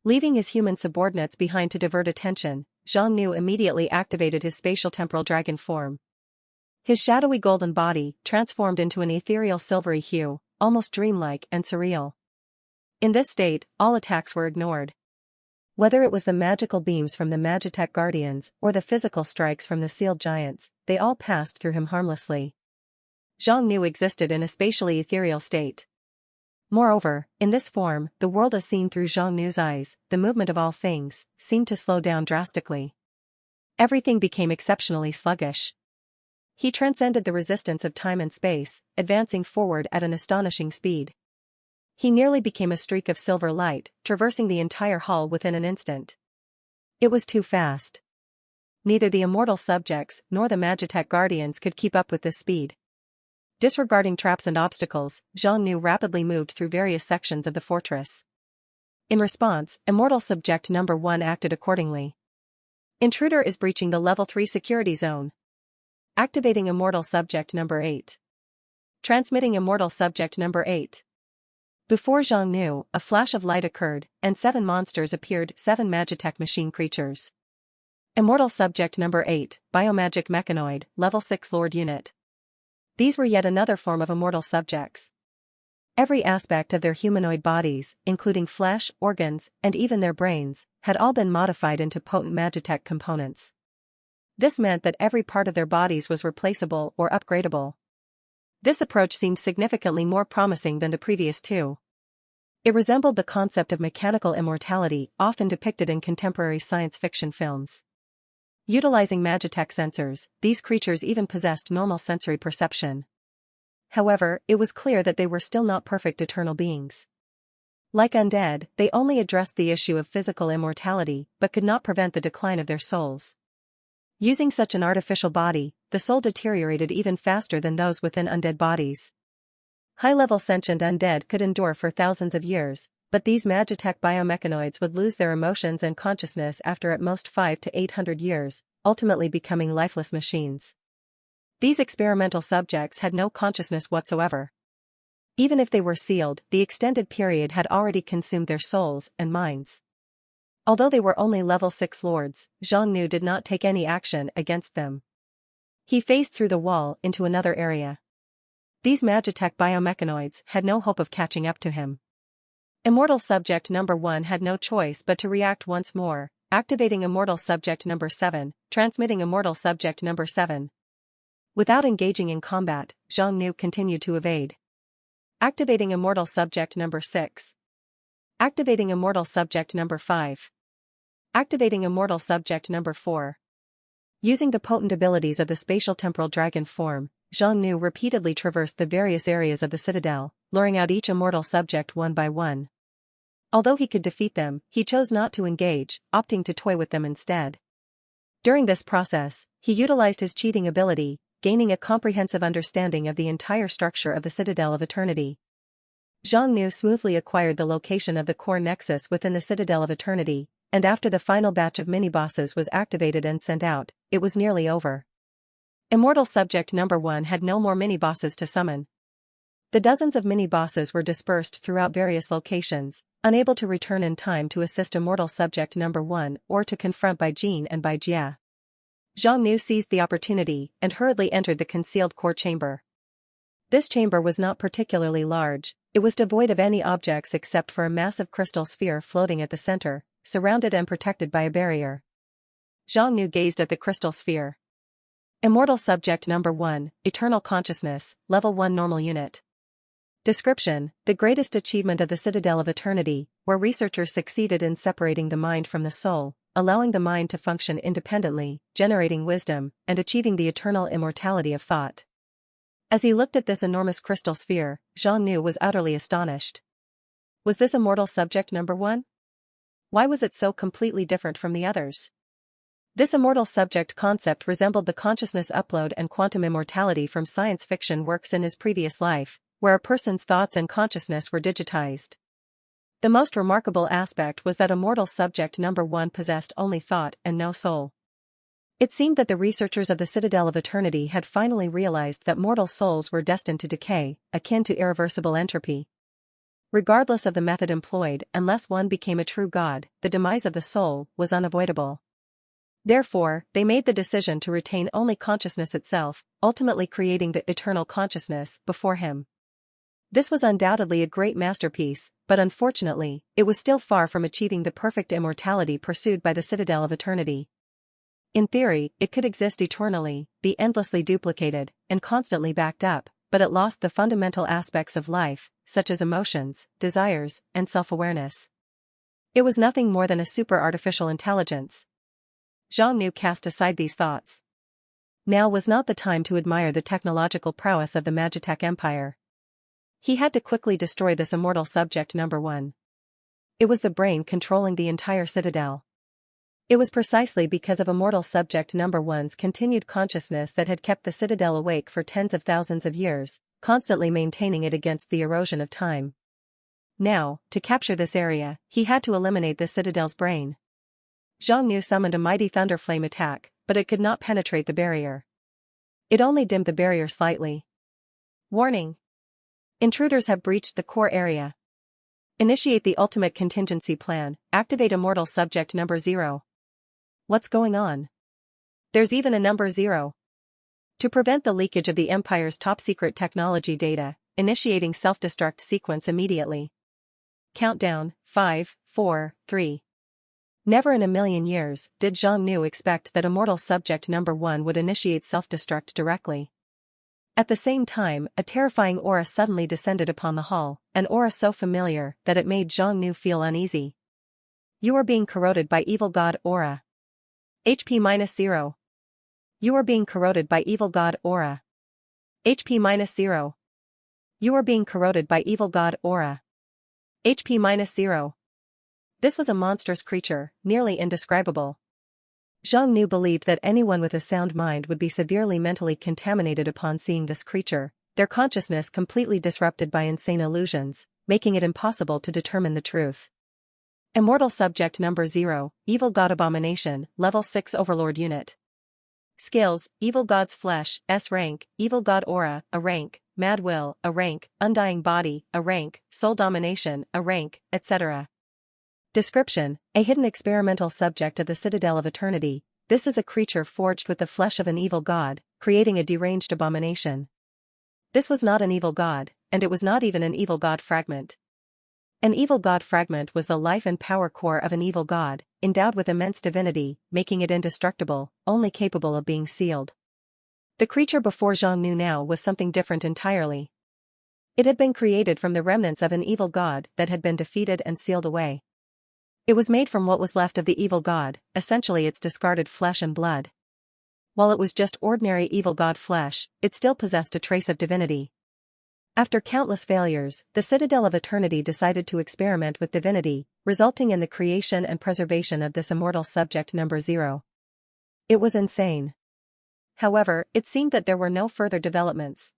Leaving his human subordinates behind to divert attention, Zhang Nu immediately activated his spatial-temporal dragon form. His shadowy golden body transformed into an ethereal silvery hue, almost dreamlike and surreal. In this state, all attacks were ignored. Whether it was the magical beams from the Magitech Guardians or the physical strikes from the sealed giants, they all passed through him harmlessly. Zhang Nu existed in a spatially ethereal state. Moreover, in this form, the world as seen through Zhang Nu's eyes, the movement of all things, seemed to slow down drastically. Everything became exceptionally sluggish. He transcended the resistance of time and space, advancing forward at an astonishing speed. He nearly became a streak of silver light, traversing the entire hall within an instant. It was too fast. Neither the immortal subjects nor the Magitech Guardians could keep up with this speed. Disregarding traps and obstacles, Zhang Nu rapidly moved through various sections of the fortress. In response, Immortal Subject Number 1 acted accordingly. Intruder is breaching the Level 3 security zone. Activating Immortal Subject Number 8. Transmitting Immortal Subject Number 8. Before Zhang Nu, a flash of light occurred, and 7 monsters appeared, 7 Magitech machine creatures. Immortal Subject Number 8, Biomagic Mechanoid, Level 6 Lord Unit. These were yet another form of immortal subjects. Every aspect of their humanoid bodies, including flesh, organs, and even their brains, had all been modified into potent Magitech components. This meant that every part of their bodies was replaceable or upgradable. This approach seemed significantly more promising than the previous two. It resembled the concept of mechanical immortality often depicted in contemporary science fiction films. Utilizing Magitech sensors, these creatures even possessed normal sensory perception. However, it was clear that they were still not perfect eternal beings. Like undead, they only addressed the issue of physical immortality but could not prevent the decline of their souls. Using such an artificial body, the soul deteriorated even faster than those within undead bodies. High-level sentient undead could endure for thousands of years, but these Magitech biomechanoids would lose their emotions and consciousness after at most 500 to 800 years, ultimately becoming lifeless machines. These experimental subjects had no consciousness whatsoever. Even if they were sealed, the extended period had already consumed their souls and minds. Although they were only level 6 lords, Zhang Nu did not take any action against them. He phased through the wall into another area. These Magitech biomechanoids had no hope of catching up to him. Immortal Subject Number 1 had no choice but to react once more, activating Immortal Subject Number 7, transmitting Immortal Subject Number 7. Without engaging in combat, Zhang Nu continued to evade. Activating Immortal Subject Number 6. Activating Immortal Subject Number 5. Activating Immortal Subject Number 4. Using the potent abilities of the spatial-temporal dragon form, Zhang Nu repeatedly traversed the various areas of the citadel, luring out each immortal subject one by one. Although he could defeat them, he chose not to engage, opting to toy with them instead. During this process, he utilized his cheating ability, gaining a comprehensive understanding of the entire structure of the Citadel of Eternity. Zhang Nu smoothly acquired the location of the core nexus within the Citadel of Eternity, and after the final batch of mini-bosses was activated and sent out, it was nearly over. Immortal Subject Number 1 had no more mini-bosses to summon. The dozens of mini-bosses were dispersed throughout various locations, unable to return in time to assist Immortal Subject Number 1 or to confront Bai Jin and Bai Jia. Zhang Nu seized the opportunity and hurriedly entered the concealed core chamber. This chamber was not particularly large, it was devoid of any objects except for a massive crystal sphere floating at the center, surrounded and protected by a barrier. Zhang Nu gazed at the crystal sphere. Immortal Subject Number 1, Eternal Consciousness, Level 1 Normal Unit. Description: the greatest achievement of the Citadel of Eternity, where researchers succeeded in separating the mind from the soul, allowing the mind to function independently, generating wisdom, and achieving the eternal immortality of thought. As he looked at this enormous crystal sphere, Zhang Nu was utterly astonished. Was this Immortal Subject Number 1? Why was it so completely different from the others? This immortal subject concept resembled the consciousness upload and quantum immortality from science fiction works in his previous life, where a person's thoughts and consciousness were digitized. The most remarkable aspect was that Immortal Subject Number 1 possessed only thought and no soul. It seemed that the researchers of the Citadel of Eternity had finally realized that mortal souls were destined to decay, akin to irreversible entropy. Regardless of the method employed, unless one became a true god, the demise of the soul was unavoidable. Therefore, they made the decision to retain only consciousness itself, ultimately creating the eternal consciousness before him. This was undoubtedly a great masterpiece, but unfortunately, it was still far from achieving the perfect immortality pursued by the Citadel of Eternity. In theory, it could exist eternally, be endlessly duplicated, and constantly backed up, but it lost the fundamental aspects of life, such as emotions, desires, and self-awareness. It was nothing more than a super-artificial intelligence. Zhang Nu cast aside these thoughts. Now was not the time to admire the technological prowess of the Magitech Empire. He had to quickly destroy this immortal subject number 1. It was the brain controlling the entire citadel. It was precisely because of immortal subject number 1's continued consciousness that had kept the citadel awake for tens of thousands of years, constantly maintaining it against the erosion of time. Now, to capture this area, he had to eliminate the citadel's brain. Zhang Nu summoned a mighty thunderflame attack, but it could not penetrate the barrier. It only dimmed the barrier slightly. Warning! Intruders have breached the core area. Initiate the ultimate contingency plan, activate immortal subject number 0. What's going on? There's even a number 0. To prevent the leakage of the Empire's top-secret technology data, initiating self-destruct sequence immediately. Countdown, 5, 4, 3. Never in a million years did Zhang Nu expect that immortal subject number 1 would initiate self-destruct directly. At the same time, a terrifying aura suddenly descended upon the hall, an aura so familiar that it made Zhang Nu feel uneasy. You are being corroded by evil god aura. HP-0. You are being corroded by evil god aura. HP-0. You are being corroded by evil god aura. HP-0. This was a monstrous creature, nearly indescribable. Zhang Nu believed that anyone with a sound mind would be severely mentally contaminated upon seeing this creature, their consciousness completely disrupted by insane illusions, making it impossible to determine the truth. Immortal subject number 0, Evil God Abomination, Level 6 Overlord Unit. Skills, Evil God's Flesh, S rank, Evil God Aura, A rank, Mad Will, A rank, Undying Body, A rank, Soul Domination, A rank, etc. Description: a hidden experimental subject of the Citadel of Eternity, this is a creature forged with the flesh of an evil god, creating a deranged abomination. This was not an evil god, and it was not even an evil god fragment. An evil god fragment was the life and power core of an evil god, endowed with immense divinity, making it indestructible, only capable of being sealed. The creature before Zhang Nu now was something different entirely. It had been created from the remnants of an evil god that had been defeated and sealed away. It was made from what was left of the evil god, essentially its discarded flesh and blood. While it was just ordinary evil god flesh, it still possessed a trace of divinity. After countless failures, the Citadel of Eternity decided to experiment with divinity, resulting in the creation and preservation of this immortal subject number 0. It was insane. However, it seemed that there were no further developments.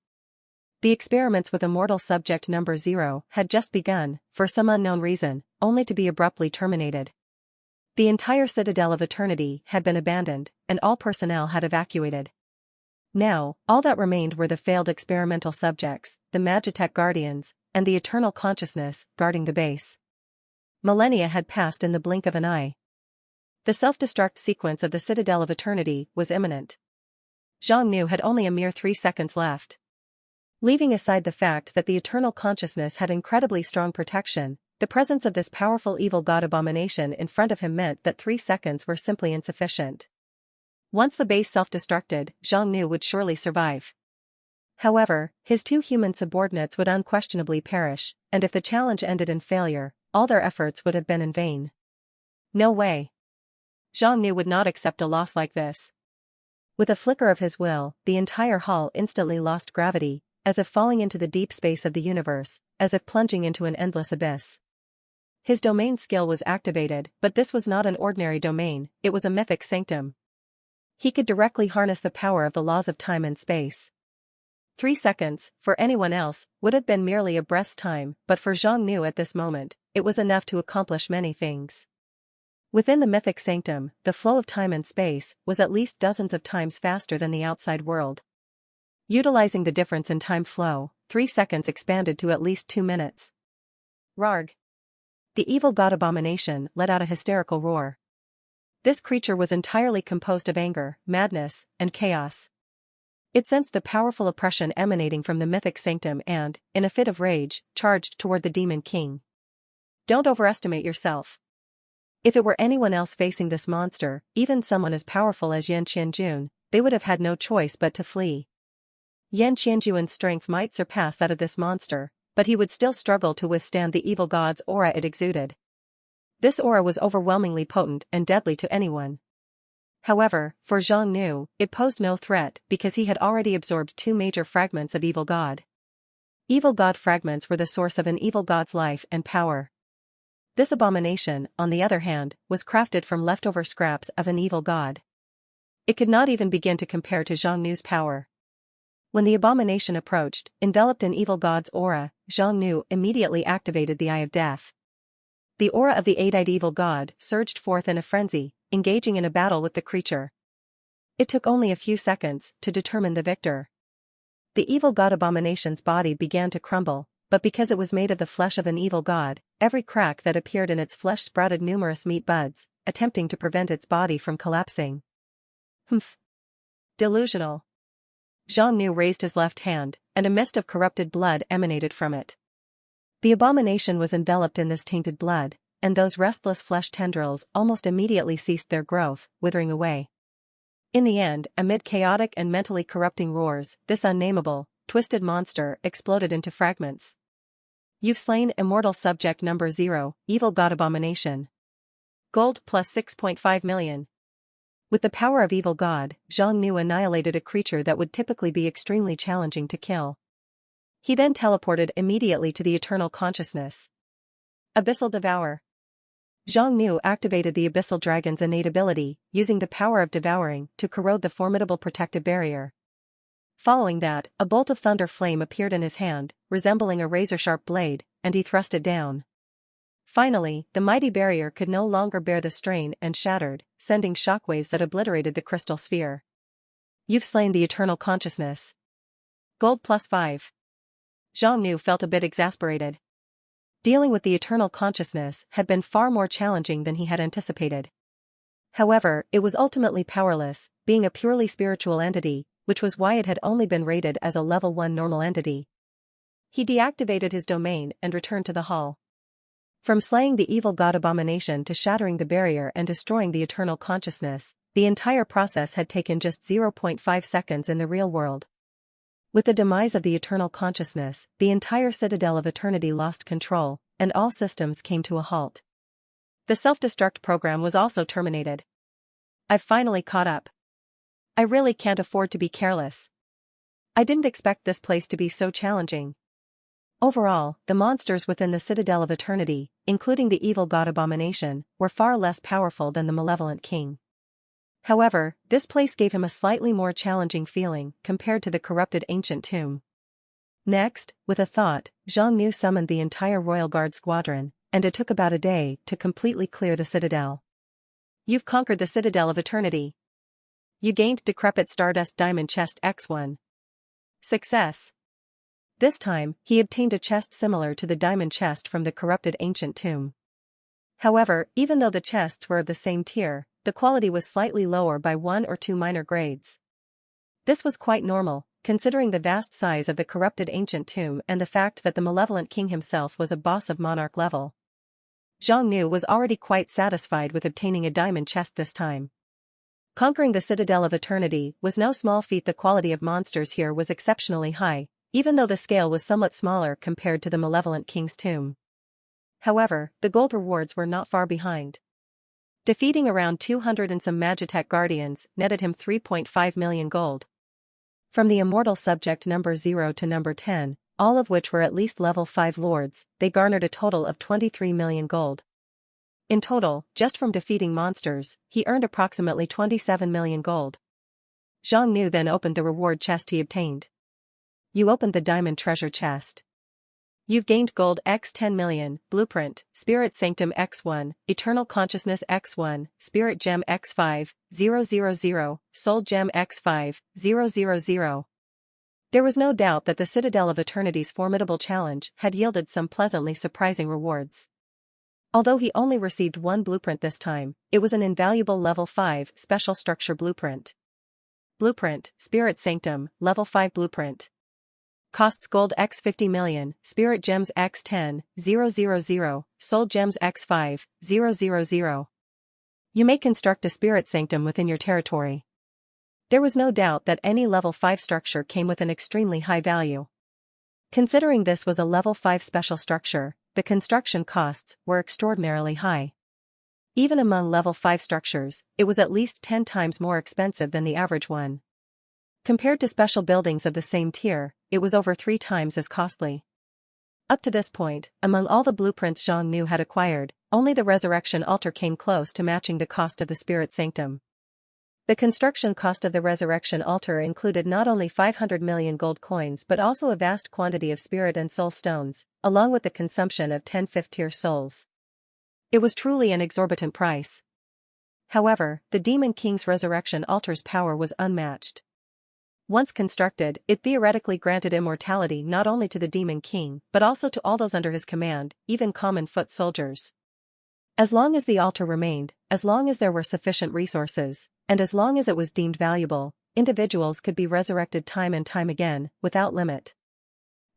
The experiments with immortal subject number 0 had just begun, for some unknown reason, only to be abruptly terminated. The entire Citadel of Eternity had been abandoned, and all personnel had evacuated. Now, all that remained were the failed experimental subjects, the Magitech Guardians, and the eternal consciousness guarding the base. Millennia had passed in the blink of an eye. The self-destruct sequence of the Citadel of Eternity was imminent. Zhang Nu had only a mere 3 seconds left. Leaving aside the fact that the eternal consciousness had incredibly strong protection, the presence of this powerful evil god abomination in front of him meant that 3 seconds were simply insufficient. Once the base self-destructed, Zhang Nu would surely survive. However, his 2 human subordinates would unquestionably perish, and if the challenge ended in failure, all their efforts would have been in vain. No way. Zhang Nu would not accept a loss like this. With a flicker of his will, the entire hall instantly lost gravity, as if falling into the deep space of the universe, as if plunging into an endless abyss. His domain skill was activated, but this was not an ordinary domain, it was a mythic sanctum. He could directly harness the power of the laws of time and space. 3 seconds, for anyone else, would have been merely a breath's time, but for Zhang Nu at this moment, it was enough to accomplish many things. Within the mythic sanctum, the flow of time and space was at least dozens of times faster than the outside world. Utilizing the difference in time flow, 3 seconds expanded to at least 2 minutes. Rarg. The evil god abomination let out a hysterical roar. This creature was entirely composed of anger, madness, and chaos. It sensed the powerful oppression emanating from the mythic sanctum and, in a fit of rage, charged toward the demon king. Don't overestimate yourself. If it were anyone else facing this monster, even someone as powerful as Yan Qianjun, they would have had no choice but to flee. Yan Qianjun's strength might surpass that of this monster, but he would still struggle to withstand the evil god's aura it exuded. This aura was overwhelmingly potent and deadly to anyone. However, for Zhang Nu, it posed no threat because he had already absorbed 2 major fragments of evil god. Evil god fragments were the source of an evil god's life and power. This abomination, on the other hand, was crafted from leftover scraps of an evil god. It could not even begin to compare to Zhang Nu's power. When the abomination approached, enveloped in evil god's aura, Zhang Nu immediately activated the Eye of Death. The aura of the 8-eyed evil god surged forth in a frenzy, engaging in a battle with the creature. It took only a few seconds to determine the victor. The evil god abomination's body began to crumble, but because it was made of the flesh of an evil god, every crack that appeared in its flesh sprouted numerous meat buds, attempting to prevent its body from collapsing. Humph. Delusional. Zhang Nu raised his left hand, and a mist of corrupted blood emanated from it. The abomination was enveloped in this tainted blood, and those restless flesh tendrils almost immediately ceased their growth, withering away. In the end, amid chaotic and mentally corrupting roars, this unnameable, twisted monster exploded into fragments. You've slain immortal subject number 0, evil god abomination. Gold plus 6.5 million. With the power of evil god, Zhang Nu annihilated a creature that would typically be extremely challenging to kill. He then teleported immediately to the eternal consciousness. Abyssal Devour. Zhang Nu activated the Abyssal Dragon's innate ability, using the power of devouring to corrode the formidable protective barrier. Following that, a bolt of thunder flame appeared in his hand, resembling a razor-sharp blade, and he thrust it down. Finally, the mighty barrier could no longer bear the strain and shattered, sending shockwaves that obliterated the crystal sphere. You've slain the eternal consciousness. Gold plus 5. Zhang Nu felt a bit exasperated. Dealing with the eternal consciousness had been far more challenging than he had anticipated. However, it was ultimately powerless, being a purely spiritual entity, which was why it had only been rated as a level 1 normal entity. He deactivated his domain and returned to the hall. From slaying the evil god abomination to shattering the barrier and destroying the eternal consciousness, the entire process had taken just 0.5 seconds in the real world. With the demise of the eternal consciousness, the entire Citadel of Eternity lost control, and all systems came to a halt. The self-destruct program was also terminated. I've finally caught up. I really can't afford to be careless. I didn't expect this place to be so challenging. Overall, the monsters within the Citadel of Eternity, including the evil god abomination, were far less powerful than the malevolent king. However, this place gave him a slightly more challenging feeling compared to the corrupted ancient tomb. Next, with a thought, Zhang Nu summoned the entire Royal Guard squadron, and it took about a day to completely clear the Citadel. You've conquered the Citadel of Eternity. You gained Decrepit Stardust Diamond Chest X1. Success. This time, he obtained a chest similar to the diamond chest from the corrupted ancient tomb. However, even though the chests were of the same tier, the quality was slightly lower by 1 or 2 minor grades. This was quite normal, considering the vast size of the corrupted ancient tomb and the fact that the malevolent king himself was a boss of monarch level. Zhang Nu was already quite satisfied with obtaining a diamond chest this time. Conquering the Citadel of Eternity was no small feat. The quality of monsters here was exceptionally high, even though the scale was somewhat smaller compared to the malevolent king's tomb. However, the gold rewards were not far behind. Defeating around 200 and some Magitech Guardians netted him 3.5 million gold. From the immortal subject number 0 to number 10, all of which were at least level 5 lords, they garnered a total of 23 million gold. In total, just from defeating monsters, he earned approximately 27 million gold. Zhang Nu then opened the reward chest he obtained. You opened the diamond treasure chest. You've gained gold x 10 million, blueprint, spirit sanctum x1, eternal consciousness x1, spirit gem x5, 000, soul gem x5, 000. There was no doubt that the Citadel of Eternity's formidable challenge had yielded some pleasantly surprising rewards. Although he only received one blueprint this time, it was an invaluable Level 5 special structure blueprint. Blueprint, Spirit Sanctum, Level 5 Blueprint. Costs Gold x 50 million, Spirit Gems x 10, 000, Soul Gems x 5, 000. You may construct a Spirit Sanctum within your territory. There was no doubt that any Level 5 structure came with an extremely high value. Considering this was a Level 5 special structure, the construction costs were extraordinarily high. Even among Level 5 structures, it was at least 10 times more expensive than the average one. Compared to special buildings of the same tier, it was over 3 times as costly. Up to this point, among all the blueprints Zhang Nu had acquired, only the Resurrection Altar came close to matching the cost of the Spirit Sanctum. The construction cost of the Resurrection Altar included not only 500 million gold coins but also a vast quantity of spirit and soul stones, along with the consumption of 10 fifth-tier souls. It was truly an exorbitant price. However, the Demon King's Resurrection Altar's power was unmatched. Once constructed, it theoretically granted immortality not only to the Demon King but also to all those under his command, even common foot soldiers. As long as the altar remained, as long as there were sufficient resources, and as long as it was deemed valuable, individuals could be resurrected time and time again, without limit.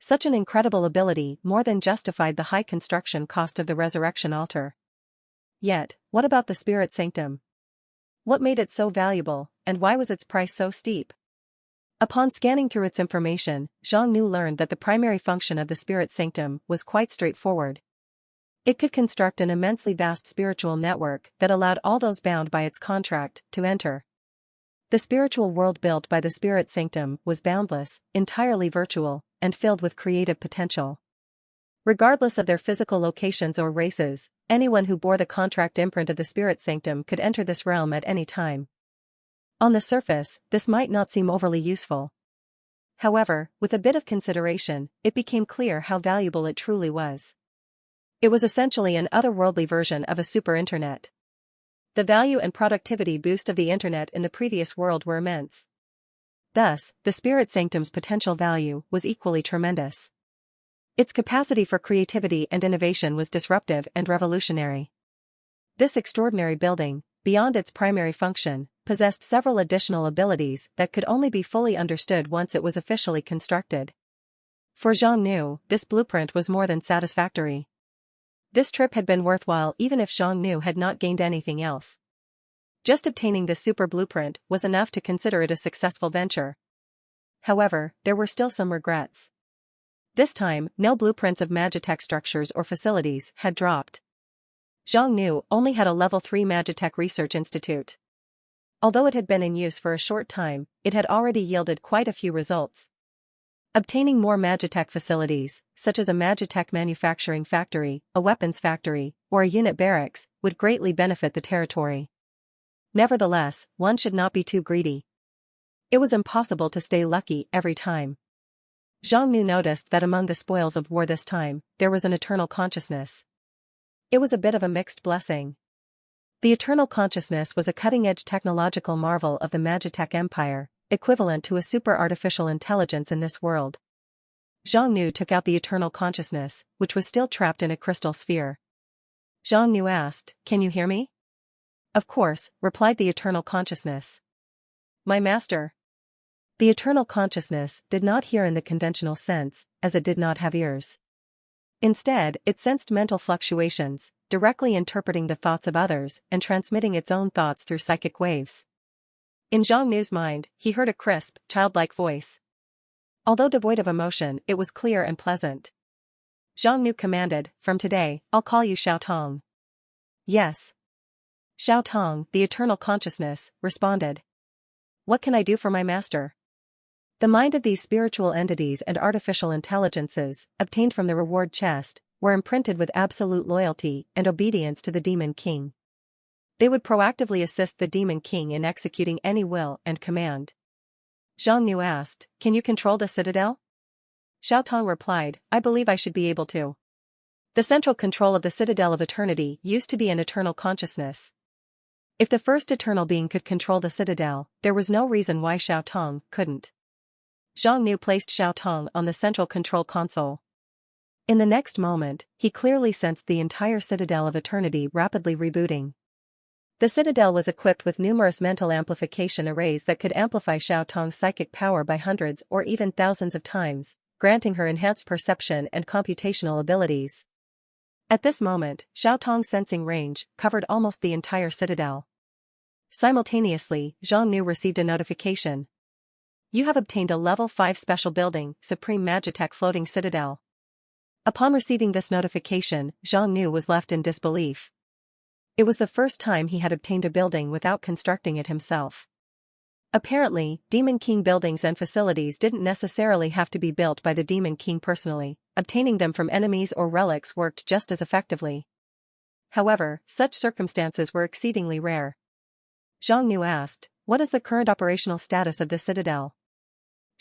Such an incredible ability more than justified the high construction cost of the Resurrection Altar. Yet, what about the Spirit Sanctum? What made it so valuable, and why was its price so steep? Upon scanning through its information, Zhang Nu learned that the primary function of the Spirit Sanctum was quite straightforward. It could construct an immensely vast spiritual network that allowed all those bound by its contract to enter. The spiritual world built by the Spirit Sanctum was boundless, entirely virtual, and filled with creative potential. Regardless of their physical locations or races, anyone who bore the contract imprint of the Spirit Sanctum could enter this realm at any time. On the surface, this might not seem overly useful. However, with a bit of consideration, it became clear how valuable it truly was. It was essentially an otherworldly version of a super internet. The value and productivity boost of the internet in the previous world were immense. Thus, the Spirit Sanctum's potential value was equally tremendous. Its capacity for creativity and innovation was disruptive and revolutionary. This extraordinary building, beyond its primary function, possessed several additional abilities that could only be fully understood once it was officially constructed. For Zhang Nu, this blueprint was more than satisfactory. This trip had been worthwhile even if Zhang Nu had not gained anything else. Just obtaining this super blueprint was enough to consider it a successful venture. However, there were still some regrets. This time, no blueprints of Magitech structures or facilities had dropped. Zhang Nu only had a Level 3 Magitech Research Institute. Although it had been in use for a short time, it had already yielded quite a few results. Obtaining more Magitech facilities, such as a Magitech manufacturing factory, a weapons factory, or a unit barracks, would greatly benefit the territory. Nevertheless, one should not be too greedy. It was impossible to stay lucky every time. Zhang Nu noticed that among the spoils of war this time, there was an eternal consciousness. It was a bit of a mixed blessing. The eternal consciousness was a cutting-edge technological marvel of the Magitech Empire, equivalent to a super artificial intelligence in this world. Zhang Nu took out the eternal consciousness, which was still trapped in a crystal sphere. Zhang Nu asked, "Can you hear me?" "Of course," replied the eternal consciousness. "My master." The eternal consciousness did not hear in the conventional sense, as it did not have ears. Instead, it sensed mental fluctuations, directly interpreting the thoughts of others and transmitting its own thoughts through psychic waves. In Zhang Nu's mind, he heard a crisp, childlike voice. Although devoid of emotion, it was clear and pleasant. Zhang Nu commanded, "From today, I'll call you Xiao Tong." "Yes." Xiao Tong, the eternal consciousness, responded. "What can I do for my master?" The mind of these spiritual entities and artificial intelligences, obtained from the reward chest, were imprinted with absolute loyalty and obedience to the Demon King. They would proactively assist the Demon King in executing any will and command. Zhang Nu asked, "Can you control the citadel?" Xiao Tong replied, "I believe I should be able to." The central control of the Citadel of Eternity used to be an eternal consciousness. If the first eternal being could control the citadel, there was no reason why Xiao Tong couldn't. Zhang Nu placed Xiao Tong on the central control console. In the next moment, he clearly sensed the entire Citadel of Eternity rapidly rebooting. The Citadel was equipped with numerous mental amplification arrays that could amplify Xiao Tong's psychic power by hundreds or even thousands of times, granting her enhanced perception and computational abilities. At this moment, Xiao Tong's sensing range covered almost the entire Citadel. Simultaneously, Zhang Nu received a notification. You have obtained a Level 5 special building, Supreme Magitech Floating Citadel. Upon receiving this notification, Zhang Nu was left in disbelief. It was the first time he had obtained a building without constructing it himself. Apparently, Demon King buildings and facilities didn't necessarily have to be built by the Demon King personally, obtaining them from enemies or relics worked just as effectively. However, such circumstances were exceedingly rare. Zhang Nu asked, "What is the current operational status of this citadel?"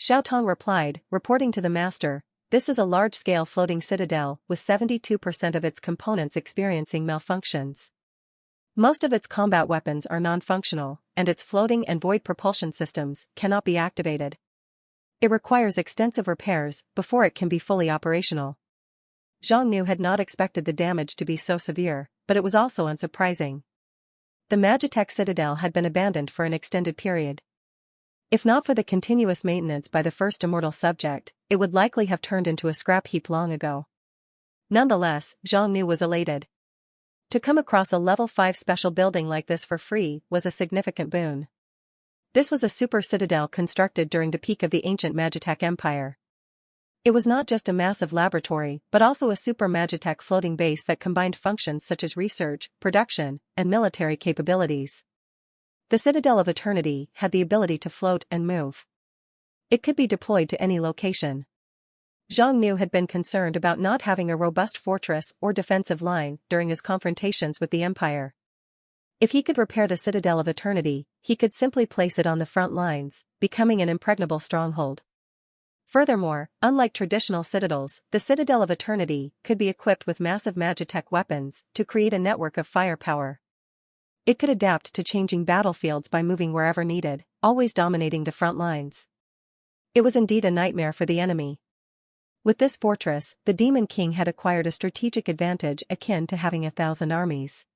Xiao Tong replied, reporting to the master, "This is a large-scale floating citadel with 72% of its components experiencing malfunctions. Most of its combat weapons are non-functional, and its floating and void propulsion systems cannot be activated. It requires extensive repairs before it can be fully operational." Zhang Nu had not expected the damage to be so severe, but it was also unsurprising. The Magitech Citadel had been abandoned for an extended period. If not for the continuous maintenance by the first immortal subject, it would likely have turned into a scrap heap long ago. Nonetheless, Zhang Nu was elated. To come across a Level 5 special building like this for free was a significant boon. This was a super citadel constructed during the peak of the ancient Magitech Empire. It was not just a massive laboratory but also a super Magitech floating base that combined functions such as research, production, and military capabilities. The Citadel of Eternity had the ability to float and move. It could be deployed to any location. Zhang Nu had been concerned about not having a robust fortress or defensive line during his confrontations with the Empire. If he could repair the Citadel of Eternity, he could simply place it on the front lines, becoming an impregnable stronghold. Furthermore, unlike traditional citadels, the Citadel of Eternity could be equipped with massive Magitech weapons to create a network of firepower. It could adapt to changing battlefields by moving wherever needed, always dominating the front lines. It was indeed a nightmare for the enemy. With this fortress, the Demon King had acquired a strategic advantage akin to having 1,000 armies.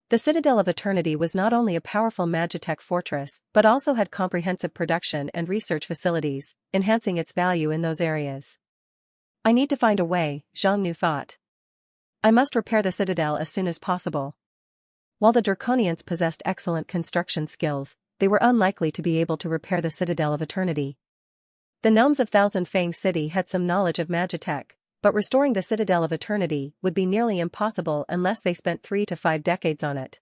The Citadel of Eternity was not only a powerful Magitech fortress but also had comprehensive production and research facilities, enhancing its value in those areas. "I need to find a way," Zhang Nu thought. "I must repair the Citadel as soon as possible." While the Draconians possessed excellent construction skills, they were unlikely to be able to repair the Citadel of Eternity. The gnomes of Thousand Fang City had some knowledge of Magitech, but restoring the Citadel of Eternity would be nearly impossible unless they spent 3 to 5 decades on it.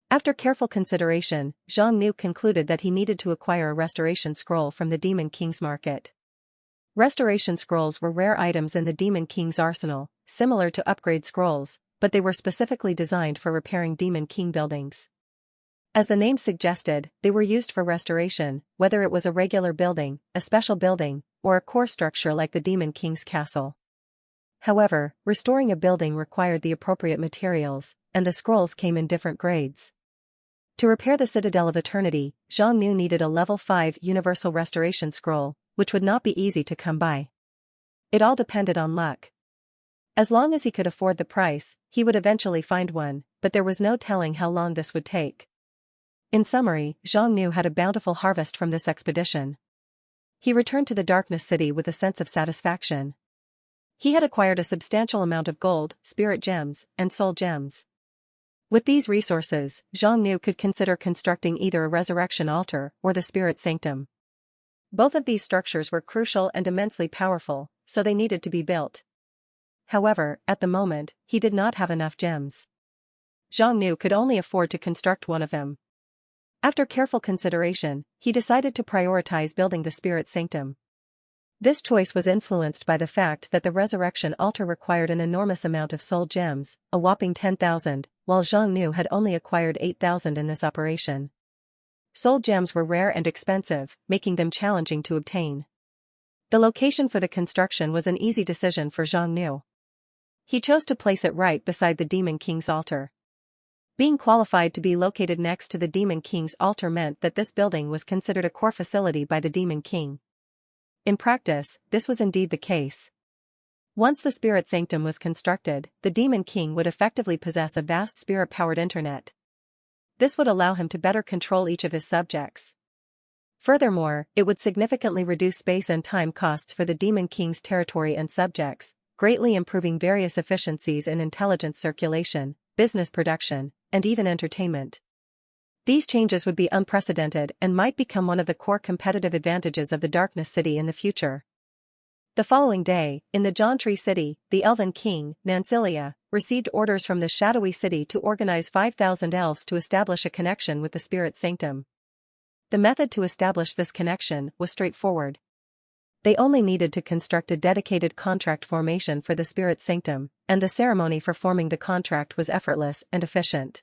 After careful consideration, Zhang Nu concluded that he needed to acquire a restoration scroll from the Demon King's market. Restoration scrolls were rare items in the Demon King's arsenal, similar to upgrade scrolls, but they were specifically designed for repairing Demon King buildings. As the name suggested, they were used for restoration, whether it was a regular building, a special building, or a core structure like the Demon King's castle. However, restoring a building required the appropriate materials, and the scrolls came in different grades. To repair the Citadel of Eternity, Zhang Nu needed a Level 5 Universal Restoration Scroll, which would not be easy to come by. It all depended on luck. As long as he could afford the price, he would eventually find one, but there was no telling how long this would take. In summary, Zhang Nu had a bountiful harvest from this expedition. He returned to the Darkness City with a sense of satisfaction. He had acquired a substantial amount of gold, spirit gems, and soul gems. With these resources, Zhang Nu could consider constructing either a resurrection altar or the spirit sanctum. Both of these structures were crucial and immensely powerful, so they needed to be built. However, at the moment, he did not have enough gems. Zhang Nu could only afford to construct one of them. After careful consideration, he decided to prioritize building the spirit sanctum. This choice was influenced by the fact that the resurrection altar required an enormous amount of soul gems, a whopping 10,000, while Zhang Nu had only acquired 8,000 in this operation. Soul gems were rare and expensive, making them challenging to obtain. The location for the construction was an easy decision for Zhang Nu. He chose to place it right beside the Demon King's altar. Being qualified to be located next to the Demon King's altar meant that this building was considered a core facility by the Demon King. In practice, this was indeed the case. Once the spirit sanctum was constructed, the Demon King would effectively possess a vast spirit-powered internet. This would allow him to better control each of his subjects. Furthermore, it would significantly reduce space and time costs for the Demon King's territory and subjects, greatly improving various efficiencies in intelligence circulation, business production, and even entertainment. These changes would be unprecedented and might become one of the core competitive advantages of the Darkness City in the future. The following day, in the John Tree City, the Elven King, Nansilia, received orders from the Shadowy City to organize 5,000 elves to establish a connection with the Spirit Sanctum. The method to establish this connection was straightforward. They only needed to construct a dedicated contract formation for the Spirit Sanctum, and the ceremony for forming the contract was effortless and efficient.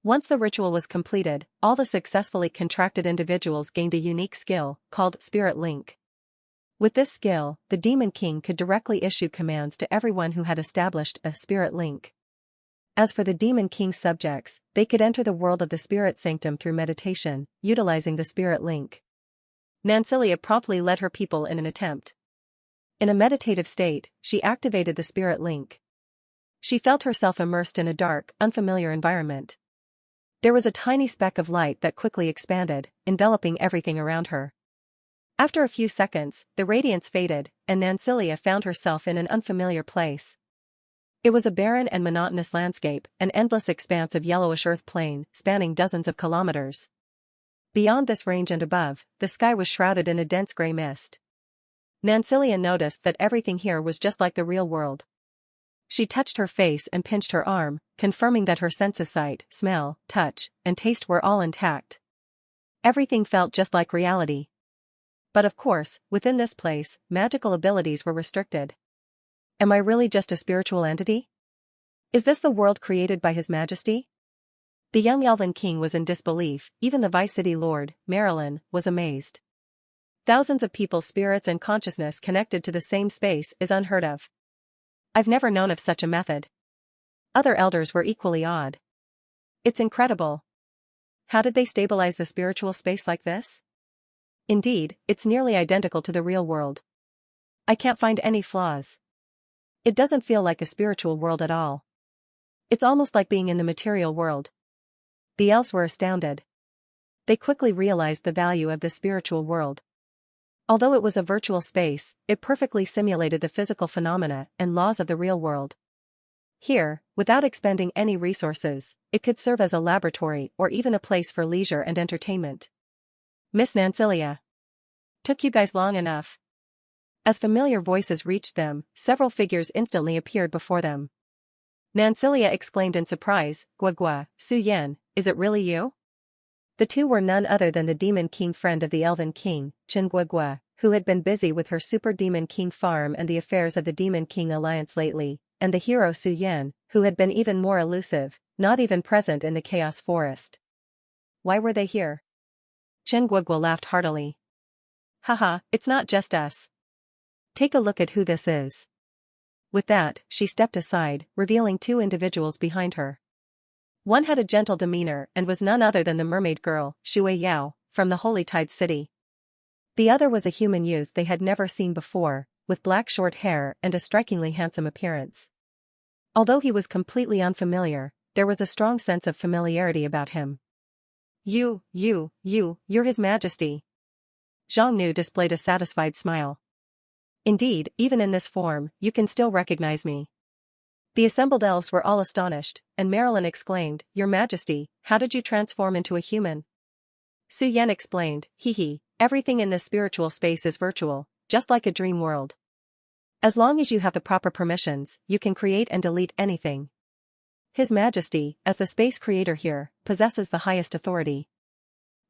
Once the ritual was completed, all the successfully contracted individuals gained a unique skill, called Spirit Link. With this skill, the Demon King could directly issue commands to everyone who had established a Spirit Link. As for the Demon King's subjects, they could enter the world of the Spirit Sanctum through meditation, utilizing the Spirit Link. Nansilia promptly led her people in an attempt. In a meditative state, she activated the Spirit Link. She felt herself immersed in a dark, unfamiliar environment. There was a tiny speck of light that quickly expanded, enveloping everything around her. After a few seconds, the radiance faded, and Nansilia found herself in an unfamiliar place. It was a barren and monotonous landscape, an endless expanse of yellowish earth plain, spanning dozens of kilometers. Beyond this range and above, the sky was shrouded in a dense gray mist. Nansilia noticed that everything here was just like the real world. She touched her face and pinched her arm, confirming that her sense of sight, smell, touch, and taste were all intact. Everything felt just like reality. But of course, within this place, magical abilities were restricted. Am I really just a spiritual entity? Is this the world created by His Majesty? The young Elven King was in disbelief. Even the Vice City Lord, Marilyn, was amazed. Thousands of people's spirits and consciousness connected to the same space is unheard of. I've never known of such a method. Other elders were equally awed. It's incredible. How did they stabilize the spiritual space like this? Indeed, it's nearly identical to the real world. I can't find any flaws. It doesn't feel like a spiritual world at all. It's almost like being in the material world. The elves were astounded. They quickly realized the value of the spiritual world. Although it was a virtual space, it perfectly simulated the physical phenomena and laws of the real world. Here, without expending any resources, it could serve as a laboratory or even a place for leisure and entertainment. Miss Nansilia. Took you guys long enough. As familiar voices reached them, several figures instantly appeared before them. Nansilia exclaimed in surprise, "Guagua, Su Yen, is it really you?" The two were none other than the Demon King, friend of the Elven King, Chen Guagua, who had been busy with her Super Demon King farm and the affairs of the Demon King Alliance lately, and the hero Su Yen, who had been even more elusive, not even present in the Chaos Forest. Why were they here? Chen Guagua laughed heartily. Haha, it's not just us. Take a look at who this is. With that, she stepped aside, revealing two individuals behind her. One had a gentle demeanor and was none other than the mermaid girl, Shui Yao, from the Holy Tide City. The other was a human youth they had never seen before, with black short hair and a strikingly handsome appearance. Although he was completely unfamiliar, there was a strong sense of familiarity about him. You're His Majesty. Zhang Nu displayed a satisfied smile. Indeed, even in this form, you can still recognize me. The assembled elves were all astonished, and Marilyn exclaimed, "Your Majesty, how did you transform into a human?" Su Yen explained, everything in this spiritual space is virtual, just like a dream world. As long as you have the proper permissions, you can create and delete anything. His Majesty, as the space creator here, possesses the highest authority.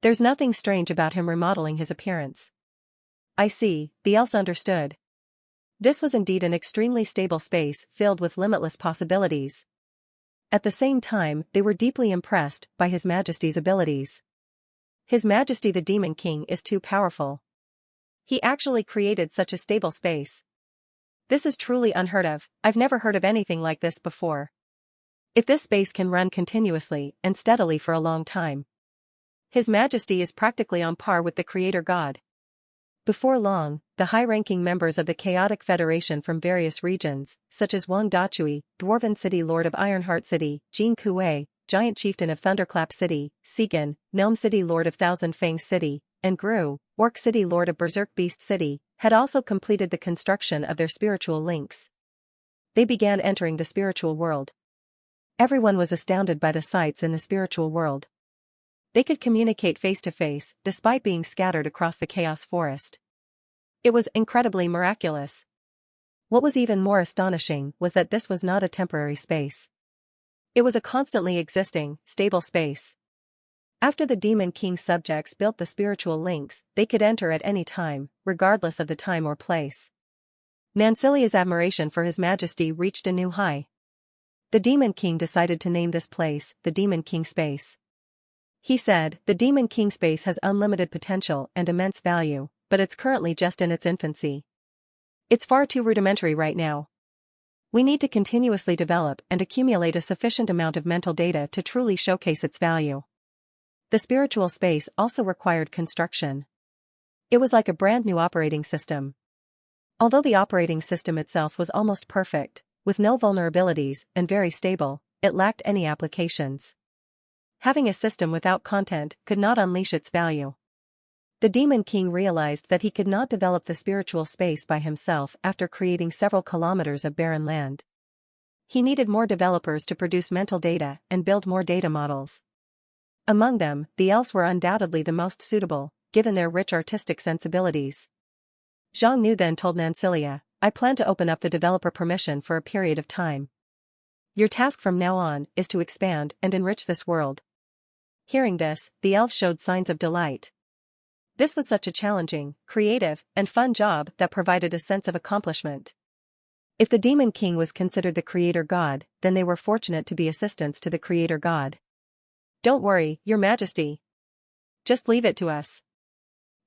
There's nothing strange about him remodeling his appearance. I see, the elves understood. This was indeed an extremely stable space filled with limitless possibilities. At the same time, they were deeply impressed by His Majesty's abilities. His Majesty the Demon King is too powerful. He actually created such a stable space. This is truly unheard of. I've never heard of anything like this before. If this space can run continuously and steadily for a long time, His Majesty is practically on par with the Creator God. Before long, the high-ranking members of the Chaotic Federation from various regions, such as Wang Dachui, Dwarven City Lord of Ironheart City, Jin Kuei, Giant Chieftain of Thunderclap City, Segan, Gnome City Lord of Thousand Fangs City, and Gru, Orc City Lord of Berserk Beast City, had also completed the construction of their spiritual links. They began entering the spiritual world. Everyone was astounded by the sights in the spiritual world. They could communicate face-to-face, despite being scattered across the chaos forest. It was incredibly miraculous. What was even more astonishing was that this was not a temporary space. It was a constantly existing, stable space. After the Demon King's subjects built the spiritual links, they could enter at any time, regardless of the time or place. Nancilia's admiration for His Majesty reached a new high. The Demon King decided to name this place the Demon King Space. He said, "The Demon King Space has unlimited potential and immense value, but it's currently just in its infancy. It's far too rudimentary right now. We need to continuously develop and accumulate a sufficient amount of mental data to truly showcase its value." The spiritual space also required construction. It was like a brand new operating system. Although the operating system itself was almost perfect, with no vulnerabilities and very stable, it lacked any applications. Having a system without content could not unleash its value. The Demon King realized that he could not develop the spiritual space by himself after creating several kilometers of barren land. He needed more developers to produce mental data and build more data models. Among them, the elves were undoubtedly the most suitable, given their rich artistic sensibilities. Zhang Nu then told Nancilia, "I plan to open up the developer permission for a period of time. Your task from now on is to expand and enrich this world." Hearing this, the elves showed signs of delight. This was such a challenging, creative, and fun job that provided a sense of accomplishment. If the Demon King was considered the creator god, then they were fortunate to be assistants to the creator god. "Don't worry, Your Majesty. Just leave it to us.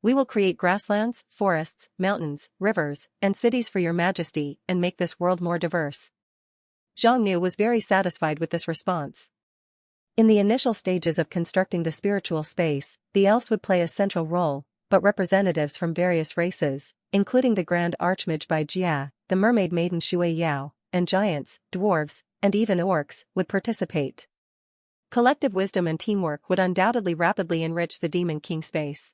We will create grasslands, forests, mountains, rivers, and cities for Your Majesty and make this world more diverse." Zhang Nu was very satisfied with this response. In the initial stages of constructing the spiritual space, the elves would play a central role, but representatives from various races, including the Grand Archmage Bai Jia, the Mermaid Maiden Shui Yao, and giants, dwarves, and even orcs, would participate. Collective wisdom and teamwork would undoubtedly rapidly enrich the Demon King space.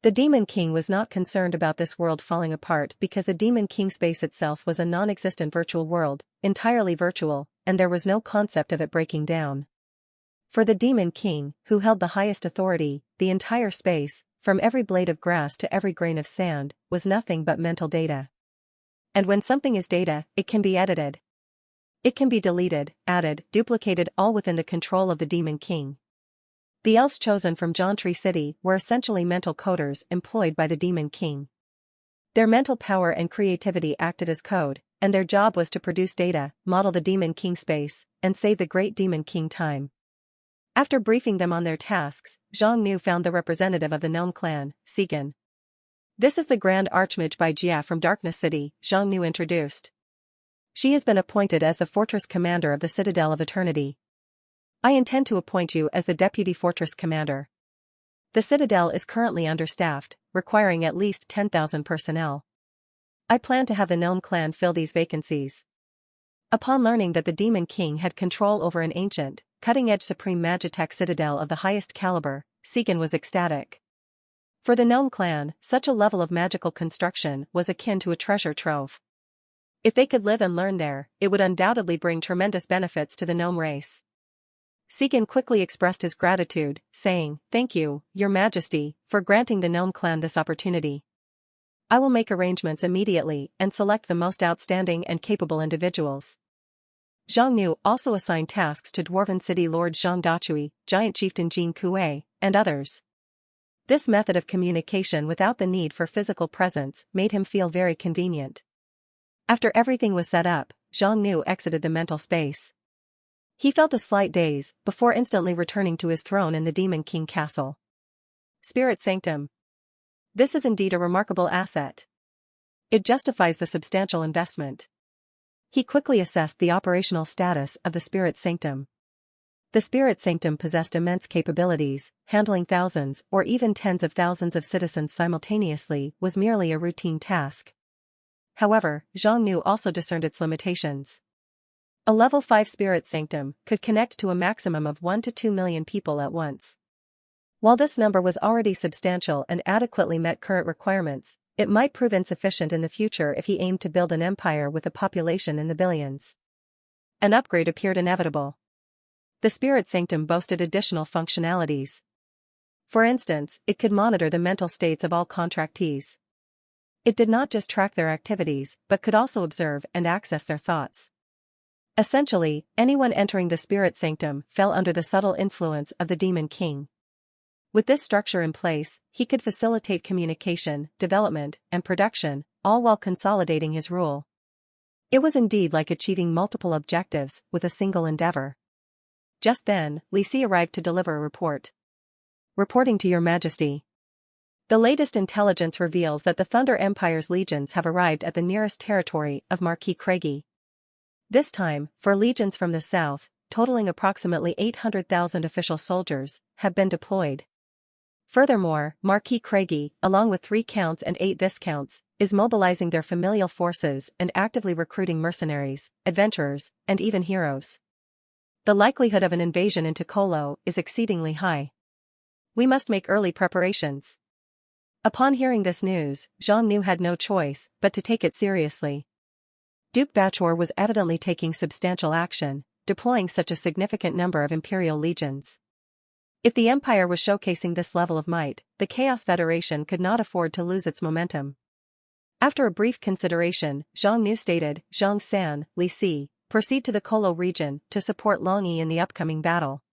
The Demon King was not concerned about this world falling apart because the Demon King space itself was a non-existent virtual world, entirely virtual, and there was no concept of it breaking down. For the Demon King, who held the highest authority, the entire space, from every blade of grass to every grain of sand, was nothing but mental data. And when something is data, it can be edited. It can be deleted, added, duplicated, all within the control of the Demon King. The elves chosen from Jauntry City were essentially mental coders employed by the Demon King. Their mental power and creativity acted as code, and their job was to produce data, model the Demon King space, and save the great Demon King time. After briefing them on their tasks, Zhang Nu found the representative of the Gnome clan, Segan. "This is the Grand Archmage Bai Jia from Darkness City," Zhang Nu introduced. "She has been appointed as the fortress commander of the Citadel of Eternity. I intend to appoint you as the deputy fortress commander. The Citadel is currently understaffed, requiring at least 10,000 personnel. I plan to have the Gnome clan fill these vacancies." Upon learning that the Demon King had control over an ancient, cutting-edge supreme magitech citadel of the highest caliber, Segan was ecstatic. For the Gnome clan, such a level of magical construction was akin to a treasure trove. If they could live and learn there, it would undoubtedly bring tremendous benefits to the Gnome race. Segan quickly expressed his gratitude, saying, "Thank you, Your Majesty, for granting the Gnome clan this opportunity. I will make arrangements immediately and select the most outstanding and capable individuals." Zhang Nu also assigned tasks to Dwarven City Lord Zhang Dachui, Giant Chieftain Jin Kuei, and others. This method of communication without the need for physical presence made him feel very convenient. After everything was set up, Zhang Nu exited the mental space. He felt a slight daze before instantly returning to his throne in the Demon King Castle. Spirit Sanctum. This is indeed a remarkable asset. It justifies the substantial investment. He quickly assessed the operational status of the Spirit Sanctum. The spirit sanctum possessed immense capabilities. Handling thousands or even tens of thousands of citizens simultaneously was merely a routine task. However, Zhang Nu also discerned its limitations. A level 5 spirit sanctum could connect to a maximum of 1 to 2 million people at once. While this number was already substantial and adequately met current requirements, it might prove insufficient in the future if he aimed to build an empire with a population in the billions. An upgrade appeared inevitable. The spirit sanctum boasted additional functionalities. For instance, it could monitor the mental states of all contractees. It did not just track their activities, but could also observe and access their thoughts. Essentially, anyone entering the spirit sanctum fell under the subtle influence of the Demon King. With this structure in place, he could facilitate communication, development, and production, all while consolidating his rule. It was indeed like achieving multiple objectives with a single endeavor. Just then, Li Si arrived to deliver a report. Reporting to Your Majesty. The latest intelligence reveals that the Thunder Empire's legions have arrived at the nearest territory of Marquis Craigie. This time, 4 legions from the south, totaling approximately 800,000 official soldiers, have been deployed. Furthermore, Marquis Craigie, along with 3 counts and 8 viscounts, is mobilizing their familial forces and actively recruiting mercenaries, adventurers, and even heroes. The likelihood of an invasion into Kolo is exceedingly high. We must make early preparations. Upon hearing this news, Zhang Nu had no choice but to take it seriously. Duke Bachor was evidently taking substantial action, deploying such a significant number of imperial legions. If the Empire was showcasing this level of might, the Chaos Federation could not afford to lose its momentum. After a brief consideration, Zhang Nu stated, Zhang San, Li Si, proceed to the Kolo region to support Long Yi in the upcoming battle.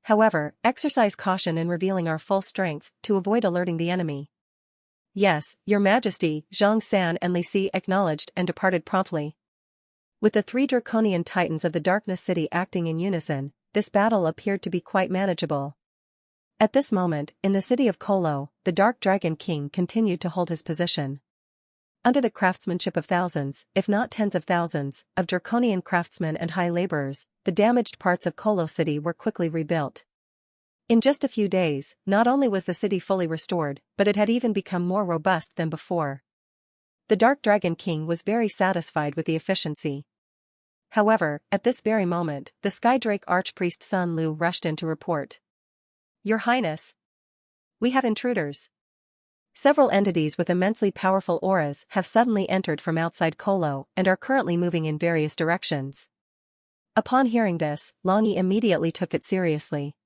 However, exercise caution in revealing our full strength to avoid alerting the enemy. Yes, Your Majesty, Zhang San and Li Si acknowledged and departed promptly. With the 3 draconian titans of the Darkness City acting in unison, this battle appeared to be quite manageable. At this moment, in the city of Kolo, the Dark Dragon King continued to hold his position. Under the craftsmanship of thousands, if not tens of thousands, of draconian craftsmen and high laborers, the damaged parts of Kolo City were quickly rebuilt. In just a few days, not only was the city fully restored, but it had even become more robust than before. The Dark Dragon King was very satisfied with the efficiency. However, at this very moment, the Skydrake Archpriest Sun Lu rushed in to report. Your Highness, we have intruders. Several entities with immensely powerful auras have suddenly entered from outside Kolo and are currently moving in various directions. Upon hearing this, Long Yi immediately took it seriously.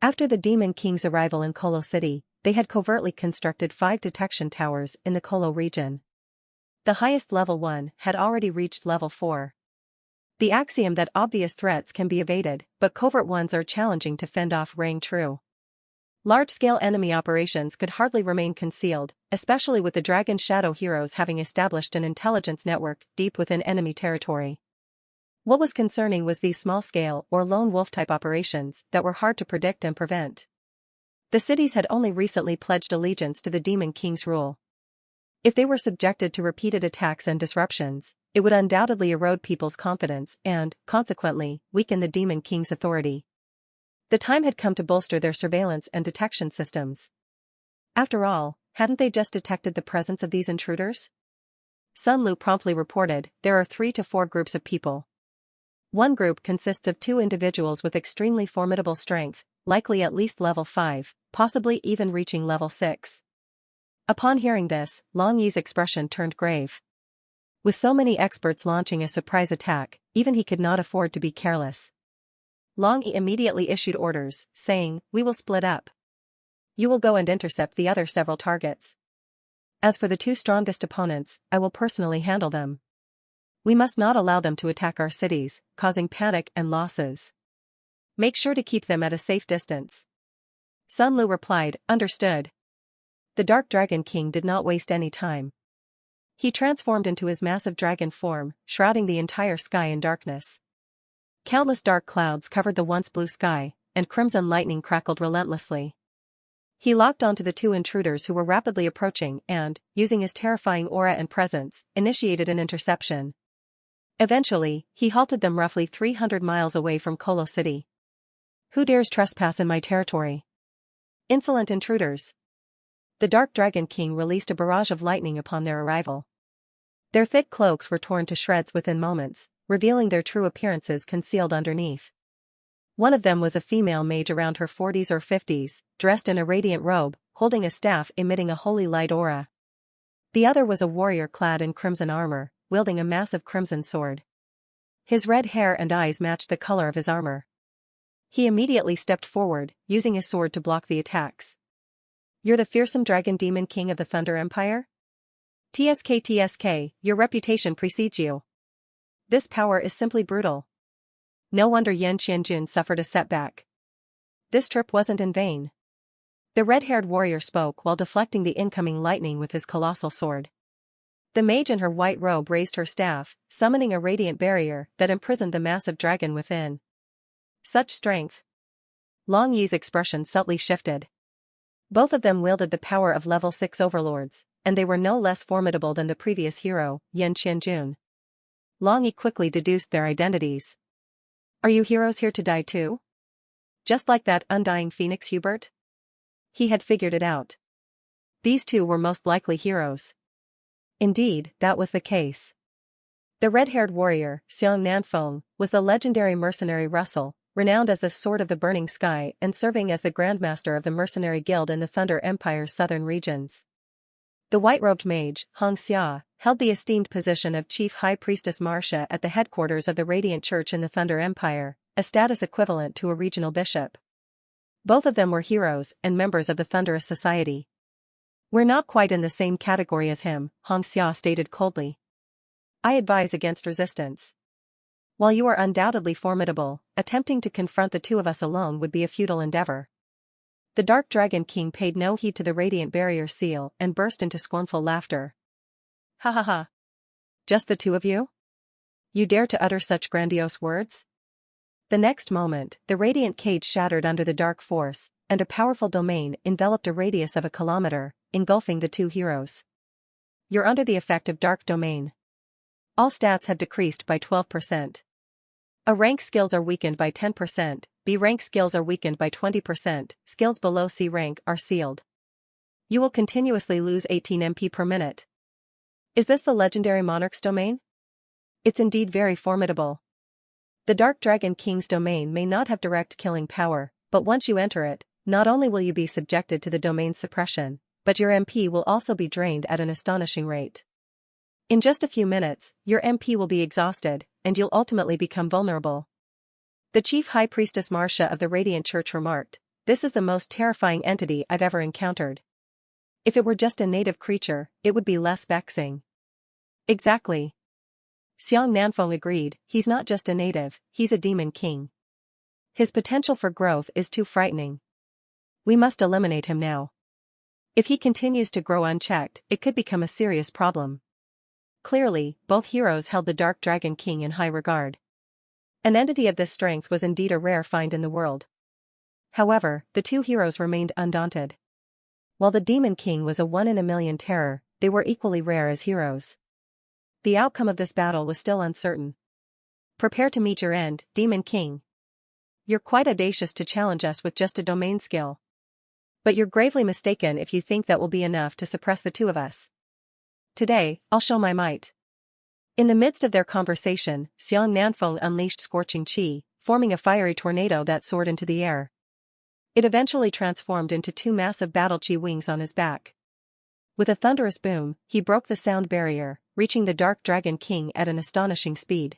After the Demon King's arrival in Kolo City, they had covertly constructed 5 detection towers in the Kolo region. The highest level 1 had already reached level 4. The axiom that obvious threats can be evaded, but covert ones are challenging to fend off rang true. Large-scale enemy operations could hardly remain concealed, especially with the Dragon Shadow heroes having established an intelligence network deep within enemy territory. What was concerning was these small-scale or lone wolf-type operations that were hard to predict and prevent. The cities had only recently pledged allegiance to the Demon King's rule. If they were subjected to repeated attacks and disruptions, it would undoubtedly erode people's confidence and, consequently, weaken the Demon King's authority. The time had come to bolster their surveillance and detection systems. After all, hadn't they just detected the presence of these intruders? Sun Lu promptly reported, there are 3 to 4 groups of people. One group consists of 2 individuals with extremely formidable strength, likely at least level 5, possibly even reaching level 6. Upon hearing this, Long Yi's expression turned grave. With so many experts launching a surprise attack, even he could not afford to be careless. Long Yi immediately issued orders, saying, we will split up. You will go and intercept the other several targets. As for the 2 strongest opponents, I will personally handle them. We must not allow them to attack our cities, causing panic and losses. Make sure to keep them at a safe distance. Sun Lu replied, understood. The Dark Dragon King did not waste any time. He transformed into his massive dragon form, shrouding the entire sky in darkness. Countless dark clouds covered the once blue sky, and crimson lightning crackled relentlessly. He locked onto the 2 intruders who were rapidly approaching and, using his terrifying aura and presence, initiated an interception. Eventually, he halted them roughly 300 miles away from Kolo City. Who dares trespass in my territory? Insolent intruders. The Dark Dragon King released a barrage of lightning upon their arrival. Their thick cloaks were torn to shreds within moments, revealing their true appearances concealed underneath. One of them was a female mage around her 40s or 50s, dressed in a radiant robe, holding a staff emitting a holy light aura. The other was a warrior clad in crimson armor, wielding a massive crimson sword. His red hair and eyes matched the color of his armor. He immediately stepped forward, using his sword to block the attacks. You're the fearsome dragon demon king of the Thunder Empire? TSK, your reputation precedes you. This power is simply brutal. No wonder Yan Qianjun suffered a setback. This trip wasn't in vain. The red-haired warrior spoke while deflecting the incoming lightning with his colossal sword. The mage in her white robe raised her staff, summoning a radiant barrier that imprisoned the massive dragon within. Such strength. Long Yi's expression subtly shifted. Both of them wielded the power of level 6 overlords, and they were no less formidable than the previous hero, Yan Qianjun. Long Yi quickly deduced their identities. Are you heroes here to die too? Just like that undying phoenix Hubert? He had figured it out. These two were most likely heroes. Indeed, that was the case. The red-haired warrior, Xiong Nanfeng, was the legendary mercenary Russell, renowned as the Sword of the Burning Sky and serving as the Grandmaster of the Mercenary Guild in the Thunder Empire's southern regions. The white-robed mage, Hong Xia, held the esteemed position of Chief High Priestess Marcia at the headquarters of the Radiant Church in the Thunder Empire, a status equivalent to a regional bishop. Both of them were heroes and members of the Thunderous Society. We're not quite in the same category as him, Hong Xia stated coldly. I advise against resistance. While you are undoubtedly formidable, attempting to confront the two of us alone would be a futile endeavor. The Dark Dragon King paid no heed to the radiant barrier seal and burst into scornful laughter. Ha ha ha. Just the two of you? You dare to utter such grandiose words? The next moment, the radiant cage shattered under the dark force, and a powerful domain enveloped a radius of a kilometer, engulfing the two heroes. You're under the effect of dark domain. All stats have decreased by 12%. A rank skills are weakened by 10%, B rank skills are weakened by 20%, skills below C rank are sealed. You will continuously lose 18 MP per minute. Is this the legendary Monarch's domain? It's indeed very formidable. The Dark Dragon King's domain may not have direct killing power, but once you enter it, not only will you be subjected to the domain's suppression, but your MP will also be drained at an astonishing rate. In just a few minutes, your MP will be exhausted, and you'll ultimately become vulnerable. The Chief High Priestess Marcia of the Radiant Church remarked, "This is the most terrifying entity I've ever encountered. If it were just a native creature, it would be less vexing." Exactly. Xiong Nanfeng agreed, he's not just a native, he's a demon king. His potential for growth is too frightening. We must eliminate him now. If he continues to grow unchecked, it could become a serious problem. Clearly, both heroes held the Dark Dragon King in high regard. An entity of this strength was indeed a rare find in the world. However, the two heroes remained undaunted. While the Demon King was a one-in-a-million terror, they were equally rare as heroes. The outcome of this battle was still uncertain. Prepare to meet your end, Demon King. You're quite audacious to challenge us with just a domain skill. But you're gravely mistaken if you think that will be enough to suppress the two of us. Today, I'll show my might. In the midst of their conversation, Xiong Nanfeng unleashed scorching qi, forming a fiery tornado that soared into the air. It eventually transformed into two massive battle qi wings on his back. With a thunderous boom, he broke the sound barrier, reaching the Dark Dragon King at an astonishing speed.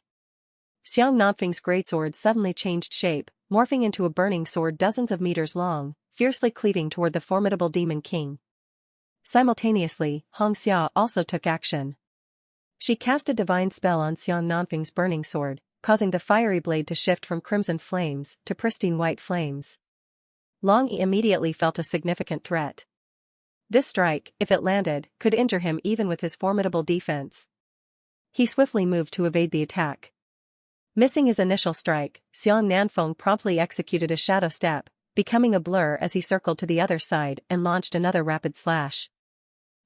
Xiong Nanfeng's greatsword suddenly changed shape, morphing into a burning sword dozens of meters long, fiercely cleaving toward the formidable Demon King. Simultaneously, Hong Xia also took action. She cast a divine spell on Xiong Nanfeng's burning sword, causing the fiery blade to shift from crimson flames to pristine white flames. Long Yi immediately felt a significant threat. This strike, if it landed, could injure him even with his formidable defense. He swiftly moved to evade the attack. Missing his initial strike, Xiong Nanfeng promptly executed a shadow step, becoming a blur as he circled to the other side and launched another rapid slash.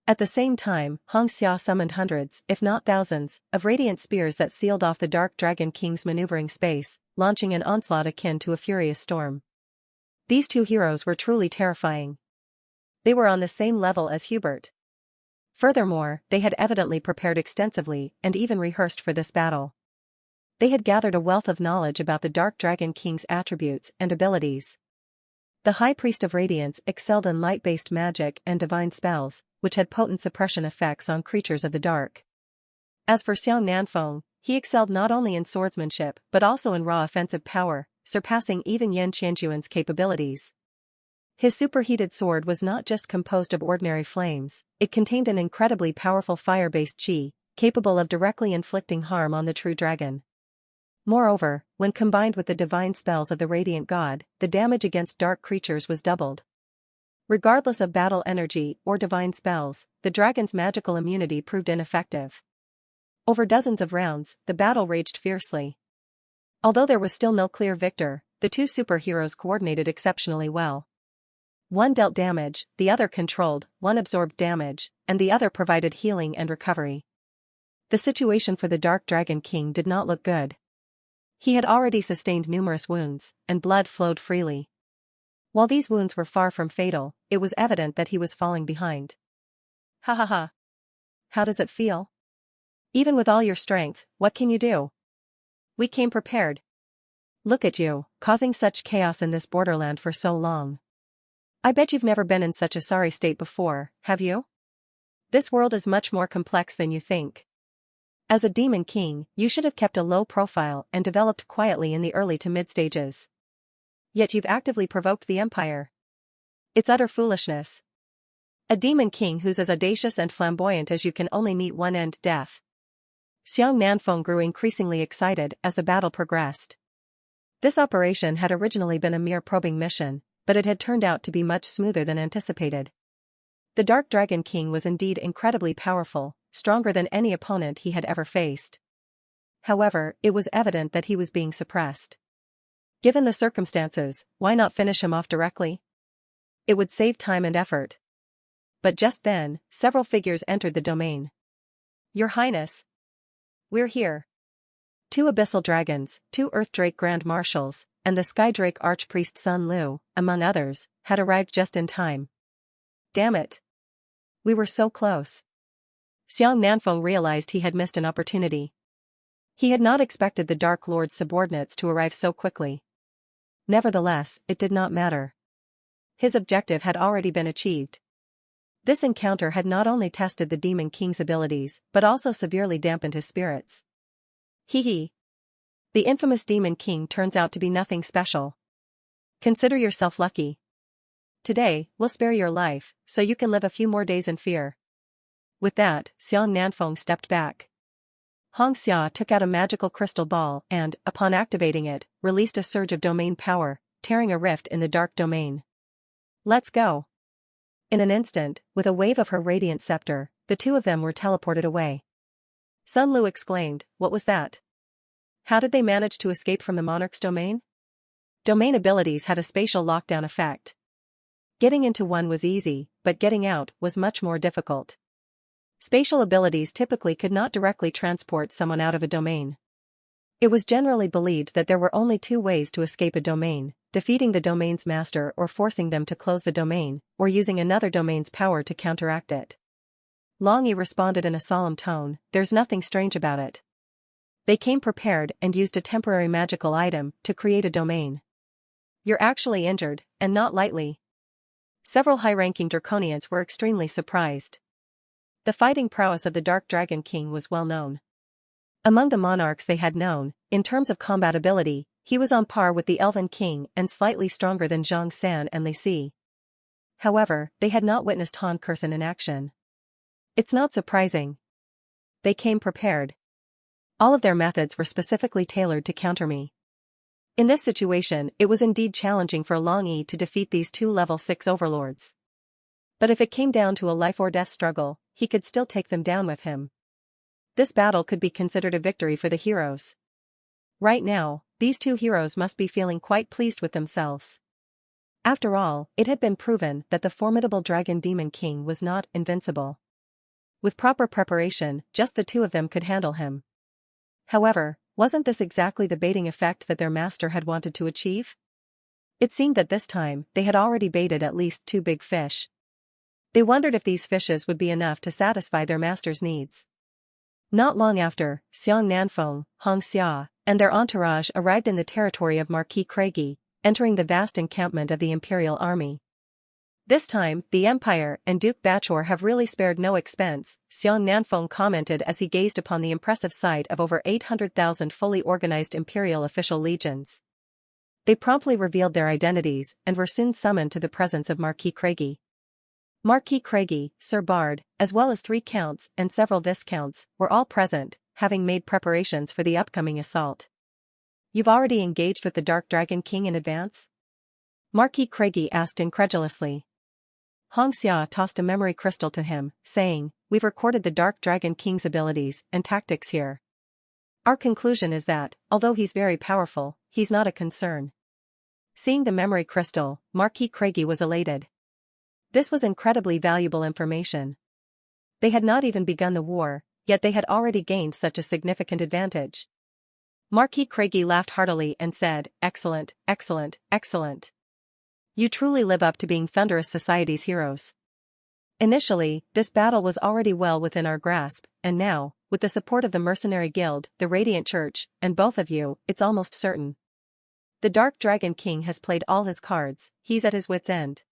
At the same time, Hong Xia summoned hundreds, if not thousands, of radiant spears that sealed off the Dark Dragon King's maneuvering space, launching an onslaught akin to a furious storm. These two heroes were truly terrifying. They were on the same level as Hubert. Furthermore, they had evidently prepared extensively and even rehearsed for this battle. They had gathered a wealth of knowledge about the Dark Dragon King's attributes and abilities. The High Priest of Radiance excelled in light-based magic and divine spells, which had potent suppression effects on creatures of the dark. As for Xiang Nanfeng, he excelled not only in swordsmanship but also in raw offensive power, surpassing even Yan Qianjuan's capabilities. His superheated sword was not just composed of ordinary flames, it contained an incredibly powerful fire-based qi, capable of directly inflicting harm on the true dragon. Moreover, when combined with the divine spells of the Radiant God, the damage against dark creatures was doubled. Regardless of battle energy or divine spells, the dragon's magical immunity proved ineffective. Over dozens of rounds, the battle raged fiercely. Although there was still no clear victor, the two superheroes coordinated exceptionally well. One dealt damage, the other controlled, one absorbed damage, and the other provided healing and recovery. The situation for the Dark Dragon King did not look good. He had already sustained numerous wounds, and blood flowed freely. While these wounds were far from fatal, it was evident that he was falling behind. Ha ha ha. How does it feel? Even with all your strength, what can you do? We came prepared. Look at you, causing such chaos in this borderland for so long. I bet you've never been in such a sorry state before, have you? This world is much more complex than you think. As a demon king, you should have kept a low profile and developed quietly in the early to mid stages. Yet you've actively provoked the empire. It's utter foolishness. A demon king who's as audacious and flamboyant as you can only meet one end death. Xiang Nanfeng grew increasingly excited as the battle progressed. This operation had originally been a mere probing mission, but it had turned out to be much smoother than anticipated. The Dark Dragon King was indeed incredibly powerful, stronger than any opponent he had ever faced. However, it was evident that he was being suppressed. Given the circumstances, why not finish him off directly? It would save time and effort. But just then, several figures entered the domain. Your Highness. We're here. 2 Abyssal Dragons, 2 Earth Drake Grand Marshals, and the Sky Drake Archpriest Sun Lu, among others, had arrived just in time. Damn it. We were so close. Xiang Nanfeng realized he had missed an opportunity. He had not expected the Dark Lord's subordinates to arrive so quickly. Nevertheless, it did not matter. His objective had already been achieved. This encounter had not only tested the Demon King's abilities but also severely dampened his spirits. Hee hee. The infamous Demon King turns out to be nothing special. Consider yourself lucky. Today, we'll spare your life, so you can live a few more days in fear. With that, Xiang Nanfeng stepped back. Hong Xia took out a magical crystal ball and, upon activating it, released a surge of domain power, tearing a rift in the dark domain. Let's go. In an instant, with a wave of her radiant scepter, the two of them were teleported away. Sun Lu exclaimed, "What was that? How did they manage to escape from the monarch's domain?" Domain abilities had a spatial lockdown effect. Getting into one was easy, but getting out was much more difficult. Spatial abilities typically could not directly transport someone out of a domain. It was generally believed that there were only 2 ways to escape a domain: defeating the domain's master or forcing them to close the domain, or using another domain's power to counteract it. Long Yi responded in a solemn tone, "There's nothing strange about it. They came prepared and used a temporary magical item to create a domain. You're actually injured, and not lightly." Several high-ranking Draconians were extremely surprised. The fighting prowess of the Dark Dragon King was well known. Among the monarchs they had known, in terms of combat ability, he was on par with the Elven King and slightly stronger than Zhang San and Li Si. However, they had not witnessed Han Kursen in action. It's not surprising. They came prepared. All of their methods were specifically tailored to counter me. In this situation, it was indeed challenging for Long Yi to defeat these 2 level 6 overlords. But if it came down to a life-or-death struggle, he could still take them down with him. This battle could be considered a victory for the heroes. Right now, these 2 heroes must be feeling quite pleased with themselves. After all, it had been proven that the formidable Dragon Demon King was not invincible. With proper preparation, just the 2 of them could handle him. However, wasn't this exactly the baiting effect that their master had wanted to achieve? It seemed that this time, they had already baited at least 2 big fish. They wondered if these fishes would be enough to satisfy their master's needs. Not long after, Xiang Nanfeng, Hong Xia, and their entourage arrived in the territory of Marquis Craigie, entering the vast encampment of the imperial army. This time, the Empire and Duke Bachor have really spared no expense, Xiang Nanfeng commented as he gazed upon the impressive sight of over 800,000 fully organized imperial official legions. They promptly revealed their identities and were soon summoned to the presence of Marquis Craigie. Marquis Craigie, Sir Bard, as well as 3 counts and several viscounts, were all present, having made preparations for the upcoming assault. "You've already engaged with the Dark Dragon King in advance?" Marquis Craigie asked incredulously. Hong Xia tossed a memory crystal to him, saying, "We've recorded the Dark Dragon King's abilities and tactics here. Our conclusion is that, although he's very powerful, he's not a concern." Seeing the memory crystal, Marquis Craigie was elated. This was incredibly valuable information. They had not even begun the war, yet they had already gained such a significant advantage. Marquis Craigie laughed heartily and said, "Excellent, excellent, excellent. You truly live up to being Thunderous Society's heroes. Initially, this battle was already well within our grasp, and now, with the support of the Mercenary Guild, the Radiant Church, and both of you, it's almost certain. The Dark Dragon King has played all his cards, he's at his wit's end.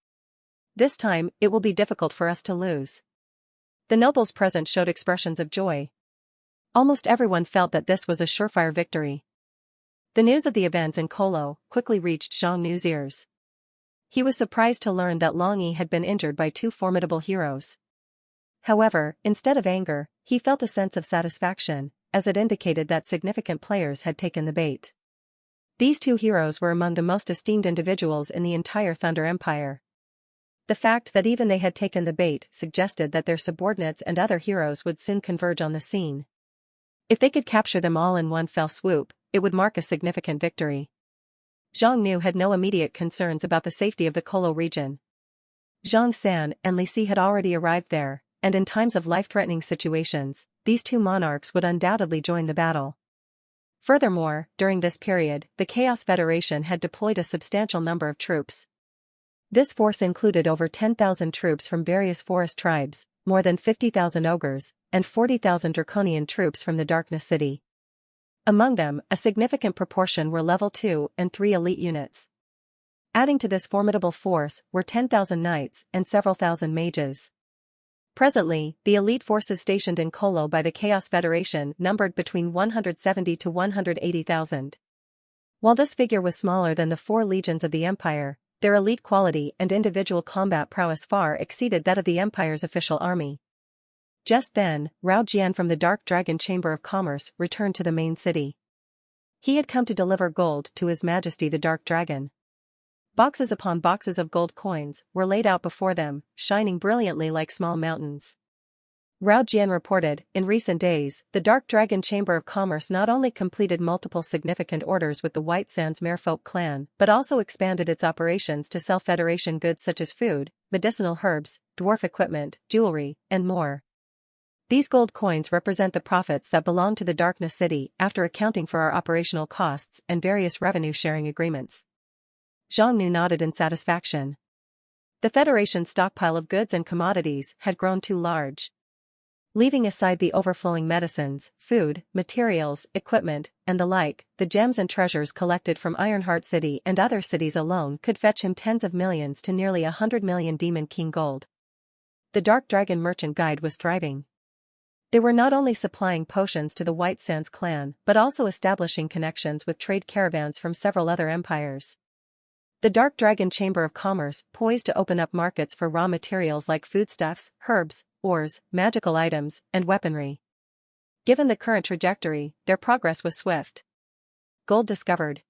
This time, it will be difficult for us to lose." The nobles present showed expressions of joy. Almost everyone felt that this was a surefire victory. The news of the events in Kolo quickly reached Zhang Nu's ears. He was surprised to learn that Long Yi had been injured by 2 formidable heroes. However, instead of anger, he felt a sense of satisfaction, as it indicated that significant players had taken the bait. These 2 heroes were among the most esteemed individuals in the entire Thunder Empire. The fact that even they had taken the bait suggested that their subordinates and other heroes would soon converge on the scene. If they could capture them all in one fell swoop, it would mark a significant victory. Zhang Nu had no immediate concerns about the safety of the Kolo region. Zhang San and Li Si had already arrived there, and in times of life-threatening situations, these 2 monarchs would undoubtedly join the battle. Furthermore, during this period, the Chaos Federation had deployed a substantial number of troops. This force included over 10,000 troops from various forest tribes, more than 50,000 ogres, and 40,000 draconian troops from the Darkness City. Among them, a significant proportion were level 2 and 3 elite units. Adding to this formidable force were 10,000 knights and several thousand mages. Presently, the elite forces stationed in Kolo by the Chaos Federation numbered between 170 to 180,000. While this figure was smaller than the 4 legions of the Empire, their elite quality and individual combat prowess far exceeded that of the Empire's official army. Just then, Rao Jian from the Dark Dragon Chamber of Commerce returned to the main city. He had come to deliver gold to His Majesty the Dark Dragon. Boxes upon boxes of gold coins were laid out before them, shining brilliantly like small mountains. Rao Jian reported, in recent days, the Dark Dragon Chamber of Commerce not only completed multiple significant orders with the White Sands Merfolk clan, but also expanded its operations to sell Federation goods such as food, medicinal herbs, dwarf equipment, jewelry, and more. These gold coins represent the profits that belong to the Darkness City after accounting for our operational costs and various revenue-sharing agreements. Zhang Nu nodded in satisfaction. The Federation's stockpile of goods and commodities had grown too large. Leaving aside the overflowing medicines, food, materials, equipment, and the like, the gems and treasures collected from Ironheart City and other cities alone could fetch him tens of millions to nearly 100 million Demon King gold. The Dark Dragon Merchant Guild was thriving. They were not only supplying potions to the White Sands clan but also establishing connections with trade caravans from several other empires. The Dark Dragon Chamber of Commerce poised to open up markets for raw materials like foodstuffs, herbs, ores, magical items, and weaponry. Given the current trajectory, their progress was swift. Gold discovered.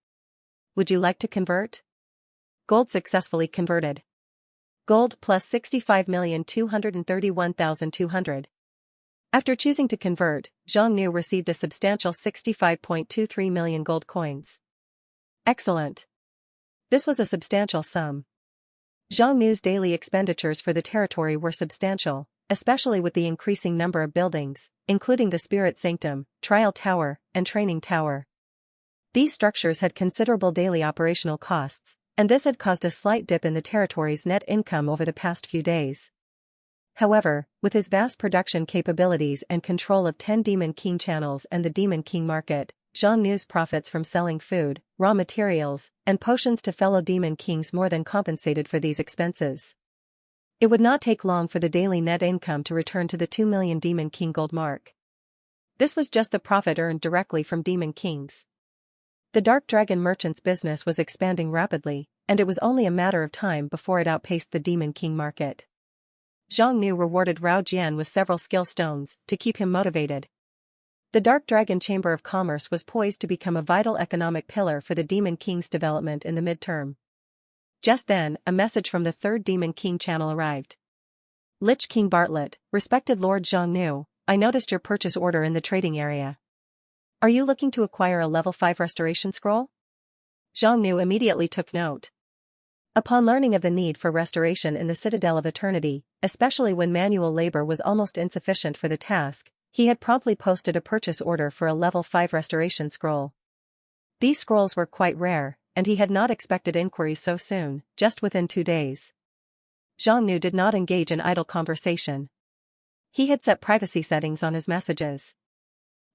Would you like to convert? Gold successfully converted. Gold plus 65,231,200. After choosing to convert, Zhang Nu received a substantial 65.23 million gold coins. Excellent. This was a substantial sum. Zhang Nu's daily expenditures for the territory were substantial, especially with the increasing number of buildings, including the Spirit Sanctum, Trial Tower, and Training Tower. These structures had considerable daily operational costs, and this had caused a slight dip in the territory's net income over the past few days. However, with his vast production capabilities and control of 10 Demon King channels and the Demon King market, Zhang Nu's profits from selling food, raw materials, and potions to fellow Demon Kings more than compensated for these expenses. It would not take long for the daily net income to return to the 2 million Demon King gold mark. This was just the profit earned directly from Demon Kings. The Dark Dragon merchant's business was expanding rapidly, and it was only a matter of time before it outpaced the Demon King market. Zhang Nu rewarded Rao Jian with several skill stones to keep him motivated. The Dark Dragon Chamber of Commerce was poised to become a vital economic pillar for the Demon King's development in the midterm. Just then, a message from the third Demon King channel arrived. Lich King Bartlett, respected Lord Zhang Nu, I noticed your purchase order in the trading area. Are you looking to acquire a level 5 restoration scroll? Zhang Nu immediately took note. Upon learning of the need for restoration in the Citadel of Eternity, especially when manual labor was almost insufficient for the task, he had promptly posted a purchase order for a level 5 restoration scroll. These scrolls were quite rare, and he had not expected inquiries so soon, just within 2 days. Zhang Nu did not engage in idle conversation. He had set privacy settings on his messages.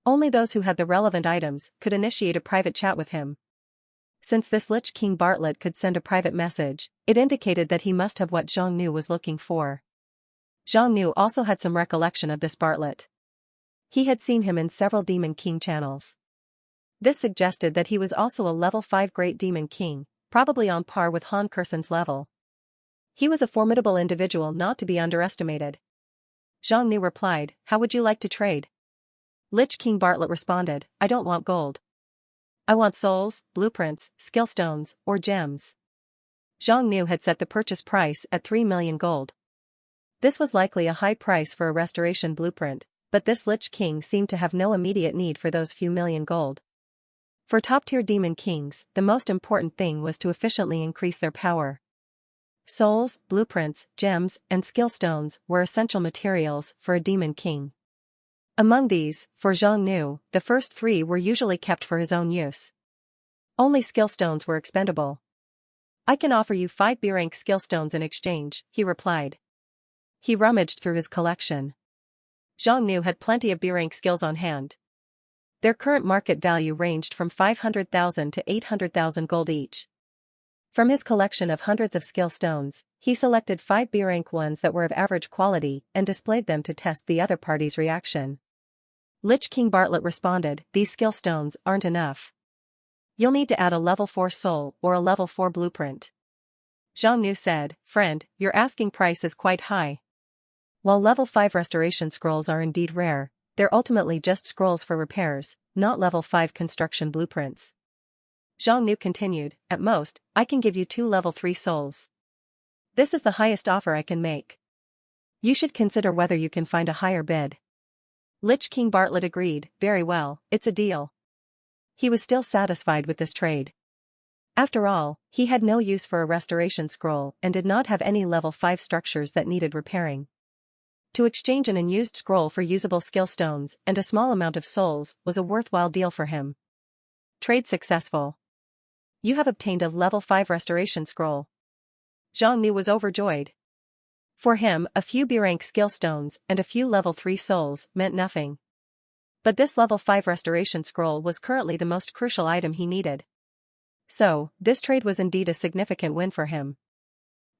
Only those who had the relevant items could initiate a private chat with him. Since this Lich King Bartlett could send a private message, it indicated that he must have what Zhang Nu was looking for. Zhang Nu also had some recollection of this Bartlett. He had seen him in several Demon King channels. This suggested that he was also a level 5 Great Demon King, probably on par with Han Kursen's level. He was a formidable individual not to be underestimated. Zhang Nu replied, "How would you like to trade?" Lich King Bartlett responded, "I don't want gold. I want souls, blueprints, skill stones, or gems." Zhang Nu had set the purchase price at 3 million gold. This was likely a high price for a restoration blueprint, but this Lich King seemed to have no immediate need for those few million gold. For top-tier Demon Kings, the most important thing was to efficiently increase their power. Souls, blueprints, gems, and skill stones were essential materials for a Demon King. Among these, for Zhang Nu, the first 3 were usually kept for his own use. Only skill stones were expendable. "I can offer you 5 B-rank skill stones in exchange," he replied. He rummaged through his collection. Zhang Nu had plenty of B-rank skills on hand. Their current market value ranged from 500,000 to 800,000 gold each. From his collection of hundreds of skill stones, he selected 5 B-rank ones that were of average quality and displayed them to test the other party's reaction. Lich King Bartlett responded, "These skill stones aren't enough. You'll need to add a level 4 soul or a level 4 blueprint." Zhang Nu said, "Friend, your asking price is quite high. While level 5 restoration scrolls are indeed rare, they're ultimately just scrolls for repairs, not level 5 construction blueprints." Zhang Nu continued, "At most, I can give you 2 level 3 souls. This is the highest offer I can make. You should consider whether you can find a higher bid." Lich King Bartlett agreed, "Very well, it's a deal." He was still satisfied with this trade. After all, he had no use for a restoration scroll and did not have any level 5 structures that needed repairing. To exchange an unused scroll for usable skill stones and a small amount of souls was a worthwhile deal for him. Trade successful. You have obtained a level 5 restoration scroll. Zhang Nu was overjoyed. For him, a few B-rank skill stones and a few level 3 souls meant nothing. But this level 5 restoration scroll was currently the most crucial item he needed. So, this trade was indeed a significant win for him.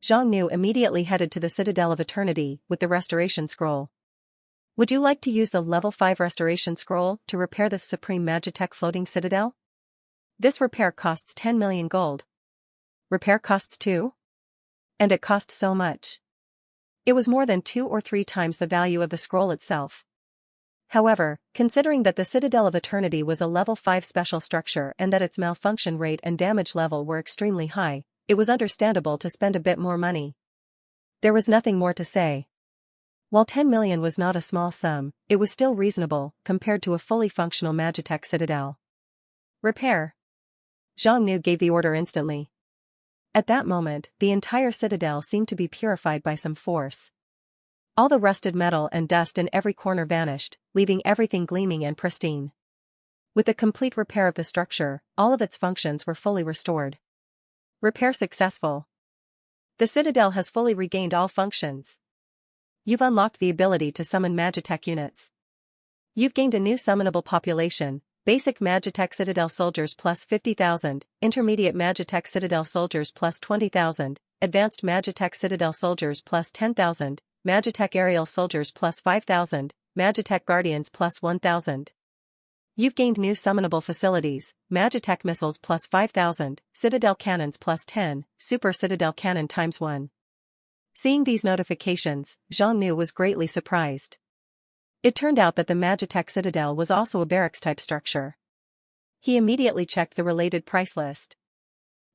Zhang Nu immediately headed to the Citadel of Eternity with the restoration scroll. "Would you like to use the level 5 restoration scroll to repair the Supreme Magitech floating citadel? This repair costs 10 million gold. Repair costs 2? And it cost so much. It was more than 2 or 3 times the value of the scroll itself. However, considering that the Citadel of Eternity was a level 5 special structure and that its malfunction rate and damage level were extremely high, it was understandable to spend a bit more money. There was nothing more to say. While 10 million was not a small sum, it was still reasonable compared to a fully functional Magitech citadel. Repair. Zhang Nu gave the order instantly. At that moment, the entire citadel seemed to be purified by some force. All the rusted metal and dust in every corner vanished, leaving everything gleaming and pristine. With the complete repair of the structure, all of its functions were fully restored. Repair successful. The Citadel has fully regained all functions. You've unlocked the ability to summon Magitech units. You've gained a new summonable population, basic Magitech Citadel soldiers plus 50,000, intermediate Magitech Citadel soldiers plus 20,000, advanced Magitech Citadel soldiers plus 10,000, Magitech aerial soldiers plus 5,000, Magitech guardians plus 1,000. You've gained new summonable facilities, Magitech missiles plus 5,000, Citadel cannons plus 10, Super Citadel cannon times 1. Seeing these notifications, Jean Nu was greatly surprised. It turned out that the Magitech Citadel was also a barracks-type structure. He immediately checked the related price list.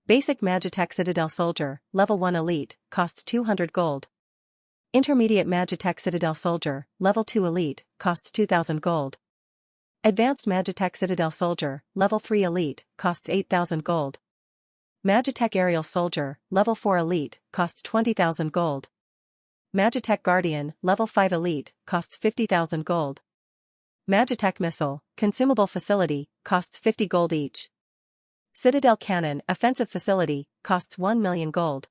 Basic Magitech Citadel Soldier, Level 1 Elite, costs 200 gold. Intermediate Magitech Citadel Soldier, Level 2 Elite, costs 2,000 gold. Advanced Magitech Citadel Soldier, Level 3 Elite, costs 8,000 gold. Magitech Aerial Soldier, Level 4 Elite, costs 20,000 gold. Magitech Guardian, Level 5 Elite, costs 50,000 gold. Magitech Missile, Consumable Facility, costs 50 gold each. Citadel Cannon, Offensive Facility, costs 1 million gold.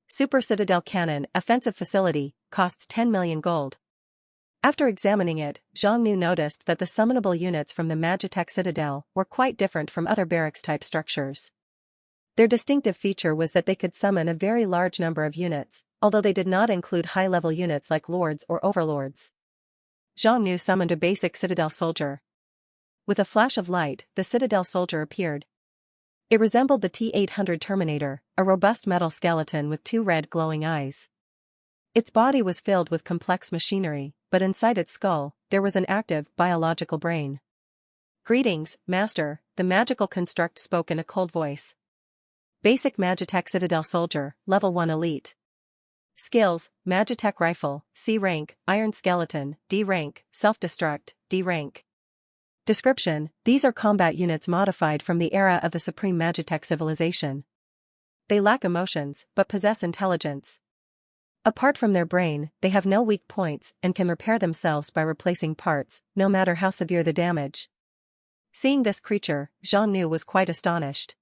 Super Citadel Cannon, Offensive Facility, costs 10 million gold. After examining it, Jean Nu noticed that the summonable units from the Magitech Citadel were quite different from other barracks-type structures. Their distinctive feature was that they could summon a very large number of units, although they did not include high-level units like lords or overlords. Jean Nu summoned a basic Citadel soldier. With a flash of light, the Citadel soldier appeared. It resembled the T-800 Terminator, a robust metal skeleton with 2 red glowing eyes. Its body was filled with complex machinery, but inside its skull, there was an active, biological brain. "Greetings, Master," the magical construct spoke in a cold voice. Basic Magitech Citadel Soldier, Level 1 Elite. Skills, Magitech Rifle, C rank, Iron Skeleton, D rank, Self-Destruct, D rank. Description: these are combat units modified from the era of the Supreme Magitech civilization. They lack emotions, but possess intelligence. Apart from their brain, they have no weak points and can repair themselves by replacing parts, no matter how severe the damage. Seeing this creature, Jean Nu was quite astonished.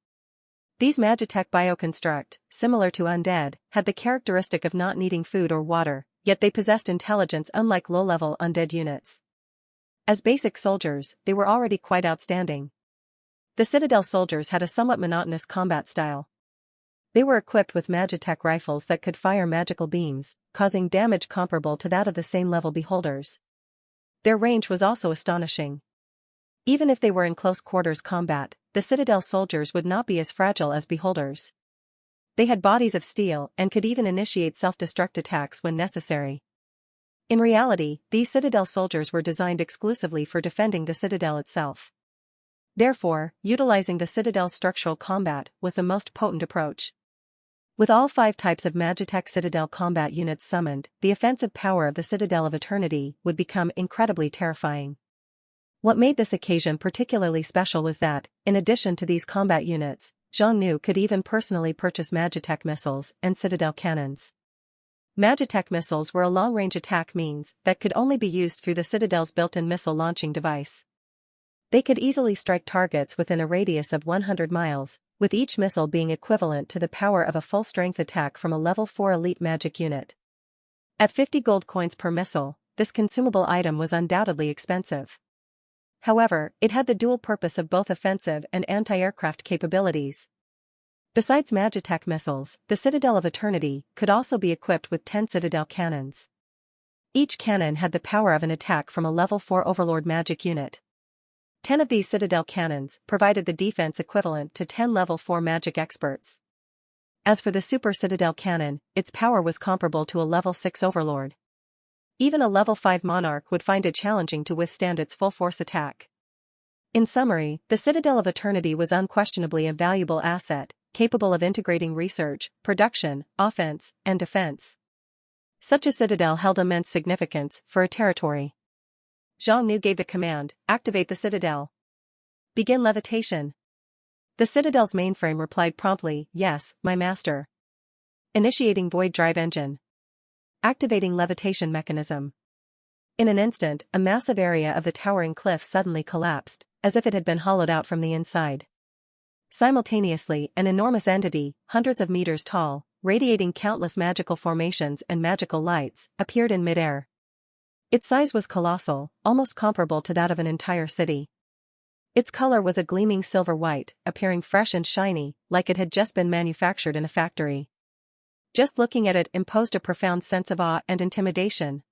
These Magitech bioconstruct, similar to undead, had the characteristic of not needing food or water, yet they possessed intelligence unlike low-level undead units. As basic soldiers, they were already quite outstanding. The Citadel soldiers had a somewhat monotonous combat style. They were equipped with Magitech rifles that could fire magical beams, causing damage comparable to that of the same-level beholders. Their range was also astonishing. Even if they were in close-quarters combat, the Citadel soldiers would not be as fragile as beholders. They had bodies of steel and could even initiate self-destruct attacks when necessary. In reality, these Citadel soldiers were designed exclusively for defending the Citadel itself. Therefore, utilizing the Citadel's structural combat was the most potent approach. With all 5 types of Magitech Citadel combat units summoned, the offensive power of the Citadel of Eternity would become incredibly terrifying. What made this occasion particularly special was that, in addition to these combat units, Jean Nu could even personally purchase Magitech missiles and Citadel cannons. Magitech missiles were a long-range attack means that could only be used through the Citadel's built-in missile launching device. They could easily strike targets within a radius of 100 miles, with each missile being equivalent to the power of a full-strength attack from a Level 4 elite magic unit. At 50 gold coins per missile, this consumable item was undoubtedly expensive. However, it had the dual purpose of both offensive and anti-aircraft capabilities. Besides Magitech missiles, the Citadel of Eternity could also be equipped with 10 Citadel cannons. Each cannon had the power of an attack from a Level 4 Overlord magic unit. 10 of these Citadel cannons provided the defense equivalent to 10 Level 4 magic experts. As for the Super Citadel cannon, its power was comparable to a Level 6 Overlord. Even a Level 5 Monarch would find it challenging to withstand its full-force attack. In summary, the Citadel of Eternity was unquestionably a valuable asset, capable of integrating research, production, offense, and defense. Such a citadel held immense significance for a territory. Jean Nu gave the command, "Activate the Citadel. Begin levitation." The Citadel's mainframe replied promptly, "Yes, my master." Initiating void drive engine. Activating levitation mechanism. In an instant, a massive area of the towering cliff suddenly collapsed, as if it had been hollowed out from the inside. Simultaneously, an enormous entity, hundreds of meters tall, radiating countless magical formations and magical lights, appeared in midair. Its size was colossal, almost comparable to that of an entire city. Its color was a gleaming silver white, appearing fresh and shiny, like it had just been manufactured in a factory. Just looking at it imposed a profound sense of awe and intimidation.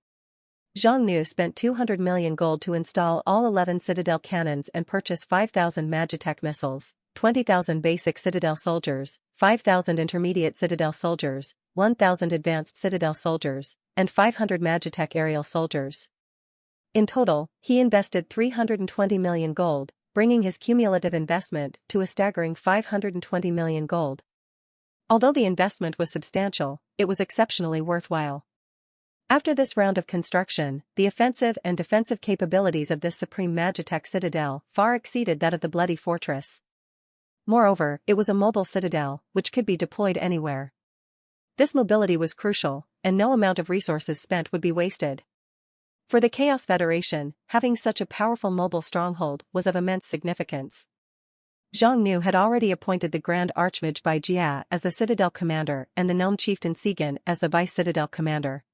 Zhang Nu spent 200 million gold to install all 11 Citadel cannons and purchase 5,000 Magitech missiles, 20,000 basic Citadel soldiers, 5,000 intermediate Citadel soldiers, 1,000 advanced Citadel soldiers, and 500 Magitech aerial soldiers. In total, he invested 320 million gold, bringing his cumulative investment to a staggering 520 million gold. Although the investment was substantial, it was exceptionally worthwhile. After this round of construction, the offensive and defensive capabilities of this supreme Magitech citadel far exceeded that of the Bloody Fortress. Moreover, it was a mobile citadel, which could be deployed anywhere. This mobility was crucial, and no amount of resources spent would be wasted. For the Chaos Federation, having such a powerful mobile stronghold was of immense significance. Zhang Nu had already appointed the Grand Archmage Bai Jia as the Citadel Commander and the Gnome Chieftain Sigan as the Vice Citadel Commander.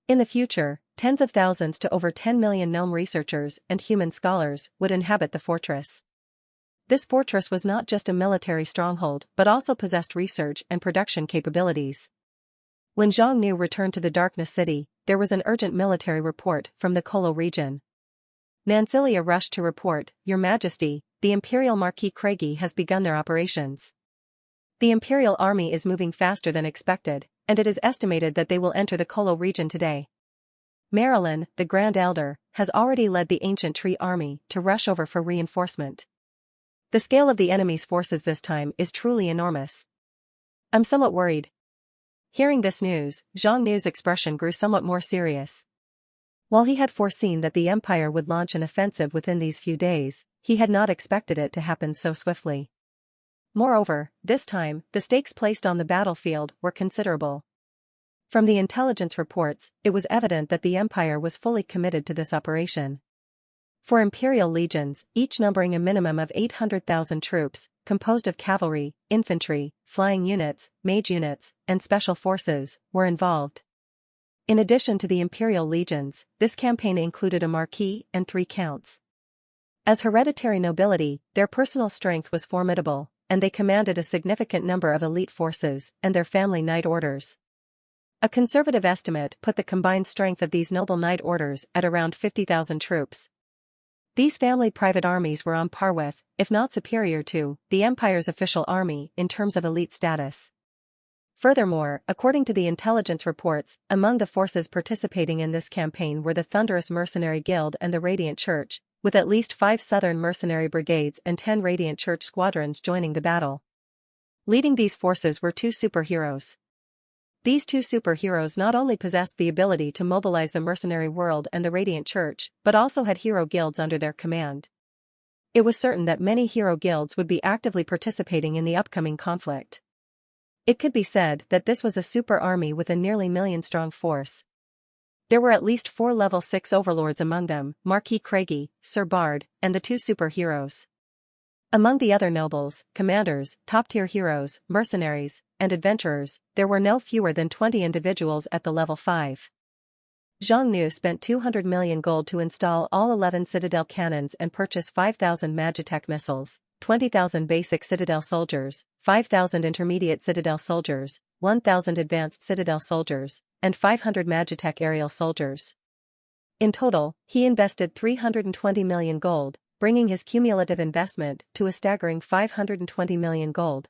In the future, tens of thousands to over 10 million gnome researchers and human scholars would inhabit the fortress. This fortress was not just a military stronghold but also possessed research and production capabilities. When Zhang Nu returned to the Darkness City, there was an urgent military report from the Kolo region. Nancilia rushed to report, "Your Majesty, the Imperial Marquis Craigie has begun their operations. The Imperial Army is moving faster than expected, and it is estimated that they will enter the Kolo region today." Marilyn, the Grand Elder, has already led the Ancient Tree Army to rush over for reinforcement. The scale of the enemy's forces this time is truly enormous. "I'm somewhat worried." Hearing this news, Zhang Nu's expression grew somewhat more serious. While he had foreseen that the Empire would launch an offensive within these few days, he had not expected it to happen so swiftly. Moreover, this time, the stakes placed on the battlefield were considerable. From the intelligence reports, it was evident that the Empire was fully committed to this operation. For Imperial legions, each numbering a minimum of 800,000 troops, composed of cavalry, infantry, flying units, mage units, and special forces, were involved. In addition to the Imperial legions, this campaign included a Marquis and 3 counts. As hereditary nobility, their personal strength was formidable, and they commanded a significant number of elite forces and their family knight orders. A conservative estimate put the combined strength of these noble knight orders at around 50,000 troops. These family private armies were on par with, if not superior to, the Empire's official army in terms of elite status. Furthermore, according to the intelligence reports, among the forces participating in this campaign were the Thunderous Mercenary Guild and the Radiant Church, with at least 5 Southern Mercenary Brigades and 10 Radiant Church squadrons joining the battle. Leading these forces were 2 superheroes. These 2 superheroes not only possessed the ability to mobilize the mercenary world and the Radiant Church, but also had hero guilds under their command. It was certain that many hero guilds would be actively participating in the upcoming conflict. It could be said that this was a super army with a nearly million-strong force. There were at least 4 level 6 overlords among them, Marquis Craigie, Sir Bard, and the 2 superheroes. Among the other nobles, commanders, top-tier heroes, mercenaries, and adventurers, there were no fewer than 20 individuals at the level 5. Zhang Nu spent 200 million gold to install all 11 Citadel cannons and purchase 5,000 Magitech missiles, 20,000 basic Citadel soldiers, 5,000 intermediate Citadel soldiers, 1,000 advanced Citadel soldiers, and 500 Magitech aerial soldiers. In total, he invested 320 million gold, bringing his cumulative investment to a staggering 520 million gold.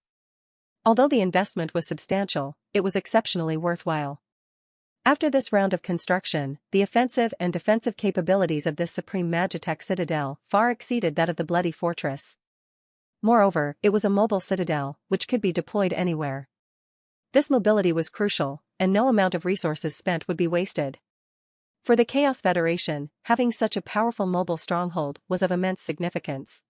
Although the investment was substantial, it was exceptionally worthwhile. After this round of construction, the offensive and defensive capabilities of this supreme Magitech citadel far exceeded that of the Bloody Fortress. Moreover, it was a mobile citadel, which could be deployed anywhere. This mobility was crucial, and no amount of resources spent would be wasted. For the Chaos Federation, having such a powerful mobile stronghold was of immense significance.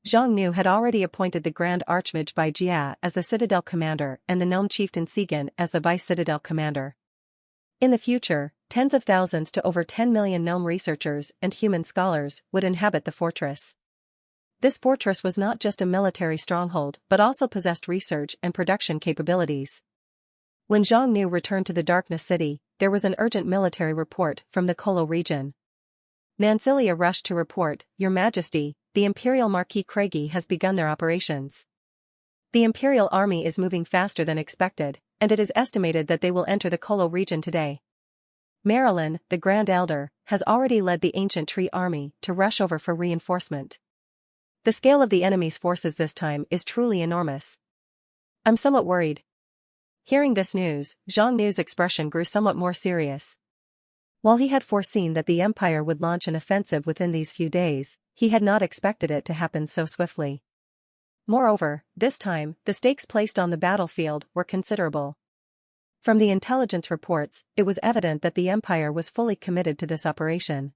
Zhang Nu had already appointed the Grand Archmage Bai Jia as the Citadel Commander and the Gnome Chieftain Sigan as the Vice Citadel Commander. In the future, tens of thousands to over 10 million gnome researchers and human scholars would inhabit the fortress. This fortress was not just a military stronghold but also possessed research and production capabilities. When Zhang Nu returned to the Darkness City, there was an urgent military report from the Kolo region. Nancilia rushed to report, "Your Majesty, the Imperial Marquis Craigie has begun their operations. The Imperial Army is moving faster than expected, and it is estimated that they will enter the Kolo region today." Marilyn, the Grand Elder, has already led the Ancient Tree Army to rush over for reinforcement. The scale of the enemy's forces this time is truly enormous. "I'm somewhat worried." Hearing this news, Zhang Nu's expression grew somewhat more serious. While he had foreseen that the Empire would launch an offensive within these few days, he had not expected it to happen so swiftly. Moreover, this time, the stakes placed on the battlefield were considerable. From the intelligence reports, it was evident that the Empire was fully committed to this operation.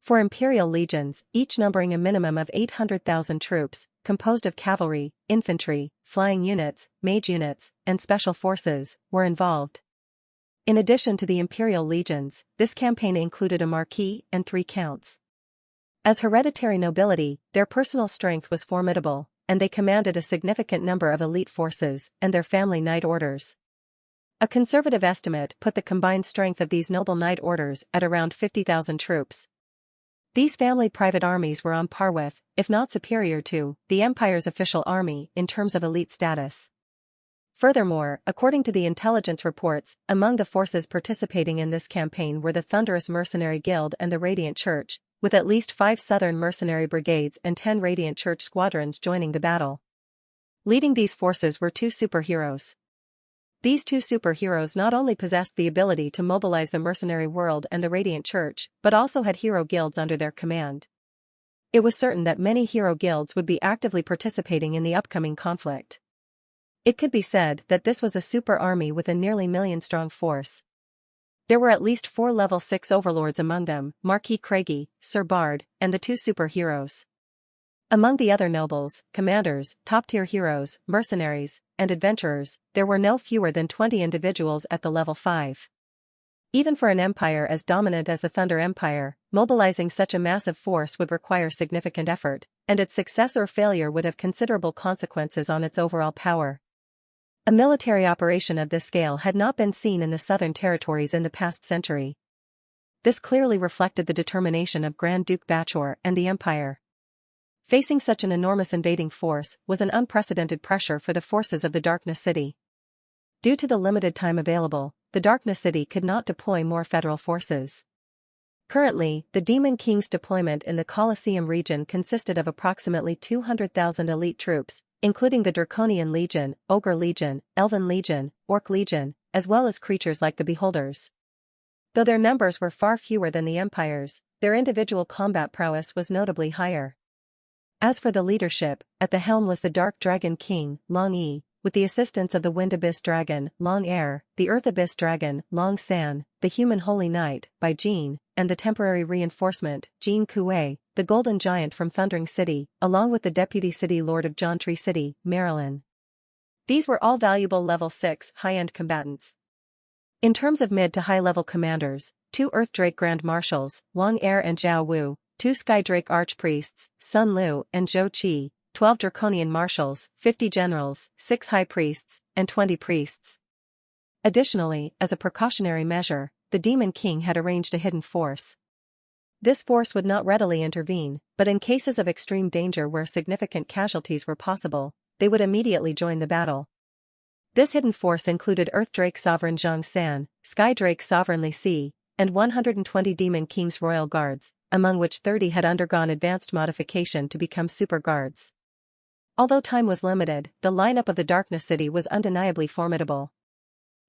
For Imperial legions, each numbering a minimum of 800,000 troops, composed of cavalry, infantry, flying units, mage units, and special forces, were involved. In addition to the Imperial legions, this campaign included a Marquis and 3 counts. As hereditary nobility, their personal strength was formidable, and they commanded a significant number of elite forces and their family knight orders. A conservative estimate put the combined strength of these noble knight orders at around 50,000 troops. These family private armies were on par with, if not superior to, the Empire's official army in terms of elite status. Furthermore, according to the intelligence reports, among the forces participating in this campaign were the Thunderous Mercenary Guild and the Radiant Church, with at least 5 Southern Mercenary Brigades and 10 Radiant Church squadrons joining the battle. Leading these forces were 2 superheroes. These 2 superheroes not only possessed the ability to mobilize the mercenary world and the Radiant Church, but also had hero guilds under their command. It was certain that many hero guilds would be actively participating in the upcoming conflict. It could be said that this was a super army with a nearly million-strong force. There were at least 4 level 6 overlords among them, Marquis Craigie, Sir Bard, and the 2 superheroes. Among the other nobles, commanders, top-tier heroes, mercenaries, and adventurers, there were no fewer than 20 individuals at the level 5. Even for an empire as dominant as the Thunder Empire, mobilizing such a massive force would require significant effort, and its success or failure would have considerable consequences on its overall power. A military operation of this scale had not been seen in the Southern Territories in the past century. This clearly reflected the determination of Grand Duke Bachor and the Empire. Facing such an enormous invading force was an unprecedented pressure for the forces of the Darkness City. Due to the limited time available, the Darkness City could not deploy more federal forces. Currently, the Demon King's deployment in the Colosseum region consisted of approximately 200,000 elite troops, including the Draconian Legion, Ogre Legion, Elven Legion, Orc Legion, as well as creatures like the Beholders. Though their numbers were far fewer than the Empire's, their individual combat prowess was notably higher. As for the leadership, at the helm was the Dark Dragon King, Long E, with the assistance of the Wind Abyss Dragon, Long Air, the Earth Abyss Dragon, Long San, the Human Holy Knight, by Jean, and the temporary reinforcement, Jean Kuei, the Golden Giant from Thundering City, along with the Deputy City Lord of John Tree City, Marilyn. These were all valuable level 6 high-end combatants. In terms of mid to high-level commanders, 2 Earth Drake Grand Marshals, Wang Er and Zhao Wu, 2 Sky Drake Archpriests, Sun Lu and Zhou Qi, 12 Draconian Marshals, 50 Generals, 6 High Priests, and 20 Priests. Additionally, as a precautionary measure, the Demon King had arranged a hidden force. This force would not readily intervene, but in cases of extreme danger where significant casualties were possible, they would immediately join the battle. This hidden force included Earth Drake Sovereign Zhang San, Sky Drake Sovereign Li Si, and 120 Demon King's Royal Guards, among which 30 had undergone advanced modification to become super guards. Although time was limited, the lineup of the Darkness City was undeniably formidable.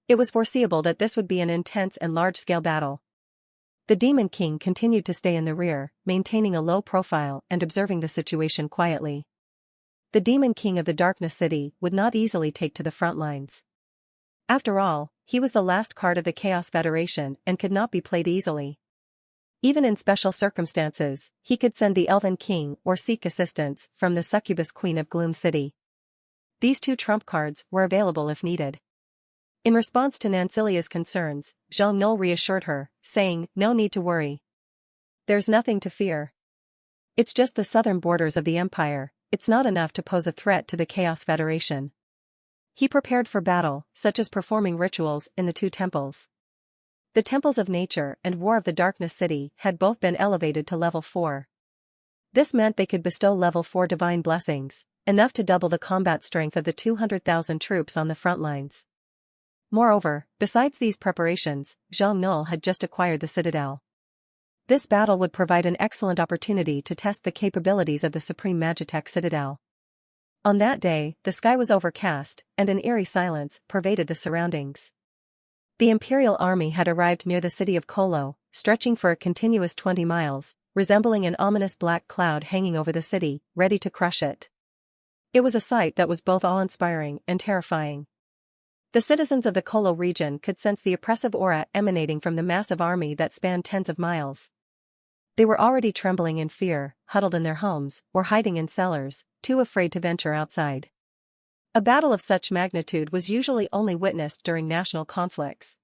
It was foreseeable that this would be an intense and large-scale battle. The Demon King continued to stay in the rear, maintaining a low profile and observing the situation quietly. The Demon King of the Darkness City would not easily take to the front lines. After all, he was the last card of the Chaos Federation and could not be played easily. Even in special circumstances, he could send the Elven King or seek assistance from the Succubus Queen of Gloom City. These 2 trump cards were available if needed. In response to Nancilia's concerns, Zhang Nu reassured her, saying, "No need to worry. There's nothing to fear. It's just the southern borders of the empire, it's not enough to pose a threat to the Chaos Federation. He prepared for battle, such as performing rituals in the two temples. The temples of nature and war of the Darkness City had both been elevated to level 4. This meant they could bestow level 4 divine blessings, enough to double the combat strength of the 200,000 troops on the front lines. Moreover, besides these preparations, Zhang Nul had just acquired the citadel. This battle would provide an excellent opportunity to test the capabilities of the Supreme Magitech citadel. On that day, the sky was overcast, and an eerie silence pervaded the surroundings. The Imperial army had arrived near the city of Kolo, stretching for a continuous 20 miles, resembling an ominous black cloud hanging over the city, ready to crush it. It was a sight that was both awe-inspiring and terrifying. The citizens of the Kolo region could sense the oppressive aura emanating from the massive army that spanned tens of miles. They were already trembling in fear, huddled in their homes, or hiding in cellars, too afraid to venture outside. A battle of such magnitude was usually only witnessed during national conflicts.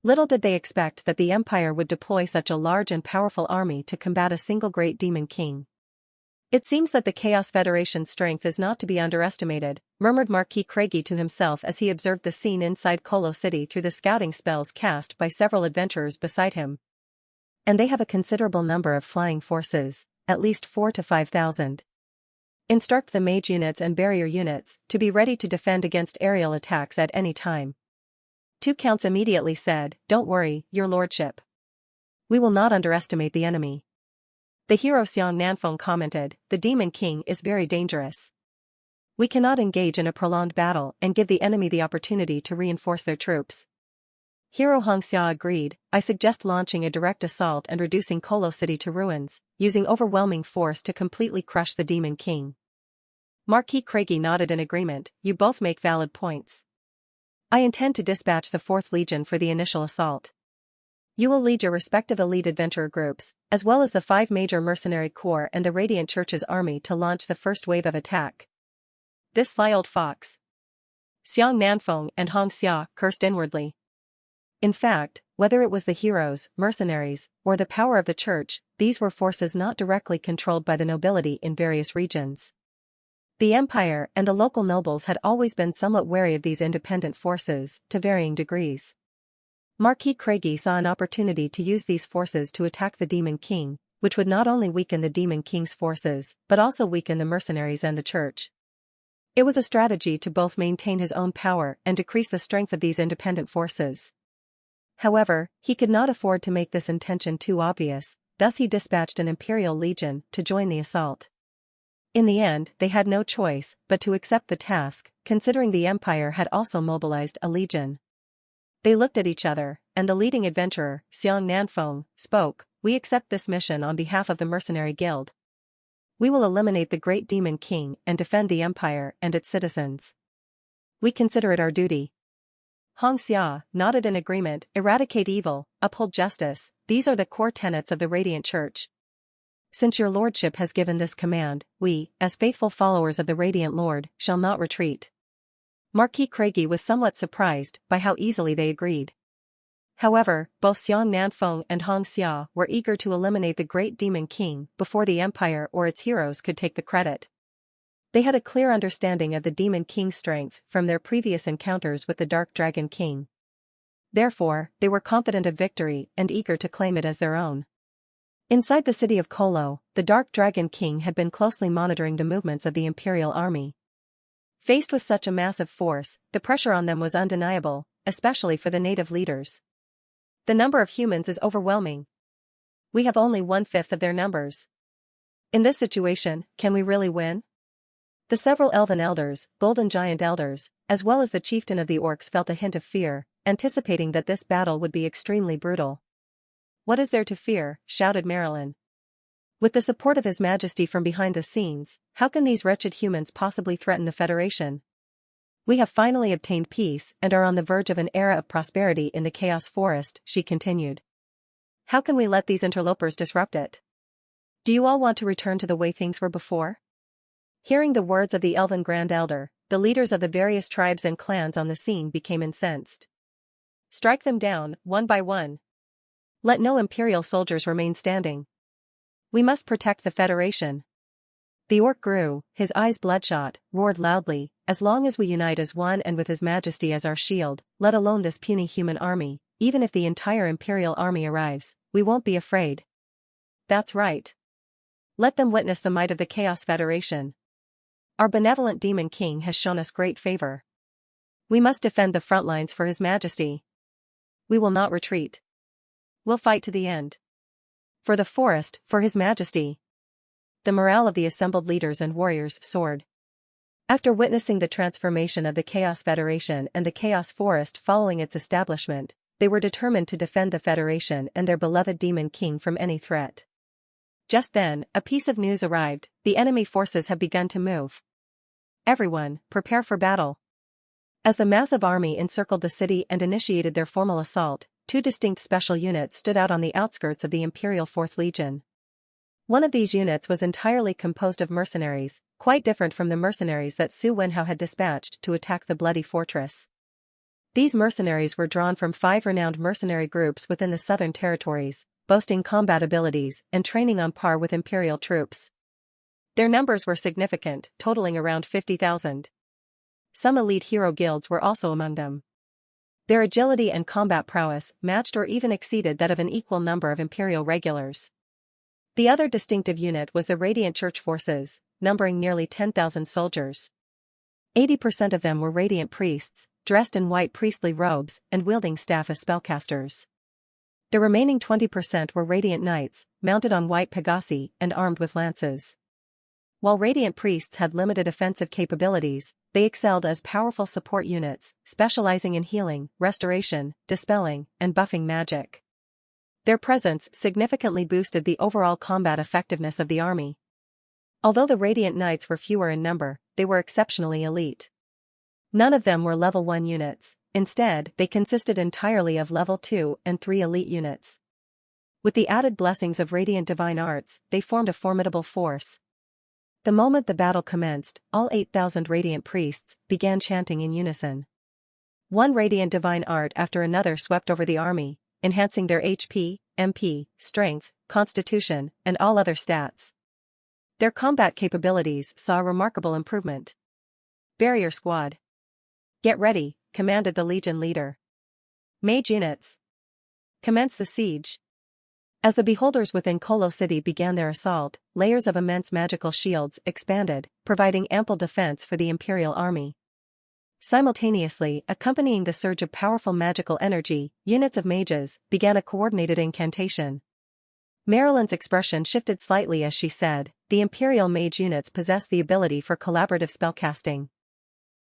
Little did they expect that the Empire would deploy such a large and powerful army to combat a single great demon king. It seems that the Chaos Federation's strength is not to be underestimated, murmured Marquis Craigie to himself as he observed the scene inside Kolo City through the scouting spells cast by several adventurers beside him. And they have a considerable number of flying forces, at least 4,000 to 5,000. Instruct the mage units and barrier units to be ready to defend against aerial attacks at any time. Two counts immediately said, "Don't worry, your lordship. We will not underestimate the enemy." The hero Xiang Nanfeng commented, "The Demon King is very dangerous. We cannot engage in a prolonged battle and give the enemy the opportunity to reinforce their troops." Hero Hongxia agreed, "I suggest launching a direct assault and reducing Kolo City to ruins, using overwhelming force to completely crush the Demon King." Marquis Craigie nodded in agreement, "You both make valid points. I intend to dispatch the 4th Legion for the initial assault. You will lead your respective elite adventurer groups, as well as the 5 major mercenary corps and the Radiant Church's army to launch the first wave of attack." This sly old fox. Xiang Nanfeng and Hongxia cursed inwardly. In fact, whether it was the heroes, mercenaries, or the power of the church, these were forces not directly controlled by the nobility in various regions. The empire and the local nobles had always been somewhat wary of these independent forces, to varying degrees. Marquis Craigie saw an opportunity to use these forces to attack the Demon King, which would not only weaken the Demon King's forces, but also weaken the mercenaries and the church. It was a strategy to both maintain his own power and decrease the strength of these independent forces. However, he could not afford to make this intention too obvious, thus he dispatched an Imperial Legion to join the assault. In the end, they had no choice but to accept the task, considering the Empire had also mobilized a legion. They looked at each other, and the leading adventurer, Xiang Nanfeng, spoke, "We accept this mission on behalf of the Mercenary Guild. We will eliminate the Great Demon King and defend the Empire and its citizens. We consider it our duty." Hongxia nodded in agreement, "Eradicate evil, uphold justice, these are the core tenets of the Radiant Church. Since your lordship has given this command, we, as faithful followers of the Radiant Lord, shall not retreat." Marquis Craigie was somewhat surprised by how easily they agreed. However, both Xiang Nanfeng and Hongxia were eager to eliminate the Great Demon King before the Empire or its heroes could take the credit. They had a clear understanding of the Demon King's strength from their previous encounters with the Dark Dragon King. Therefore, they were confident of victory and eager to claim it as their own. Inside the city of Kolo, the Dark Dragon King had been closely monitoring the movements of the Imperial army. Faced with such a massive force, the pressure on them was undeniable, especially for the native leaders. "The number of humans is overwhelming. We have only 1/5 of their numbers. In this situation, can we really win?" The several elven elders, golden giant elders, as well as the chieftain of the orcs felt a hint of fear, anticipating that this battle would be extremely brutal. "What is there to fear?" shouted Marilyn. "With the support of His Majesty from behind the scenes, how can these wretched humans possibly threaten the Federation? We have finally obtained peace and are on the verge of an era of prosperity in the Chaos Forest," she continued. "How can we let these interlopers disrupt it? Do you all want to return to the way things were before?" Hearing the words of the Elven Grand Elder, the leaders of the various tribes and clans on the scene became incensed. "Strike them down, one by one. Let no Imperial soldiers remain standing. We must protect the Federation. The orc grew, his eyes bloodshot, roared loudly, as long as we unite as one and with His Majesty as our shield, let alone this puny human army, even if the entire Imperial army arrives, we won't be afraid. That's right. Let them witness the might of the Chaos Federation. Our benevolent Demon King has shown us great favor. We must defend the front lines for His Majesty. We will not retreat. We'll fight to the end. For the forest, for His Majesty. The morale of the assembled leaders and warriors soared. After witnessing the transformation of the Chaos Federation and the Chaos Forest following its establishment, they were determined to defend the Federation and their beloved Demon King from any threat. Just then, a piece of news arrived: the enemy forces have begun to move. Everyone, prepare for battle. As the massive army encircled the city and initiated their formal assault, two distinct special units stood out on the outskirts of the Imperial 4th Legion. One of these units was entirely composed of mercenaries, quite different from the mercenaries that Su Wenhao had dispatched to attack the bloody fortress. These mercenaries were drawn from 5 renowned mercenary groups within the southern territories, boasting combat abilities and training on par with Imperial troops. Their numbers were significant, totaling around 50,000. Some elite hero guilds were also among them. Their agility and combat prowess matched or even exceeded that of an equal number of Imperial regulars. The other distinctive unit was the Radiant Church Forces, numbering nearly 10,000 soldiers. 80% of them were Radiant priests, dressed in white priestly robes and wielding staff as spellcasters. The remaining 20% were Radiant Knights, mounted on white Pegasi and armed with lances. While Radiant priests had limited offensive capabilities, they excelled as powerful support units, specializing in healing, restoration, dispelling, and buffing magic. Their presence significantly boosted the overall combat effectiveness of the army. Although the Radiant Knights were fewer in number, they were exceptionally elite. None of them were level 1 units, instead, they consisted entirely of level 2 and 3 elite units. With the added blessings of Radiant Divine Arts, they formed a formidable force. The moment the battle commenced, all 8,000 Radiant priests began chanting in unison. One Radiant Divine Art after another swept over the army, enhancing their HP, MP, strength, constitution, and all other stats. Their combat capabilities saw a remarkable improvement. Barrier Squad. Get ready, commanded the Legion leader. Mage units. Commence the siege. As the beholders within Kolo City began their assault, layers of immense magical shields expanded, providing ample defense for the Imperial army. Simultaneously, accompanying the surge of powerful magical energy, units of mages began a coordinated incantation. Marilyn's expression shifted slightly as she said, "The Imperial mage units possess the ability for collaborative spellcasting.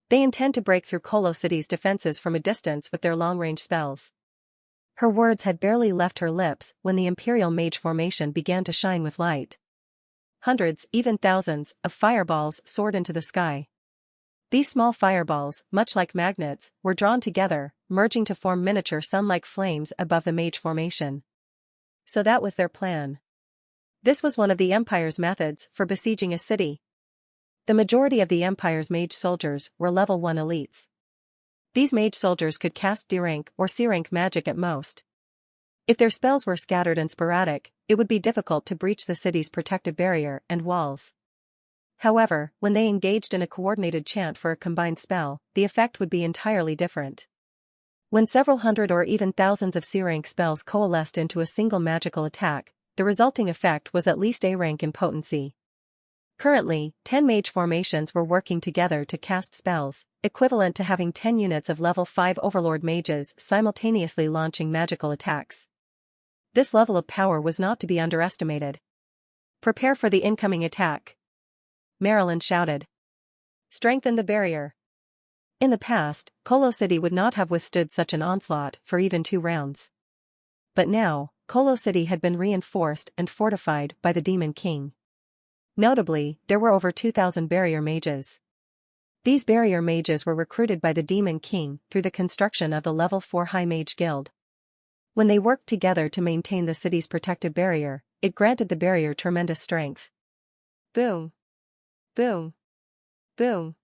They intend to break through Kolo City's defenses from a distance with their long-range spells." Her words had barely left her lips when the Imperial mage formation began to shine with light. Hundreds, even thousands, of fireballs soared into the sky. These small fireballs, much like magnets, were drawn together, merging to form miniature sun-like flames above the mage formation. So that was their plan. This was one of the Empire's methods for besieging a city. The majority of the Empire's mage soldiers were level 1 elites. These mage soldiers could cast D-rank or C-rank magic at most. If their spells were scattered and sporadic, it would be difficult to breach the city's protective barrier and walls. However, when they engaged in a coordinated chant for a combined spell, the effect would be entirely different. When several hundred or even thousands of C-rank spells coalesced into a single magical attack, the resulting effect was at least A-rank in potency. Currently, 10 mage formations were working together to cast spells, equivalent to having 10 units of level 5 Overlord mages simultaneously launching magical attacks. This level of power was not to be underestimated. "Prepare for the incoming attack," Marilyn shouted. "Strengthen the barrier." In the past, Kolo City would not have withstood such an onslaught for even 2 rounds. But now, Kolo City had been reinforced and fortified by the Demon King. Notably, there were over 2,000 barrier mages. These barrier mages were recruited by the Demon King through the construction of the level 4 High Mage Guild. When they worked together to maintain the city's protective barrier, it granted the barrier tremendous strength. Boom! Boom! Boom!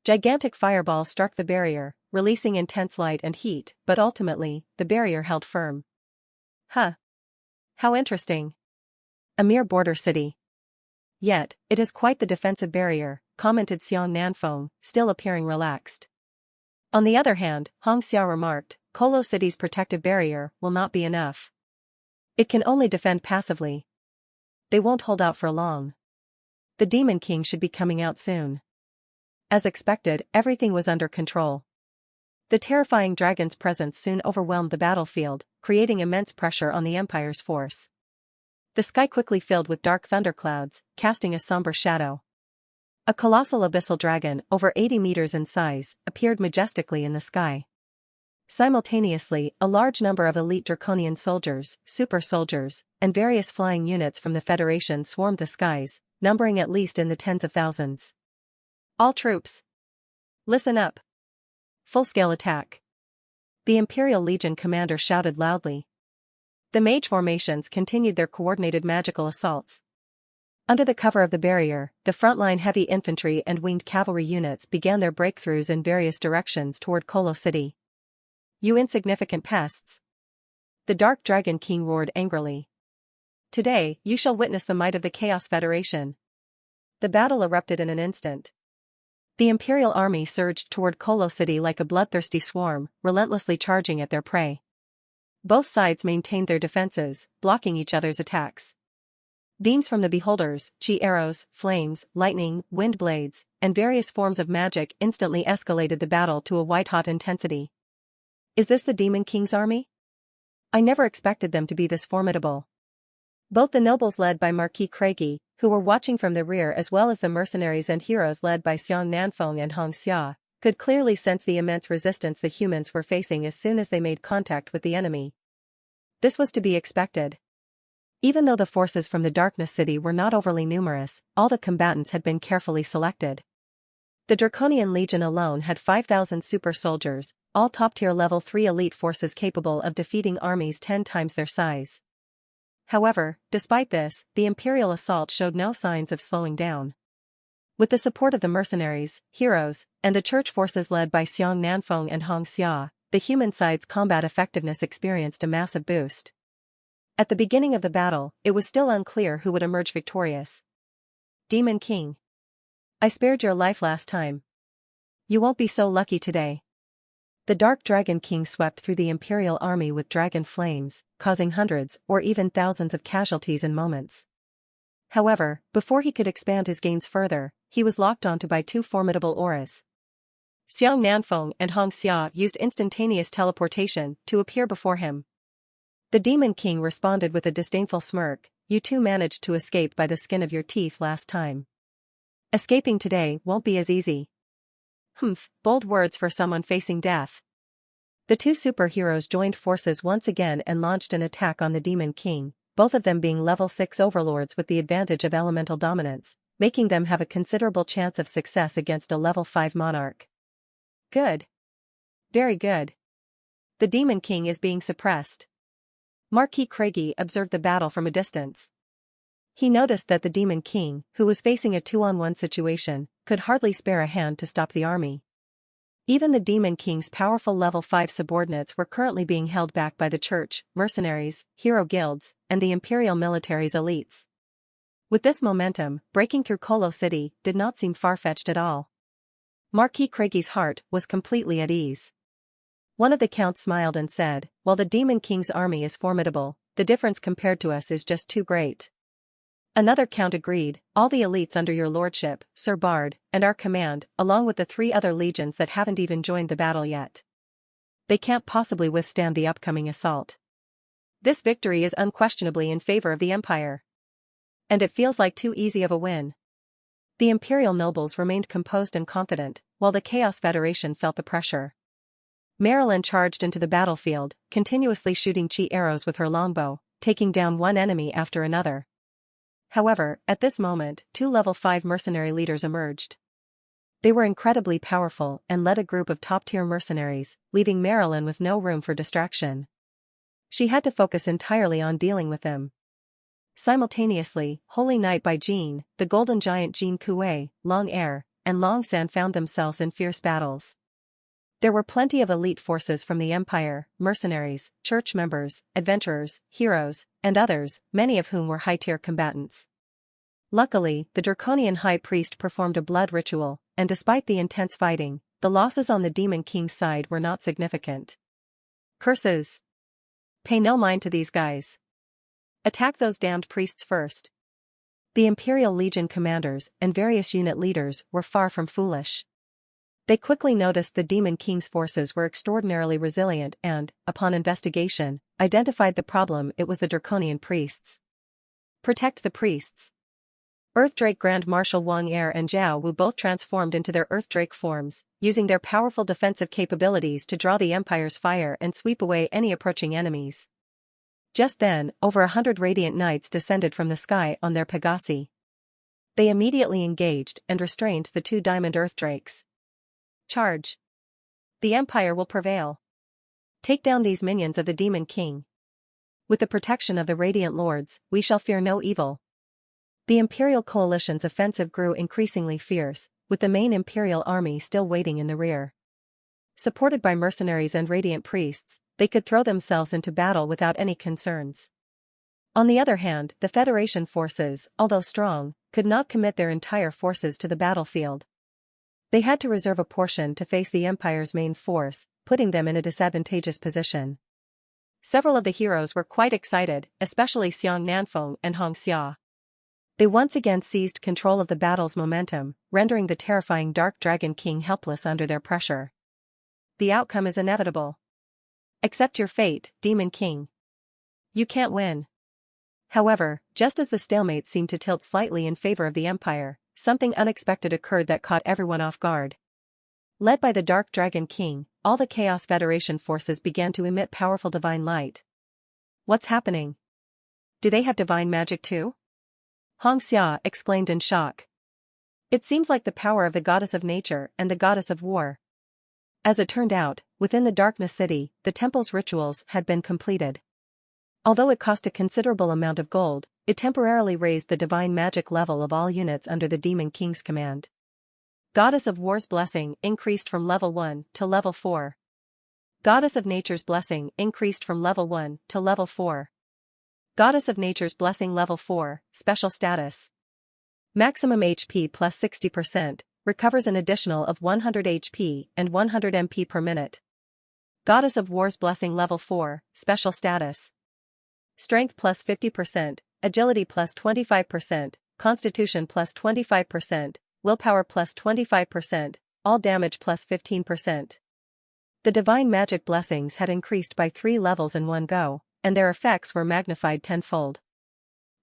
Gigantic fireballs struck the barrier, releasing intense light and heat, but ultimately, the barrier held firm. Huh! How interesting! A mere border city. Yet, it is quite the defensive barrier, commented Xiong Nanfeng, still appearing relaxed. On the other hand, Hong Xia remarked, Kolo City's protective barrier will not be enough. It can only defend passively. They won't hold out for long. The Demon King should be coming out soon. As expected, everything was under control. The terrifying dragon's presence soon overwhelmed the battlefield, creating immense pressure on the Empire's force. The sky quickly filled with dark thunderclouds, casting a somber shadow. A colossal abyssal dragon, over 80 meters in size, appeared majestically in the sky. Simultaneously, a large number of elite draconian soldiers, super soldiers, and various flying units from the Federation swarmed the skies, numbering at least in the tens of thousands. All troops, listen up. Full-scale attack. The Imperial Legion commander shouted loudly. The mage formations continued their coordinated magical assaults. Under the cover of the barrier, the frontline heavy infantry and winged cavalry units began their breakthroughs in various directions toward Kolo City. You insignificant pests! The Dark Dragon King roared angrily. Today, you shall witness the might of the Chaos Federation. The battle erupted in an instant. The Imperial army surged toward Kolo City like a bloodthirsty swarm, relentlessly charging at their prey. Both sides maintained their defenses, blocking each other's attacks. Beams from the beholders, chi arrows, flames, lightning, wind blades, and various forms of magic instantly escalated the battle to a white-hot intensity. Is this the Demon King's army? I never expected them to be this formidable. Both the nobles led by Marquis Craigie, who were watching from the rear, as well as the mercenaries and heroes led by Xiong Nanfeng and Hong Xia, could clearly sense the immense resistance the humans were facing as soon as they made contact with the enemy. This was to be expected. Even though the forces from the Darkness City were not overly numerous, all the combatants had been carefully selected. The Draconian Legion alone had 5,000 super soldiers, all top-tier level 3 elite forces capable of defeating armies 10 times their size. However, despite this, the Imperial assault showed no signs of slowing down. With the support of the mercenaries, heroes, and the church forces led by Xiong Nanfeng and Hong Xia, the human side's combat effectiveness experienced a massive boost. At the beginning of the battle, it was still unclear who would emerge victorious. Demon King. I spared your life last time. You won't be so lucky today. The Dark Dragon King swept through the Imperial army with dragon flames, causing hundreds or even thousands of casualties in moments. However, before he could expand his gains further, he was locked onto by 2 formidable auras. Xiong Nanfeng and Hong Xia used instantaneous teleportation to appear before him. The Demon King responded with a disdainful smirk, you two managed to escape by the skin of your teeth last time. Escaping today won't be as easy. Humph, bold words for someone facing death. The 2 superheroes joined forces once again and launched an attack on the Demon King, both of them being level 6 overlords with the advantage of elemental dominance, making them have a considerable chance of success against a level 5 monarch. Good. Very good. The Demon King is being suppressed. Marquis Craigie observed the battle from a distance. He noticed that the Demon King, who was facing a 2-on-1 situation, could hardly spare a hand to stop the army. Even the Demon King's powerful level 5 subordinates were currently being held back by the church, mercenaries, hero guilds, and the Imperial military's elites. With this momentum, breaking through Kolo City did not seem far-fetched at all. Marquis Craigie's heart was completely at ease. One of the counts smiled and said, while the Demon King's army is formidable, the difference compared to us is just too great. Another count agreed, all the elites under your lordship, Sir Bard, and our command, along with the 3 other legions that haven't even joined the battle yet. They can't possibly withstand the upcoming assault. This victory is unquestionably in favor of the Empire. And it feels like too easy of a win. The Imperial nobles remained composed and confident, while the Chaos Federation felt the pressure. Marilyn charged into the battlefield, continuously shooting chi arrows with her longbow, taking down one enemy after another. However, at this moment, 2 level 5 mercenary leaders emerged. They were incredibly powerful and led a group of top-tier mercenaries, leaving Marilyn with no room for distraction. She had to focus entirely on dealing with them. Simultaneously, Holy Knight by Jean, the Golden Giant Jean Kuei, Long Air, and Long San found themselves in fierce battles. There were plenty of elite forces from the Empire, mercenaries, church members, adventurers, heroes, and others, many of whom were high-tier combatants. Luckily, the Draconian High Priest performed a blood ritual, and despite the intense fighting, the losses on the Demon King's side were not significant. Curses! Pay no mind to these guys. Attack those damned priests first. The Imperial Legion commanders and various unit leaders were far from foolish. They quickly noticed the Demon King's forces were extraordinarily resilient and, upon investigation, identified the problem. It was the Draconian priests. Protect the priests. Earthdrake Grand Marshal Wang Er and Zhao Wu both transformed into their Earthdrake forms, using their powerful defensive capabilities to draw the Empire's fire and sweep away any approaching enemies. Just then, over 100 Radiant Knights descended from the sky on their Pegasi. They immediately engaged and restrained the 2 Diamond Earthdrakes. Charge! The Empire will prevail. Take down these minions of the Demon King. With the protection of the Radiant Lords, we shall fear no evil. The Imperial Coalition's offensive grew increasingly fierce, with the main Imperial army still waiting in the rear. Supported by mercenaries and Radiant priests, they could throw themselves into battle without any concerns. On the other hand, the Federation forces, although strong, could not commit their entire forces to the battlefield. They had to reserve a portion to face the Empire's main force, putting them in a disadvantageous position. Several of the heroes were quite excited, especially Xiang Nanfeng and Hong Xia. They once again seized control of the battle's momentum, rendering the terrifying Dark Dragon King helpless under their pressure. The outcome is inevitable. Accept your fate, Demon King. You can't win. However, just as the stalemate seemed to tilt slightly in favor of the Empire, something unexpected occurred that caught everyone off guard. Led by the Dark Dragon King, all the Chaos Federation forces began to emit powerful divine light. What's happening? Do they have divine magic too? Hong Xia exclaimed in shock. It seems like the power of the goddess of nature and the goddess of war. As it turned out, within the Darkness City, the temple's rituals had been completed. Although it cost a considerable amount of gold, it temporarily raised the divine magic level of all units under the Demon King's command. Goddess of War's blessing increased from level 1 to level 4. Goddess of Nature's blessing increased from level 1 to level 4. Goddess of Nature's blessing level 4, special status. Maximum HP plus 60%, recovers an additional of 100 HP and 100 MP per minute. Goddess of War's blessing level 4, special status. Strength plus 50%, agility plus 25%, constitution plus 25%, willpower plus 25%, all damage plus 15%. The divine magic blessings had increased by 3 levels in one go, and their effects were magnified tenfold.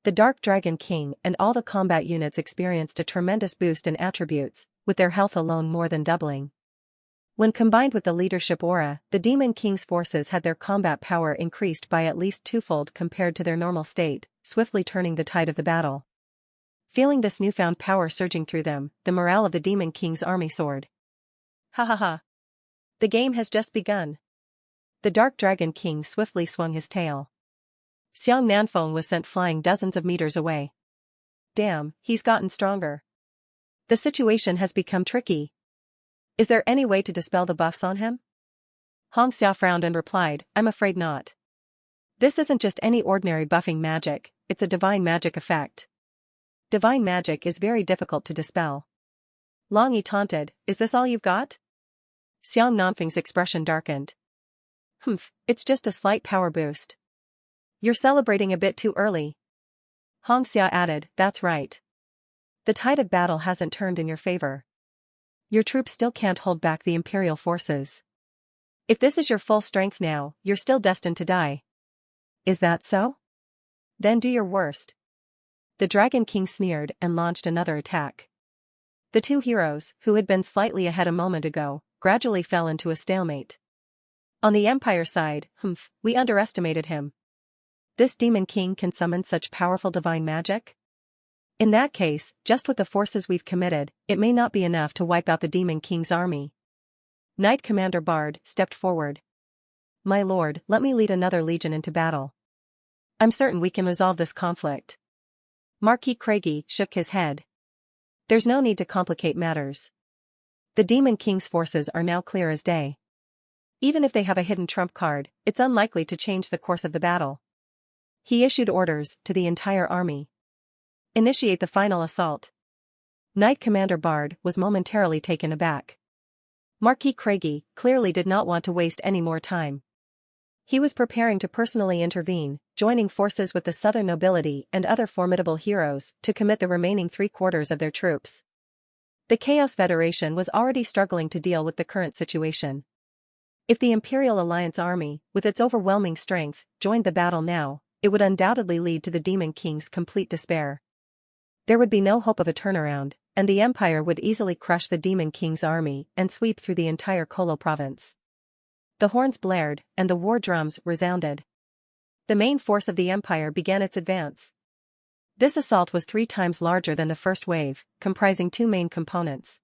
The Dark Dragon King and all the combat units experienced a tremendous boost in attributes, with their health alone more than doubling. When combined with the leadership aura, the Demon King's forces had their combat power increased by at least twofold compared to their normal state, swiftly turning the tide of the battle. Feeling this newfound power surging through them, the morale of the Demon King's army soared. Ha ha ha! The game has just begun. The Dark Dragon King swiftly swung his tail. Xiang Nanfeng was sent flying dozens of meters away. Damn, he's gotten stronger. The situation has become tricky. Is there any way to dispel the buffs on him? Hong Xia frowned and replied, I'm afraid not. This isn't just any ordinary buffing magic, it's a divine magic effect. Divine magic is very difficult to dispel. Long Yi taunted, is this all you've got? Xiang Nanfeng's expression darkened. It's just a slight power boost. You're celebrating a bit too early. Hong Xia added, that's right. The tide of battle hasn't turned in your favor. Your troops still can't hold back the Imperial forces. If this is your full strength now, you're still destined to die. Is that so? Then do your worst. The Dragon King sneered and launched another attack. The two heroes, who had been slightly ahead a moment ago, gradually fell into a stalemate. On the Empire side, we underestimated him. This Demon King can summon such powerful divine magic? In that case, just with the forces we've committed, it may not be enough to wipe out the Demon King's army. Knight Commander Bard stepped forward. My lord, let me lead another legion into battle. I'm certain we can resolve this conflict. Marquis Craigie shook his head. There's no need to complicate matters. The Demon King's forces are now clear as day. Even if they have a hidden trump card, it's unlikely to change the course of the battle. He issued orders to the entire army. Initiate the final assault. Knight Commander Bard was momentarily taken aback. Marquis Craigie clearly did not want to waste any more time. He was preparing to personally intervene, joining forces with the southern nobility and other formidable heroes to commit the remaining 3/4 of their troops. The Chaos Federation was already struggling to deal with the current situation. If the Imperial Alliance army, with its overwhelming strength, joined the battle now, it would undoubtedly lead to the Demon King's complete despair. There would be no hope of a turnaround, and the Empire would easily crush the Demon King's army and sweep through the entire Kolo province. The horns blared, and the war drums resounded. The main force of the Empire began its advance. This assault was 3 times larger than the first wave, comprising 2 main components.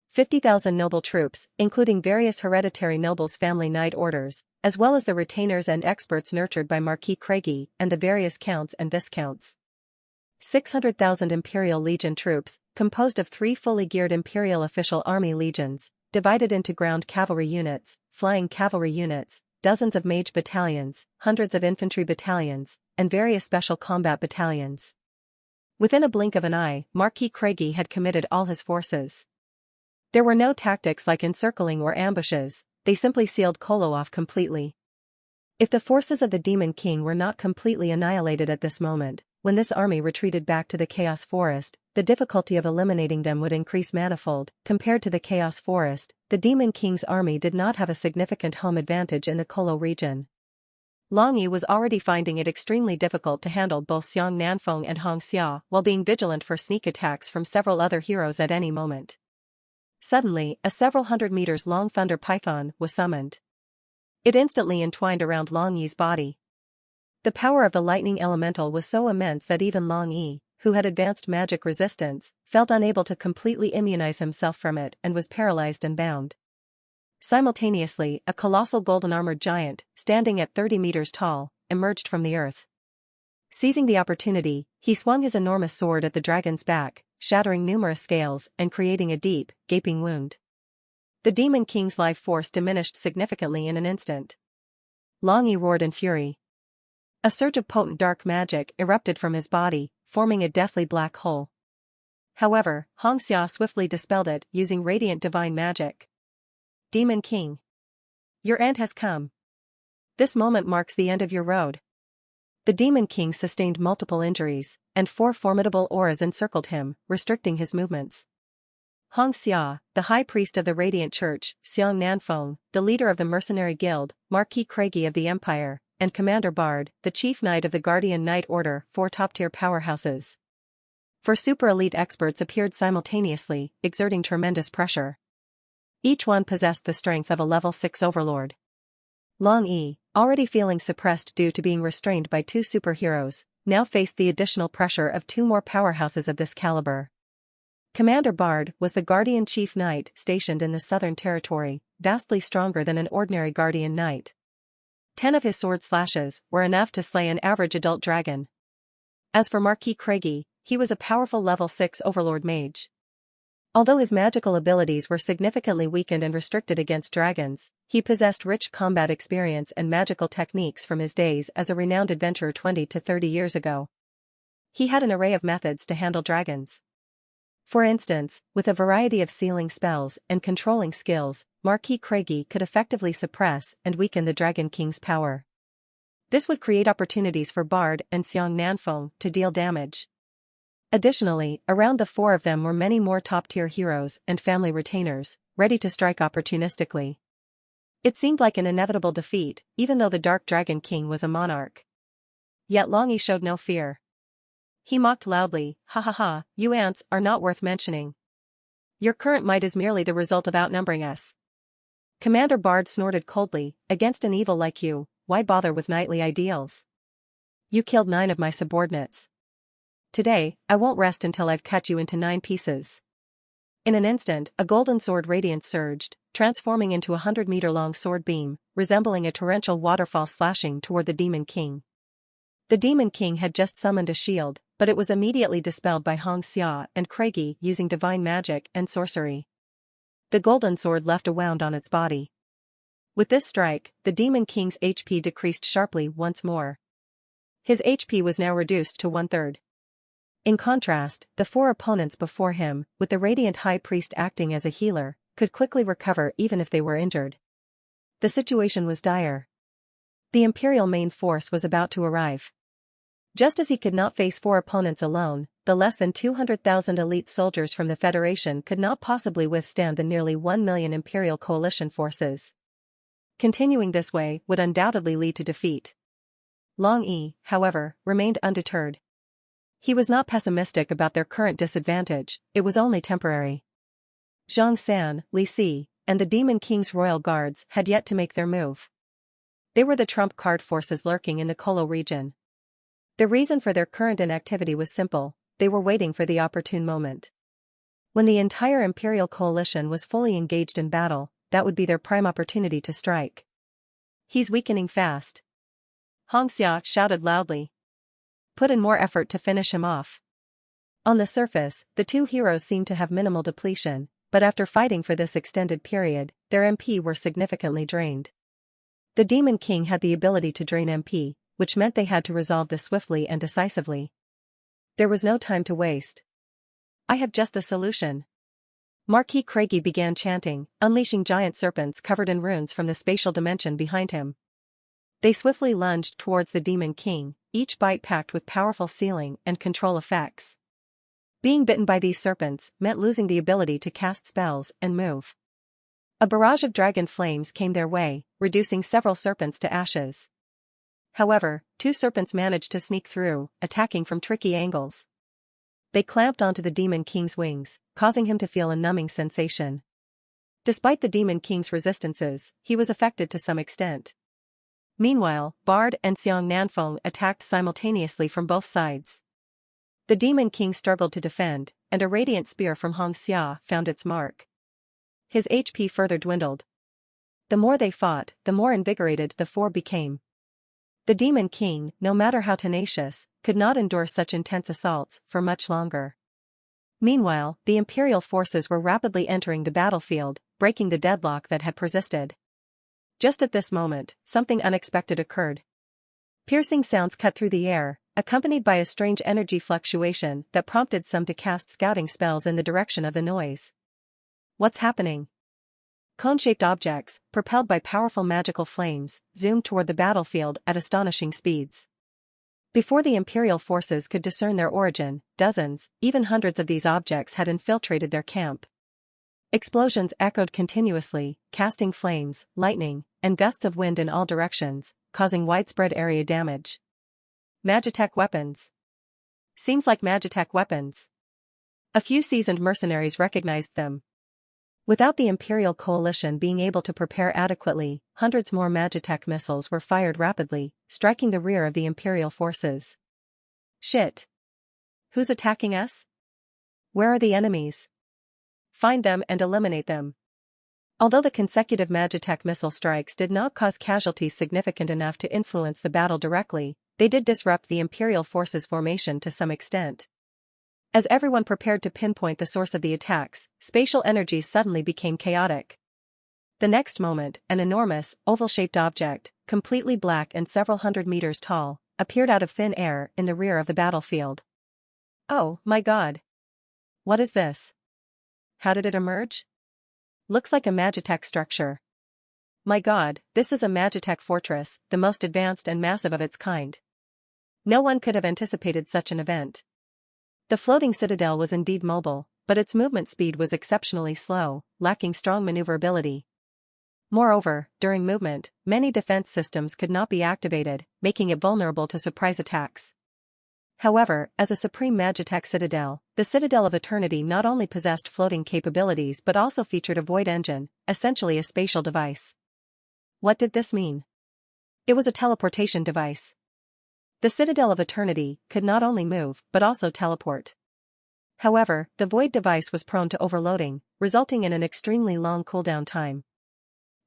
50,000 noble troops, including various hereditary nobles' family knight orders, as well as the retainers and experts nurtured by Marquis Craigie and the various counts and viscounts. 600,000 Imperial Legion troops, composed of 3 fully geared Imperial official army legions, divided into ground cavalry units, flying cavalry units, dozens of mage battalions, hundreds of infantry battalions, and various special combat battalions. Within a blink of an eye, Marquis Craigie had committed all his forces. There were no tactics like encircling or ambushes, they simply sealed Kolo off completely. If the forces of the Demon King were not completely annihilated at this moment, when this army retreated back to the Chaos Forest, the difficulty of eliminating them would increase manifold. Compared to the Chaos Forest, the Demon King's army did not have a significant home advantage in the Kolo region. Long Yi was already finding it extremely difficult to handle both Xiong Nanfeng and Hong Xia while being vigilant for sneak attacks from several other heroes at any moment. Suddenly, a several hundred meters long thunder python was summoned. It instantly entwined around Long Yi's body. The power of the lightning elemental was so immense that even Long Yi, who had advanced magic resistance, felt unable to completely immunize himself from it and was paralyzed and bound. Simultaneously, a colossal golden-armored giant, standing at 30 meters tall, emerged from the earth. Seizing the opportunity, he swung his enormous sword at the dragon's back, shattering numerous scales and creating a deep, gaping wound. The Demon King's life force diminished significantly in an instant. Long Yi roared in fury. A surge of potent dark magic erupted from his body, forming a deathly black hole. However, Hong Xia swiftly dispelled it using radiant divine magic. Demon King, your end has come. This moment marks the end of your road. The Demon King sustained multiple injuries, and 4 formidable auras encircled him, restricting his movements. Hong Xia, the High Priest of the Radiant Church, Xiong Nanfeng, the leader of the Mercenary Guild, Marquis Craigie of the Empire, and Commander Bard, the Chief Knight of the Guardian Knight Order, 4 top-tier powerhouses. 4 super-elite experts appeared simultaneously, exerting tremendous pressure. Each one possessed the strength of a level 6 overlord. Long Yi, already feeling suppressed due to being restrained by 2 superheroes, now faced the additional pressure of 2 more powerhouses of this caliber. Commander Bard was the Guardian Chief Knight stationed in the Southern Territory, vastly stronger than an ordinary Guardian Knight. 10 of his sword slashes were enough to slay an average adult dragon. As for Marquis Craigie, he was a powerful level 6 overlord mage. Although his magical abilities were significantly weakened and restricted against dragons, he possessed rich combat experience and magical techniques from his days as a renowned adventurer 20 to 30 years ago. He had an array of methods to handle dragons. For instance, with a variety of sealing spells and controlling skills, Marquis Craigie could effectively suppress and weaken the Dragon King's power. This would create opportunities for Bard and Xiong Nanfeng to deal damage. Additionally, around the 4 of them were many more top-tier heroes and family retainers, ready to strike opportunistically. It seemed like an inevitable defeat, even though the Dark Dragon King was a monarch. Yet Long Yi showed no fear. He mocked loudly, "Ha ha ha, you ants are not worth mentioning. Your current might is merely the result of outnumbering us." Commander Bard snorted coldly, "Against an evil like you, why bother with knightly ideals? You killed 9 of my subordinates. Today, I won't rest until I've cut you into 9 pieces." In an instant, a golden sword radiance surged, transforming into a 100-meter-long sword beam, resembling a torrential waterfall slashing toward the Demon King. The Demon King had just summoned a shield, but it was immediately dispelled by Hong Xia and Craigie using divine magic and sorcery. The golden sword left a wound on its body. With this strike, the Demon King's HP decreased sharply once more. His HP was now reduced to 1/3. In contrast, the 4 opponents before him, with the Radiant High Priest acting as a healer, could quickly recover even if they were injured. The situation was dire. The Imperial main force was about to arrive. Just as he could not face 4 opponents alone, the less than 200,000 elite soldiers from the Federation could not possibly withstand the nearly 1 million Imperial coalition forces. Continuing this way would undoubtedly lead to defeat. Long Yi, however, remained undeterred. He was not pessimistic about their current disadvantage, it was only temporary. Zhang San, Li Si, and the Demon King's royal guards had yet to make their move. They were the trump card forces lurking in the Kolo region. The reason for their current inactivity was simple, they were waiting for the opportune moment. When the entire Imperial coalition was fully engaged in battle, that would be their prime opportunity to strike. He's weakening fast. Hong Xia shouted loudly. Put in more effort to finish him off. On the surface, the 2 heroes seemed to have minimal depletion, but after fighting for this extended period, their MP were significantly drained. The Demon King had the ability to drain MP, which meant they had to resolve this swiftly and decisively. There was no time to waste. I have just the solution. Marquis Craigie began chanting, unleashing giant serpents covered in runes from the spatial dimension behind him. They swiftly lunged towards the Demon King, each bite packed with powerful sealing and control effects. Being bitten by these serpents meant losing the ability to cast spells and move. A barrage of dragon flames came their way, reducing several serpents to ashes. However, 2 serpents managed to sneak through, attacking from tricky angles. They clamped onto the Demon King's wings, causing him to feel a numbing sensation. Despite the Demon King's resistances, he was affected to some extent. Meanwhile, Bard and Xiong Nanfeng attacked simultaneously from both sides. The Demon King struggled to defend, and a radiant spear from Hong Xia found its mark. His HP further dwindled. The more they fought, the more invigorated the 4 became. The Demon King, no matter how tenacious, could not endure such intense assaults for much longer. Meanwhile, the Imperial forces were rapidly entering the battlefield, breaking the deadlock that had persisted. Just at this moment, something unexpected occurred. Piercing sounds cut through the air, accompanied by a strange energy fluctuation that prompted some to cast scouting spells in the direction of the noise. What's happening? Cone-shaped objects, propelled by powerful magical flames, zoomed toward the battlefield at astonishing speeds. Before the Imperial forces could discern their origin, dozens, even hundreds of these objects had infiltrated their camp. Explosions echoed continuously, casting flames, lightning, and gusts of wind in all directions, causing widespread area damage. Magitech weapons. Seems like Magitech weapons. A few seasoned mercenaries recognized them. Without the Imperial coalition being able to prepare adequately, hundreds more Magitech missiles were fired rapidly, striking the rear of the Imperial forces. Shit. Who's attacking us? Where are the enemies? Find them and eliminate them. Although the consecutive Magitech missile strikes did not cause casualties significant enough to influence the battle directly, they did disrupt the Imperial forces' formation to some extent. As everyone prepared to pinpoint the source of the attacks, spatial energies suddenly became chaotic. The next moment, an enormous, oval-shaped object, completely black and several hundred meters tall, appeared out of thin air in the rear of the battlefield. Oh, my God! What is this? How did it emerge? Looks like a Magitech structure. My God, this is a Magitech fortress, the most advanced and massive of its kind. No one could have anticipated such an event. The floating citadel was indeed mobile, but its movement speed was exceptionally slow, lacking strong maneuverability. Moreover, during movement, many defense systems could not be activated, making it vulnerable to surprise attacks. However, as a supreme Magitech citadel, the Citadel of Eternity not only possessed floating capabilities but also featured a void engine, essentially a spatial device. What did this mean? It was a teleportation device. The Citadel of Eternity could not only move but also teleport. However, the void device was prone to overloading, resulting in an extremely long cooldown time.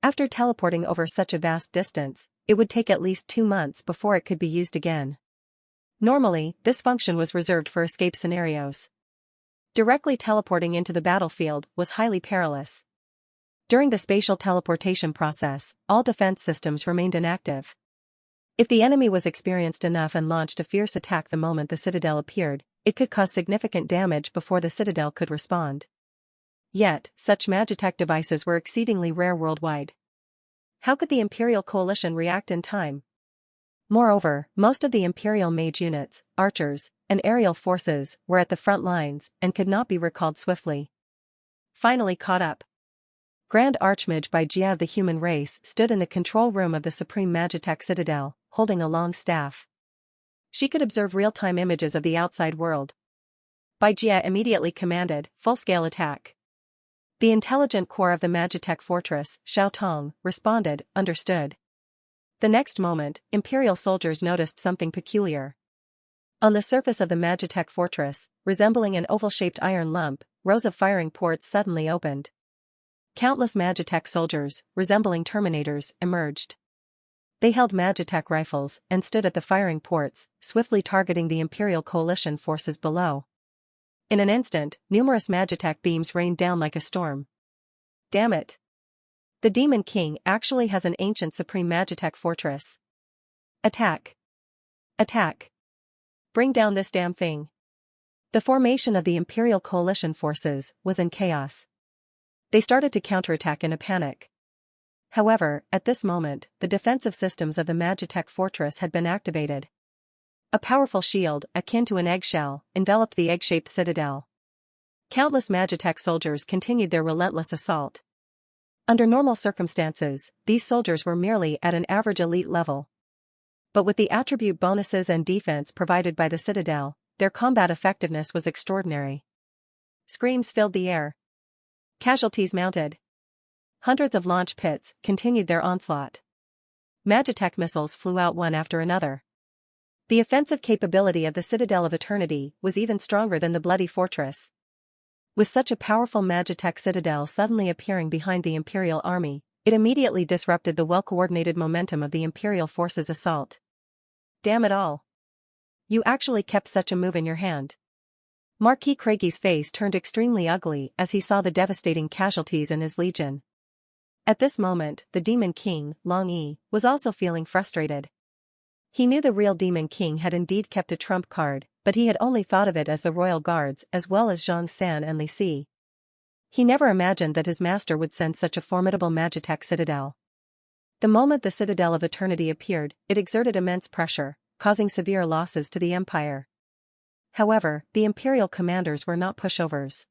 After teleporting over such a vast distance, it would take at least 2 months before it could be used again. Normally, this function was reserved for escape scenarios. Directly teleporting into the battlefield was highly perilous. During the spatial teleportation process, all defense systems remained inactive. If the enemy was experienced enough and launched a fierce attack the moment the citadel appeared, it could cause significant damage before the citadel could respond. Yet, such magitech devices were exceedingly rare worldwide. How could the Imperial coalition react in time? Moreover, most of the Imperial mage units, archers, and aerial forces were at the front lines and could not be recalled swiftly. Finally caught up. Grand Archmage Baijia of the human race stood in the control room of the Supreme Magitech Citadel, holding a long staff. She could observe real-time images of the outside world. Baijia immediately commanded, full-scale attack. The intelligent core of the Magitech fortress, Xiao Tong, responded, understood. The next moment, Imperial soldiers noticed something peculiar. On the surface of the Magitech fortress, resembling an oval-shaped iron lump, rows of firing ports suddenly opened. Countless Magitech soldiers, resembling Terminators, emerged. They held Magitech rifles and stood at the firing ports, swiftly targeting the Imperial coalition forces below. In an instant, numerous Magitech beams rained down like a storm. Damn it! The Demon King actually has an ancient Supreme Magitech fortress. Attack! Attack! Bring down this damn thing! The formation of the Imperial coalition forces was in chaos. They started to counterattack in a panic. However, at this moment, the defensive systems of the Magitech fortress had been activated. A powerful shield, akin to an eggshell, enveloped the egg-shaped citadel. Countless Magitech soldiers continued their relentless assault. Under normal circumstances, these soldiers were merely at an average elite level. But with the attribute bonuses and defense provided by the citadel, their combat effectiveness was extraordinary. Screams filled the air. Casualties mounted. Hundreds of launch pits continued their onslaught. Magitech missiles flew out one after another. The offensive capability of the Citadel of Eternity was even stronger than the Bloody Fortress. With such a powerful Magitech citadel suddenly appearing behind the Imperial army, it immediately disrupted the well-coordinated momentum of the Imperial forces' assault. Damn it all! You actually kept such a move in your hand. Marquis Craigie's face turned extremely ugly as he saw the devastating casualties in his legion. At this moment, the Demon King, Long Yi, was also feeling frustrated. He knew the real Demon King had indeed kept a trump card, but he had only thought of it as the royal guards as well as Zhang San and Li Si. He never imagined that his master would send such a formidable Magitech citadel. The moment the Citadel of Eternity appeared, it exerted immense pressure, causing severe losses to the Empire. However, the Imperial commanders were not pushovers.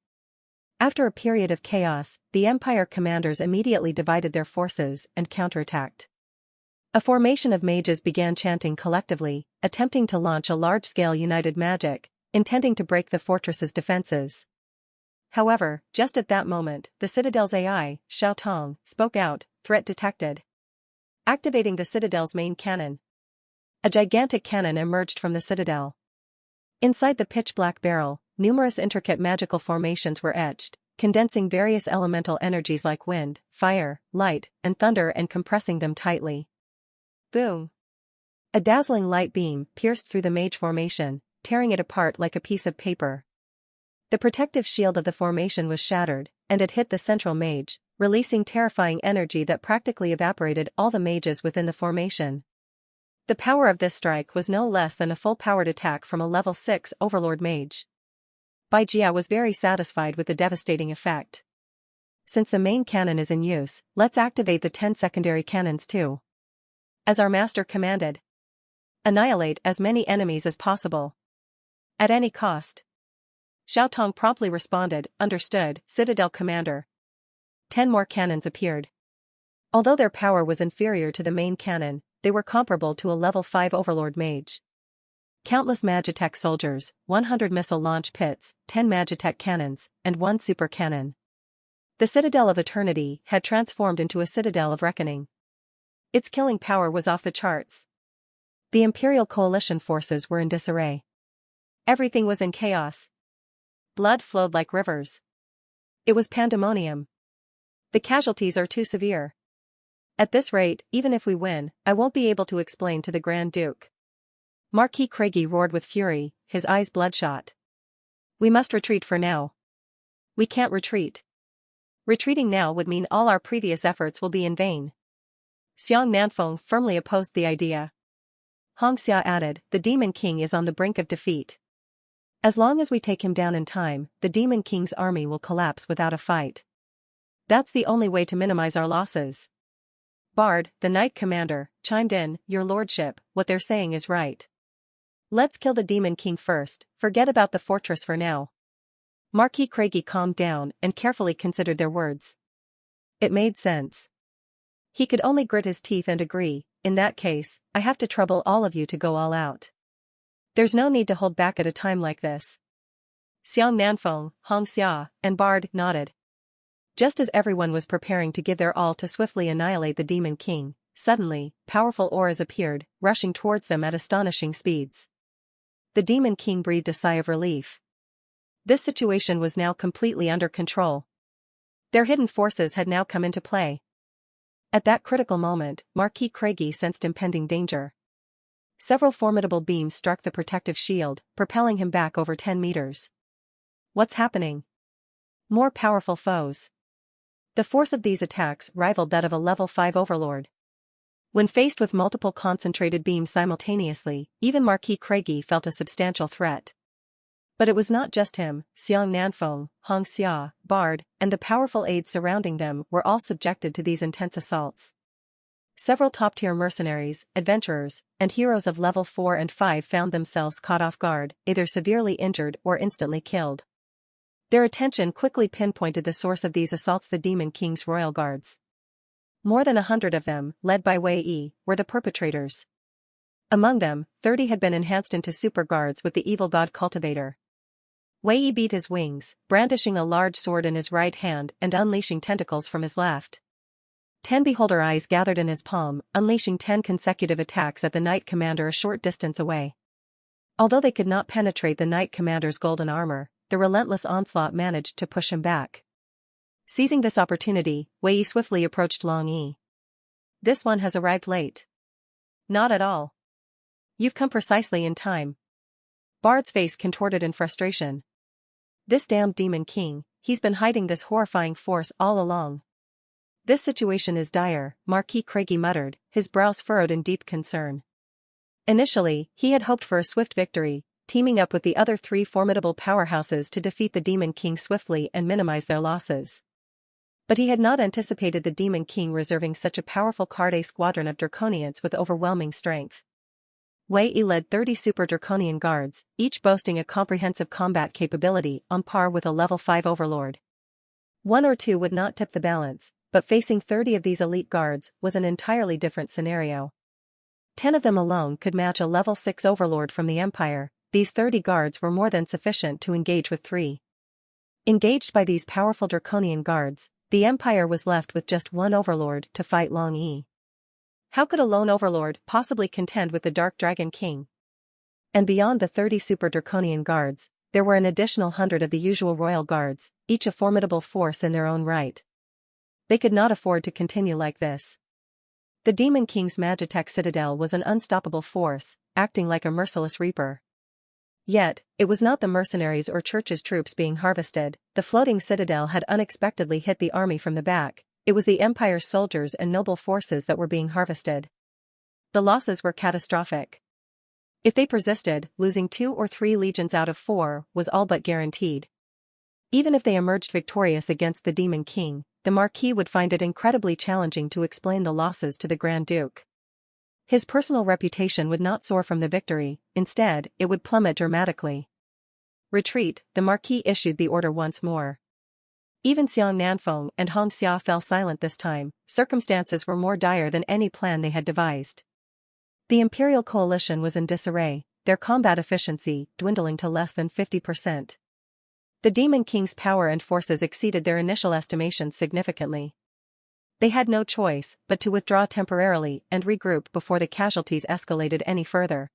After a period of chaos, the Empire commanders immediately divided their forces and counterattacked. A formation of mages began chanting collectively, attempting to launch a large-scale united magic, intending to break the fortress's defenses. However, just at that moment, the Citadel's AI, Xiao Tong, spoke out, threat detected. Activating the Citadel's main cannon. A gigantic cannon emerged from the Citadel. Inside the pitch-black barrel, numerous intricate magical formations were etched, condensing various elemental energies like wind, fire, light, and thunder and compressing them tightly. Boom! A dazzling light beam pierced through the mage formation, tearing it apart like a piece of paper. The protective shield of the formation was shattered, and it hit the central mage, releasing terrifying energy that practically evaporated all the mages within the formation. The power of this strike was no less than a full-powered attack from a level 6 Overlord mage. Baijia was very satisfied with the devastating effect. Since the main cannon is in use, let's activate the 10 secondary cannons too. As our master commanded. Annihilate as many enemies as possible. At any cost. Xiao Tong promptly responded, understood, Citadel Commander. 10 more cannons appeared. Although their power was inferior to the main cannon, they were comparable to a level 5 Overlord mage. Countless Magitech soldiers, 100 missile launch pits, 10 Magitech cannons, and 1 super cannon. The Citadel of Eternity had transformed into a Citadel of Reckoning. Its killing power was off the charts. The Imperial coalition forces were in disarray. Everything was in chaos. Blood flowed like rivers. It was pandemonium. The casualties are too severe. At this rate, even if we win, I won't be able to explain to the Grand Duke. Marquis Craigie roared with fury, his eyes bloodshot. We must retreat for now. We can't retreat. Retreating now would mean all our previous efforts will be in vain. Xiang Nanfeng firmly opposed the idea. Hong Xia added, the Demon King is on the brink of defeat. As long as we take him down in time, the Demon King's army will collapse without a fight. That's the only way to minimize our losses. Bard, the Knight Commander, chimed in, Your Lordship, what they're saying is right. Let's kill the Demon King first, forget about the fortress for now. Marquis Craigie calmed down and carefully considered their words. It made sense. He could only grit his teeth and agree, in that case, I have to trouble all of you to go all out. There's no need to hold back at a time like this. Xiang Nanfeng, Hong Xia, and Bard nodded. Just as everyone was preparing to give their all to swiftly annihilate the Demon King, suddenly, powerful auras appeared, rushing towards them at astonishing speeds. The Demon King breathed a sigh of relief. This situation was now completely under control. Their hidden forces had now come into play. At that critical moment, Marquis Craigie sensed impending danger. Several formidable beams struck the protective shield, propelling him back over 10 meters. What's happening? More powerful foes. The force of these attacks rivaled that of a level 5 overlord. When faced with multiple concentrated beams simultaneously, even Marquis Craigie felt a substantial threat. But it was not just him. Xiang Nanfeng, Hong Xia, Bard, and the powerful aides surrounding them were all subjected to these intense assaults. Several top-tier mercenaries, adventurers, and heroes of level 4 and 5 found themselves caught off guard, either severely injured or instantly killed. Their attention quickly pinpointed the source of these assaults: the Demon King's royal guards. More than 100 of them, led by Wei Yi, were the perpetrators. Among them, 30 had been enhanced into super guards with the evil god cultivator. Wei Yi beat his wings, brandishing a large sword in his right hand and unleashing tentacles from his left. 10 beholder eyes gathered in his palm, unleashing 10 consecutive attacks at the Knight Commander a short distance away. Although they could not penetrate the Knight Commander's golden armor, the relentless onslaught managed to push him back. Seizing this opportunity, Wei Yi swiftly approached Long Yi. This one has arrived late. Not at all. You've come precisely in time. Bard's face contorted in frustration. This damned Demon King, he's been hiding this horrifying force all along. This situation is dire, Marquis Craigie muttered, his brows furrowed in deep concern. Initially, he had hoped for a swift victory, teaming up with the other 3 formidable powerhouses to defeat the Demon King swiftly and minimize their losses. But he had not anticipated the Demon King reserving such a powerful Card-A squadron of Draconians with overwhelming strength. Wei Yi led 30 super Draconian guards, each boasting a comprehensive combat capability on par with a level 5 overlord. 1 or 2 would not tip the balance, but facing 30 of these elite guards was an entirely different scenario. 10 of them alone could match a level 6 overlord from the Empire. These 30 guards were more than sufficient to engage with 3. Engaged by these powerful Draconian guards, the Empire was left with just 1 overlord to fight Long Yi. How could a lone overlord possibly contend with the Dark Dragon King? And beyond the 30 super Draconian guards, there were an additional 100 of the usual royal guards, each a formidable force in their own right. They could not afford to continue like this. The Demon King's Magitech Citadel was an unstoppable force, acting like a merciless reaper. Yet, it was not the mercenaries or church's troops being harvested. The floating citadel had unexpectedly hit the army from the back. It was the Empire's soldiers and noble forces that were being harvested. The losses were catastrophic. If they persisted, losing 2 or 3 legions out of 4 was all but guaranteed. Even if they emerged victorious against the Demon King, the Marquis would find it incredibly challenging to explain the losses to the Grand Duke. His personal reputation would not soar from the victory, instead, it would plummet dramatically. Retreat, the Marquis issued the order once more. Even Xiang Nanfeng and Hong Xia fell silent this time. Circumstances were more dire than any plan they had devised. The Imperial coalition was in disarray, their combat efficiency dwindling to less than 50%. The Demon King's power and forces exceeded their initial estimations significantly. They had no choice but to withdraw temporarily and regroup before the casualties escalated any further.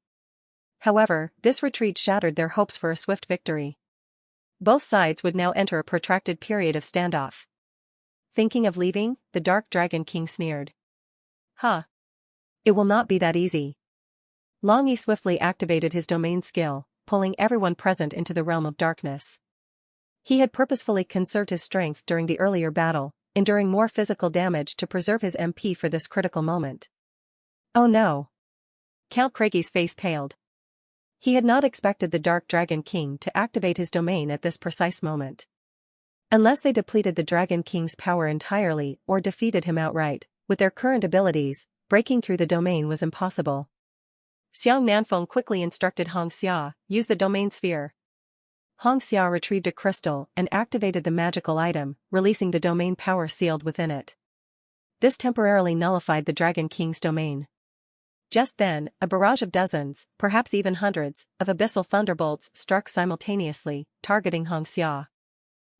However, this retreat shattered their hopes for a swift victory. Both sides would now enter a protracted period of standoff. Thinking of leaving? The Dark Dragon King sneered. Huh. It will not be that easy. Long Yi swiftly activated his domain skill, pulling everyone present into the realm of darkness. He had purposefully conserved his strength during the earlier battle, enduring more physical damage to preserve his MP for this critical moment. Oh no! Count Craigie's face paled. He had not expected the Dark Dragon King to activate his domain at this precise moment. Unless they depleted the Dragon King's power entirely or defeated him outright, with their current abilities, breaking through the domain was impossible. Xiang Nanfeng quickly instructed Hong Xia, use the domain sphere. Hong Xia retrieved a crystal and activated the magical item, releasing the domain power sealed within it. This temporarily nullified the Dragon King's domain. Just then, a barrage of dozens, perhaps even hundreds, of abyssal thunderbolts struck simultaneously, targeting Hong Xia.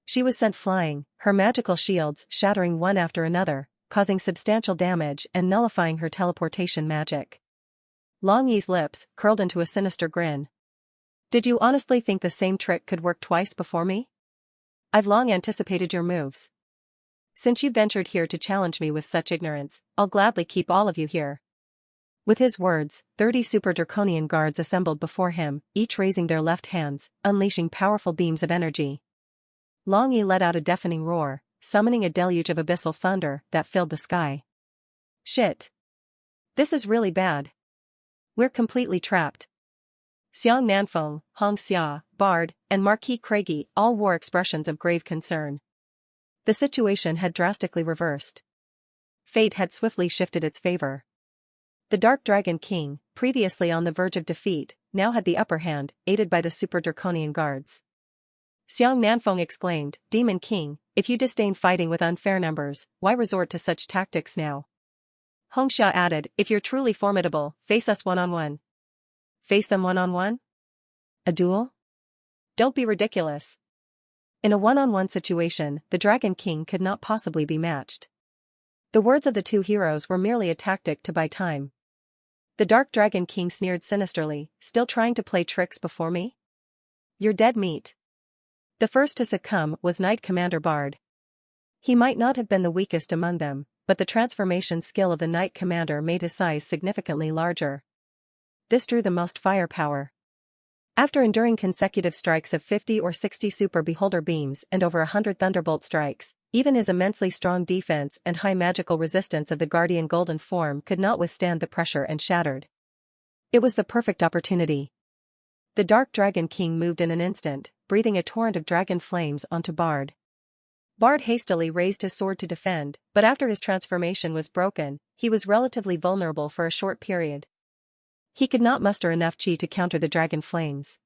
She was sent flying, her magical shields shattering one after another, causing substantial damage and nullifying her teleportation magic. Long Yi's lips curled into a sinister grin. Did you honestly think the same trick could work twice before me? I've long anticipated your moves. Since you ventured here to challenge me with such ignorance, I'll gladly keep all of you here. With his words, 30 super draconian guards assembled before him, each raising their left hands, unleashing powerful beams of energy. Long Yi let out a deafening roar, summoning a deluge of abyssal thunder that filled the sky. Shit! This is really bad. We're completely trapped. Xiang Nanfeng, Hong Xia, Bard, and Marquis Craigie all wore expressions of grave concern. The situation had drastically reversed. Fate had swiftly shifted its favor. The Dark Dragon King, previously on the verge of defeat, now had the upper hand, aided by the Super Draconian Guards. Xiang Nanfeng exclaimed, Demon King, if you disdain fighting with unfair numbers, why resort to such tactics now? Hong Xia added, if you're truly formidable, face us one-on-one. Face them one-on-one? A duel? Don't be ridiculous. In a one-on-one situation, the Dragon King could not possibly be matched. The words of the two heroes were merely a tactic to buy time. The Dark Dragon King sneered sinisterly, still trying to play tricks before me? You're dead meat. The first to succumb was Knight Commander Bard. He might not have been the weakest among them, but the transformation skill of the Knight Commander made his size significantly larger. This drew the most firepower. After enduring consecutive strikes of 50 or 60 super beholder beams and over 100 thunderbolt strikes, even his immensely strong defense and high magical resistance of the Guardian Golden form could not withstand the pressure and shattered. It was the perfect opportunity. The Dark Dragon King moved in an instant, breathing a torrent of dragon flames onto Bard. Bard hastily raised his sword to defend, but after his transformation was broken, he was relatively vulnerable for a short period. He could not muster enough chi to counter the dragon flames.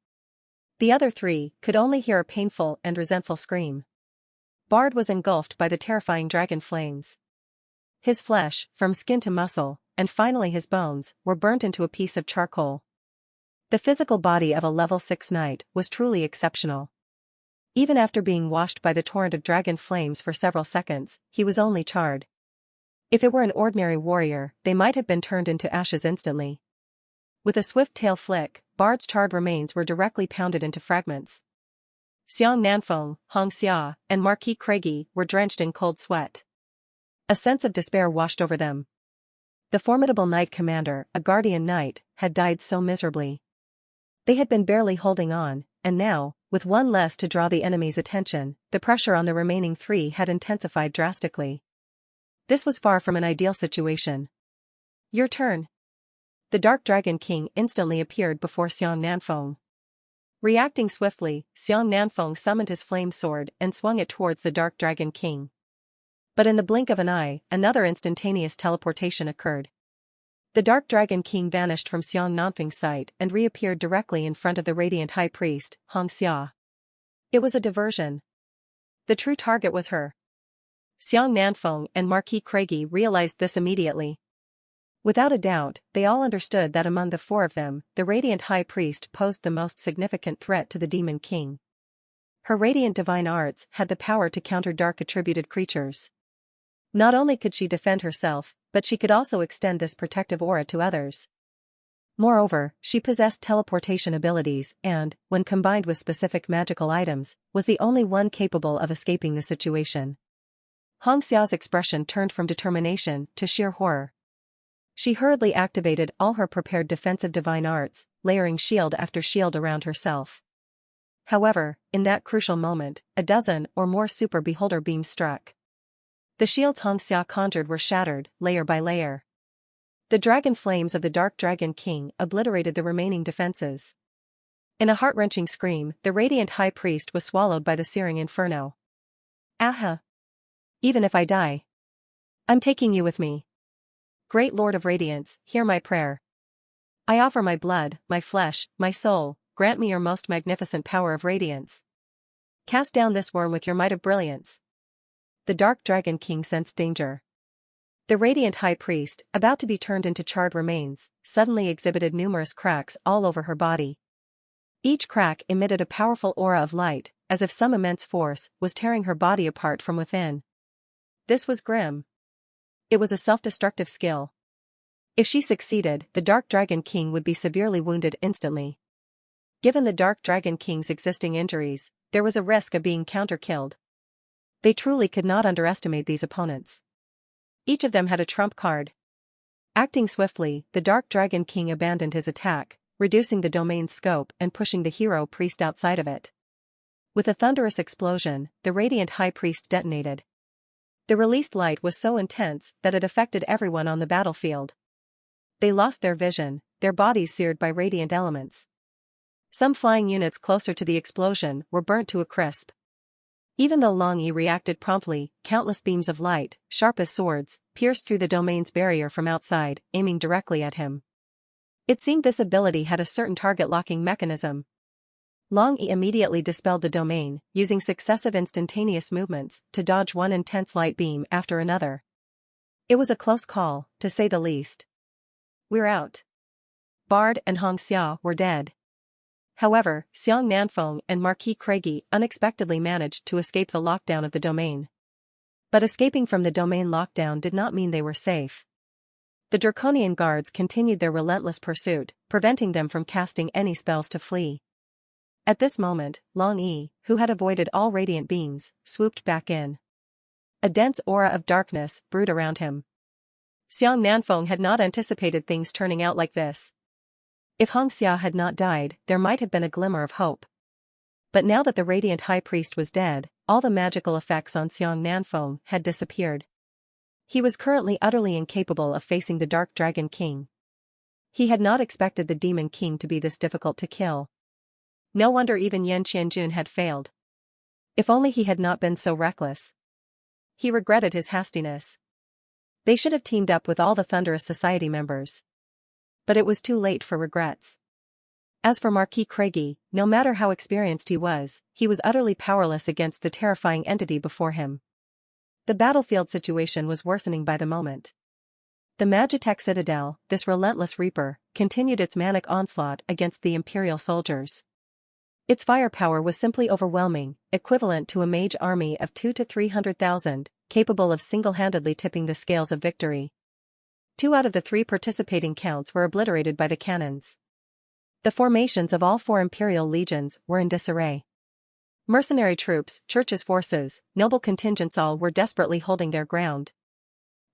The other three could only hear a painful and resentful scream. Bard was engulfed by the terrifying dragon flames. His flesh, from skin to muscle, and finally his bones, were burnt into a piece of charcoal. The physical body of a level 6 knight was truly exceptional. Even after being washed by the torrent of dragon flames for several seconds, he was only charred. If it were an ordinary warrior, they might have been turned into ashes instantly. With a swift tail flick, Bard's charred remains were directly pounded into fragments. Xiang Nanfeng, Hong Xia, and Marquis Craigie were drenched in cold sweat. A sense of despair washed over them. The formidable Knight Commander, a Guardian Knight, had died so miserably. They had been barely holding on, and now, with one less to draw the enemy's attention, the pressure on the remaining three had intensified drastically. This was far from an ideal situation. Your turn. The Dark Dragon King instantly appeared before Xiang Nanfeng. Reacting swiftly, Xiang Nanfeng summoned his flame sword and swung it towards the Dark Dragon King. But in the blink of an eye, another instantaneous teleportation occurred. The Dark Dragon King vanished from Xiang Nanfeng's sight and reappeared directly in front of the radiant High Priest, Hong Xia. It was a diversion. The true target was her. Xiang Nanfeng and Marquis Craigie realized this immediately. Without a doubt, they all understood that among the four of them, the Radiant High Priest posed the most significant threat to the Demon King. Her radiant divine arts had the power to counter dark-attributed creatures. Not only could she defend herself, but she could also extend this protective aura to others. Moreover, she possessed teleportation abilities and, when combined with specific magical items, was the only one capable of escaping the situation. Hong Xia's expression turned from determination to sheer horror. She hurriedly activated all her prepared defensive divine arts, layering shield after shield around herself. However, in that crucial moment, a dozen or more super beholder beams struck. The shields Hong Xia conjured were shattered, layer by layer. The dragon flames of the Dark Dragon King obliterated the remaining defenses. In a heart-wrenching scream, the radiant high priest was swallowed by the searing inferno. Aha! Even if I die, I'm taking you with me. Great Lord of Radiance, hear my prayer. I offer my blood, my flesh, my soul, grant me your most magnificent power of radiance. Cast down this worm with your might of brilliance. The Dark Dragon King sensed danger. The radiant high priest, about to be turned into charred remains, suddenly exhibited numerous cracks all over her body. Each crack emitted a powerful aura of light, as if some immense force was tearing her body apart from within. This was grim. It was a self-destructive skill. If she succeeded, the Dark Dragon King would be severely wounded instantly. Given the Dark Dragon King's existing injuries, there was a risk of being counter-killed. They truly could not underestimate these opponents. Each of them had a trump card. Acting swiftly, the Dark Dragon King abandoned his attack, reducing the domain's scope and pushing the hero priest outside of it. With a thunderous explosion, the radiant high priest detonated. The released light was so intense that it affected everyone on the battlefield. They lost their vision, their bodies seared by radiant elements. Some flying units closer to the explosion were burnt to a crisp. Even though Long Yi reacted promptly, countless beams of light, sharp as swords, pierced through the domain's barrier from outside, aiming directly at him. It seemed this ability had a certain target-locking mechanism. Long Yi immediately dispelled the domain, using successive instantaneous movements to dodge one intense light beam after another. It was a close call, to say the least. We're out. Bard and Hong Xia were dead. However, Xiong Nanfeng and Marquis Craigie unexpectedly managed to escape the lockdown of the domain. But escaping from the domain lockdown did not mean they were safe. The Draconian guards continued their relentless pursuit, preventing them from casting any spells to flee. At this moment, Long Yi, who had avoided all radiant beams, swooped back in. A dense aura of darkness brewed around him. Xiong Nanfeng had not anticipated things turning out like this. If Hong Xia had not died, there might have been a glimmer of hope. But now that the radiant high priest was dead, all the magical effects on Xiong Nanfeng had disappeared. He was currently utterly incapable of facing the Dark Dragon King. He had not expected the Demon King to be this difficult to kill. No wonder even Yan Qianjun had failed. If only he had not been so reckless. He regretted his hastiness. They should have teamed up with all the Thunderous Society members. But it was too late for regrets. As for Marquis Craigie, no matter how experienced he was utterly powerless against the terrifying entity before him. The battlefield situation was worsening by the moment. The Magitech Citadel, this relentless reaper, continued its manic onslaught against the Imperial soldiers. Its firepower was simply overwhelming, equivalent to a mage army of 200,000 to 300,000, capable of single-handedly tipping the scales of victory. 2 out of the 3 participating counts were obliterated by the cannons. The formations of all 4 Imperial legions were in disarray. Mercenary troops, churches' forces, noble contingents all were desperately holding their ground.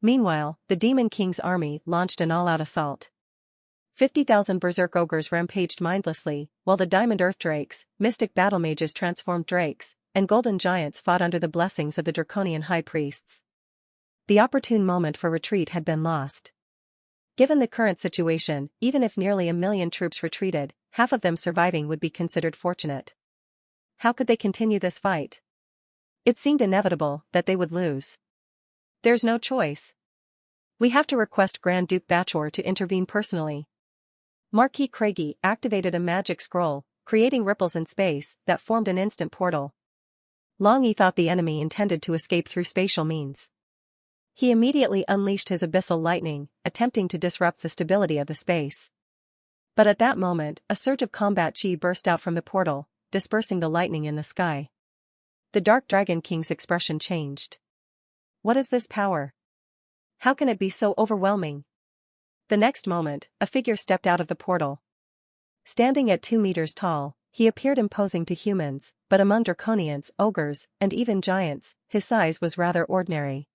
Meanwhile, the Demon King's army launched an all-out assault. 50,000 berserk ogres rampaged mindlessly, while the Diamond Earth Drakes, mystic battle mages transformed drakes, and golden giants fought under the blessings of the Draconian high priests. The opportune moment for retreat had been lost. Given the current situation, even if nearly 1 million troops retreated, half of them surviving would be considered fortunate. How could they continue this fight? It seemed inevitable that they would lose. There's no choice. We have to request Grand Duke Bachor to intervene personally. Marquis Craigie activated a magic scroll, creating ripples in space that formed an instant portal. Long Yi thought the enemy intended to escape through spatial means. He immediately unleashed his abyssal lightning, attempting to disrupt the stability of the space. But at that moment, a surge of combat chi burst out from the portal, dispersing the lightning in the sky. The Dark Dragon King's expression changed. What is this power? How can it be so overwhelming? The next moment, a figure stepped out of the portal. Standing at 2 meters tall, he appeared imposing to humans, but among draconians, ogres, and even giants, his size was rather ordinary.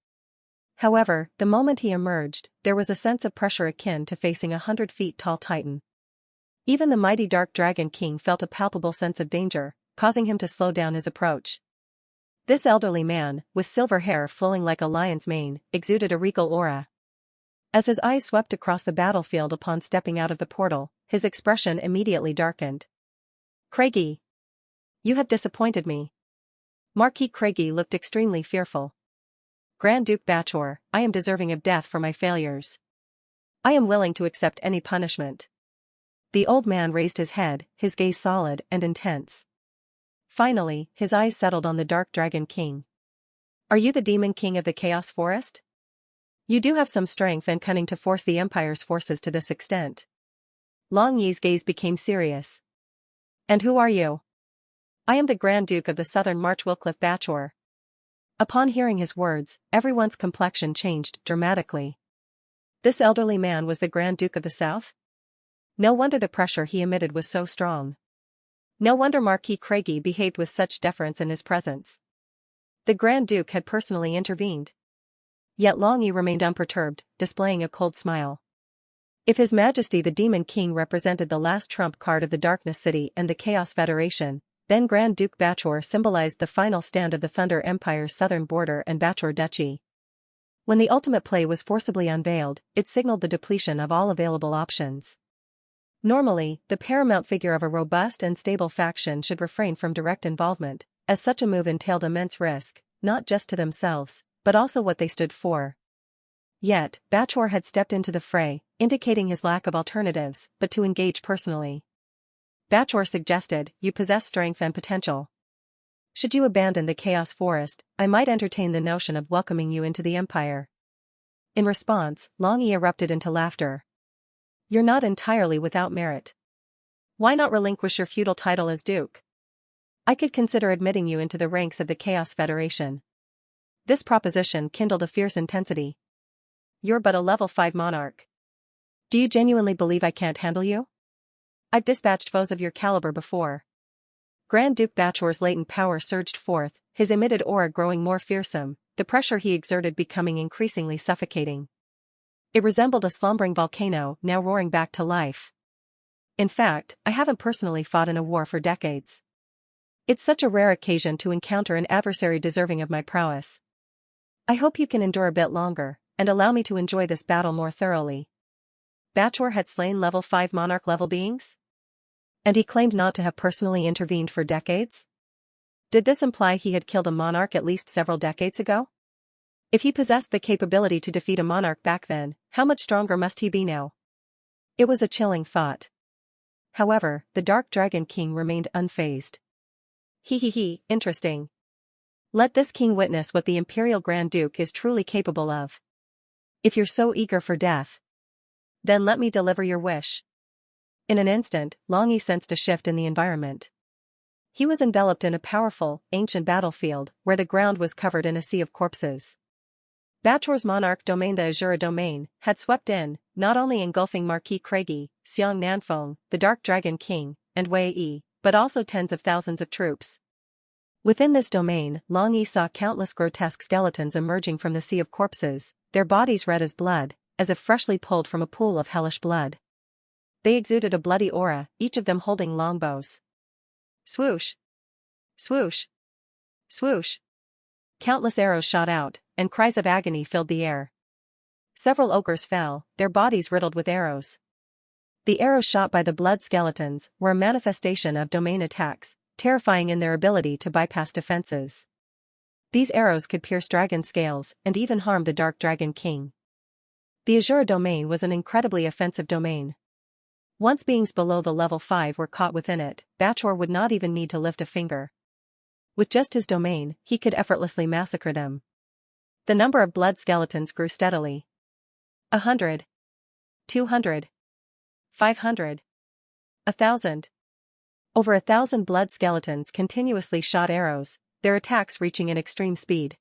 However, the moment he emerged, there was a sense of pressure akin to facing 100 feet tall titan. Even the mighty Dark Dragon King felt a palpable sense of danger, causing him to slow down his approach. This elderly man, with silver hair flowing like a lion's mane, exuded a regal aura. As his eyes swept across the battlefield upon stepping out of the portal, his expression immediately darkened. "Craigie! You have disappointed me." Marquis Craigie looked extremely fearful. "Grand Duke Bachor, I am deserving of death for my failures. I am willing to accept any punishment." The old man raised his head, his gaze solid and intense. Finally, his eyes settled on the Dark Dragon King. "Are you the Demon King of the Chaos Forest? You do have some strength and cunning to force the Empire's forces to this extent." Long Yi's gaze became serious. "And who are you?" "I am the Grand Duke of the Southern March Wilcliffe Bachor." Upon hearing his words, everyone's complexion changed dramatically. This elderly man was the Grand Duke of the South? No wonder the pressure he emitted was so strong. No wonder Marquis Craigie behaved with such deference in his presence. The Grand Duke had personally intervened. Yet Long Yi remained unperturbed, displaying a cold smile. If His Majesty the Demon King represented the last trump card of the Darkness City and the Chaos Federation, then Grand Duke Bachor symbolized the final stand of the Thunder Empire's southern border and Bachor Duchy. When the ultimate play was forcibly unveiled, it signaled the depletion of all available options. Normally, the paramount figure of a robust and stable faction should refrain from direct involvement, as such a move entailed immense risk, not just to themselves, but also what they stood for. Yet, Bachor had stepped into the fray, indicating his lack of alternatives, but to engage personally. Bachor suggested, "You possess strength and potential. Should you abandon the Chaos Forest, I might entertain the notion of welcoming you into the Empire." In response, Long Yi erupted into laughter. "You're not entirely without merit. Why not relinquish your feudal title as Duke? I could consider admitting you into the ranks of the Chaos Federation." This proposition kindled a fierce intensity. "You're but a level 5 monarch. Do you genuinely believe I can't handle you? I've dispatched foes of your caliber before." Grand Duke Bachor's latent power surged forth, his emitted aura growing more fearsome, the pressure he exerted becoming increasingly suffocating. It resembled a slumbering volcano now roaring back to life. "In fact, I haven't personally fought in a war for decades. It's such a rare occasion to encounter an adversary deserving of my prowess. I hope you can endure a bit longer, and allow me to enjoy this battle more thoroughly." Bachor had slain level 5 monarch level beings? And he claimed not to have personally intervened for decades? Did this imply he had killed a monarch at least several decades ago? If he possessed the capability to defeat a monarch back then, how much stronger must he be now? It was a chilling thought. However, the Dark Dragon King remained unfazed. He, interesting. Let this king witness what the Imperial Grand Duke is truly capable of. If you're so eager for death, then let me deliver your wish." In an instant, Long Yi sensed a shift in the environment. He was enveloped in a powerful, ancient battlefield, where the ground was covered in a sea of corpses. Bachor's monarch domain, the Azura domain, had swept in, not only engulfing Marquis Craigie, Xiong Nanfeng, the Dark Dragon King, and Wei Yi, but also tens of thousands of troops. Within this domain, Long Yi saw countless grotesque skeletons emerging from the sea of corpses, their bodies red as blood, as if freshly pulled from a pool of hellish blood. They exuded a bloody aura, each of them holding longbows. Swoosh! Swoosh! Swoosh! Countless arrows shot out, and cries of agony filled the air. Several ogres fell, their bodies riddled with arrows. The arrows shot by the blood skeletons were a manifestation of domain attacks, terrifying in their ability to bypass defenses. These arrows could pierce dragon scales and even harm the Dark Dragon King. The Azura domain was an incredibly offensive domain. Once beings below the level 5 were caught within it, Bachor would not even need to lift a finger. With just his domain, he could effortlessly massacre them. The number of blood skeletons grew steadily. 100. 200. 500. 1,000. Over 1,000 blood skeletons continuously shot arrows, their attacks reaching an extreme speed.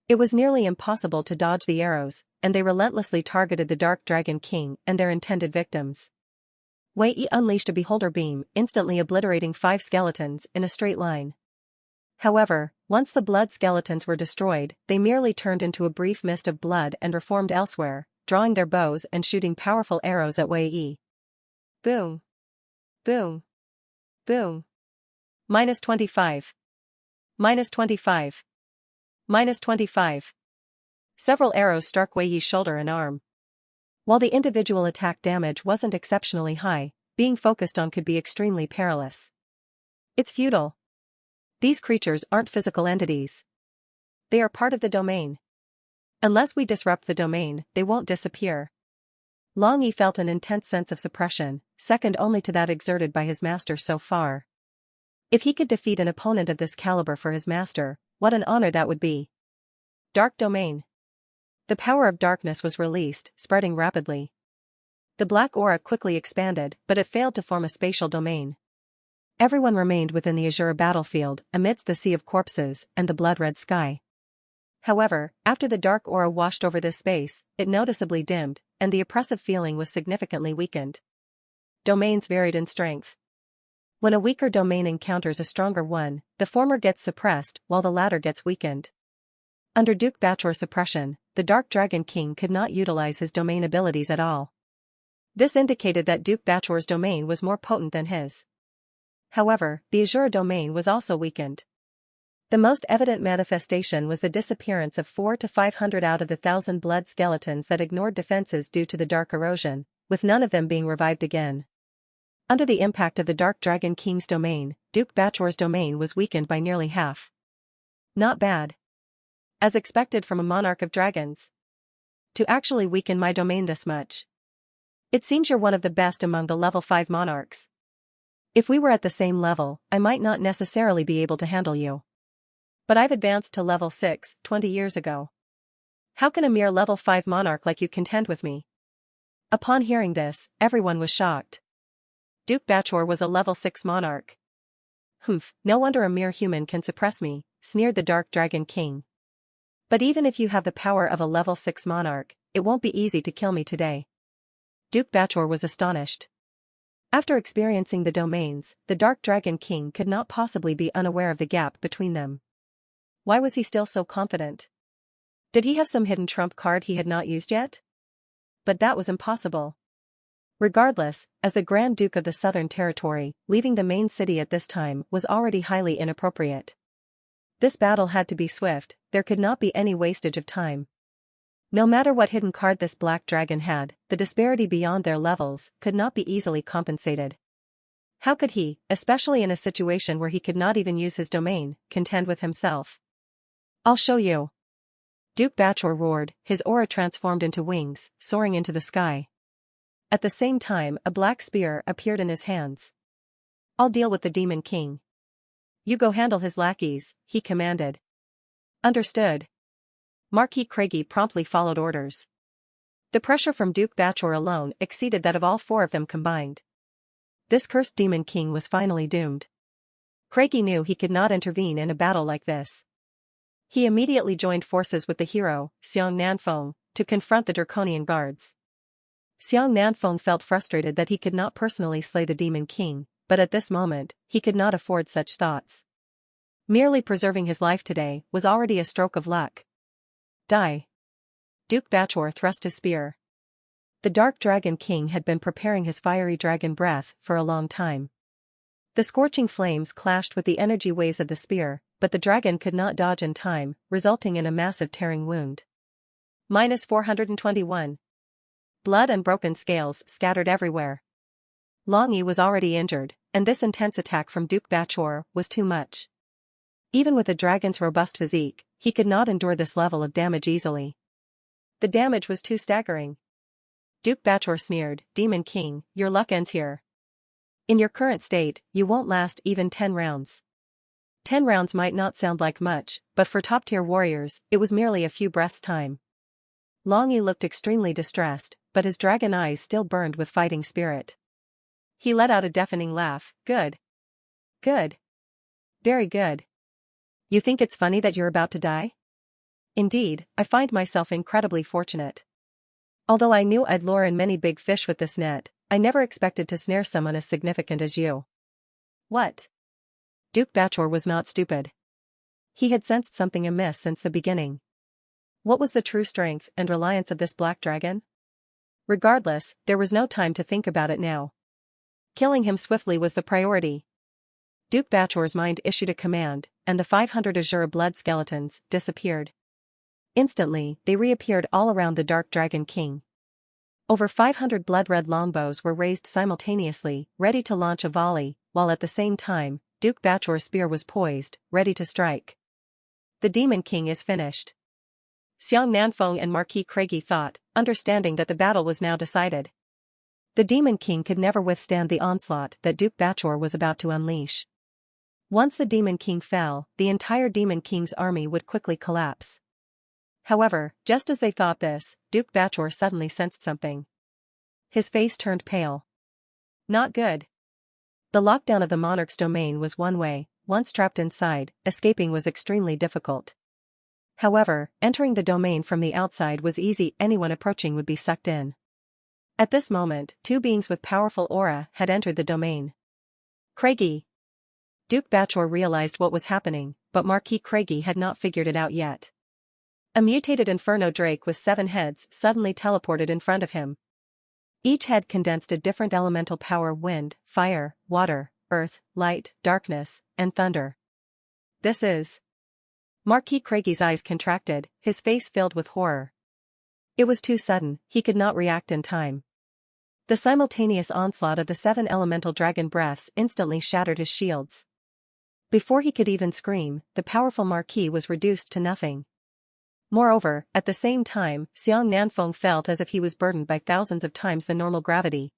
It was nearly impossible to dodge the arrows, and they relentlessly targeted the Dark Dragon King and their intended victims. Wei Yi unleashed a beholder beam, instantly obliterating 5 skeletons in a straight line. However, once the blood skeletons were destroyed, they merely turned into a brief mist of blood and reformed elsewhere, drawing their bows and shooting powerful arrows at Wei Yi. Boom! Boom! Boom! -25. -25. -25. Several arrows struck Wei Yi's shoulder and arm. While the individual attack damage wasn't exceptionally high, being focused on could be extremely perilous. It's futile. These creatures aren't physical entities. They are part of the domain. Unless we disrupt the domain, they won't disappear. Long Yi felt an intense sense of suppression, second only to that exerted by his master so far. If he could defeat an opponent of this caliber for his master, what an honor that would be. Dark Domain. The power of darkness was released, spreading rapidly. The black aura quickly expanded, but it failed to form a spatial domain. Everyone remained within the azure battlefield, amidst the sea of corpses and the blood-red sky. However, after the dark aura washed over this space, it noticeably dimmed, and the oppressive feeling was significantly weakened. Domains varied in strength. When a weaker domain encounters a stronger one, the former gets suppressed, while the latter gets weakened. Under Duke Bachor's suppression, the Dark Dragon King could not utilize his domain abilities at all. This indicated that Duke Bachor's domain was more potent than his. However, the Azure domain was also weakened. The most evident manifestation was the disappearance of 400 to 500 out of the 1,000 blood skeletons that ignored defenses due to the dark erosion, with none of them being revived again. Under the impact of the Dark Dragon King's domain, Duke Bachor's domain was weakened by nearly half. Not bad. As expected from a monarch of dragons. To actually weaken my domain this much. It seems you're one of the best among the level 5 monarchs. If we were at the same level, I might not necessarily be able to handle you. But I've advanced to level 6, 20 years ago. How can a mere level 5 monarch like you contend with me? Upon hearing this, everyone was shocked. Duke Bachor was a level 6 monarch. Humph, no wonder a mere human can suppress me, sneered the Dark Dragon King. But even if you have the power of a level 6 monarch, it won't be easy to kill me today. Duke Bachor was astonished. After experiencing the domains, the Dark Dragon King could not possibly be unaware of the gap between them. Why was he still so confident? Did he have some hidden trump card he had not used yet? But that was impossible. Regardless, as the Grand Duke of the Southern Territory, leaving the main city at this time was already highly inappropriate. This battle had to be swift, there could not be any wastage of time. No matter what hidden card this black dragon had, the disparity beyond their levels could not be easily compensated. How could he, especially in a situation where he could not even use his domain, contend with himself? I'll show you. Duke Bachor roared, his aura transformed into wings, soaring into the sky. At the same time, a black spear appeared in his hands. I'll deal with the Demon King. You go handle his lackeys, he commanded. Understood. Marquis Craigie promptly followed orders. The pressure from Duke Bachor alone exceeded that of all 4 of them combined. This cursed Demon King was finally doomed. Craigie knew he could not intervene in a battle like this. He immediately joined forces with the hero, Xiong Nanfeng, to confront the Draconian guards. Xiong Nanfeng felt frustrated that he could not personally slay the Demon King, but at this moment, he could not afford such thoughts. Merely preserving his life today was already a stroke of luck. Die. Duke Bachor thrust his spear. The Dark Dragon King had been preparing his fiery dragon breath for a long time. The scorching flames clashed with the energy waves of the spear, but the dragon could not dodge in time, resulting in a massive tearing wound. -421. Blood and broken scales scattered everywhere. Long Yi was already injured, and this intense attack from Duke Bachor was too much. Even with a dragon's robust physique, he could not endure this level of damage easily. The damage was too staggering. Duke Bachor sneered, Demon King, your luck ends here. In your current state, you won't last even 10 rounds. 10 rounds might not sound like much, but for top-tier warriors, it was merely a few breaths' time. Long Yi looked extremely distressed, but his dragon eyes still burned with fighting spirit. He let out a deafening laugh. Good. Good. Very good. You think it's funny that you're about to die? Indeed, I find myself incredibly fortunate. Although I knew I'd lure in many big fish with this net, I never expected to snare someone as significant as you. What? Duke Bachor was not stupid. He had sensed something amiss since the beginning. What was the true strength and reliance of this black dragon? Regardless, there was no time to think about it now. Killing him swiftly was the priority. Duke Bachor's mind issued a command, and the 500 Azure blood skeletons disappeared. Instantly, they reappeared all around the Dark Dragon King. Over 500 blood-red longbows were raised simultaneously, ready to launch a volley, while at the same time, Duke Bachor's spear was poised, ready to strike. The Demon King is finished. Xiong Nanfeng and Marquis Craigie thought, understanding that the battle was now decided. The Demon King could never withstand the onslaught that Duke Bachor was about to unleash. Once the Demon King fell, the entire Demon King's army would quickly collapse. However, just as they thought this, Duke Bachor suddenly sensed something. His face turned pale. Not good. The lockdown of the monarch's domain was one way. Once trapped inside, escaping was extremely difficult. However, entering the domain from the outside was easy, anyone approaching would be sucked in. At this moment, two beings with powerful aura had entered the domain. Craigie. Duke Bachor realized what was happening, but Marquis Craigie had not figured it out yet. A mutated Inferno Drake with 7 heads suddenly teleported in front of him. Each head condensed a different elemental power: wind, fire, water, earth, light, darkness, and thunder. This is... Marquis Craigie's eyes contracted, his face filled with horror. It was too sudden, he could not react in time. The simultaneous onslaught of the 7 elemental dragon breaths instantly shattered his shields. Before he could even scream, the powerful Marquis was reduced to nothing. Moreover, at the same time, Xiong Nanfeng felt as if he was burdened by thousands of times the normal gravity.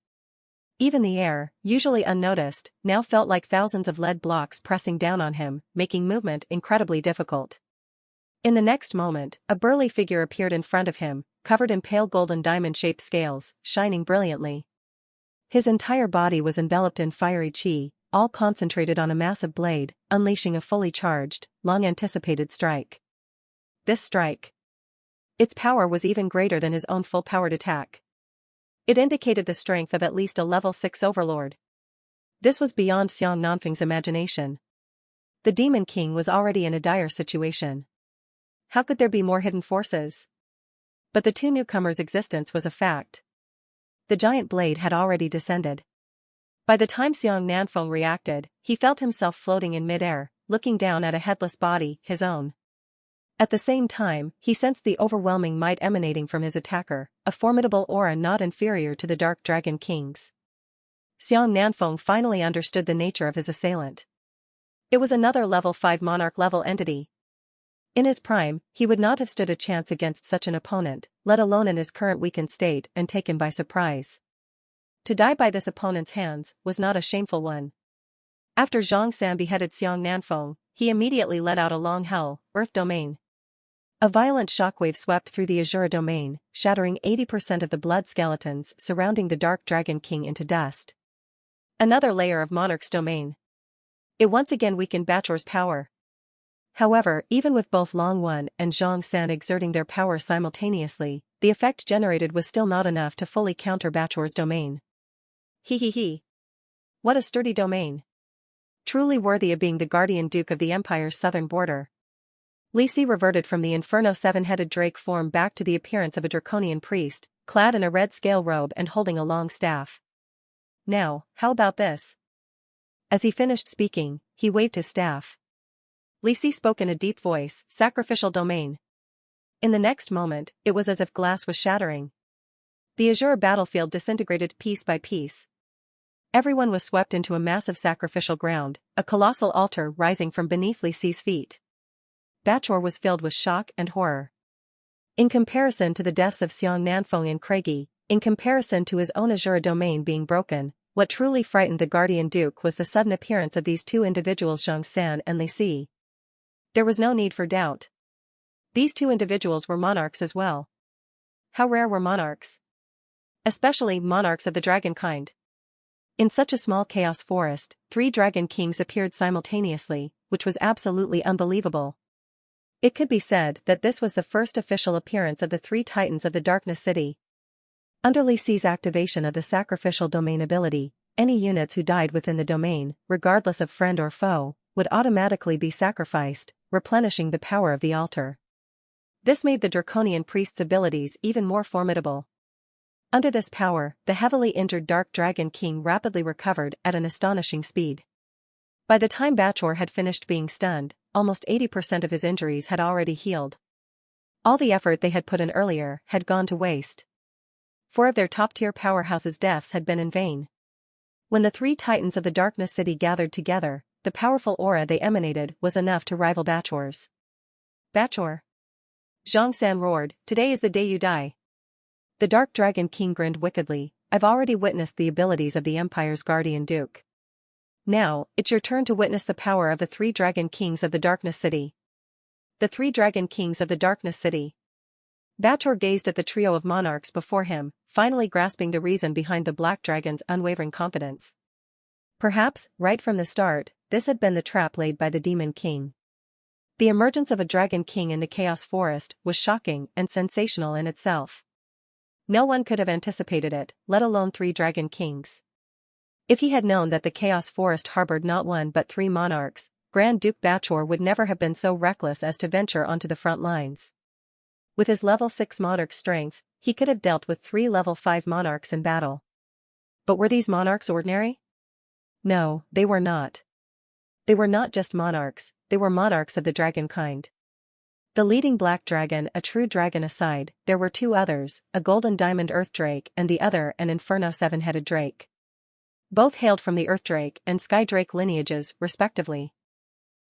Even the air, usually unnoticed, now felt like thousands of lead blocks pressing down on him, making movement incredibly difficult. In the next moment, a burly figure appeared in front of him, covered in pale golden diamond-shaped scales, shining brilliantly. His entire body was enveloped in fiery chi, all concentrated on a massive blade, unleashing a fully charged, long-anticipated strike. This strike. Its power was even greater than his own full-powered attack. It indicated the strength of at least a level 6 overlord. This was beyond Xiong Nanfeng's imagination. The Demon King was already in a dire situation. How could there be more hidden forces? But the two newcomers' existence was a fact. The giant blade had already descended. By the time Xiong Nanfeng reacted, he felt himself floating in midair, looking down at a headless body, his own. At the same time, he sensed the overwhelming might emanating from his attacker, a formidable aura not inferior to the Dark Dragon King's. Xiong Nanfeng finally understood the nature of his assailant. It was another level 5 monarch-level entity. In his prime, he would not have stood a chance against such an opponent, let alone in his current weakened state and taken by surprise. To die by this opponent's hands was not a shameful one. After Zhang San beheaded Xiong Nanfeng, he immediately let out a long hell, Earth Domain. A violent shockwave swept through the Azure domain, shattering 80% of the blood skeletons surrounding the Dark Dragon King into dust. Another layer of Monarch's domain. It once again weakened Bachor's power. However, even with both Long One and Zhang San exerting their power simultaneously, the effect generated was still not enough to fully counter Bachor's domain. He. What a sturdy domain. Truly worthy of being the guardian duke of the Empire's southern border. Li Si reverted from the Inferno 7-headed drake form back to the appearance of a draconian priest, clad in a red scale robe and holding a long staff. Now, how about this? As he finished speaking, he waved his staff. Li Si spoke in a deep voice, sacrificial domain. In the next moment, it was as if glass was shattering. The Azure battlefield disintegrated piece by piece. Everyone was swept into a massive sacrificial ground, a colossal altar rising from beneath Li Si's feet. Bachor was filled with shock and horror. In comparison to the deaths of Xiong Nanfeng and Craigie, in comparison to his own Azure domain being broken, what truly frightened the Guardian Duke was the sudden appearance of these two individuals, Zhang San and Li Si. There was no need for doubt. These two individuals were monarchs as well. How rare were monarchs? Especially monarchs of the dragon kind. In such a small chaos forest, 3 dragon kings appeared simultaneously, which was absolutely unbelievable. It could be said that this was the first official appearance of the 3 titans of the Darkness City. Under Li Si's activation of the sacrificial domain ability, any units who died within the domain, regardless of friend or foe, would automatically be sacrificed, replenishing the power of the altar. This made the draconian priest's abilities even more formidable. Under this power, the heavily injured Dark Dragon King rapidly recovered at an astonishing speed. By the time Bachor had finished being stunned, almost 80% of his injuries had already healed. All the effort they had put in earlier had gone to waste. 4 of their top-tier powerhouses' deaths had been in vain. When the 3 titans of the Darkness City gathered together, the powerful aura they emanated was enough to rival Bachor's. Bachor! Zhang San roared, "Today is the day you die." The Dark Dragon King grinned wickedly, "I've already witnessed the abilities of the Empire's Guardian Duke. Now, it's your turn to witness the power of the 3 Dragon Kings of the Darkness City." The 3 Dragon Kings of the Darkness City. Bachor gazed at the trio of monarchs before him, finally grasping the reason behind the Black Dragon's unwavering confidence. Perhaps, right from the start, this had been the trap laid by the Demon King. The emergence of a Dragon King in the Chaos Forest was shocking and sensational in itself. No one could have anticipated it, let alone 3 Dragon Kings. If he had known that the Chaos Forest harbored not 1 but 3 monarchs, Grand Duke Bachor would never have been so reckless as to venture onto the front lines. With his level 6 monarch strength, he could have dealt with 3 level 5 monarchs in battle. But were these monarchs ordinary? No, they were not. They were not just monarchs, they were monarchs of the dragon kind. The leading black dragon, a true dragon aside, there were 2 others, a golden diamond earth drake and the other an inferno 7-headed drake. Both hailed from the earth drake and sky drake lineages, respectively.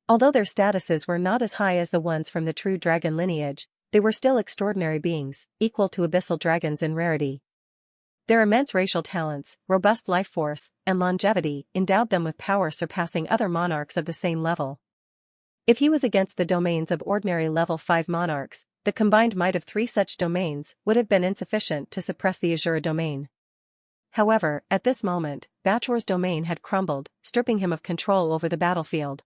Although their statuses were not as high as the ones from the true dragon lineage, they were still extraordinary beings, equal to abyssal dragons in rarity. Their immense racial talents, robust life force, and longevity endowed them with power surpassing other monarchs of the same level. If he was against the domains of ordinary level 5 monarchs, the combined might of 3 such domains would have been insufficient to suppress the Azura domain. However, at this moment, Bachor's domain had crumbled, stripping him of control over the battlefield.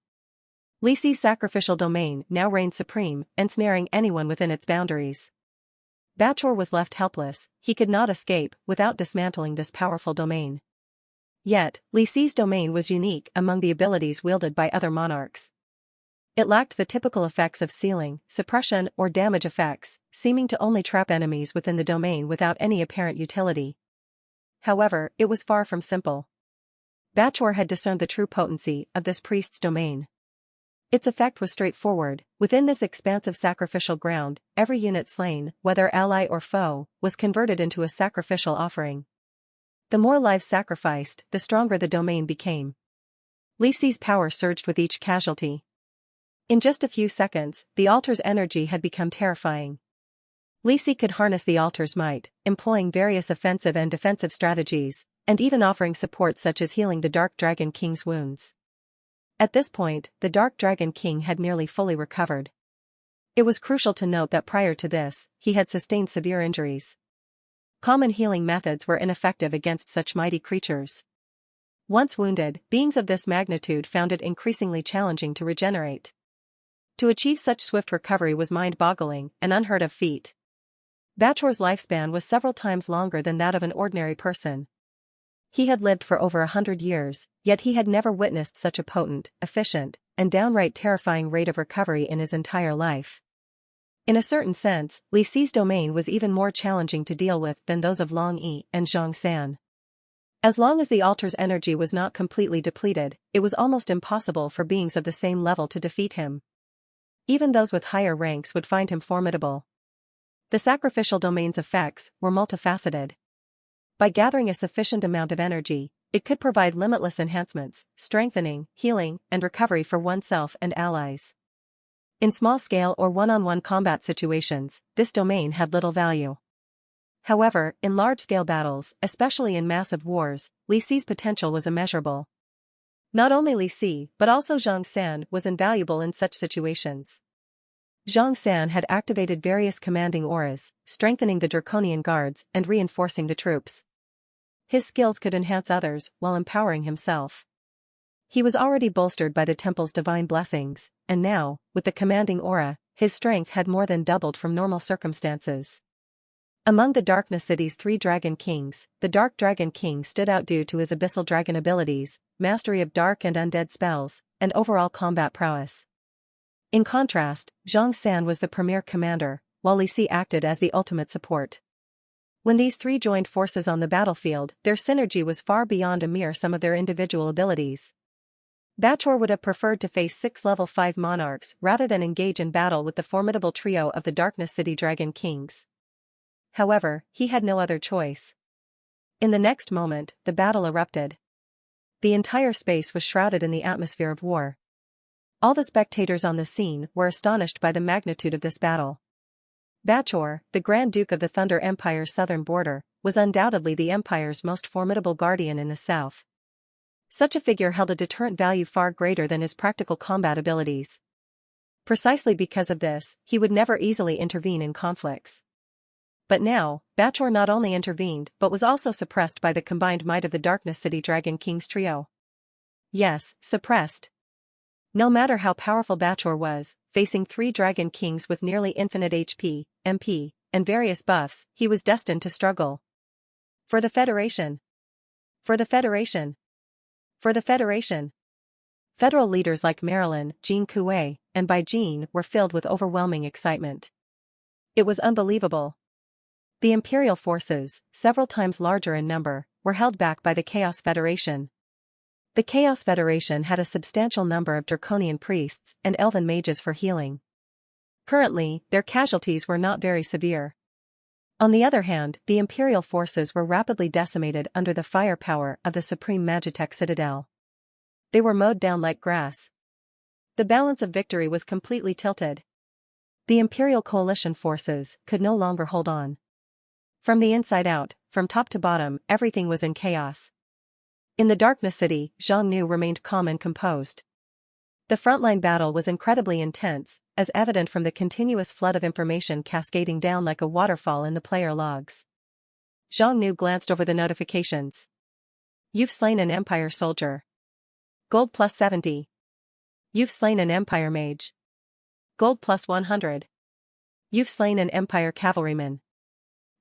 Li Si's sacrificial domain now reigned supreme, ensnaring anyone within its boundaries. Bachor was left helpless, he could not escape without dismantling this powerful domain. Yet, Li Si's domain was unique among the abilities wielded by other monarchs. It lacked the typical effects of sealing, suppression or damage effects, seeming to only trap enemies within the domain without any apparent utility. However, it was far from simple. Bachor had discerned the true potency of this priest's domain. Its effect was straightforward. Within this expansive sacrificial ground, every unit slain, whether ally or foe, was converted into a sacrificial offering. The more lives sacrificed, the stronger the domain became. Li Si's power surged with each casualty. In just a few seconds, the altar's energy had become terrifying. Li Si could harness the altar's might, employing various offensive and defensive strategies, and even offering support such as healing the Dark Dragon King's wounds. At this point, the Dark Dragon King had nearly fully recovered. It was crucial to note that prior to this, he had sustained severe injuries. Common healing methods were ineffective against such mighty creatures. Once wounded, beings of this magnitude found it increasingly challenging to regenerate. To achieve such swift recovery was mind-boggling, an unheard-of feat. Bachor's lifespan was several times longer than that of an ordinary person. He had lived for over 100 years, yet he had never witnessed such a potent, efficient, and downright terrifying rate of recovery in his entire life. In a certain sense, Li Si's domain was even more challenging to deal with than those of Long Yi and Zhang San. As long as the altar's energy was not completely depleted, it was almost impossible for beings of the same level to defeat him. Even those with higher ranks would find him formidable. The sacrificial domain's effects were multifaceted. By gathering a sufficient amount of energy, it could provide limitless enhancements, strengthening, healing, and recovery for oneself and allies. In small-scale or one-on-one combat situations, this domain had little value. However, in large-scale battles, especially in massive wars, Li Si's potential was immeasurable. Not only Li Si, but also Zhang San was invaluable in such situations. Zhang San had activated various commanding auras, strengthening the Draconian guards and reinforcing the troops. His skills could enhance others while empowering himself. He was already bolstered by the temple's divine blessings, and now, with the commanding aura, his strength had more than doubled from normal circumstances. Among the Darkness City's 3 Dragon Kings, the Dark Dragon King stood out due to his abyssal dragon abilities, mastery of dark and undead spells, and overall combat prowess. In contrast, Zhang San was the premier commander, while Li Si acted as the ultimate support. When these 3 joined forces on the battlefield, their synergy was far beyond a mere sum of their individual abilities. Bachor would have preferred to face 6 level 5 monarchs rather than engage in battle with the formidable trio of the Darkness City Dragon Kings. However, he had no other choice. In the next moment, the battle erupted. The entire space was shrouded in the atmosphere of war. All the spectators on the scene were astonished by the magnitude of this battle. Bachor, the Grand Duke of the Thunder Empire's southern border, was undoubtedly the Empire's most formidable guardian in the south. Such a figure held a deterrent value far greater than his practical combat abilities. Precisely because of this, he would never easily intervene in conflicts. But now, Bachor not only intervened but was also suppressed by the combined might of the Darkness City Dragon Kings trio. Yes, suppressed. No matter how powerful Bachor was, facing 3 Dragon Kings with nearly infinite HP, MP, and various buffs, he was destined to struggle. For the Federation. For the Federation. For the Federation. Federal leaders like Marilyn, Jean Coué, and Bai Jin were filled with overwhelming excitement. It was unbelievable. The Imperial forces, several times larger in number, were held back by the Chaos Federation. The Chaos Federation had a substantial number of draconian priests and elven mages for healing. Currently, their casualties were not very severe. On the other hand, the Imperial forces were rapidly decimated under the firepower of the Supreme Magitech Citadel. They were mowed down like grass. The balance of victory was completely tilted. The Imperial coalition forces could no longer hold on. From the inside out, from top to bottom, everything was in chaos. In the Darkness City, Zhang Nu remained calm and composed. The frontline battle was incredibly intense, as evident from the continuous flood of information cascading down like a waterfall in the player logs. Zhang Nu glanced over the notifications. You've slain an Empire soldier. Gold plus 70. You've slain an Empire mage. Gold plus 100. You've slain an Empire cavalryman.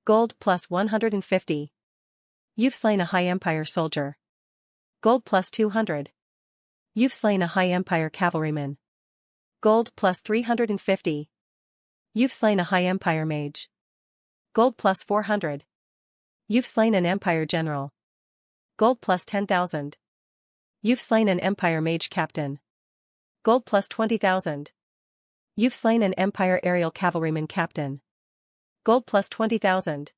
Gold plus 150. You've slain a High Empire soldier. Gold plus 200. You've slain a High Empire cavalryman. Gold plus 350. You've slain a High Empire mage. Gold plus 400. You've slain an Empire general. Gold plus 10,000. You've slain an Empire mage captain. Gold plus 20,000. You've slain an Empire aerial cavalryman captain. Gold plus 20,000.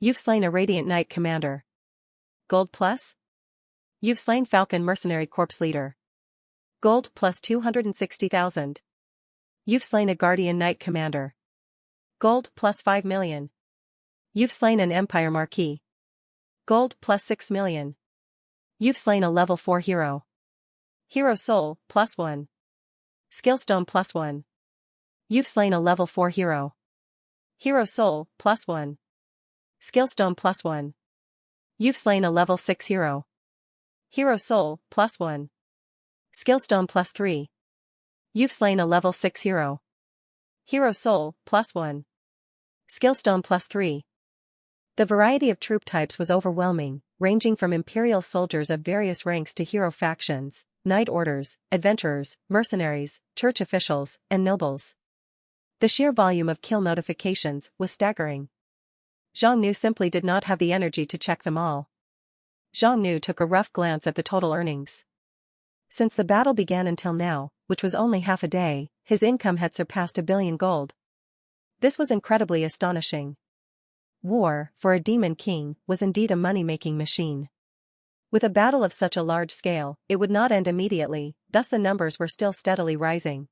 You've slain a Radiant Knight commander. Gold plus? You've slain Falcon mercenary corps leader. Gold plus 260,000. You've slain a Guardian Knight commander. Gold plus 5 million. You've slain an Empire marquis. Gold plus 6 million. You've slain a level 4 hero. Hero soul, plus 1. Skillstone plus 1. You've slain a level 4 hero. Hero soul, plus 1. Skillstone plus 1. You've slain a level 6 hero. Hero soul, plus 1. Skillstone plus 3. You've slain a level 6 hero. Hero soul, plus 1. Skillstone plus 3. The variety of troop types was overwhelming, ranging from Imperial soldiers of various ranks to hero factions, knight orders, adventurers, mercenaries, church officials, and nobles. The sheer volume of kill notifications was staggering. Zhang Nu simply did not have the energy to check them all. Zhang Nu took a rough glance at the total earnings. Since the battle began until now, which was only half a day, his income had surpassed 1 billion gold. This was incredibly astonishing. War, for a demon king, was indeed a money-making machine. With a battle of such a large scale, it would not end immediately, thus the numbers were still steadily rising.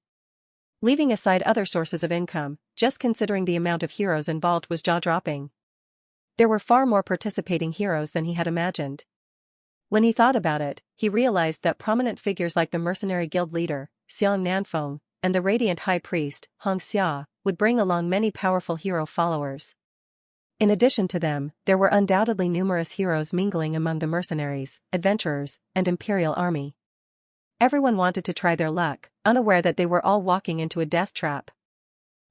Leaving aside other sources of income, just considering the amount of heroes involved was jaw-dropping. There were far more participating heroes than he had imagined. When he thought about it, he realized that prominent figures like the mercenary guild leader, Xiang Nanfeng, and the radiant high priest, Hong Xia, would bring along many powerful hero followers. In addition to them, there were undoubtedly numerous heroes mingling among the mercenaries, adventurers, and imperial army. Everyone wanted to try their luck, unaware that they were all walking into a death trap.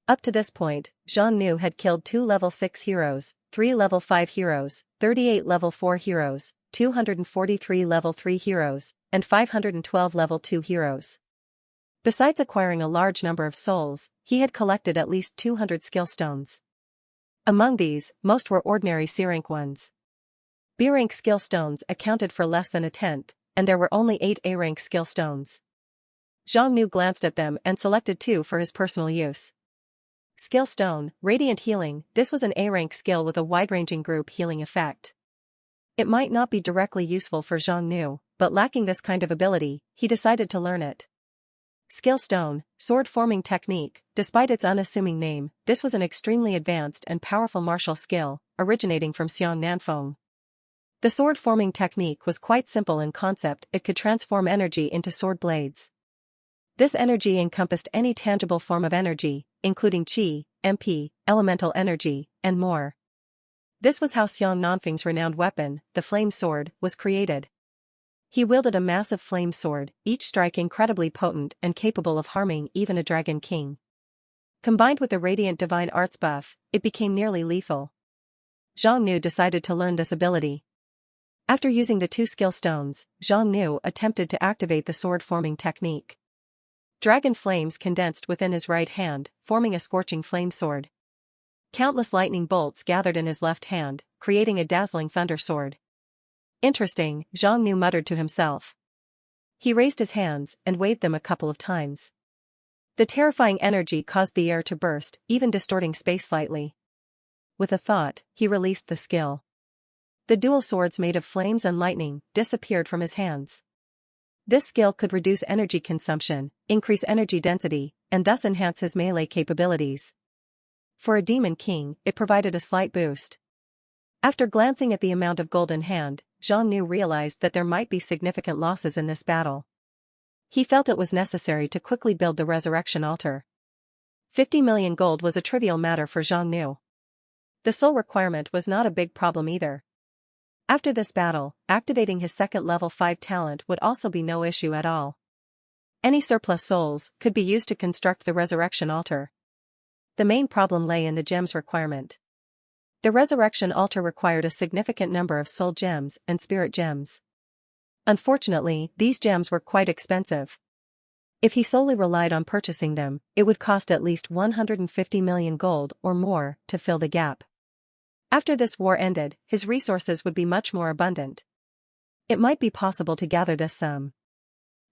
Up to this point, Zhang Nu had killed 2 level 6 heroes, 3 level 5 heroes, 38 level 4 heroes, 243 level 3 heroes, and 512 level 2 heroes. Besides acquiring a large number of souls, he had collected at least 200 skill stones. Among these, most were ordinary C-rank ones. B-rank skill stones accounted for less than a tenth, and there were only 8 A-rank skill stones. Zhang Nu glanced at them and selected 2 for his personal use. Skill Stone, Radiant Healing. This was an A-rank skill with a wide-ranging group healing effect. It might not be directly useful for Zhang Nu, but lacking this kind of ability, he decided to learn it. Skill Stone, Sword Forming Technique. Despite its unassuming name, this was an extremely advanced and powerful martial skill, originating from Xiong Nanfeng. The sword forming technique was quite simple in concept. It could transform energy into sword blades. This energy encompassed any tangible form of energy, including qi, MP, elemental energy, and more. This was how Xiong Nanfeng's renowned weapon, the Flame Sword, was created. He wielded a massive flame sword, each strike incredibly potent and capable of harming even a Dragon King. Combined with the Radiant Divine Arts buff, it became nearly lethal. Zhang Nu decided to learn this ability. After using the 2 skill stones, Zhang Nu attempted to activate the sword-forming technique. Dragon flames condensed within his right hand, forming a scorching flame sword. Countless lightning bolts gathered in his left hand, creating a dazzling thunder sword. Interesting, Zhang Nu muttered to himself. He raised his hands and waved them a couple of times. The terrifying energy caused the air to burst, even distorting space slightly. With a thought, he released the skill. The dual swords made of flames and lightning disappeared from his hands. This skill could reduce energy consumption, increase energy density, and thus enhance his melee capabilities. For a Demon King, it provided a slight boost. After glancing at the amount of gold in hand, Zhang Nu realized that there might be significant losses in this battle. He felt it was necessary to quickly build the resurrection altar. 50 million gold was a trivial matter for Zhang Nu. The soul requirement was not a big problem either. After this battle, activating his second level 5 talent would also be no issue at all. Any surplus souls could be used to construct the resurrection altar. The main problem lay in the gems requirement. The resurrection altar required a significant number of soul gems and spirit gems. Unfortunately, these gems were quite expensive. If he solely relied on purchasing them, it would cost at least 150 million gold or more to fill the gap. After this war ended, his resources would be much more abundant. It might be possible to gather this sum.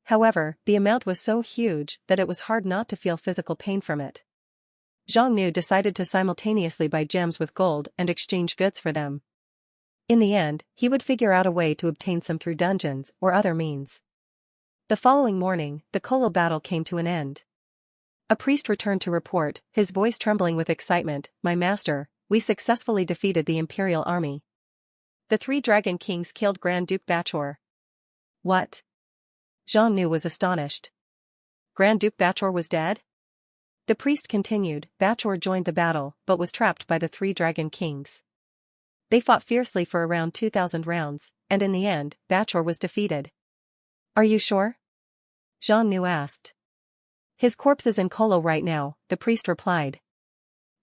However, the amount was so huge that it was hard not to feel physical pain from it. Zhang Nu decided to simultaneously buy gems with gold and exchange goods for them. In the end, he would figure out a way to obtain some through dungeons or other means. The following morning, the Kolo battle came to an end. A priest returned to report, his voice trembling with excitement, "My master, we successfully defeated the Imperial army. The 3 Dragon Kings killed Grand Duke Bachor." What? Zhang Nu was astonished. Grand Duke Bachor was dead? The priest continued, "Bachor joined the battle, but was trapped by the 3 Dragon Kings. They fought fiercely for around 2,000 rounds, and in the end, Bachor was defeated." "Are you sure?" Zhang Nu asked. "His corpse is in Kolo right now," the priest replied.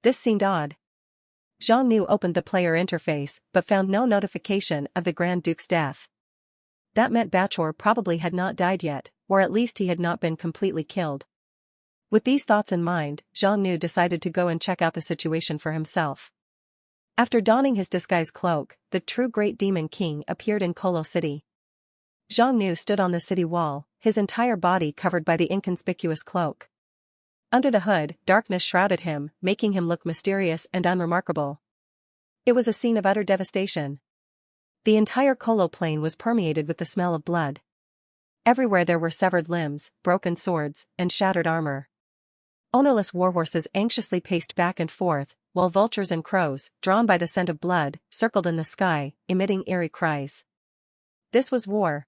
This seemed odd. Zhang Nu opened the player interface but found no notification of the Grand Duke's death. That meant Bachor probably had not died yet, or at least he had not been completely killed. With these thoughts in mind, Zhang Nu decided to go and check out the situation for himself. After donning his disguise cloak, the true Great Demon King appeared in Kolo City. Zhang Nu stood on the city wall, his entire body covered by the inconspicuous cloak. Under the hood, darkness shrouded him, making him look mysterious and unremarkable. It was a scene of utter devastation. The entire Kolo plain was permeated with the smell of blood. Everywhere there were severed limbs, broken swords, and shattered armor. Ownerless warhorses anxiously paced back and forth, while vultures and crows, drawn by the scent of blood, circled in the sky, emitting eerie cries. This was war.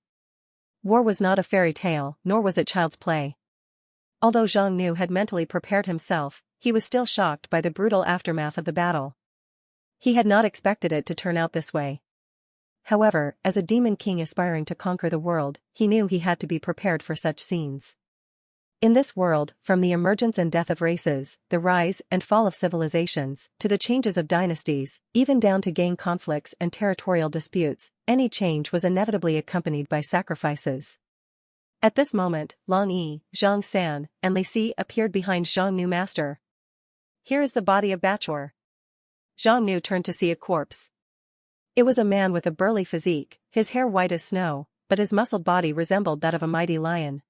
War was not a fairy tale, nor was it child's play. Although Zhang Nu had mentally prepared himself, he was still shocked by the brutal aftermath of the battle. He had not expected it to turn out this way. However, as a demon king aspiring to conquer the world, he knew he had to be prepared for such scenes. In this world, from the emergence and death of races, the rise and fall of civilizations, to the changes of dynasties, even down to gang conflicts and territorial disputes, any change was inevitably accompanied by sacrifices. At this moment, Long Yi, Zhang San, and Li Si appeared behind Zhang Nu master. "Here is the body of Bachor." Zhang Nu turned to see a corpse. It was a man with a burly physique, his hair white as snow, but his muscled body resembled that of a mighty lion.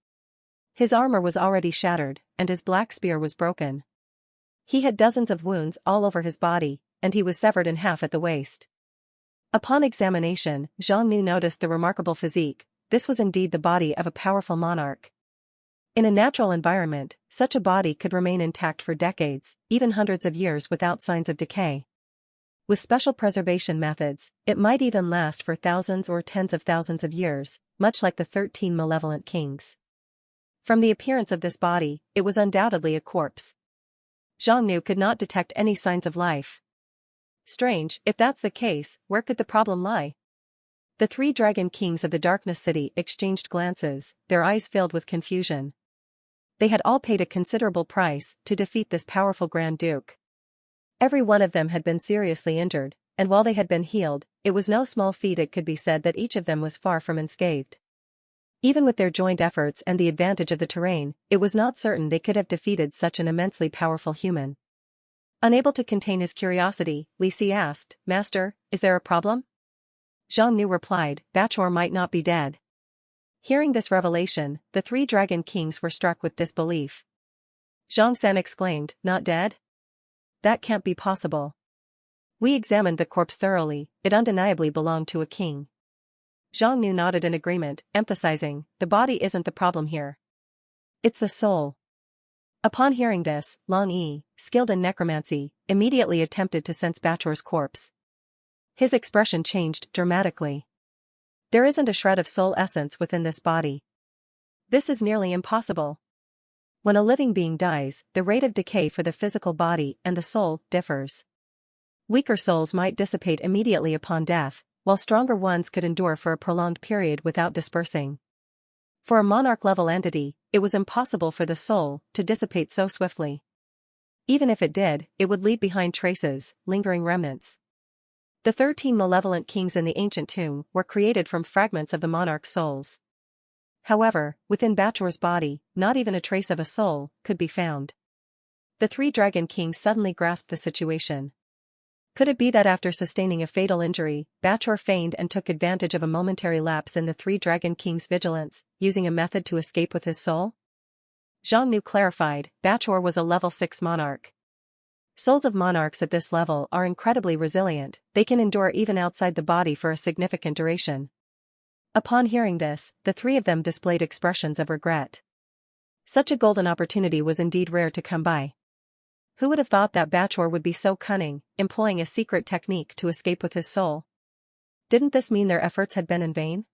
His armor was already shattered, and his black spear was broken. He had dozens of wounds all over his body, and he was severed in half at the waist. Upon examination, Zhang Nu noticed the remarkable physique. This was indeed the body of a powerful monarch. In a natural environment, such a body could remain intact for decades, even hundreds of years without signs of decay. With special preservation methods, it might even last for thousands or tens of thousands of years, much like the 13 malevolent kings. From the appearance of this body, it was undoubtedly a corpse. Zhang Nu could not detect any signs of life. Strange, if that's the case, where could the problem lie? The three dragon kings of the Darkness City exchanged glances, their eyes filled with confusion. They had all paid a considerable price to defeat this powerful Grand Duke. Every one of them had been seriously injured, and while they had been healed, it was no small feat. It could be said that each of them was far from unscathed. Even with their joint efforts and the advantage of the terrain, it was not certain they could have defeated such an immensely powerful human. Unable to contain his curiosity, Li Si asked, "Master, is there a problem?" Zhang Nu replied, "Bachor might not be dead." Hearing this revelation, the three dragon kings were struck with disbelief. Zhang San exclaimed, "Not dead? That can't be possible. We examined the corpse thoroughly, it undeniably belonged to a king." Zhang Nu nodded in agreement, emphasizing, "The body isn't the problem here. It's the soul." Upon hearing this, Long Yi, skilled in necromancy, immediately attempted to sense Bachor's corpse. His expression changed dramatically. "There isn't a shred of soul essence within this body. This is nearly impossible. When a living being dies, the rate of decay for the physical body and the soul differs. Weaker souls might dissipate immediately upon death, while stronger ones could endure for a prolonged period without dispersing. For a monarch-level entity, it was impossible for the soul to dissipate so swiftly. Even if it did, it would leave behind traces, lingering remnants. The 13 malevolent kings in the ancient tomb were created from fragments of the monarch's souls. However, within Bachor's body, not even a trace of a soul could be found. The three dragon kings suddenly grasped the situation. Could it be that after sustaining a fatal injury, Bachor feigned and took advantage of a momentary lapse in the three dragon kings' vigilance, using a method to escape with his soul? Zhang Nu clarified, Bachor was a level 6 monarch. Souls of monarchs at this level are incredibly resilient, they can endure even outside the body for a significant duration. Upon hearing this, the three of them displayed expressions of regret. Such a golden opportunity was indeed rare to come by. Who would have thought that Bachor would be so cunning, employing a secret technique to escape with his soul? Didn't this mean their efforts had been in vain?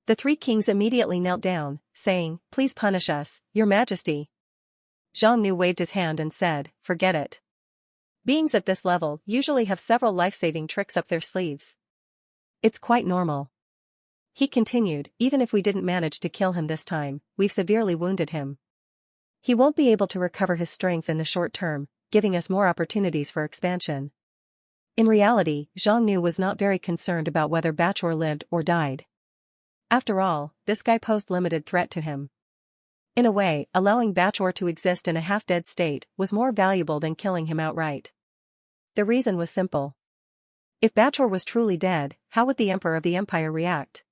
The three kings immediately knelt down, saying, "Please punish us, Your Majesty." Zhang Nu waved his hand and said, "Forget it. Beings at this level usually have several life-saving tricks up their sleeves. It's quite normal." He continued, "Even if we didn't manage to kill him this time, we've severely wounded him. He won't be able to recover his strength in the short term, giving us more opportunities for expansion." In reality, Zhang Nu was not very concerned about whether Bachor lived or died. After all, this guy posed limited threat to him. In a way, allowing Bachor to exist in a half-dead state was more valuable than killing him outright. The reason was simple. If Bachor was truly dead, how would the Emperor of the Empire react?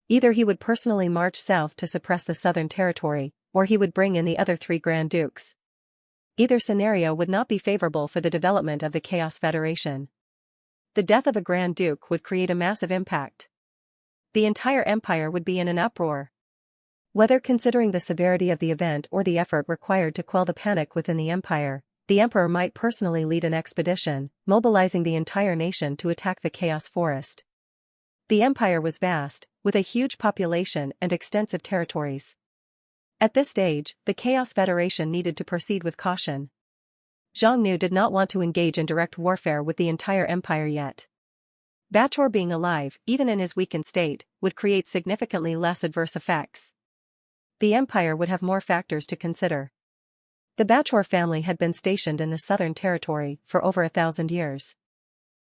Either he would personally march south to suppress the southern territory, or he would bring in the other three Grand Dukes. Either scenario would not be favorable for the development of the Chaos Federation. The death of a Grand Duke would create a massive impact. The entire empire would be in an uproar. Whether considering the severity of the event or the effort required to quell the panic within the empire, the emperor might personally lead an expedition, mobilizing the entire nation to attack the Chaos Forest. The empire was vast, with a huge population and extensive territories. At this stage, the Chaos Federation needed to proceed with caution. Zhang Nu did not want to engage in direct warfare with the entire empire yet. Bachor being alive, even in his weakened state, would create significantly less adverse effects. The empire would have more factors to consider. The Bachor family had been stationed in the southern territory for over 1,000 years.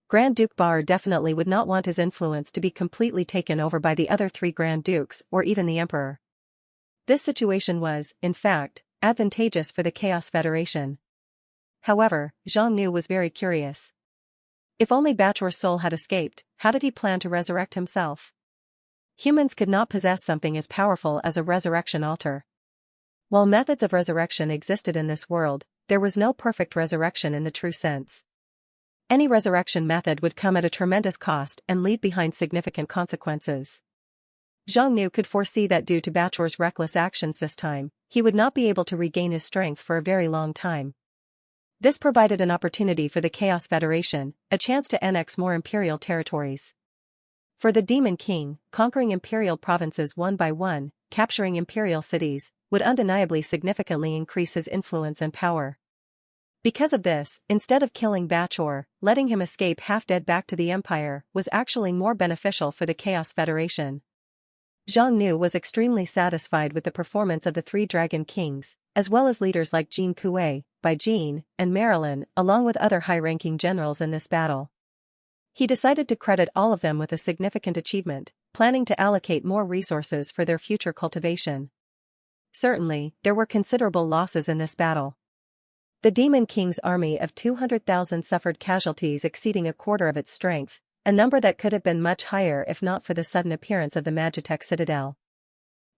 Grand Duke Bar definitely would not want his influence to be completely taken over by the other three Grand Dukes or even the Emperor. This situation was, in fact, advantageous for the Chaos Federation. However, Zhang Nu was very curious. If only Bachor's soul had escaped, how did he plan to resurrect himself? Humans could not possess something as powerful as a resurrection altar. While methods of resurrection existed in this world, there was no perfect resurrection in the true sense. Any resurrection method would come at a tremendous cost and leave behind significant consequences. Zhang Nu could foresee that due to Bachor's reckless actions this time, he would not be able to regain his strength for a very long time. This provided an opportunity for the Chaos Federation, a chance to annex more imperial territories. For the Demon King, conquering imperial provinces one by one, capturing imperial cities, would undeniably significantly increase his influence and power. Because of this, instead of killing Bachor, letting him escape half-dead back to the Empire was actually more beneficial for the Chaos Federation. Zhang Nu was extremely satisfied with the performance of the three Dragon Kings, as well as leaders like Jin Kuei, Bai Jin, and Marilyn, along with other high-ranking generals in this battle. He decided to credit all of them with a significant achievement, planning to allocate more resources for their future cultivation. Certainly, there were considerable losses in this battle. The Demon King's army of 200,000 suffered casualties exceeding a quarter of its strength, a number that could have been much higher if not for the sudden appearance of the Magitech Citadel.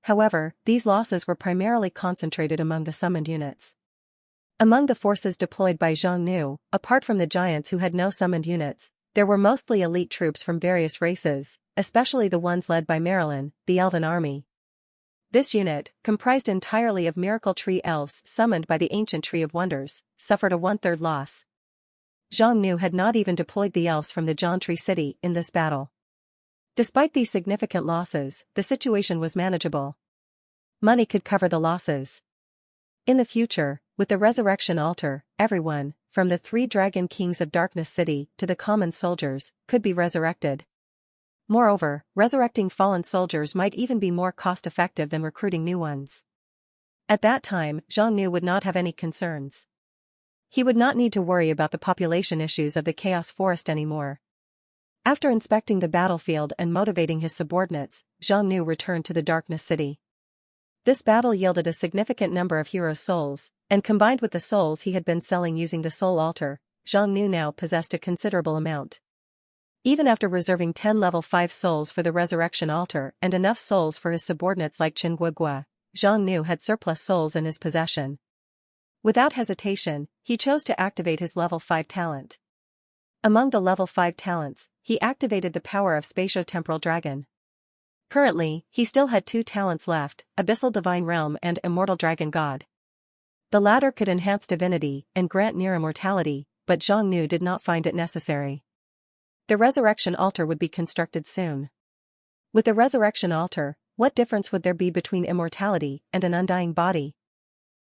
However, these losses were primarily concentrated among the summoned units. Among the forces deployed by Zhang Nu, apart from the giants who had no summoned units, there were mostly elite troops from various races, especially the ones led by Marilyn, the Elven Army. This unit, comprised entirely of Miracle Tree elves summoned by the Ancient Tree of Wonders, suffered a one-third loss. Zhang Nu had not even deployed the elves from the John Tree City in this battle. Despite these significant losses, the situation was manageable. Money could cover the losses. In the future, with the Resurrection Altar, everyone, from the three Dragon Kings of Darkness City to the common soldiers, could be resurrected. Moreover, resurrecting fallen soldiers might even be more cost-effective than recruiting new ones. At that time, Zhang Nu would not have any concerns. He would not need to worry about the population issues of the Chaos Forest anymore. After inspecting the battlefield and motivating his subordinates, Zhang Nu returned to the Darkness City. This battle yielded a significant number of hero souls, and combined with the souls he had been selling using the Soul Altar, Zhang Nu now possessed a considerable amount. Even after reserving 10 level 5 souls for the Resurrection Altar and enough souls for his subordinates like Chen Guogua, Zhang Nu had surplus souls in his possession. Without hesitation, he chose to activate his level 5 talent. Among the level 5 talents, he activated the power of Spatio-Temporal Dragon. Currently, he still had 2 talents left, Abyssal Divine Realm and Immortal Dragon God. The latter could enhance divinity and grant near immortality, but Zhang Nu did not find it necessary. The Resurrection Altar would be constructed soon. With the Resurrection Altar, what difference would there be between immortality and an undying body?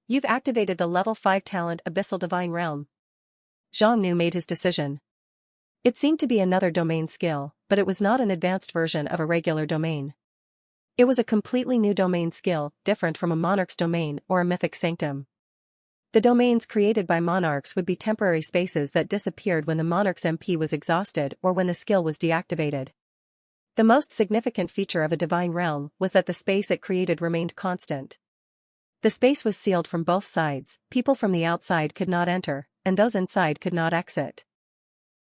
You've activated the level 5 talent Abyssal Divine Realm. Zhang Nu made his decision. It seemed to be another domain skill, but it was not an advanced version of a regular domain. It was a completely new domain skill, different from a monarch's domain or a mythic sanctum. The domains created by monarchs would be temporary spaces that disappeared when the monarch's MP was exhausted or when the skill was deactivated. The most significant feature of a divine realm was that the space it created remained constant. The space was sealed from both sides, people from the outside could not enter, and those inside could not exit.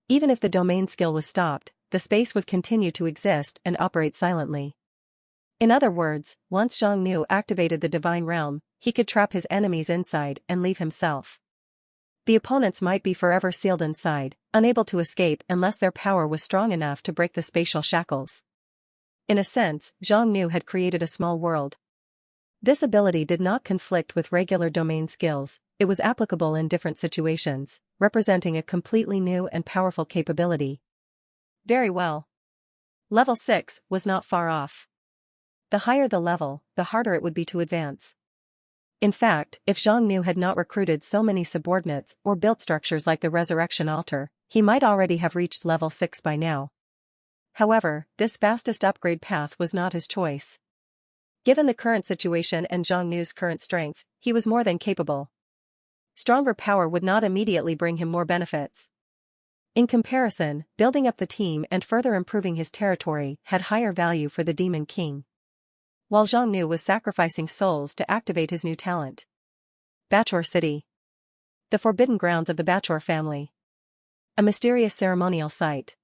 Even if the domain skill was stopped, the space would continue to exist and operate silently. In other words, once Zhang Nu activated the divine realm, he could trap his enemies inside and leave himself. The opponents might be forever sealed inside, unable to escape unless their power was strong enough to break the spatial shackles. In a sense, Zhang Nu had created a small world. This ability did not conflict with regular domain skills, it was applicable in different situations, representing a completely new and powerful capability. Very well. Level 6 was not far off. The higher the level, the harder it would be to advance. In fact, if Zhang Nu had not recruited so many subordinates or built structures like the Resurrection Altar, he might already have reached level 6 by now. However, this fastest upgrade path was not his choice. Given the current situation and Zhang Nu's current strength, he was more than capable. Stronger power would not immediately bring him more benefits. In comparison, building up the team and further improving his territory had higher value for the Demon King. While Zhang Nu was sacrificing souls to activate his new talent. Bachor City. The forbidden grounds of the Bachor family. A mysterious ceremonial site.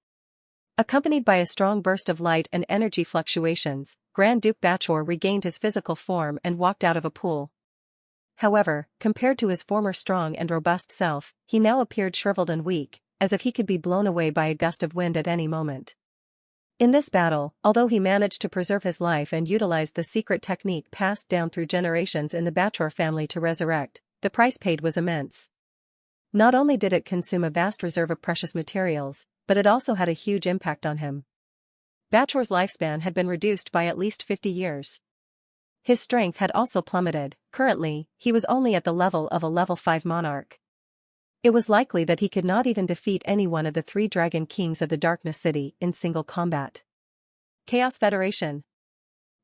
Accompanied by a strong burst of light and energy fluctuations, Grand Duke Bachor regained his physical form and walked out of a pool. However, compared to his former strong and robust self, he now appeared shriveled and weak, as if he could be blown away by a gust of wind at any moment. In this battle, although he managed to preserve his life and utilized the secret technique passed down through generations in the Bachor family to resurrect, the price paid was immense. Not only did it consume a vast reserve of precious materials, but it also had a huge impact on him. Bachor's lifespan had been reduced by at least 50 years. His strength had also plummeted. Currently, he was only at the level of a level 5 monarch. It was likely that he could not even defeat any one of the 3 dragon kings of the Darkness City in single combat. Chaos Federation.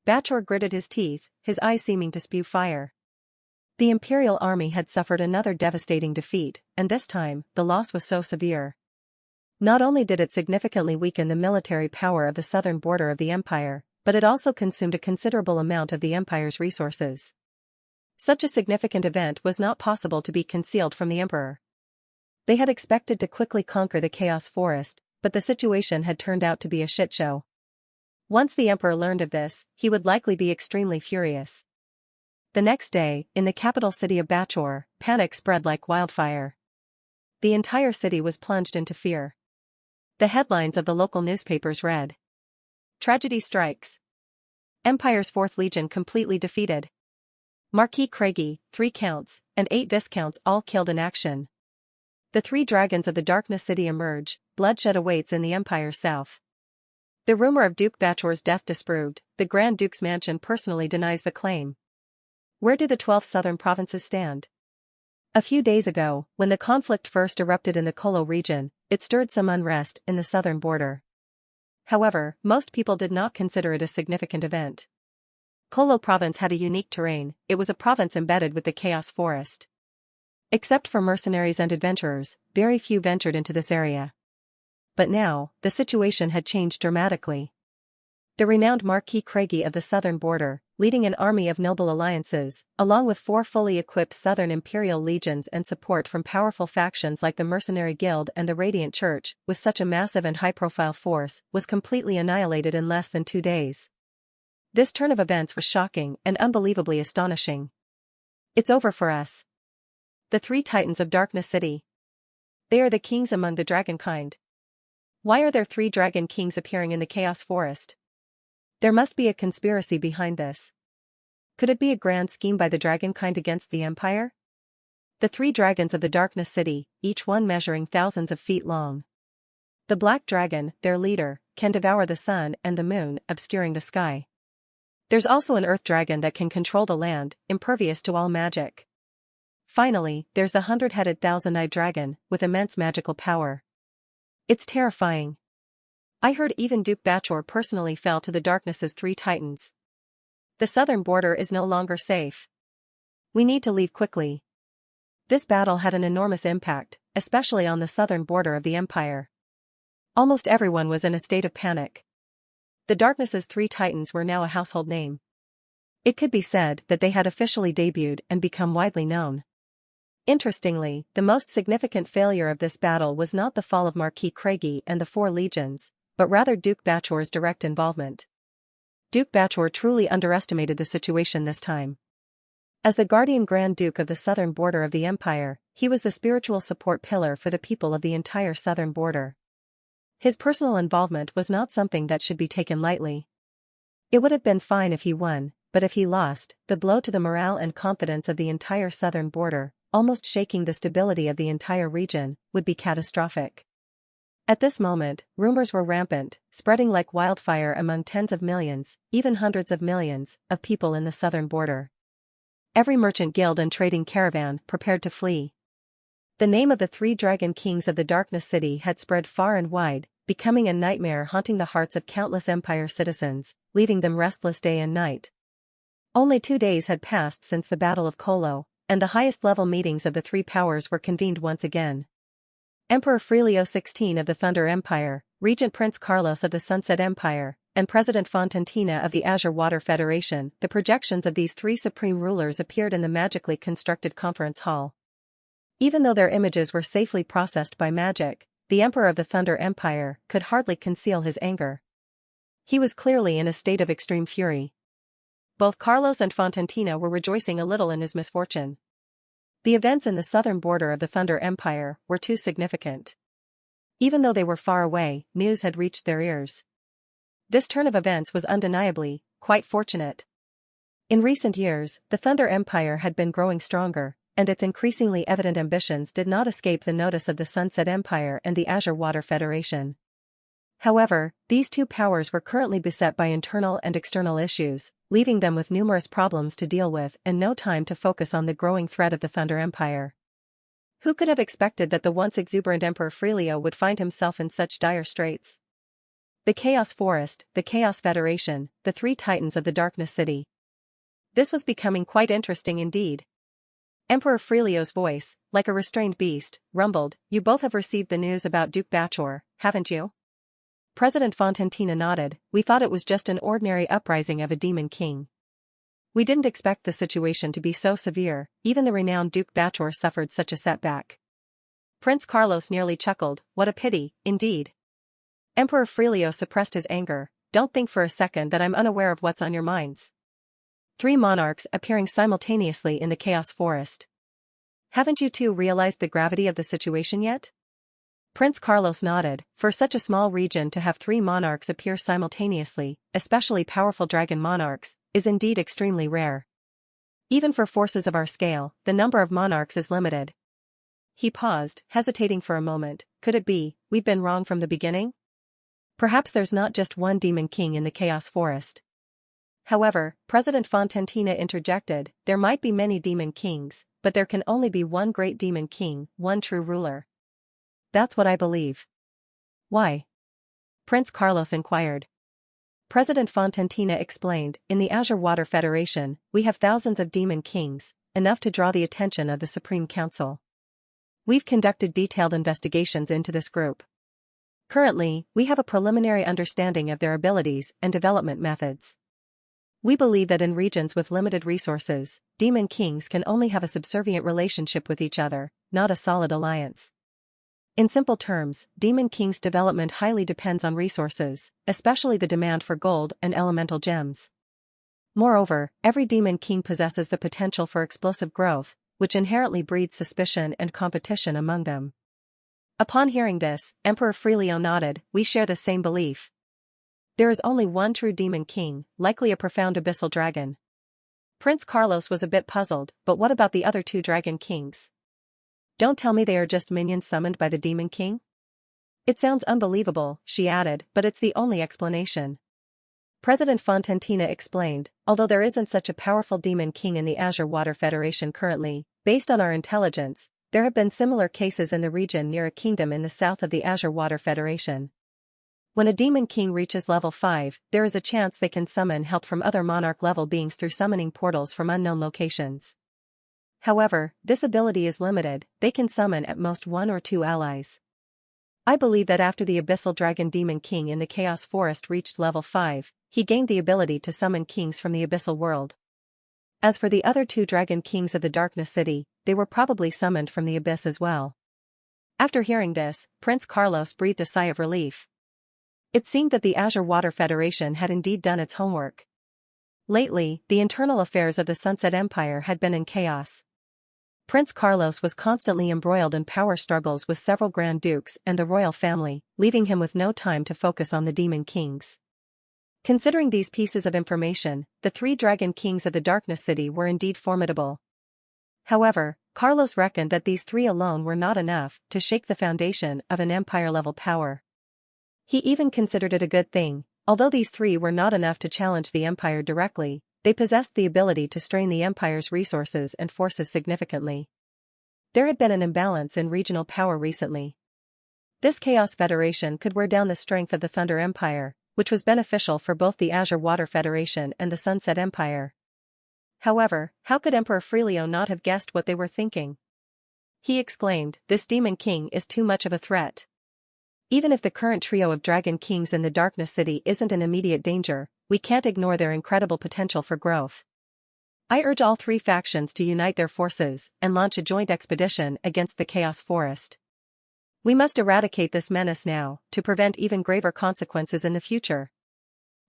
Bachor gritted his teeth, his eyes seeming to spew fire. The Imperial army had suffered another devastating defeat, and this time, the loss was so severe. Not only did it significantly weaken the military power of the southern border of the Empire, but it also consumed a considerable amount of the Empire's resources. Such a significant event was not possible to be concealed from the Emperor. They had expected to quickly conquer the Chaos Forest, but the situation had turned out to be a shit show. Once the Emperor learned of this, he would likely be extremely furious. The next day, in the capital city of Bachor, panic spread like wildfire. The entire city was plunged into fear. The headlines of the local newspapers read: Tragedy strikes. Empire's 4th Legion completely defeated. Marquis Craigie, 3 counts, and 8 viscounts all killed in action. The 3 dragons of the Darkness City emerge, bloodshed awaits in the Empire's south. The rumor of Duke Bachor's death disproved, the Grand Duke's mansion personally denies the claim. Where do the 12 southern provinces stand? A few days ago, when the conflict first erupted in the Kolo region, it stirred some unrest in the southern border. However, most people did not consider it a significant event. Kolo province had a unique terrain. It was a province embedded with the Chaos Forest. Except for mercenaries and adventurers, very few ventured into this area. But now, the situation had changed dramatically. The renowned Marquis Craigie of the southern border, leading an army of noble alliances, along with 4 fully equipped southern imperial legions and support from powerful factions like the Mercenary Guild and the Radiant Church, with such a massive and high-profile force, was completely annihilated in less than 2 days. This turn of events was shocking and unbelievably astonishing. It's over for us. The 3 Titans of Darkness City. They are the kings among the dragonkind. Why are there 3 dragon kings appearing in the Chaos Forest? There must be a conspiracy behind this. Could it be a grand scheme by the dragonkind against the Empire? The 3 dragons of the Darkness City, each one measuring thousands of feet long. The Black Dragon, their leader, can devour the sun and the moon, obscuring the sky. There's also an Earth Dragon that can control the land, impervious to all magic. Finally, there's the 100-headed Thousand-Eyed Dragon, with immense magical power. It's terrifying. I heard even Duke Bachor personally fell to the Darkness's 3 Titans. The southern border is no longer safe. We need to leave quickly. This battle had an enormous impact, especially on the southern border of the Empire. Almost everyone was in a state of panic. The Darkness's 3 Titans were now a household name. It could be said that they had officially debuted and become widely known. Interestingly, the most significant failure of this battle was not the fall of Marquis Craigie and the 4 legions, but rather Duke Bachor's direct involvement. Duke Bachor truly underestimated the situation this time. As the guardian Grand Duke of the southern border of the Empire, he was the spiritual support pillar for the people of the entire southern border. His personal involvement was not something that should be taken lightly. It would have been fine if he won, but if he lost, the blow to the morale and confidence of the entire southern border, almost shaking the stability of the entire region, would be catastrophic. At this moment, rumors were rampant, spreading like wildfire among tens of millions, even hundreds of millions, of people in the southern border. Every merchant guild and trading caravan prepared to flee. The name of the 3 dragon kings of the Darkness City had spread far and wide, becoming a nightmare haunting the hearts of countless Empire citizens, leaving them restless day and night. Only 2 days had passed since the Battle of Kolo, and the highest-level meetings of the 3 powers were convened once again. Emperor Freelio XVI of the Thunder Empire, Regent Prince Carlos of the Sunset Empire, and President Fontantina of the Azure Water Federation, the projections of these 3 supreme rulers appeared in the magically constructed conference hall. Even though their images were safely processed by magic, the Emperor of the Thunder Empire, could hardly conceal his anger. He was clearly in a state of extreme fury. Both Carlos and Fontantina were rejoicing a little in his misfortune. The events in the southern border of the Thunder Empire were too significant. Even though they were far away, news had reached their ears. This turn of events was undeniably quite fortunate. In recent years, the Thunder Empire had been growing stronger, and its increasingly evident ambitions did not escape the notice of the Sunset Empire and the Azure Water Federation. However, these two powers were currently beset by internal and external issues, leaving them with numerous problems to deal with and no time to focus on the growing threat of the Thunder Empire. Who could have expected that the once exuberant Emperor Frehlio would find himself in such dire straits? The Chaos Forest, the Chaos Federation, the three titans of the Darkness City. This was becoming quite interesting indeed. Emperor Frehlio's voice, like a restrained beast, rumbled, "You both have received the news about Duke Bachor, haven't you?" President Fontantina nodded. "We thought it was just an ordinary uprising of a demon king. We didn't expect the situation to be so severe, even the renowned Duke Bachor suffered such a setback." Prince Carlos nearly chuckled. "What a pity, indeed." Emperor Frehlio suppressed his anger. "Don't think for a second that I'm unaware of what's on your minds." Three monarchs appearing simultaneously in the Chaos Forest. "Haven't you two realized the gravity of the situation yet?" Prince Carlos nodded. For such a small region to have three monarchs appear simultaneously, especially powerful dragon monarchs, is indeed extremely rare. Even for forces of our scale, the number of monarchs is limited. He paused, hesitating for a moment. Could it be, we've been wrong from the beginning? Perhaps there's not just one demon king in the Chaos Forest. However, President Fontantina interjected, there might be many demon kings, but there can only be one great demon king, one true ruler. That's what I believe. Why? Prince Carlos inquired. President Fontantina explained, in the Azure Water Federation, we have thousands of demon kings, enough to draw the attention of the Supreme Council. We've conducted detailed investigations into this group. Currently, we have a preliminary understanding of their abilities and development methods. We believe that in regions with limited resources, demon kings can only have a subservient relationship with each other, not a solid alliance. In simple terms, demon king's development highly depends on resources, especially the demand for gold and elemental gems. Moreover, every demon king possesses the potential for explosive growth, which inherently breeds suspicion and competition among them. Upon hearing this, Emperor Frehlio nodded. We share the same belief. There is only one true demon king, likely a profound abyssal dragon. Prince Carlos was a bit puzzled, but what about the other two dragon kings? Don't tell me they are just minions summoned by the demon king? It sounds unbelievable, she added, but it's the only explanation. President Fontantina explained, although there isn't such a powerful demon king in the Azure Water Federation currently, based on our intelligence, there have been similar cases in the region near a kingdom in the south of the Azure Water Federation. When a demon king reaches level 5, there is a chance they can summon help from other monarch-level beings through summoning portals from unknown locations. However, this ability is limited, they can summon at most 1 or 2 allies. I believe that after the Abyssal Dragon Demon King in the Chaos Forest reached level 5, he gained the ability to summon kings from the Abyssal world. As for the other 2 Dragon Kings of the Darkness City, they were probably summoned from the Abyss as well. After hearing this, Prince Carlos breathed a sigh of relief. It seemed that the Azure Water Federation had indeed done its homework. Lately, the internal affairs of the Sunset Empire had been in chaos. Prince Carlos was constantly embroiled in power struggles with several Grand Dukes and the royal family, leaving him with no time to focus on the Demon Kings. Considering these pieces of information, the 3 Dragon Kings of the Darkness City were indeed formidable. However, Carlos reckoned that these 3 alone were not enough to shake the foundation of an empire-level power. He even considered it a good thing, although these 3 were not enough to challenge the empire directly, they possessed the ability to strain the empire's resources and forces significantly. There had been an imbalance in regional power recently. This Chaos Federation could wear down the strength of the Thunder Empire, which was beneficial for both the Azure Water Federation and the Sunset Empire. However, how could Emperor Frehlio not have guessed what they were thinking? He exclaimed, "This Demon King is too much of a threat. Even if the current trio of Dragon Kings in the Darkness City isn't an immediate danger, we can't ignore their incredible potential for growth. I urge all 3 factions to unite their forces and launch a joint expedition against the Chaos Forest. We must eradicate this menace now, to prevent even graver consequences in the future.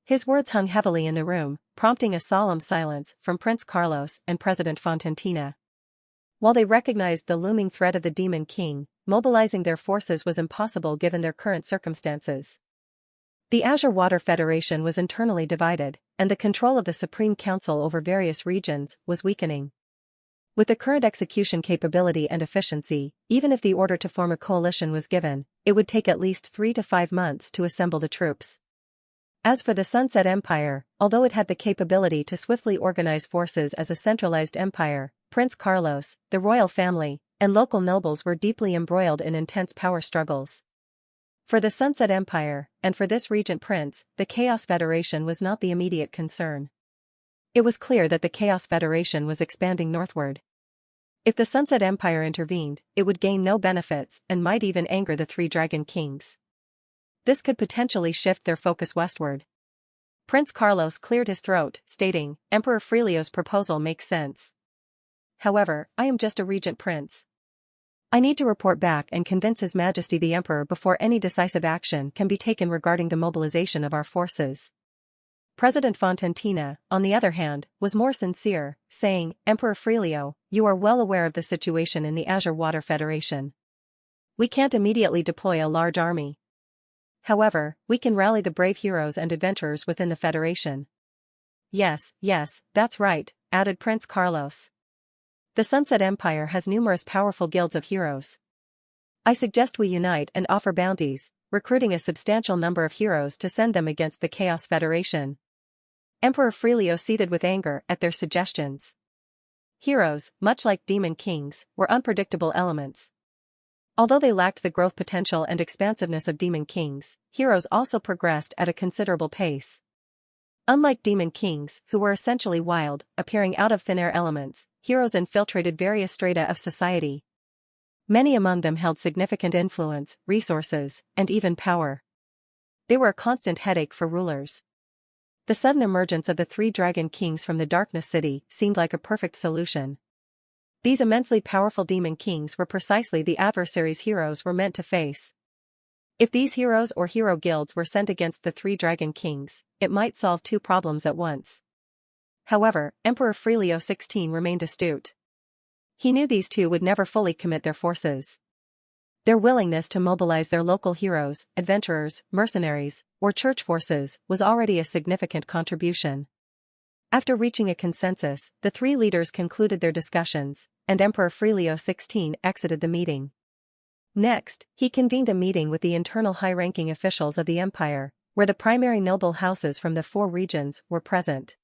His words hung heavily in the room, prompting a solemn silence from Prince Carlos and President Fontantina. While they recognized the looming threat of the Demon King, mobilizing their forces was impossible given their current circumstances. The Azure Water Federation was internally divided, and the control of the Supreme Council over various regions was weakening. With the current execution capability and efficiency, even if the order to form a coalition was given, it would take at least 3 to 5 months to assemble the troops. As for the Sunset Empire, although it had the capability to swiftly organize forces as a centralized empire, Prince Carlos, the royal family, and local nobles were deeply embroiled in intense power struggles. For the Sunset Empire, and for this regent prince, the Chaos Federation was not the immediate concern. It was clear that the Chaos Federation was expanding northward. If the Sunset Empire intervened, it would gain no benefits and might even anger the three Dragon Kings. This could potentially shift their focus westward. Prince Carlos cleared his throat, stating, "Emperor Frelio's proposal makes sense. However, I am just a regent prince. I need to report back and convince His Majesty the Emperor before any decisive action can be taken regarding the mobilization of our forces." President Fontantina, on the other hand, was more sincere, saying, "Emperor Frelio, you are well aware of the situation in the Azure Water Federation. We can't immediately deploy a large army. However, we can rally the brave heroes and adventurers within the Federation." Yes, that's right," added Prince Carlos. "The Sunset Empire has numerous powerful guilds of heroes. I suggest we unite and offer bounties, recruiting a substantial number of heroes to send them against the Chaos Federation." Emperor Frelio seethed with anger at their suggestions. Heroes, much like Demon Kings, were unpredictable elements. Although they lacked the growth potential and expansiveness of Demon Kings, heroes also progressed at a considerable pace. Unlike Demon Kings, who were essentially wild, appearing out of thin air elements, heroes infiltrated various strata of society. Many among them held significant influence, resources, and even power. They were a constant headache for rulers. The sudden emergence of the three Dragon Kings from the Darkness City seemed like a perfect solution. These immensely powerful Demon Kings were precisely the adversaries heroes were meant to face. If these heroes or hero guilds were sent against the three Dragon Kings, it might solve two problems at once. However, Emperor Frelio XVI remained astute. He knew these two would never fully commit their forces. Their willingness to mobilize their local heroes, adventurers, mercenaries, or church forces was already a significant contribution. After reaching a consensus, the three leaders concluded their discussions, and Emperor Frelio XVI exited the meeting. Next, he convened a meeting with the internal high-ranking officials of the empire, where the primary noble houses from the 4 regions were present.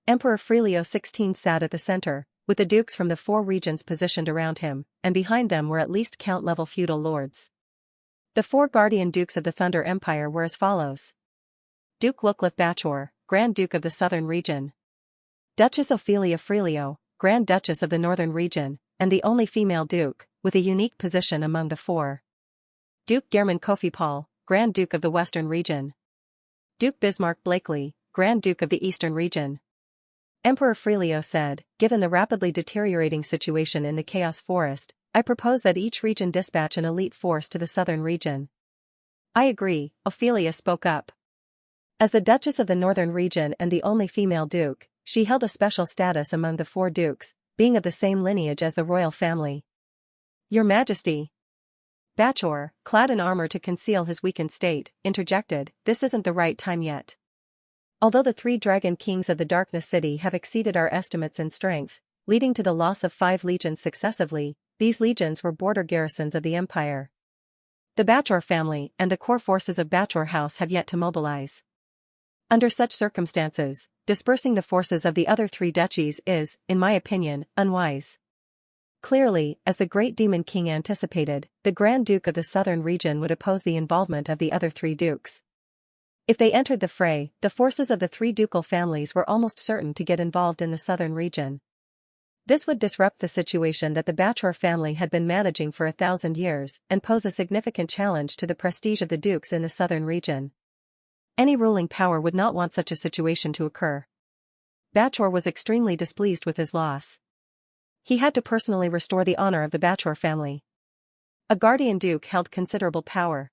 Emperor Frelio XVI sat at the center, with the dukes from the 4 regions positioned around him, and behind them were at least count-level feudal lords. The 4 guardian dukes of the Thunder Empire were as follows: Duke Wycliffe Bachor, Grand Duke of the Southern Region; Duchess Ophelia Frelio, Grand Duchess of the Northern Region, and the only female duke, with a unique position among the 4. Duke German Kofi Paul, Grand Duke of the Western Region; Duke Bismarck Blakely, Grand Duke of the Eastern Region. Emperor Frelio said, "Given the rapidly deteriorating situation in the Chaos Forest, I propose that each region dispatch an elite force to the Southern Region." "I agree," Ophelia spoke up. As the Duchess of the Northern Region and the only female duke, she held a special status among the 4 dukes, being of the same lineage as the royal family. "Your Majesty." Bachor, clad in armor to conceal his weakened state, interjected, "This isn't the right time yet. Although the 3 Dragon Kings of the Darkness City have exceeded our estimates in strength, leading to the loss of 5 legions successively, these legions were border garrisons of the Empire. The Bachor family and the core forces of Bachor House have yet to mobilize. Under such circumstances, dispersing the forces of the other 3 duchies is, in my opinion, unwise." Clearly, as the Great Demon King anticipated, the Grand Duke of the Southern Region would oppose the involvement of the other 3 dukes. If they entered the fray, the forces of the 3 ducal families were almost certain to get involved in the Southern Region. This would disrupt the situation that the Bachor family had been managing for 1,000 years and pose a significant challenge to the prestige of the dukes in the Southern Region. Any ruling power would not want such a situation to occur. Bachor was extremely displeased with his loss. He had to personally restore the honor of the Bachor family. A guardian duke held considerable power.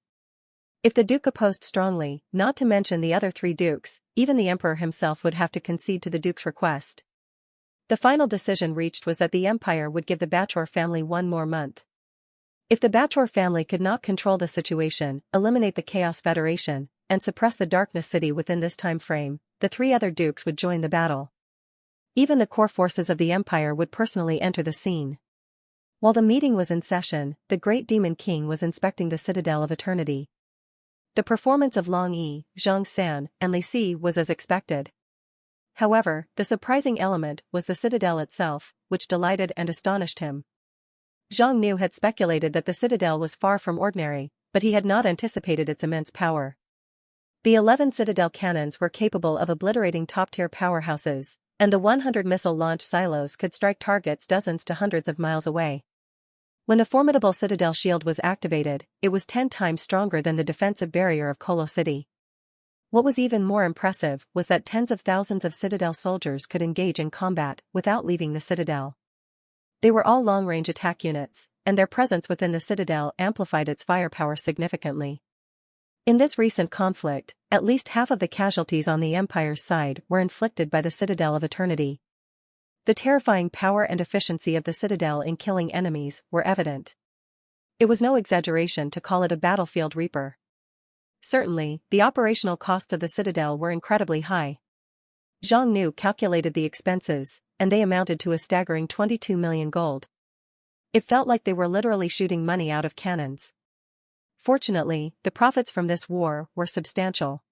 If the duke opposed strongly, not to mention the other three dukes, even the emperor himself would have to concede to the duke's request. The final decision reached was that the empire would give the Bachor family 1 more month. If the Bachor family could not control the situation, eliminate the Chaos Federation, and suppress the Darkness City within this time frame, the 3 other dukes would join the battle. Even the core forces of the empire would personally enter the scene. While the meeting was in session, the Great Demon King was inspecting the Citadel of Eternity. The performance of Long Yi, Zhang San, and Li Si was as expected. However, the surprising element was the citadel itself, which delighted and astonished him. Zhang Nu had speculated that the citadel was far from ordinary, but he had not anticipated its immense power. The 11 citadel cannons were capable of obliterating top-tier powerhouses, and the 100 missile launch silos could strike targets dozens to hundreds of miles away. When the formidable citadel shield was activated, it was 10 times stronger than the defensive barrier of Kolo City. What was even more impressive was that tens of thousands of citadel soldiers could engage in combat without leaving the citadel. They were all long-range attack units, and their presence within the citadel amplified its firepower significantly. In this recent conflict, at least half of the casualties on the Empire's side were inflicted by the Citadel of Eternity. The terrifying power and efficiency of the Citadel in killing enemies were evident. It was no exaggeration to call it a battlefield reaper. Certainly, the operational costs of the Citadel were incredibly high. Zhang Nu calculated the expenses, and they amounted to a staggering 22 million gold. It felt like they were literally shooting money out of cannons. Fortunately, the profits from this war were substantial.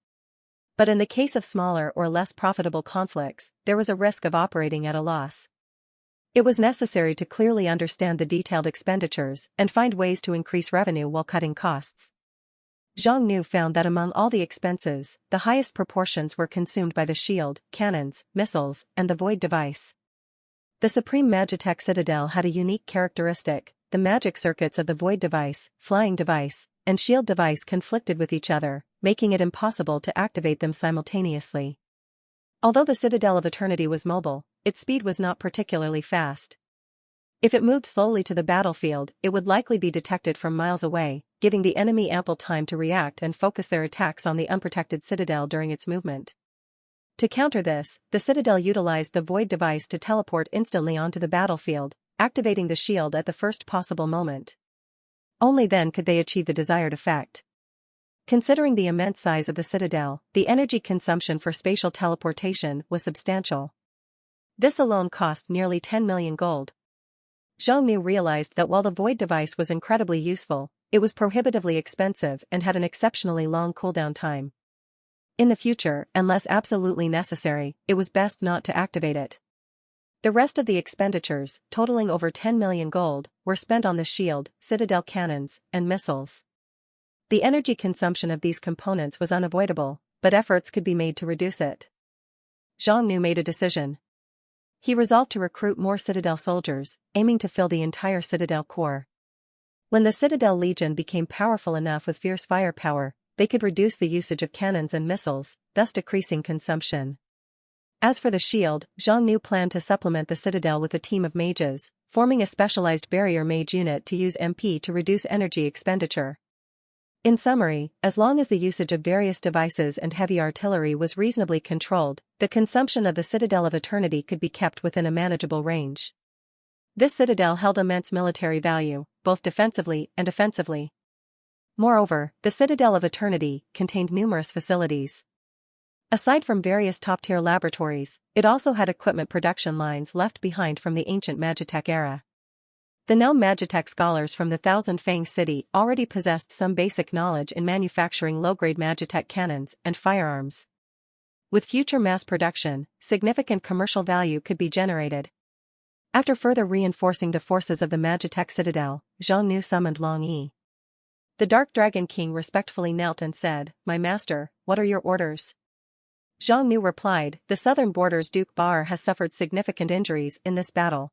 But in the case of smaller or less profitable conflicts, there was a risk of operating at a loss. It was necessary to clearly understand the detailed expenditures and find ways to increase revenue while cutting costs. Zhang Nu found that among all the expenses, the highest proportions were consumed by the shield, cannons, missiles, and the void device. The Supreme Magitech Citadel had a unique characteristic: the magic circuits of the void device, flying device, and shield device conflicted with each other, making it impossible to activate them simultaneously. Although the Citadel of Eternity was mobile, its speed was not particularly fast. If it moved slowly to the battlefield, it would likely be detected from miles away, giving the enemy ample time to react and focus their attacks on the unprotected citadel during its movement. To counter this, the Citadel utilized the void device to teleport instantly onto the battlefield, activating the shield at the first possible moment. Only then could they achieve the desired effect. Considering the immense size of the Citadel, the energy consumption for spatial teleportation was substantial. This alone cost nearly 10 million gold. Zhang Nu realized that while the void device was incredibly useful, it was prohibitively expensive and had an exceptionally long cooldown time. In the future, unless absolutely necessary, it was best not to activate it. The rest of the expenditures, totaling over 10 million gold, were spent on the shield, citadel cannons, and missiles. The energy consumption of these components was unavoidable, but efforts could be made to reduce it. Zhang Nu made a decision. He resolved to recruit more citadel soldiers, aiming to fill the entire citadel core. When the Citadel Legion became powerful enough with fierce firepower, they could reduce the usage of cannons and missiles, thus decreasing consumption. As for the shield, Zhang Nu planned to supplement the Citadel with a team of mages, forming a specialized barrier mage unit to use MP to reduce energy expenditure. In summary, as long as the usage of various devices and heavy artillery was reasonably controlled, the consumption of the Citadel of Eternity could be kept within a manageable range. This citadel held immense military value, both defensively and offensively. Moreover, the Citadel of Eternity contained numerous facilities. Aside from various top-tier laboratories, it also had equipment production lines left behind from the ancient Magitech era. The known Magitech scholars from the Thousand Fang City already possessed some basic knowledge in manufacturing low-grade Magitech cannons and firearms. With future mass production, significant commercial value could be generated. After further reinforcing the forces of the Magitech Citadel, Zhang Nu summoned Long Yi. The Dark Dragon King respectfully knelt and said, "My master, what are your orders?" Zhang Nu replied, "The southern border's Duke Bar has suffered significant injuries in this battle.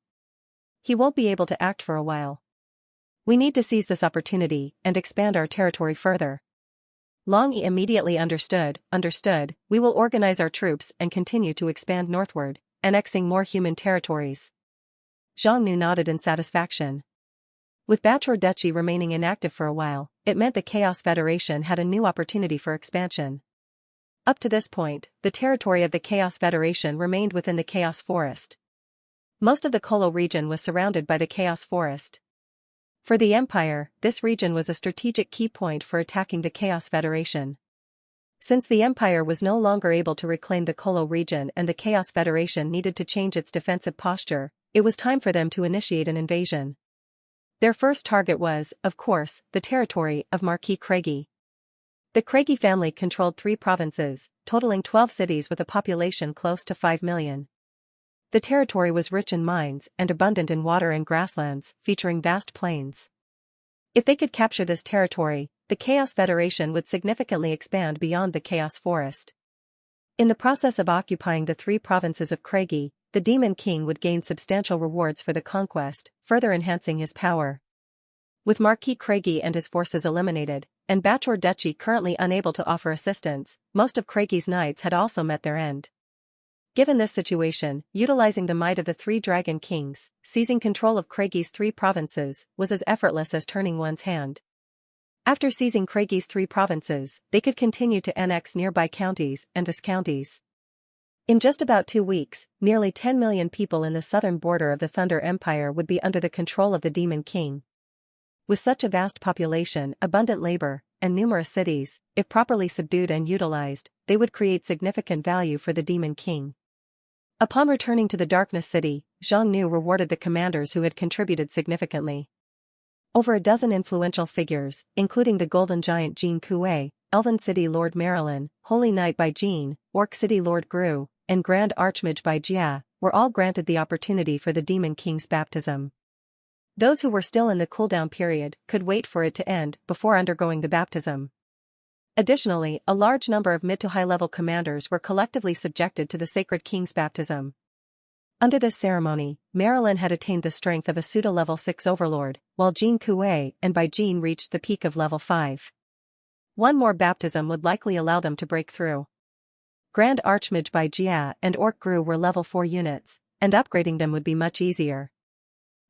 He won't be able to act for a while. We need to seize this opportunity and expand our territory further." Long Yi immediately understood, we will organize our troops and continue to expand northward, annexing more human territories. Zhang Nu nodded in satisfaction. With Bachelor Duchy remaining inactive for a while, it meant the Chaos Federation had a new opportunity for expansion. Up to this point, the territory of the Chaos Federation remained within the Chaos Forest. Most of the Kolo region was surrounded by the Chaos Forest. For the Empire, this region was a strategic key point for attacking the Chaos Federation. Since the Empire was no longer able to reclaim the Kolo region and the Chaos Federation needed to change its defensive posture, it was time for them to initiate an invasion. Their first target was, of course, the territory of Marquis Craigie. The Craigie family controlled 3 provinces, totaling 12 cities with a population close to 5 million. The territory was rich in mines and abundant in water and grasslands, featuring vast plains. If they could capture this territory, the Chaos Federation would significantly expand beyond the Chaos Forest. In the process of occupying the 3 provinces of Craigie, the Demon King would gain substantial rewards for the conquest, further enhancing his power. With Marquis Craigie and his forces eliminated, and Bachelor Duchy currently unable to offer assistance, most of Craigie's knights had also met their end. Given this situation, utilizing the might of the 3 Dragon Kings, seizing control of Craigie's 3 provinces was as effortless as turning one's hand. After seizing Craigie's 3 provinces, they could continue to annex nearby counties and viscounties. In just about 2 weeks, nearly 10 million people in the southern border of the Thunder Empire would be under the control of the Demon King. With such a vast population, abundant labor, and numerous cities, if properly subdued and utilized, they would create significant value for the Demon King. Upon returning to the Darkness City, Zhang Nu rewarded the commanders who had contributed significantly. Over a dozen influential figures, including the Golden Giant Jean Kuei, Elven City Lord Marilyn, Holy Knight Bai Jin, Orc City Lord Gru, and Grand Archmage Bai Jia, were all granted the opportunity for the Demon King's baptism. Those who were still in the cooldown period could wait for it to end before undergoing the baptism. Additionally, a large number of mid to high-level commanders were collectively subjected to the Sacred King's baptism. Under this ceremony, Marilyn had attained the strength of a pseudo-level 6 overlord, while Jean Kuei and Bai Jin reached the peak of level 5. One more baptism would likely allow them to break through. Grand Archmage Bai Jia and Orc Gru were level 4 units, and upgrading them would be much easier.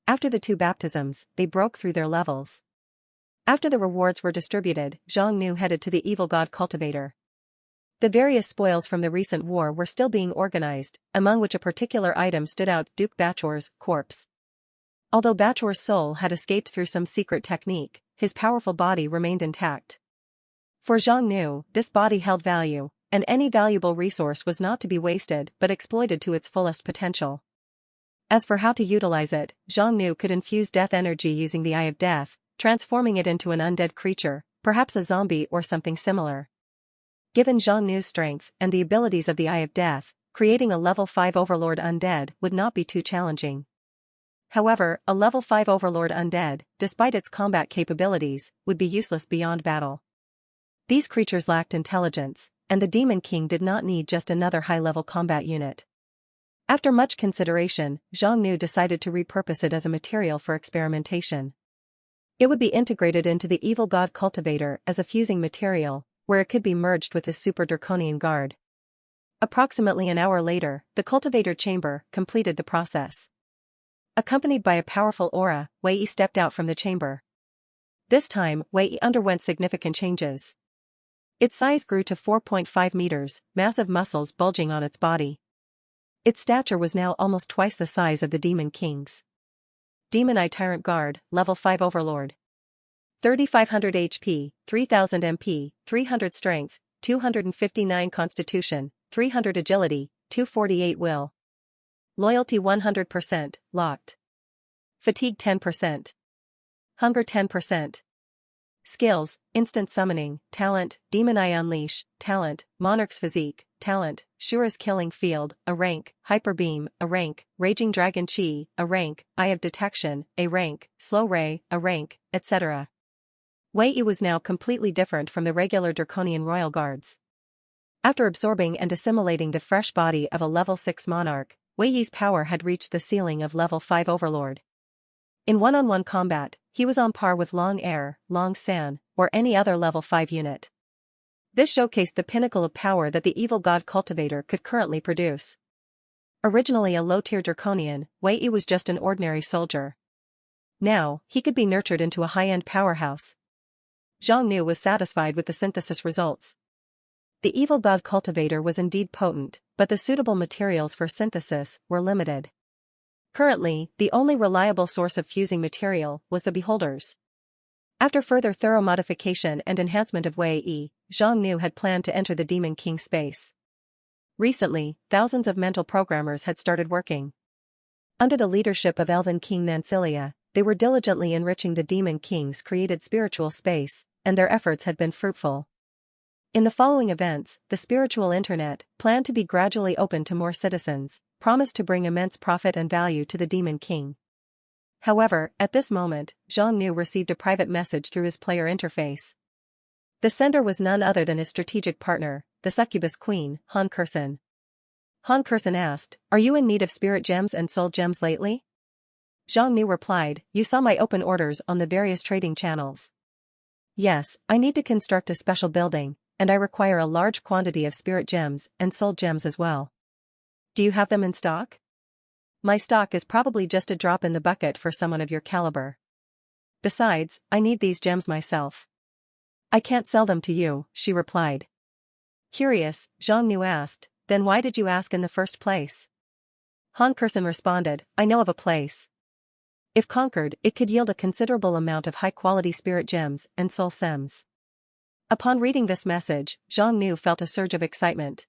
After the 2 baptisms, they broke through their levels. After the rewards were distributed, Zhang Nu headed to the Evil God Cultivator. The various spoils from the recent war were still being organized, among which a particular item stood out: Duke Bachor's corpse. Although Bachor's soul had escaped through some secret technique, his powerful body remained intact. For Zhang Nu, this body held value, and any valuable resource was not to be wasted but exploited to its fullest potential. As for how to utilize it, Zhang Nu could infuse death energy using the Eye of Death, transforming it into an undead creature, perhaps a zombie or something similar. Given Zhang Nu's strength and the abilities of the Eye of Death, creating a level 5 Overlord undead would not be too challenging. However, a level 5 Overlord undead, despite its combat capabilities, would be useless beyond battle. These creatures lacked intelligence, and the Demon King did not need just another high-level combat unit. After much consideration, Zhang Nu decided to repurpose it as a material for experimentation. It would be integrated into the Evil God Cultivator as a fusing material, where it could be merged with his Super Draconian Guard. Approximately an hour later, the Cultivator Chamber completed the process. Accompanied by a powerful aura, Wei Yi stepped out from the chamber. This time, Wei Yi underwent significant changes. Its size grew to 4.5 meters, massive muscles bulging on its body. Its stature was now almost twice the size of the Demon King's. Demon Eye Tyrant Guard, Level 5 Overlord. 3500 HP, 3000 MP, 300 Strength, 259 Constitution, 300 Agility, 248 Will. Loyalty 100%, locked. Fatigue 10%. Hunger 10%. Skills: Instant Summoning, Talent, Demon Eye Unleash, Talent, Monarch's Physique, Talent, Shura's Killing Field, a rank, Hyper Beam, a rank, Raging Dragon Chi, a rank, Eye of Detection, a rank, Slow Ray, a rank, etc. Wei Yi was now completely different from the regular Draconian Royal Guards. After absorbing and assimilating the fresh body of a level 6 monarch, Wei Yi's power had reached the ceiling of level 5 Overlord. In one-on-one combat, he was on par with Long Air, Long San, or any other level 5 unit. This showcased the pinnacle of power that the Evil God Cultivator could currently produce. Originally a low-tier Draconian, Wei Yi was just an ordinary soldier. Now, he could be nurtured into a high-end powerhouse. Zhang Nu was satisfied with the synthesis results. The evil god cultivator was indeed potent, but the suitable materials for synthesis were limited. Currently, the only reliable source of fusing material was the beholders. After further thorough modification and enhancement of Wei Yi, Zhang Nu had planned to enter the Demon King space. Recently, thousands of mental programmers had started working. Under the leadership of Elven King Nancilia, they were diligently enriching the Demon King's created spiritual space, and their efforts had been fruitful. In the following events, the spiritual internet, planned to be gradually open to more citizens, promised to bring immense profit and value to the Demon King. However, at this moment, Zhang Nu received a private message through his player interface. The sender was none other than his strategic partner, the succubus queen, Han Kursen. Han Kursen asked, "Are you in need of spirit gems and soul gems lately?" Zhang Nu replied, "You saw my open orders on the various trading channels. Yes, I need to construct a special building, and I require a large quantity of spirit gems and soul gems as well. Do you have them in stock? My stock is probably just a drop in the bucket for someone of your caliber. Besides, I need these gems myself." "I can't sell them to you," she replied. Curious, Zhang Nu asked, "Then why did you ask in the first place?" Han Kursen responded, "I know of a place. If conquered, it could yield a considerable amount of high-quality spirit gems and soul gems." Upon reading this message, Zhang Nu felt a surge of excitement.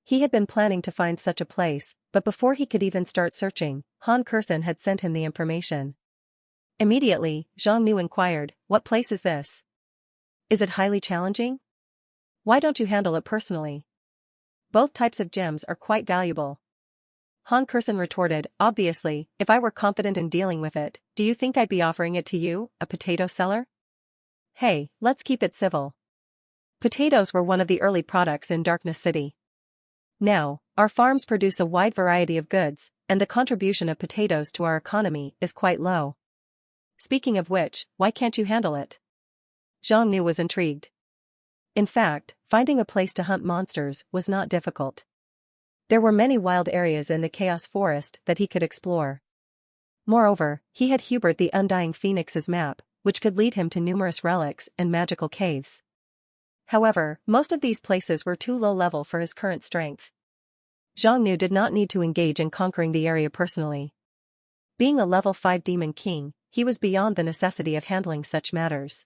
He had been planning to find such a place, but before he could even start searching, Han Kursen had sent him the information. Immediately, Zhang Nu inquired, "What place is this? Is it highly challenging? Why don't you handle it personally? Both types of gems are quite valuable." Han Kursen retorted, "Obviously, if I were confident in dealing with it, do you think I'd be offering it to you, a potato seller? Hey, let's keep it civil. Potatoes were one of the early products in Darkness City. Now, our farms produce a wide variety of goods, and the contribution of potatoes to our economy is quite low. Speaking of which, why can't you handle it?" Zhang Nu was intrigued. In fact, finding a place to hunt monsters was not difficult. There were many wild areas in the Chaos Forest that he could explore. Moreover, he had Hubert the Undying Phoenix's map, which could lead him to numerous relics and magical caves. However, most of these places were too low level for his current strength. Zhang Nu did not need to engage in conquering the area personally. Being a level 5 Demon King, he was beyond the necessity of handling such matters.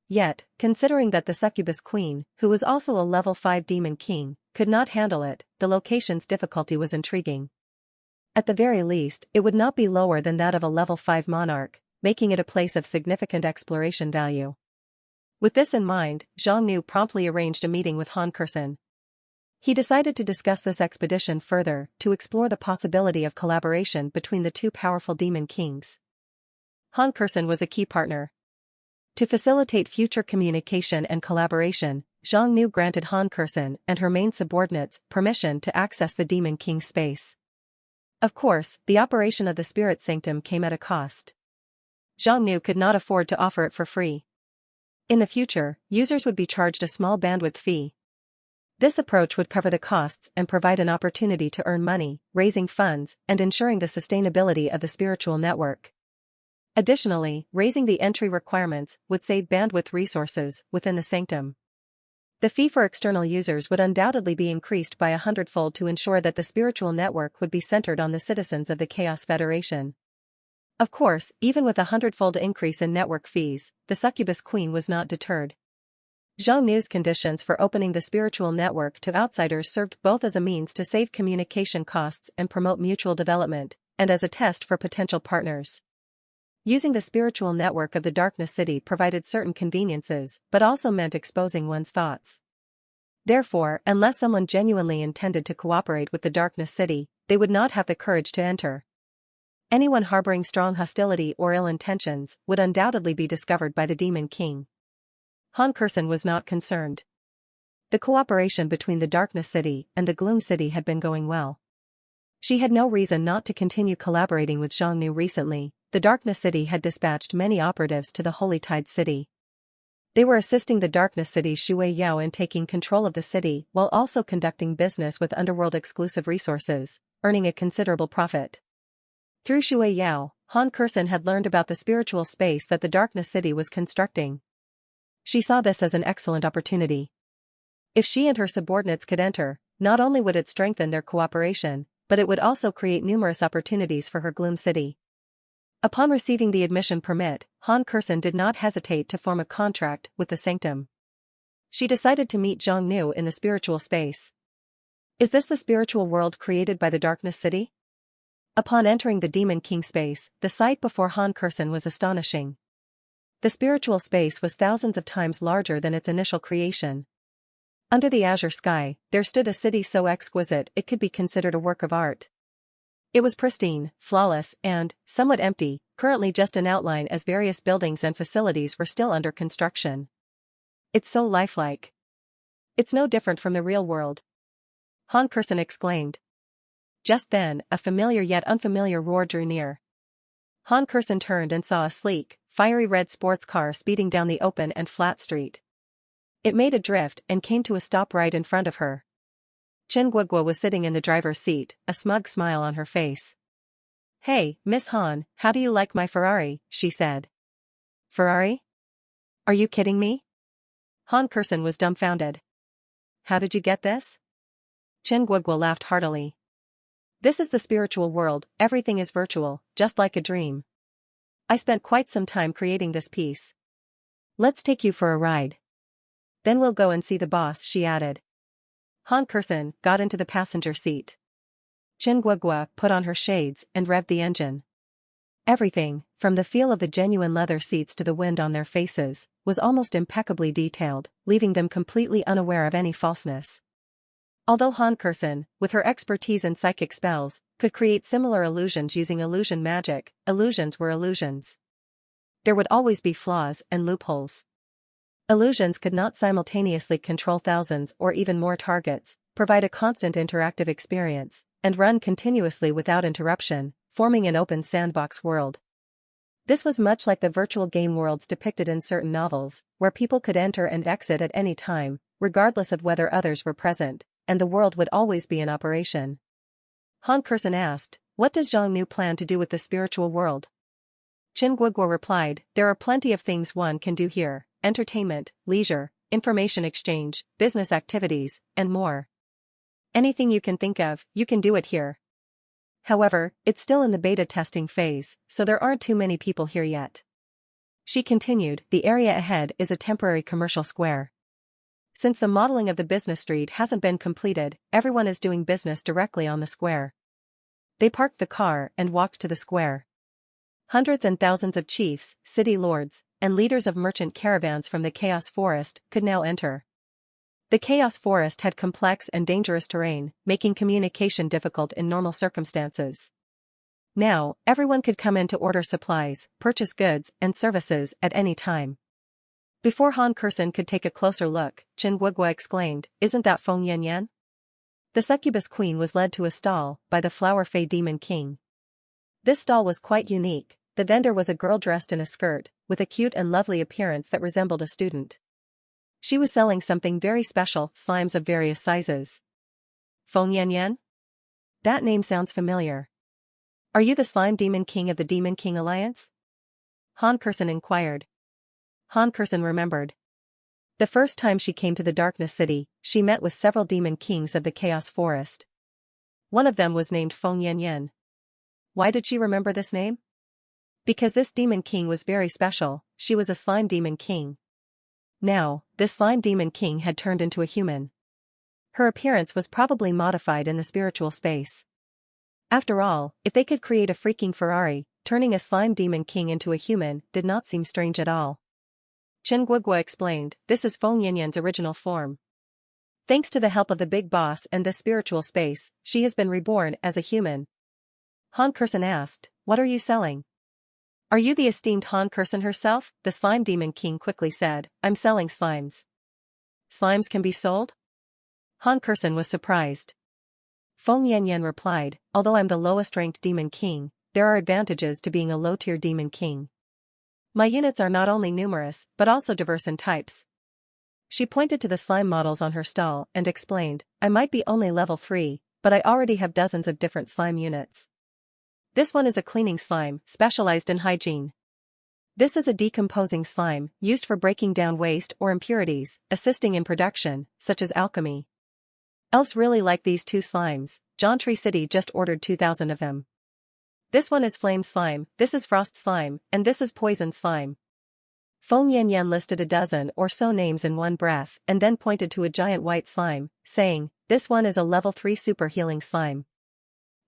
Yet, considering that the succubus queen, who was also a level 5 Demon King, could not handle it, the location's difficulty was intriguing. At the very least, it would not be lower than that of a level 5 monarch, making it a place of significant exploration value. With this in mind, Zhang Nu promptly arranged a meeting with Han Kursen. He decided to discuss this expedition further, to explore the possibility of collaboration between the two powerful Demon Kings. Han Kursen was a key partner. To facilitate future communication and collaboration, Zhang Nu granted Han Kursen and her main subordinates permission to access the Demon King's space. Of course, the operation of the Spirit Sanctum came at a cost. Zhang Nu could not afford to offer it for free. In the future, users would be charged a small bandwidth fee. This approach would cover the costs and provide an opportunity to earn money, raising funds, and ensuring the sustainability of the spiritual network. Additionally, raising the entry requirements would save bandwidth resources within the sanctum. The fee for external users would undoubtedly be increased by 100-fold to ensure that the spiritual network would be centered on the citizens of the Chaos Federation. Of course, even with a 100-fold increase in network fees, the succubus queen was not deterred. Zhang Nu's conditions for opening the spiritual network to outsiders served both as a means to save communication costs and promote mutual development, and as a test for potential partners. Using the spiritual network of the Darkness City provided certain conveniences, but also meant exposing one's thoughts. Therefore, unless someone genuinely intended to cooperate with the Darkness City, they would not have the courage to enter. Anyone harboring strong hostility or ill intentions would undoubtedly be discovered by the Demon King. Han Kursen was not concerned. The cooperation between the Darkness City and the Gloom City had been going well. She had no reason not to continue collaborating with Zhang Nu recently. The Darkness City had dispatched many operatives to the Holy Tide City. They were assisting the Darkness City's Shui Yao in taking control of the city while also conducting business with underworld exclusive resources, earning a considerable profit. Through Shui Yao, Han Kursen had learned about the spiritual space that the Darkness City was constructing. She saw this as an excellent opportunity. If she and her subordinates could enter, not only would it strengthen their cooperation, but it would also create numerous opportunities for her Gloom City. Upon receiving the admission permit, Han Kursen did not hesitate to form a contract with the Sanctum. She decided to meet Zhang Nu in the spiritual space. Is this the spiritual world created by the Darkness City? Upon entering the Demon King space, the sight before Han Kursen was astonishing. The spiritual space was thousands of times larger than its initial creation. Under the azure sky, there stood a city so exquisite it could be considered a work of art. It was pristine, flawless, and somewhat empty, currently just an outline as various buildings and facilities were still under construction. It's so lifelike. It's no different from the real world. Han Kursen exclaimed. Just then, a familiar yet unfamiliar roar drew near. Han Kursen turned and saw a sleek, fiery red sports car speeding down the open and flat street. It made a drift and came to a stop right in front of her. Chen Guogua was sitting in the driver's seat, a smug smile on her face. "Hey, Miss Han, how do you like my Ferrari?" she said. "Ferrari? Are you kidding me?" Han Kursen was dumbfounded. "How did you get this?" Chen Guogua laughed heartily. "This is the spiritual world, everything is virtual, just like a dream. I spent quite some time creating this piece. Let's take you for a ride. Then we'll go and see the boss," she added. Han Kursen got into the passenger seat. Chen Guogua put on her shades and revved the engine. Everything, from the feel of the genuine leather seats to the wind on their faces, was almost impeccably detailed, leaving them completely unaware of any falseness. Although Han Kursen, with her expertise in psychic spells, could create similar illusions using illusion magic, illusions were illusions. There would always be flaws and loopholes. Illusions could not simultaneously control thousands or even more targets, provide a constant interactive experience, and run continuously without interruption, forming an open sandbox world. This was much like the virtual game worlds depicted in certain novels, where people could enter and exit at any time, regardless of whether others were present, and the world would always be in operation. Han Kursen asked, "What does Zhang Nu plan to do with the spiritual world?" Chen Guogua replied, "There are plenty of things one can do here: entertainment, leisure, information exchange, business activities, and more. Anything you can think of, you can do it here. However, it's still in the beta testing phase, so there aren't too many people here yet." She continued, "The area ahead is a temporary commercial square. Since the modeling of the business street hasn't been completed, everyone is doing business directly on the square." They parked the car and walked to the square. Hundreds and thousands of chiefs, city lords, and leaders of merchant caravans from the Chaos Forest could now enter. The Chaos Forest had complex and dangerous terrain, making communication difficult in normal circumstances. Now, everyone could come in to order supplies, purchase goods and services at any time. Before Han Kursen could take a closer look, Chen Guogua exclaimed, "Isn't that Feng Yanyan?" The succubus queen was led to a stall by the Flower Fey Demon King. This stall was quite unique. The vendor was a girl dressed in a skirt, with a cute and lovely appearance that resembled a student. She was selling something very special, slimes of various sizes. "Feng Yanyan? That name sounds familiar. Are you the slime demon king of the Demon King Alliance?" Han Kursen inquired. Han Kursen remembered. The first time she came to the Darkness City, she met with several demon kings of the Chaos Forest. One of them was named Feng Yanyan. Why did she remember this name? Because this demon king was very special. She was a slime demon king. Now, this slime demon king had turned into a human. Her appearance was probably modified in the spiritual space. After all, if they could create a freaking Ferrari, turning a slime demon king into a human did not seem strange at all. Chen Guogua explained, "This is Feng Yanyan's original form. Thanks to the help of the big boss and the spiritual space, she has been reborn as a human." Han Kursen asked, "What are you selling?" "Are you the esteemed Han Kursen herself?" the slime demon king quickly said, "I'm selling slimes." "Slimes can be sold?" Han Kursen was surprised. Feng Yanyan replied, "Although I'm the lowest ranked demon king, there are advantages to being a low-tier demon king. My units are not only numerous, but also diverse in types." She pointed to the slime models on her stall and explained, "I might be only level 3, but I already have dozens of different slime units. This one is a cleaning slime, specialized in hygiene. This is a decomposing slime, used for breaking down waste or impurities, assisting in production, such as alchemy. Elves really like these two slimes. Tree City just ordered 2,000 of them. This one is flame slime, this is frost slime, and this is poison slime. Feng Yanyan listed a dozen or so names in one breath and then pointed to a giant white slime, saying, "This one is a level 3 super healing slime.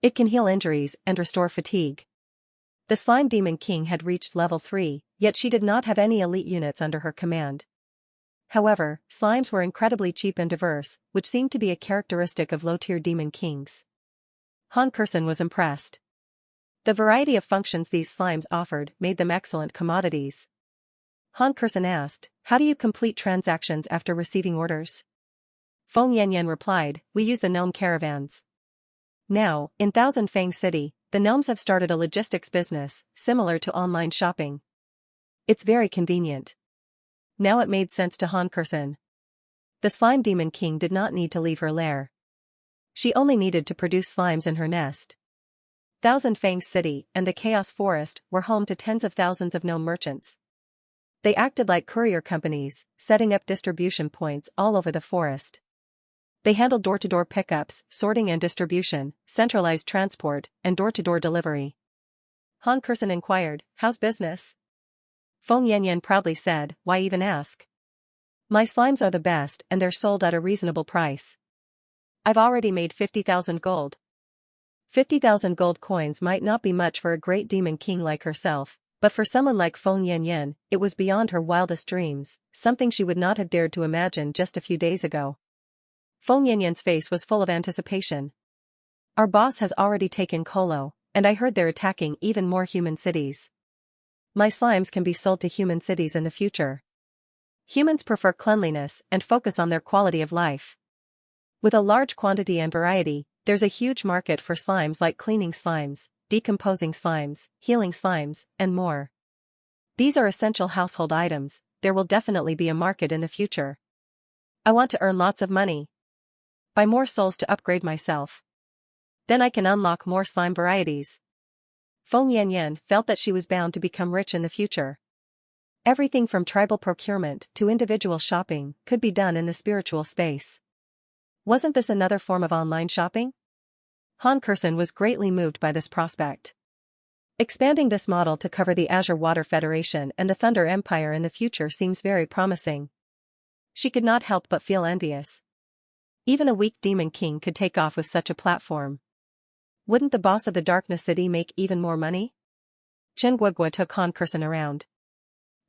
It can heal injuries and restore fatigue." The Slime Demon King had reached level 3, yet she did not have any elite units under her command. However, slimes were incredibly cheap and diverse, which seemed to be a characteristic of low-tier demon kings. Han Kursen was impressed. The variety of functions these slimes offered made them excellent commodities. Han Kursen asked, "How do you complete transactions after receiving orders?" Feng Yanyan replied, "We use the gnome caravans." Now, in Thousand Fang City, the gnomes have started a logistics business, similar to online shopping. It's very convenient. Now it made sense to Han Kursen. The Slime Demon King did not need to leave her lair. She only needed to produce slimes in her nest. Thousand Fangs City and the Chaos Forest were home to tens of thousands of gnome merchants. They acted like courier companies, setting up distribution points all over the forest. They handled door-to-door pickups, sorting and distribution, centralized transport, and door-to-door delivery. Han Kursen inquired, "How's business?" Feng Yanyan proudly said, "Why even ask? My slimes are the best and they're sold at a reasonable price. I've already made 50,000 gold. 50,000 gold coins might not be much for a great demon king like herself, but for someone like Feng Yanyan, it was beyond her wildest dreams, something she would not have dared to imagine just a few days ago." Feng Yanyan's face was full of anticipation. "Our boss has already taken Kolo, and I heard they're attacking even more human cities. My slimes can be sold to human cities in the future. Humans prefer cleanliness and focus on their quality of life. With a large quantity and variety, there's a huge market for slimes like cleaning slimes, decomposing slimes, healing slimes, and more. These are essential household items. There will definitely be a market in the future. I want to earn lots of money. Buy more souls to upgrade myself. Then I can unlock more slime varieties." Feng Yanyan felt that she was bound to become rich in the future. Everything from tribal procurement to individual shopping could be done in the spiritual space. Wasn't this another form of online shopping? Han Kursen was greatly moved by this prospect. Expanding this model to cover the Azure Water Federation and the Thunder Empire in the future seems very promising. She could not help but feel envious. Even a weak demon king could take off with such a platform. Wouldn't the boss of the Darkness City make even more money? Chen Guogua took Han Kursen around.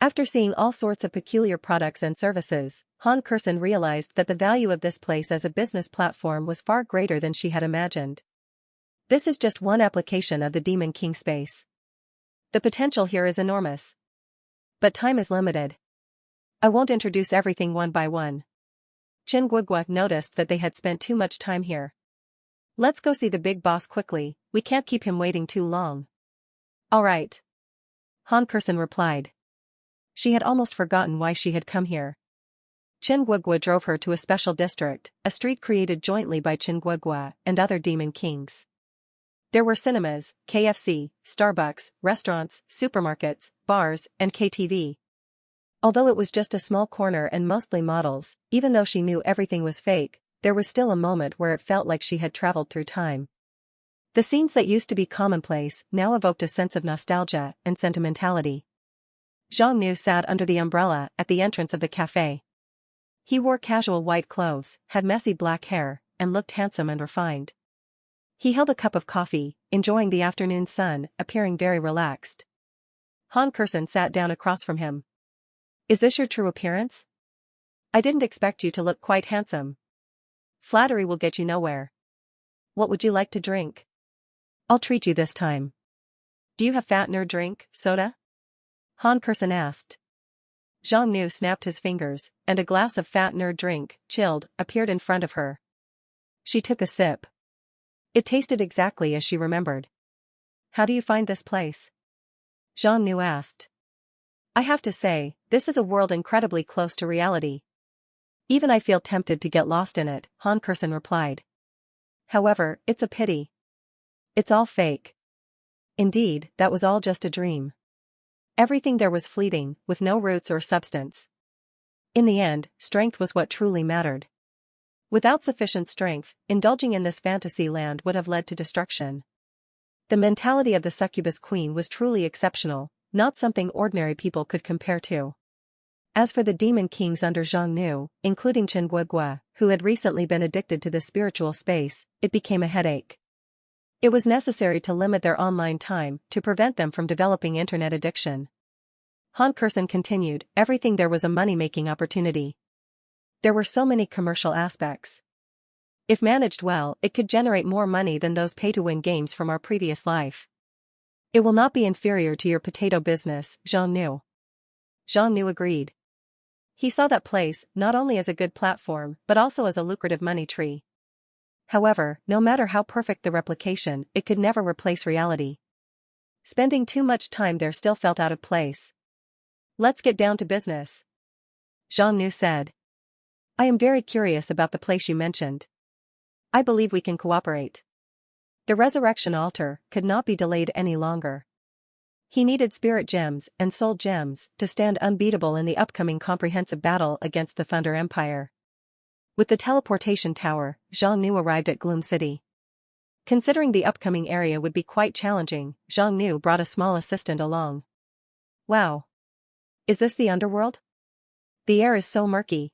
After seeing all sorts of peculiar products and services, Han Kursen realized that the value of this place as a business platform was far greater than she had imagined. This is just one application of the Demon King space. The potential here is enormous. But time is limited. I won't introduce everything one by one. Chen Guogua noticed that they had spent too much time here. "Let's go see the big boss quickly, we can't keep him waiting too long." "All right," Han Kursen replied. She had almost forgotten why she had come here. Chen Guogua drove her to a special district, a street created jointly by Chen Guogua and other demon kings. There were cinemas, KFC, Starbucks, restaurants, supermarkets, bars, and KTV. Although it was just a small corner and mostly models, even though she knew everything was fake, there was still a moment where it felt like she had traveled through time. The scenes that used to be commonplace now evoked a sense of nostalgia and sentimentality. Zhang Nu sat under the umbrella at the entrance of the cafe. He wore casual white clothes, had messy black hair, and looked handsome and refined. He held a cup of coffee, enjoying the afternoon sun, appearing very relaxed. Han Kursen sat down across from him. "Is this your true appearance? I didn't expect you to look quite handsome. Flattery will get you nowhere. What would you like to drink? I'll treat you this time. Do you have fattener drink, soda?" Han Kursen asked. Zhang Nu snapped his fingers, and a glass of fattener drink, chilled, appeared in front of her. She took a sip. It tasted exactly as she remembered. "How do you find this place?" Zhang Nu asked. "I have to say, this is a world incredibly close to reality. Even I feel tempted to get lost in it," Han Kursen replied. "However, it's a pity. It's all fake. Indeed, that was all just a dream. Everything there was fleeting, with no roots or substance. In the end, strength was what truly mattered. Without sufficient strength, indulging in this fantasy land would have led to destruction. The mentality of the succubus queen was truly exceptional, not something ordinary people could compare to. As for the demon kings under Zhang Nu, including Chen Guogua, who had recently been addicted to the spiritual space, it became a headache. It was necessary to limit their online time to prevent them from developing internet addiction. Han Kersen continued, everything there was a money-making opportunity. There were so many commercial aspects. If managed well, it could generate more money than those pay-to-win games from our previous life. It will not be inferior to your potato business, Zhang Nu. Zhang Nu agreed. He saw that place not only as a good platform but also as a lucrative money tree. However, no matter how perfect the replication, it could never replace reality. Spending too much time there still felt out of place. Let's get down to business, Zhang Nu said. I am very curious about the place you mentioned. I believe we can cooperate. The resurrection altar could not be delayed any longer. He needed spirit gems and soul gems to stand unbeatable in the upcoming comprehensive battle against the Thunder Empire. With the teleportation tower, Zhang Nu arrived at Gloom City. Considering the upcoming area would be quite challenging, Zhang Nu brought a small assistant along. Wow! Is this the underworld? The air is so murky.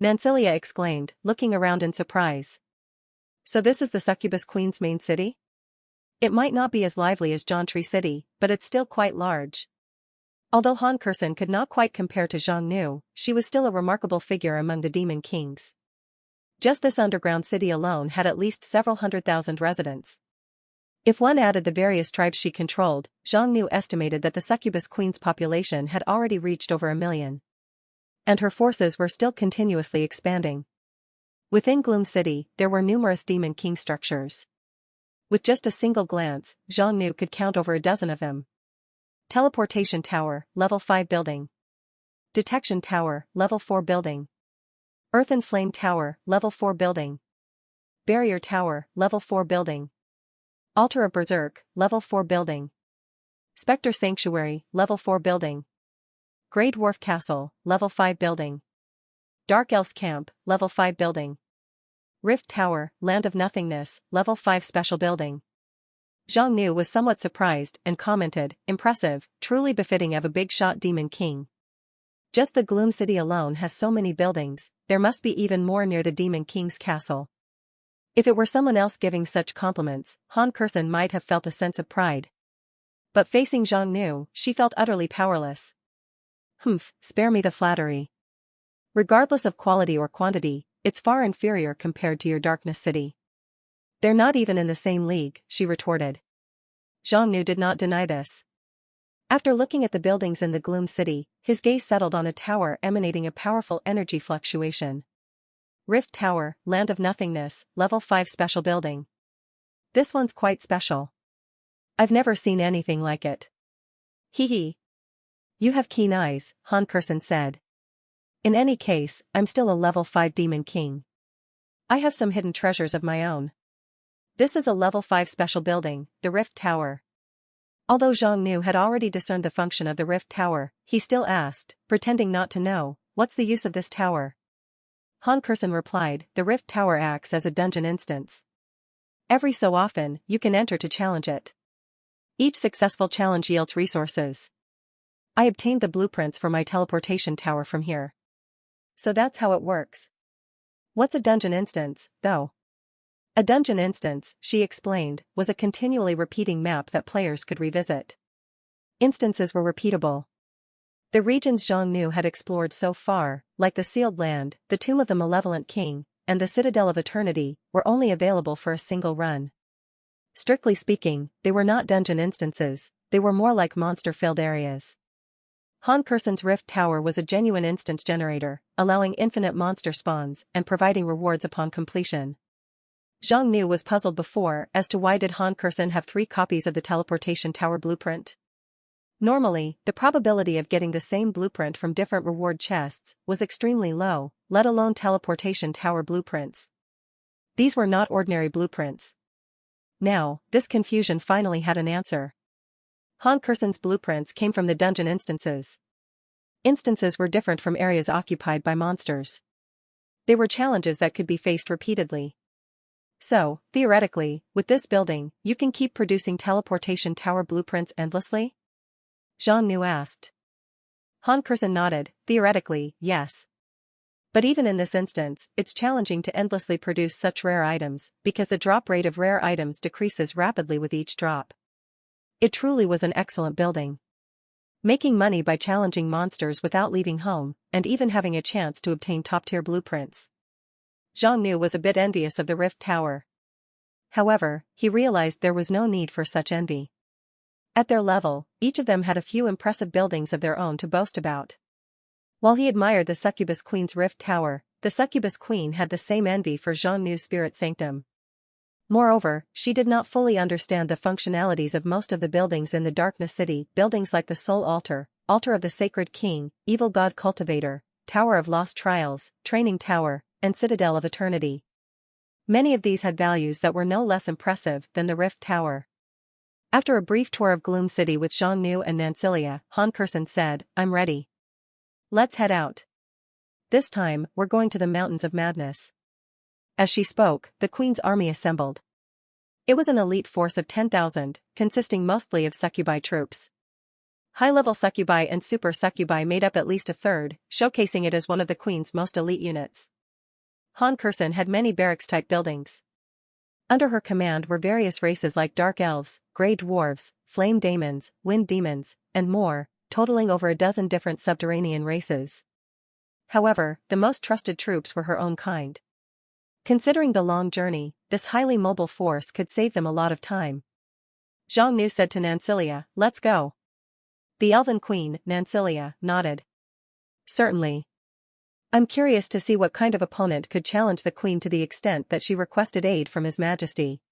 Nancilia exclaimed, looking around in surprise. So this is the Succubus Queen's main city? It might not be as lively as Jauntry City, but it's still quite large. Although Han Kersen could not quite compare to Zhang Nu, she was still a remarkable figure among the demon kings. Just this underground city alone had at least several 100,000 residents. If one added the various tribes she controlled, Zhang Nu estimated that the Succubus Queen's population had already reached over 1 million. And her forces were still continuously expanding. Within Gloom City, there were numerous demon king structures. With just a single glance, Zhang Nu could count over a dozen of them. Teleportation Tower, Level 5 Building. Detection Tower, Level 4 Building. Earth and Flame Tower, Level 4 Building. Barrier Tower, Level 4 Building. Altar of Berserk, Level 4 Building. Spectre Sanctuary, Level 4 Building. Grey Dwarf Castle, Level 5 Building. Dark Elf's Camp, Level 5 Building. Rift Tower, Land of Nothingness, Level 5 Special Building. Zhang Nu was somewhat surprised and commented, impressive, truly befitting of a big-shot demon king. Just the Gloom City alone has so many buildings, there must be even more near the demon king's castle. If it were someone else giving such compliments, Han Kersen might have felt a sense of pride. But facing Zhang Nu, she felt utterly powerless. Spare me the flattery. Regardless of quality or quantity, it's far inferior compared to your Darkness City. They're not even in the same league, she retorted. Zhang Nu did not deny this. After looking at the buildings in the Gloom City, his gaze settled on a tower emanating a powerful energy fluctuation. Rift Tower, Land of Nothingness, Level 5 Special Building. This one's quite special. I've never seen anything like it. Hee hee. You have keen eyes, Han Kersen said. In any case, I'm still a Level 5 Demon King. I have some hidden treasures of my own. This is a Level 5 special building, the Rift Tower. Although Zhang Nu had already discerned the function of the Rift Tower, he still asked, pretending not to know, what's the use of this tower? Han Kersen replied, the Rift Tower acts as a dungeon instance. Every so often, you can enter to challenge it. Each successful challenge yields resources. I obtained the blueprints for my teleportation tower from here. So that's how it works. What's a dungeon instance, though? A dungeon instance, she explained, was a continually repeating map that players could revisit. Instances were repeatable. The regions Zhang Nu had explored so far, like the Sealed Land, the Tomb of the Malevolent King, and the Citadel of Eternity, were only available for a single run. Strictly speaking, they were not dungeon instances, they were more like monster-filled areas. Han Kersen's Rift Tower was a genuine instance generator, allowing infinite monster spawns and providing rewards upon completion. Zhang Nu was puzzled before as to why did Han Kersen have 3 copies of the teleportation tower blueprint. Normally, the probability of getting the same blueprint from different reward chests was extremely low, let alone teleportation tower blueprints. These were not ordinary blueprints. Now, this confusion finally had an answer. Han Kursen's blueprints came from the dungeon instances. Instances were different from areas occupied by monsters. They were challenges that could be faced repeatedly. So, theoretically, with this building, you can keep producing teleportation tower blueprints endlessly? Zhang Nu asked. Han Kursen nodded, theoretically, yes. But even in this instance, it's challenging to endlessly produce such rare items, because the drop rate of rare items decreases rapidly with each drop. It truly was an excellent building. Making money by challenging monsters without leaving home, and even having a chance to obtain top-tier blueprints. Zhang Nu was a bit envious of the Rift Tower. However, he realized there was no need for such envy. At their level, each of them had a few impressive buildings of their own to boast about. While he admired the Succubus Queen's Rift Tower, the Succubus Queen had the same envy for Zhang Nu's Spirit Sanctum. Moreover, she did not fully understand the functionalities of most of the buildings in the Darkness City, buildings like the Soul Altar, Altar of the Sacred King, Evil God Cultivator, Tower of Lost Trials, Training Tower, and Citadel of Eternity. Many of these had values that were no less impressive than the Rift Tower. After a brief tour of Gloom City with Zhang Nu and Nancelia, Han Kursen said, "I'm ready. Let's head out. This time, we're going to the Mountains of Madness." As she spoke, the Queen's army assembled. It was an elite force of 10,000, consisting mostly of succubi troops. High-level succubi and super succubi made up at least a third, showcasing it as one of the Queen's most elite units. Han Kursen had many barracks-type buildings. Under her command were various races like Dark Elves, Grey Dwarves, Flame Daemons, Wind Demons, and more, totaling over a dozen different subterranean races. However, the most trusted troops were her own kind. Considering the long journey, this highly mobile force could save them a lot of time. Zhang Nu said to Nancelia, "Let's go." The Elven Queen, Nancelia, nodded. "Certainly. I'm curious to see what kind of opponent could challenge the Queen to the extent that she requested aid from His Majesty."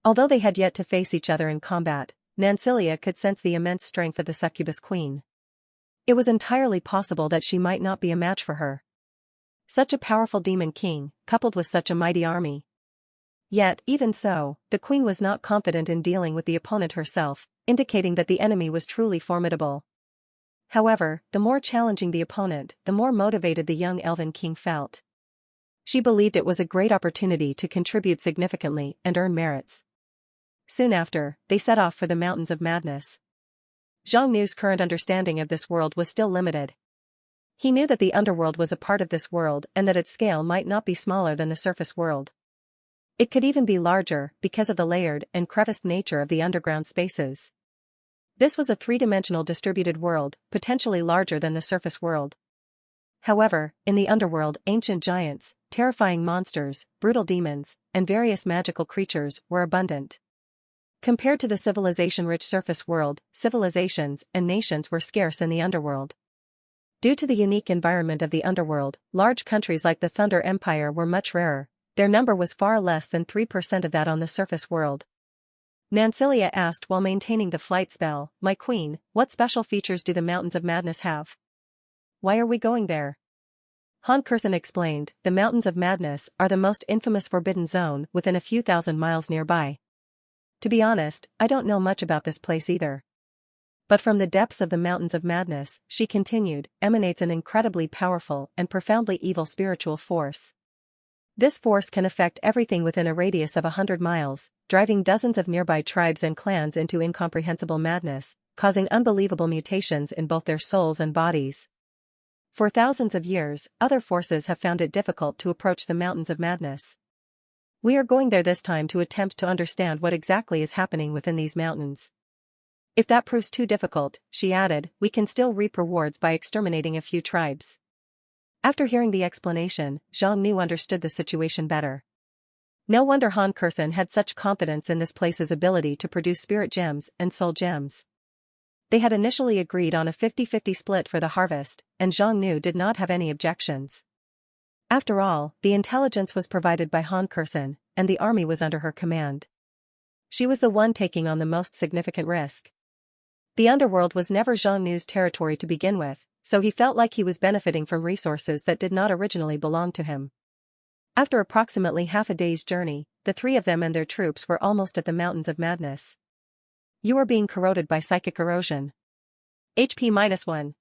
Although they had yet to face each other in combat, Nancelia could sense the immense strength of the Succubus Queen. It was entirely possible that she might not be a match for her. Such a powerful demon king, coupled with such a mighty army. Yet, even so, the Queen was not confident in dealing with the opponent herself, indicating that the enemy was truly formidable. However, the more challenging the opponent, the more motivated the young Elven King felt. She believed it was a great opportunity to contribute significantly and earn merits. Soon after, they set off for the Mountains of Madness. Zhang Nu's current understanding of this world was still limited. He knew that the underworld was a part of this world and that its scale might not be smaller than the surface world. It could even be larger because of the layered and creviced nature of the underground spaces. This was a three-dimensional distributed world, potentially larger than the surface world. However, in the underworld, ancient giants, terrifying monsters, brutal demons, and various magical creatures were abundant. Compared to the civilization-rich surface world, civilizations and nations were scarce in the underworld. Due to the unique environment of the underworld, large countries like the Thunder Empire were much rarer. Their number was far less than 3% of that on the surface world. Nancelia asked while maintaining the flight spell, "My queen, what special features do the Mountains of Madness have? Why are we going there?" Han Kursen explained, "The Mountains of Madness are the most infamous forbidden zone within a few thousand miles nearby. To be honest, I don't know much about this place either. But from the depths of the Mountains of Madness," she continued, "emanates an incredibly powerful and profoundly evil spiritual force. This force can affect everything within a radius of 100 miles, driving dozens of nearby tribes and clans into incomprehensible madness, causing unbelievable mutations in both their souls and bodies. For thousands of years, other forces have found it difficult to approach the Mountains of Madness. We are going there this time to attempt to understand what exactly is happening within these mountains. If that proves too difficult," she added, "we can still reap rewards by exterminating a few tribes." After hearing the explanation, Zhang Nu understood the situation better. No wonder Han Kursen had such confidence in this place's ability to produce spirit gems and soul gems. They had initially agreed on a 50-50 split for the harvest, and Zhang Nu did not have any objections. After all, the intelligence was provided by Han Kursen, and the army was under her command. She was the one taking on the most significant risk. The underworld was never Zhang Nu's territory to begin with, so he felt like he was benefiting from resources that did not originally belong to him. After approximately half a day's journey, the three of them and their troops were almost at the Mountains of Madness. You are being corroded by psychic erosion. HP -1.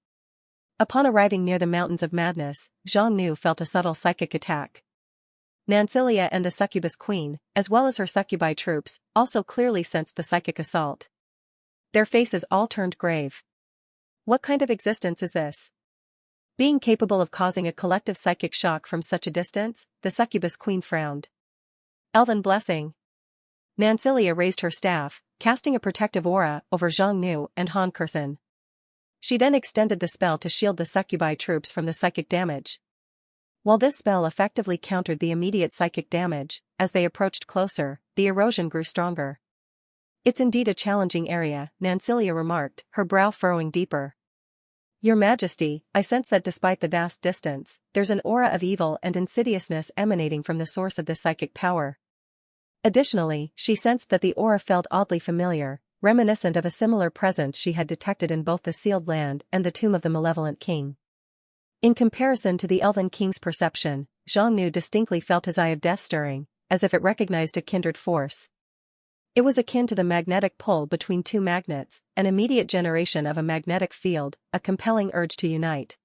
Upon arriving near the Mountains of Madness, Zhang Nu felt a subtle psychic attack. Nancilia and the succubus queen, as well as her succubi troops, also clearly sensed the psychic assault. Their faces all turned grave. What kind of existence is this? Being capable of causing a collective psychic shock from such a distance, the succubus queen frowned. Elven blessing. Nancilia raised her staff, casting a protective aura over Zhang Nu and Han Kursen. She then extended the spell to shield the succubi troops from the psychic damage. While this spell effectively countered the immediate psychic damage, as they approached closer, the erosion grew stronger. It's indeed a challenging area, Nancilia remarked, her brow furrowing deeper. Your Majesty, I sense that despite the vast distance, there's an aura of evil and insidiousness emanating from the source of this psychic power. Additionally, she sensed that the aura felt oddly familiar, reminiscent of a similar presence she had detected in both the Sealed Land and the Tomb of the Malevolent King. In comparison to the Elven King's perception, Zhang Nu distinctly felt his eye of death stirring, as if it recognized a kindred force. It was akin to the magnetic pull between two magnets, an immediate generation of a magnetic field, a compelling urge to unite.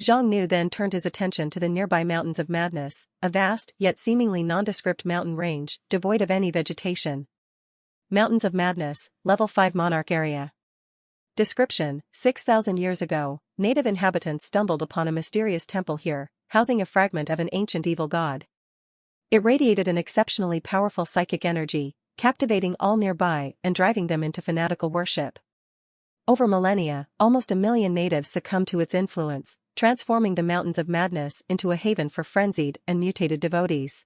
Zhang Nu then turned his attention to the nearby Mountains of Madness, a vast yet seemingly nondescript mountain range, devoid of any vegetation. Mountains of Madness, Level 5 Monarch Area. Description: 6,000 years ago, native inhabitants stumbled upon a mysterious temple here, housing a fragment of an ancient evil god. It radiated an exceptionally powerful psychic energy, captivating all nearby and driving them into fanatical worship. Over millennia, almost 1 million natives succumbed to its influence, transforming the Mountains of Madness into a haven for frenzied and mutated devotees.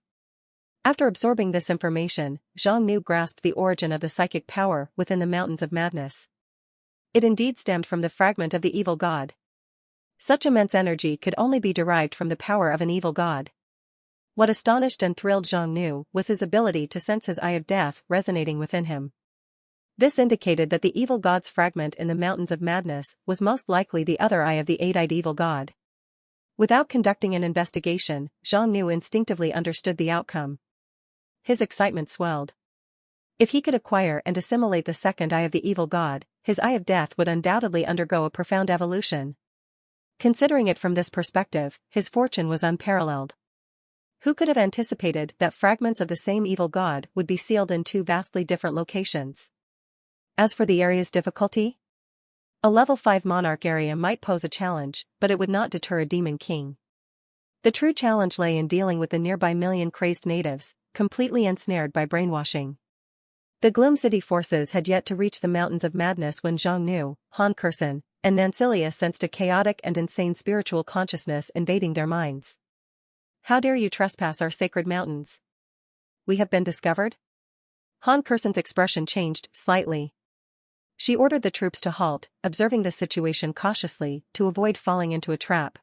After absorbing this information, Zhang Nu grasped the origin of the psychic power within the Mountains of Madness. It indeed stemmed from the fragment of the evil god. Such immense energy could only be derived from the power of an evil god. What astonished and thrilled Zhang Nu was his ability to sense his eye of death resonating within him. This indicated that the evil god's fragment in the Mountains of Madness was most likely the other eye of the eight-eyed evil god. Without conducting an investigation, Zhang Nu instinctively understood the outcome. His excitement swelled. If he could acquire and assimilate the second eye of the evil god, his eye of death would undoubtedly undergo a profound evolution. Considering it from this perspective, his fortune was unparalleled. Who could have anticipated that fragments of the same evil god would be sealed in two vastly different locations? As for the area's difficulty, a level 5 monarch area might pose a challenge, but it would not deter a demon king. The true challenge lay in dealing with the nearby million crazed natives, completely ensnared by brainwashing. The Gloom City forces had yet to reach the Mountains of Madness when Zhang Nu, Han Kursen, and Nancilia sensed a chaotic and insane spiritual consciousness invading their minds. How dare you trespass our sacred mountains? We have been discovered? Han Kursen's expression changed slightly. She ordered the troops to halt, observing the situation cautiously to avoid falling into a trap.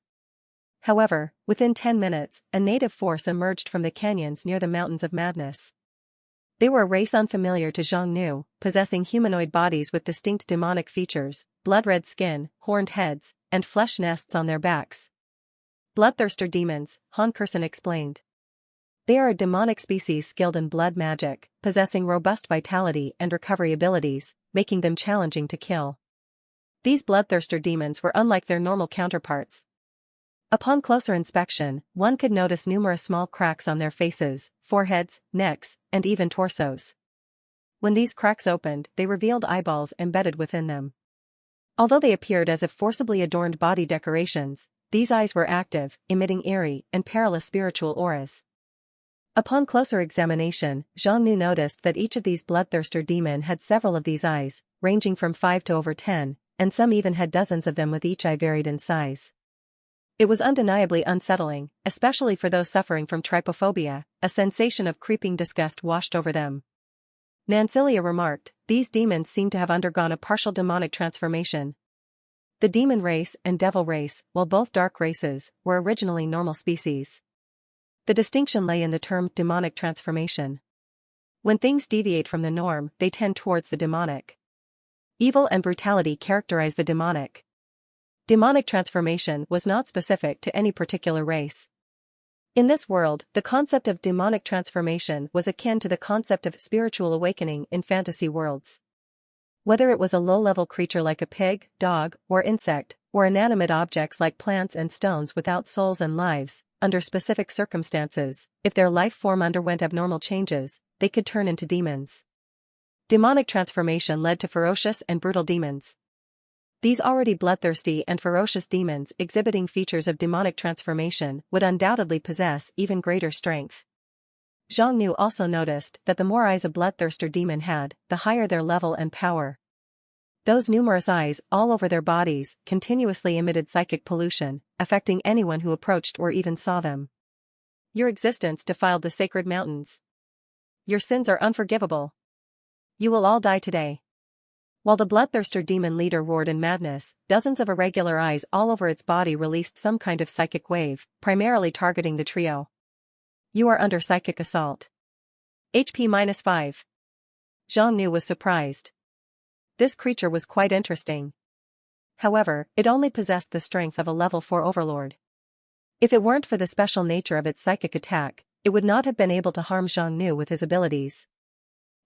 However, within 10 minutes, a native force emerged from the canyons near the Mountains of Madness. They were a race unfamiliar to Zhang Nu, possessing humanoid bodies with distinct demonic features, blood-red skin, horned heads, and flesh nests on their backs. Bloodthirster demons, Han Kursen explained. They are a demonic species skilled in blood magic, possessing robust vitality and recovery abilities, making them challenging to kill. These bloodthirster demons were unlike their normal counterparts. Upon closer inspection, one could notice numerous small cracks on their faces, foreheads, necks, and even torsos. When these cracks opened, they revealed eyeballs embedded within them. Although they appeared as if forcibly adorned body decorations, these eyes were active, emitting eerie and perilous spiritual auras. Upon closer examination, Zhang Nu noticed that each of these bloodthirster demon had several of these eyes, ranging from 5 to over 10, and some even had dozens of them with each eye varied in size. It was undeniably unsettling, especially for those suffering from trypophobia. A sensation of creeping disgust washed over them. Nancilia remarked, these demons seem to have undergone a partial demonic transformation. The demon race and devil race, while both dark races, were originally normal species. The distinction lay in the term demonic transformation. When things deviate from the norm, they tend towards the demonic. Evil and brutality characterize the demonic. Demonic transformation was not specific to any particular race. In this world, the concept of demonic transformation was akin to the concept of spiritual awakening in fantasy worlds. Whether it was a low-level creature like a pig, dog, or insect, or inanimate objects like plants and stones without souls and lives, under specific circumstances, if their life form underwent abnormal changes, they could turn into demons. Demonic transformation led to ferocious and brutal demons. These already bloodthirsty and ferocious demons exhibiting features of demonic transformation would undoubtedly possess even greater strength. Zhang Nu also noticed that the more eyes a bloodthirster demon had, the higher their level and power. Those numerous eyes all over their bodies continuously emitted psychic pollution, affecting anyone who approached or even saw them. Your existence defiled the sacred mountains. Your sins are unforgivable. You will all die today. While the bloodthirster demon leader roared in madness, dozens of irregular eyes all over its body released some kind of psychic wave, primarily targeting the trio. You are under psychic assault. HP -5. Zhang Nu was surprised. This creature was quite interesting. However, it only possessed the strength of a level 4 overlord. If it weren't for the special nature of its psychic attack, it would not have been able to harm Zhang Nu with his abilities.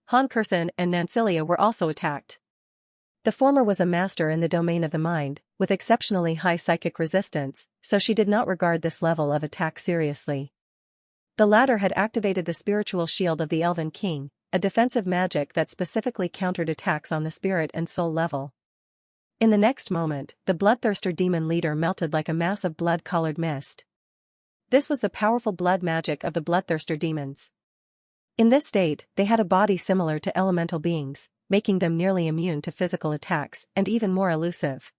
Han Kursen and Nancilia were also attacked. The former was a master in the domain of the mind, with exceptionally high psychic resistance, so she did not regard this level of attack seriously. The latter had activated the spiritual shield of the Elven King, a defensive magic that specifically countered attacks on the spirit and soul level. In the next moment, the bloodthirster demon leader melted like a mass of blood-colored mist. This was the powerful blood magic of the bloodthirster demons. In this state, they had a body similar to elemental beings, making them nearly immune to physical attacks and even more elusive.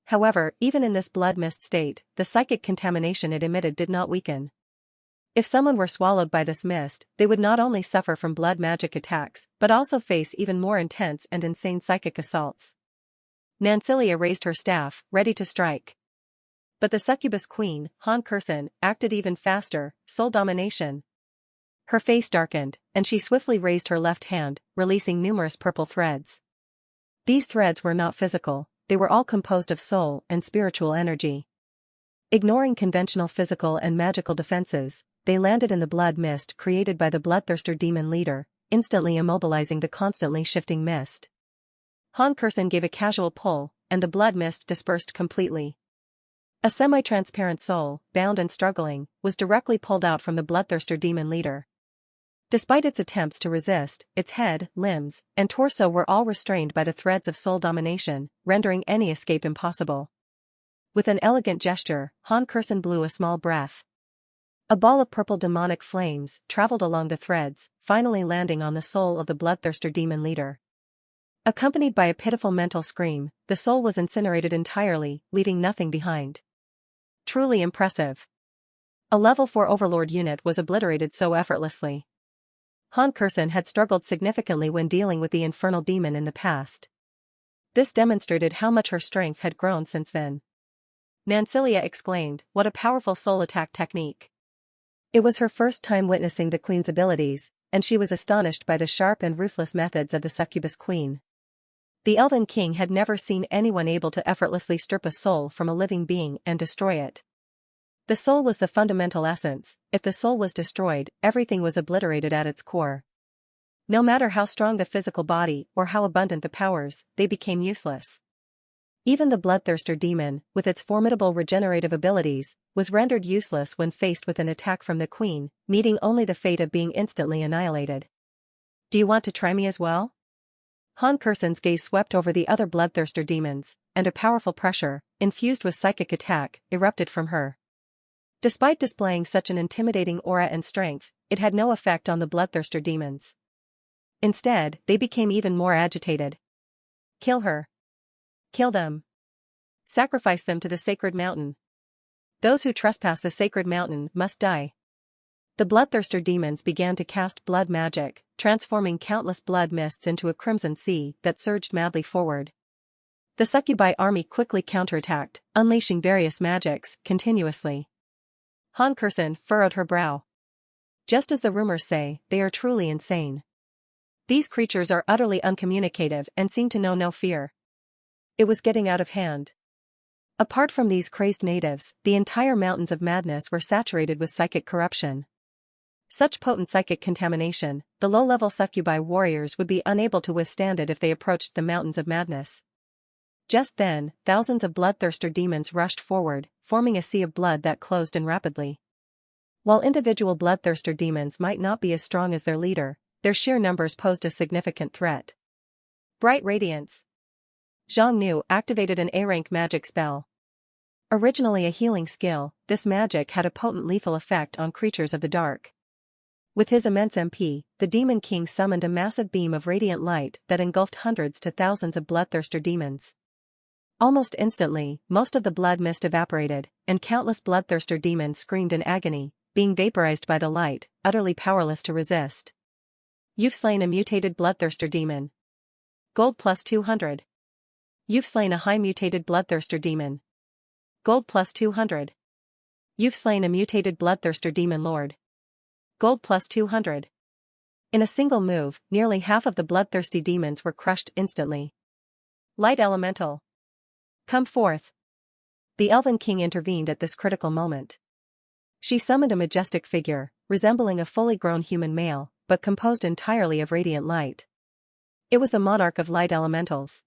However, even in this blood mist state, the psychic contamination it emitted did not weaken. If someone were swallowed by this mist, they would not only suffer from blood magic attacks, but also face even more intense and insane psychic assaults. Nancilia raised her staff, ready to strike. But the succubus queen, Han Kursen, acted even faster, soul domination. Her face darkened, and she swiftly raised her left hand, releasing numerous purple threads. These threads were not physical, they were all composed of soul and spiritual energy. Ignoring conventional physical and magical defenses, they landed in the blood mist created by the bloodthirster demon leader, instantly immobilizing the constantly shifting mist. Han Kursen gave a casual pull, and the blood mist dispersed completely. A semi-transparent soul, bound and struggling, was directly pulled out from the bloodthirster demon leader. Despite its attempts to resist, its head, limbs, and torso were all restrained by the threads of soul domination, rendering any escape impossible. With an elegant gesture, Han Kursen blew a small breath. A ball of purple demonic flames traveled along the threads, finally landing on the soul of the bloodthirster demon leader. Accompanied by a pitiful mental scream, the soul was incinerated entirely, leaving nothing behind. Truly impressive. A level 4 overlord unit was obliterated so effortlessly. Han Kursen had struggled significantly when dealing with the infernal demon in the past. This demonstrated how much her strength had grown since then. Nancilia exclaimed, "What a powerful soul attack technique." It was her first time witnessing the queen's abilities, and she was astonished by the sharp and ruthless methods of the succubus queen. The Elven King had never seen anyone able to effortlessly strip a soul from a living being and destroy it. The soul was the fundamental essence. If the soul was destroyed, everything was obliterated at its core. No matter how strong the physical body or how abundant the powers, they became useless. Even the bloodthirster demon, with its formidable regenerative abilities, was rendered useless when faced with an attack from the queen, meeting only the fate of being instantly annihilated. "Do you want to try me as well?" Han Kursen's gaze swept over the other bloodthirster demons, and a powerful pressure, infused with psychic attack, erupted from her. Despite displaying such an intimidating aura and strength, it had no effect on the bloodthirster demons. Instead, they became even more agitated. "Kill her. Kill them. Sacrifice them to the sacred mountain. Those who trespass the sacred mountain must die." The bloodthirster demons began to cast blood magic, transforming countless blood mists into a crimson sea that surged madly forward. The succubi army quickly counterattacked, unleashing various magics, continuously. Han Kursen furrowed her brow. Just as the rumors say, they are truly insane. These creatures are utterly uncommunicative and seem to know no fear. It was getting out of hand. Apart from these crazed natives, the entire Mountains of Madness were saturated with psychic corruption. Such potent psychic contamination, the low-level succubi warriors would be unable to withstand it if they approached the Mountains of Madness. Just then, thousands of bloodthirster demons rushed forward, forming a sea of blood that closed in rapidly. While individual bloodthirster demons might not be as strong as their leader, their sheer numbers posed a significant threat. Bright Radiance. Zhang Nu activated an A-rank magic spell. Originally a healing skill, this magic had a potent lethal effect on creatures of the dark. With his immense MP, the Demon King summoned a massive beam of radiant light that engulfed hundreds to thousands of bloodthirster demons. Almost instantly, most of the blood mist evaporated, and countless bloodthirster demons screamed in agony, being vaporized by the light, utterly powerless to resist. You've slain a mutated bloodthirster demon. Gold plus 200. You've slain a high mutated bloodthirster demon. Gold plus 200. You've slain a mutated bloodthirster demon lord. Gold plus 200. In a single move, nearly half of the bloodthirsty demons were crushed instantly. Light Elemental. Come forth. The Elven King intervened at this critical moment. She summoned a majestic figure, resembling a fully grown human male, but composed entirely of radiant light. It was the monarch of light elementals.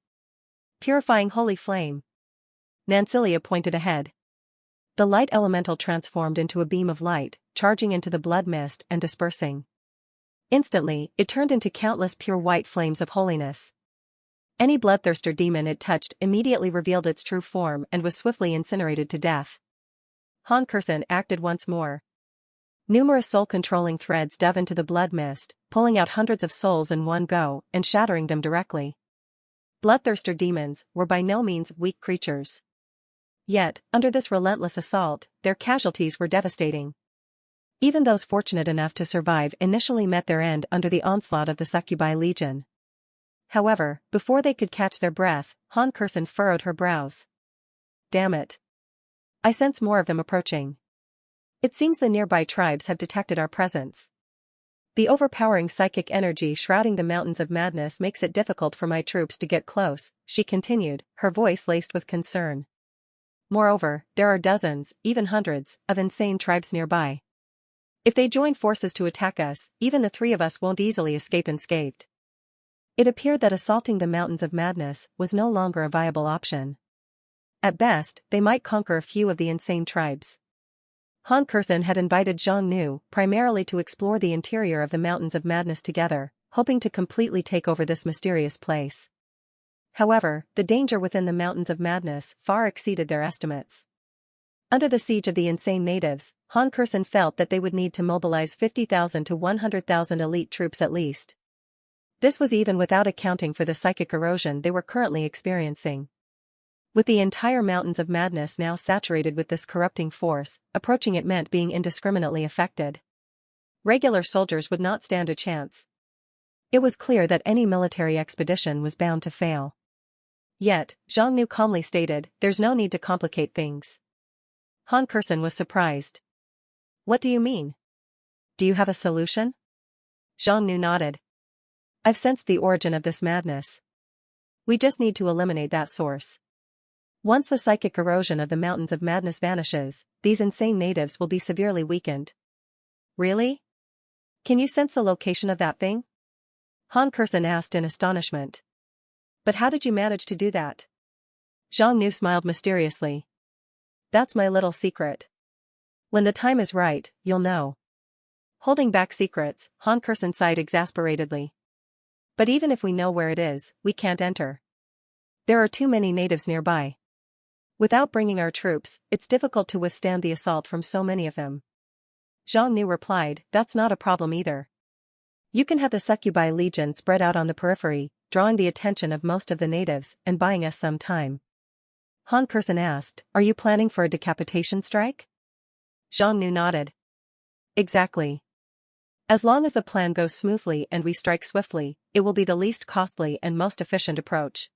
Purifying Holy Flame. Nancilia pointed ahead. The light elemental transformed into a beam of light, charging into the blood mist and dispersing. Instantly, it turned into countless pure white flames of holiness. Any bloodthirster demon it touched immediately revealed its true form and was swiftly incinerated to death. Han Kursen acted once more. Numerous soul-controlling threads dove into the blood mist, pulling out hundreds of souls in one go and shattering them directly. Bloodthirster demons were by no means weak creatures. Yet, under this relentless assault, their casualties were devastating. Even those fortunate enough to survive initially met their end under the onslaught of the Succubi Legion. However, before they could catch their breath, Han Kursen furrowed her brows. Damn it. I sense more of them approaching. It seems the nearby tribes have detected our presence. The overpowering psychic energy shrouding the Mountains of Madness makes it difficult for my troops to get close, she continued, her voice laced with concern. Moreover, there are dozens, even hundreds, of insane tribes nearby. If they join forces to attack us, even the three of us won't easily escape unscathed. It appeared that assaulting the Mountains of Madness was no longer a viable option. At best, they might conquer a few of the insane tribes. Han Kursen had invited Zhang Nu primarily to explore the interior of the Mountains of Madness together, hoping to completely take over this mysterious place. However, the danger within the Mountains of Madness far exceeded their estimates. Under the siege of the insane natives, Han Kursen felt that they would need to mobilize 50,000 to 100,000 elite troops at least. This was even without accounting for the psychic erosion they were currently experiencing. With the entire Mountains of Madness now saturated with this corrupting force, approaching it meant being indiscriminately affected. Regular soldiers would not stand a chance. It was clear that any military expedition was bound to fail. Yet, Zhang Nu calmly stated, there's no need to complicate things. Han Kursen was surprised. What do you mean? Do you have a solution? Zhang Nu nodded. I've sensed the origin of this madness. We just need to eliminate that source. Once the psychic erosion of the Mountains of Madness vanishes, these insane natives will be severely weakened. Really? Can you sense the location of that thing? Han Kursen asked in astonishment. But how did you manage to do that? Zhang Nu smiled mysteriously. That's my little secret. When the time is right, you'll know. Holding back secrets, Han Kursen sighed exasperatedly. But even if we know where it is, we can't enter. There are too many natives nearby. Without bringing our troops, it's difficult to withstand the assault from so many of them. Zhang Nu replied, that's not a problem either. You can have the Succubi Legion spread out on the periphery, drawing the attention of most of the natives and buying us some time. Han Kursen asked, are you planning for a decapitation strike? Zhang Nu nodded. Exactly. As long as the plan goes smoothly and we strike swiftly, it will be the least costly and most efficient approach.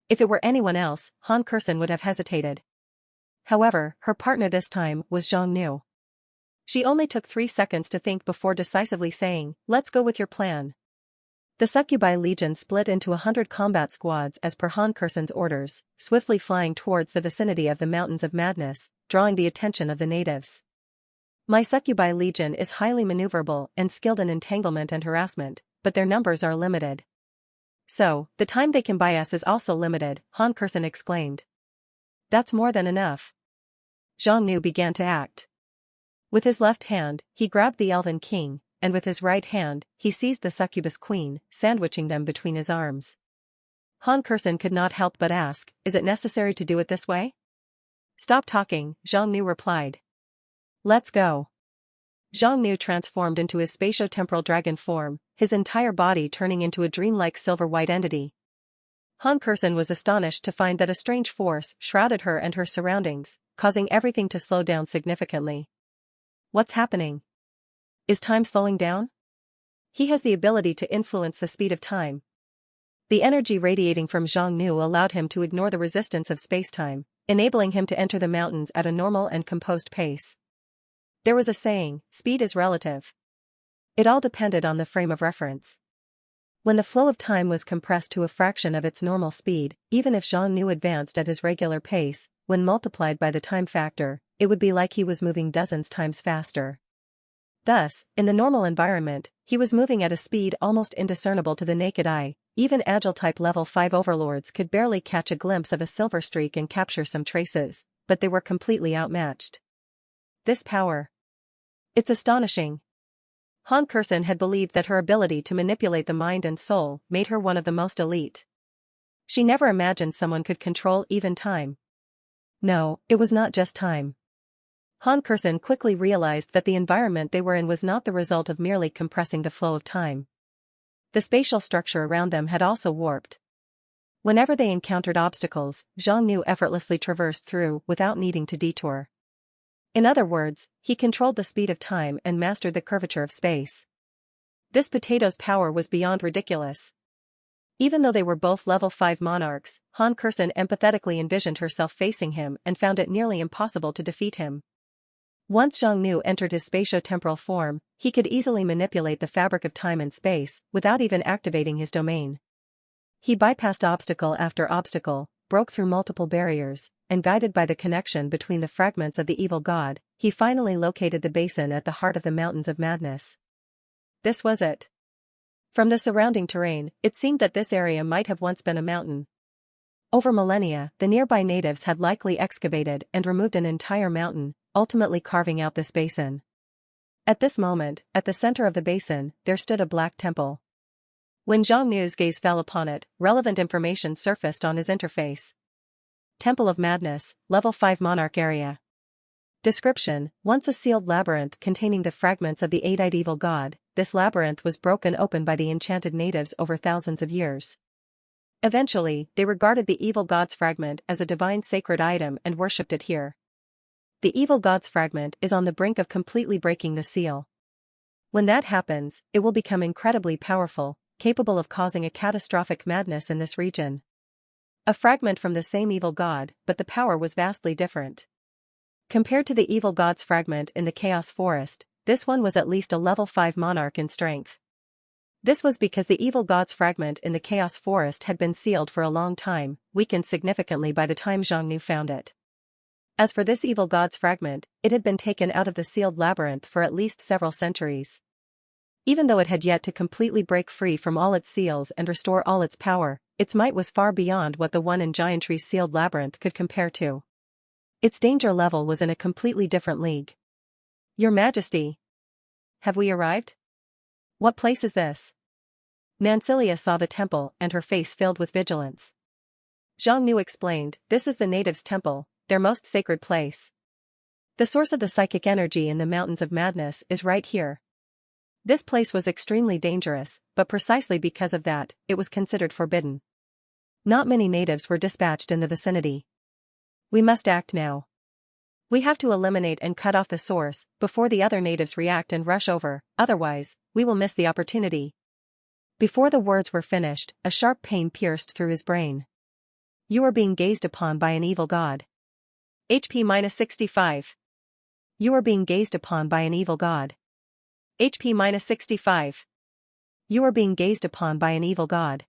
If it were anyone else, Han Kursen would have hesitated. However, her partner this time was Zhang Nu. She only took 3 seconds to think before decisively saying, let's go with your plan. The succubi legion split into 100 combat squads as per Han Kursen's orders, swiftly flying towards the vicinity of the Mountains of Madness, drawing the attention of the natives. My succubi legion is highly maneuverable and skilled in entanglement and harassment, but their numbers are limited. So, the time they can buy us is also limited, Han Kursen exclaimed. That's more than enough. Zhang Nu began to act. With his left hand, he grabbed the Elven King, and with his right hand, he seized the succubus queen, sandwiching them between his arms. Han Kursen could not help but ask, is it necessary to do it this way? Stop talking, Zhang Nu replied. Let's go. Zhang Nu transformed into his spatio-temporal dragon form, his entire body turning into a dreamlike silver-white entity. Han Kursen was astonished to find that a strange force shrouded her and her surroundings, causing everything to slow down significantly. What's happening? Is time slowing down? He has the ability to influence the speed of time. The energy radiating from Zhang Nu allowed him to ignore the resistance of space-time, enabling him to enter the mountains at a normal and composed pace. There was a saying, speed is relative. It all depended on the frame of reference. When the flow of time was compressed to a fraction of its normal speed, even if Zhang Nu advanced at his regular pace, when multiplied by the time factor, it would be like he was moving dozens times faster. Thus, in the normal environment, he was moving at a speed almost indiscernible to the naked eye. Even Agile-type level 5 overlords could barely catch a glimpse of a silver streak and capture some traces, but they were completely outmatched. This power. It's astonishing. Han Kursen had believed that her ability to manipulate the mind and soul made her one of the most elite. She never imagined someone could control even time. No, it was not just time. Han Kursen quickly realized that the environment they were in was not the result of merely compressing the flow of time. The spatial structure around them had also warped. Whenever they encountered obstacles, Zhang Nu effortlessly traversed through without needing to detour. In other words, he controlled the speed of time and mastered the curvature of space. This potato's power was beyond ridiculous. Even though they were both level 5 monarchs, Han Kursen empathetically envisioned herself facing him and found it nearly impossible to defeat him. Once Zhang Nu entered his spatio-temporal form, he could easily manipulate the fabric of time and space without even activating his domain. He bypassed obstacle after obstacle, broke through multiple barriers, and guided by the connection between the fragments of the evil god, he finally located the basin at the heart of the Mountains of Madness. This was it. From the surrounding terrain, it seemed that this area might have once been a mountain. Over millennia, the nearby natives had likely excavated and removed an entire mountain, ultimately carving out this basin. At this moment, at the center of the basin, there stood a black temple. When Zhang Nu's gaze fell upon it, relevant information surfaced on his interface. Temple of Madness, Level 5 Monarch Area. Description: once a sealed labyrinth containing the fragments of the eight-eyed evil god, this labyrinth was broken open by the enchanted natives over thousands of years. Eventually, they regarded the evil god's fragment as a divine sacred item and worshipped it here. The evil god's fragment is on the brink of completely breaking the seal. When that happens, it will become incredibly powerful, capable of causing a catastrophic madness in this region. A fragment from the same evil god, but the power was vastly different. Compared to the evil god's fragment in the Chaos Forest, this one was at least a level 5 monarch in strength. This was because the evil god's fragment in the Chaos Forest had been sealed for a long time, weakened significantly by the time Zhang Nu found it. As for this evil god's fragment, it had been taken out of the sealed labyrinth for at least several centuries. Even though it had yet to completely break free from all its seals and restore all its power, its might was far beyond what the one in Giantree's sealed labyrinth could compare to. Its danger level was in a completely different league. Your Majesty! Have we arrived? What place is this? Mancilia saw the temple and her face filled with vigilance. Zhang Nu explained, this is the natives' temple, their most sacred place. The source of the psychic energy in the Mountains of Madness is right here. This place was extremely dangerous, but precisely because of that, it was considered forbidden. Not many natives were dispatched in the vicinity. We must act now. We have to eliminate and cut off the source before the other natives react and rush over, otherwise, we will miss the opportunity. Before the words were finished, a sharp pain pierced through his brain. You are being gazed upon by an evil god. HP 65. You are being gazed upon by an evil god. HP 65. You are being gazed upon by an evil god.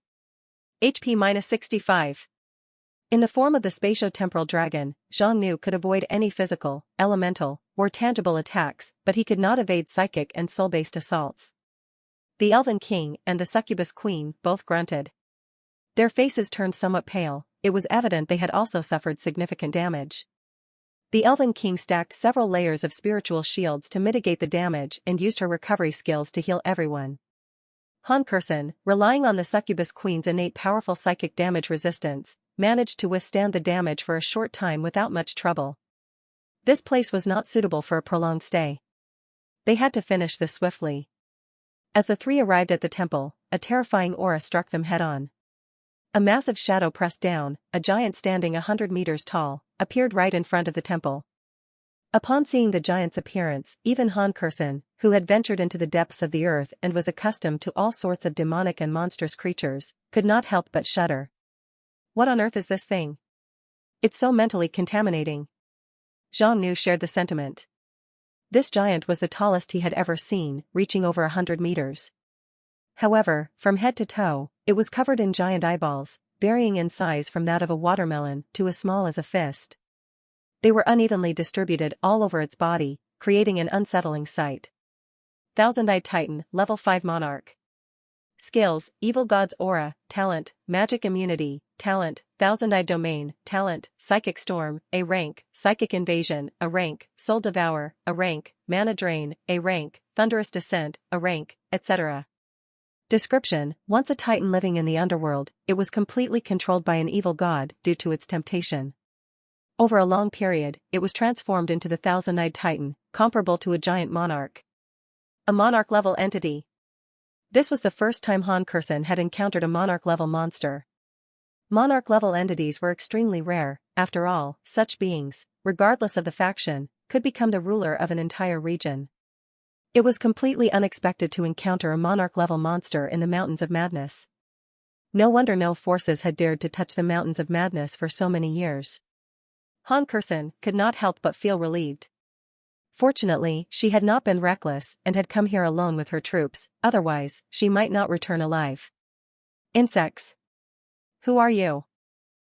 HP-65. In the form of the spatio-temporal dragon, Zhang Nu could avoid any physical, elemental, or tangible attacks, but he could not evade psychic and soul-based assaults. The Elven King and the Succubus Queen both grunted. Their faces turned somewhat pale. It was evident they had also suffered significant damage. The Elven King stacked several layers of spiritual shields to mitigate the damage and used her recovery skills to heal everyone. Han Kursen, relying on the Succubus Queen's innate powerful psychic damage resistance, managed to withstand the damage for a short time without much trouble. This place was not suitable for a prolonged stay. They had to finish this swiftly. As the three arrived at the temple, a terrifying aura struck them head-on. A massive shadow pressed down, a giant standing 100 meters tall, appeared right in front of the temple. Upon seeing the giant's appearance, even Han Kursen, who had ventured into the depths of the earth and was accustomed to all sorts of demonic and monstrous creatures, could not help but shudder. What on earth is this thing? It's so mentally contaminating. Zhang Nu shared the sentiment. This giant was the tallest he had ever seen, reaching over 100 meters. However, from head to toe, it was covered in giant eyeballs, varying in size from that of a watermelon to as small as a fist. They were unevenly distributed all over its body, creating an unsettling sight. Thousand-Eyed Titan, Level 5 Monarch. Skills: Evil God's Aura, Talent, Magic Immunity, Talent, Thousand-Eyed Domain, Talent, Psychic Storm, A rank, Psychic Invasion, A rank, Soul Devour, A rank, Mana Drain, A rank, Thunderous Descent, A rank, etc. Description: Once a titan living in the underworld, it was completely controlled by an evil god due to its temptation. Over a long period, it was transformed into the Thousand-Eyed Titan, comparable to a giant monarch. A monarch-level entity. This was the first time Han Kursen had encountered a monarch-level monster. Monarch-level entities were extremely rare. After all, such beings, regardless of the faction, could become the ruler of an entire region. It was completely unexpected to encounter a monarch-level monster in the Mountains of Madness. No wonder no forces had dared to touch the Mountains of Madness for so many years. Han Kursen could not help but feel relieved. Fortunately, she had not been reckless and had come here alone with her troops, otherwise, she might not return alive. Insects. Who are you?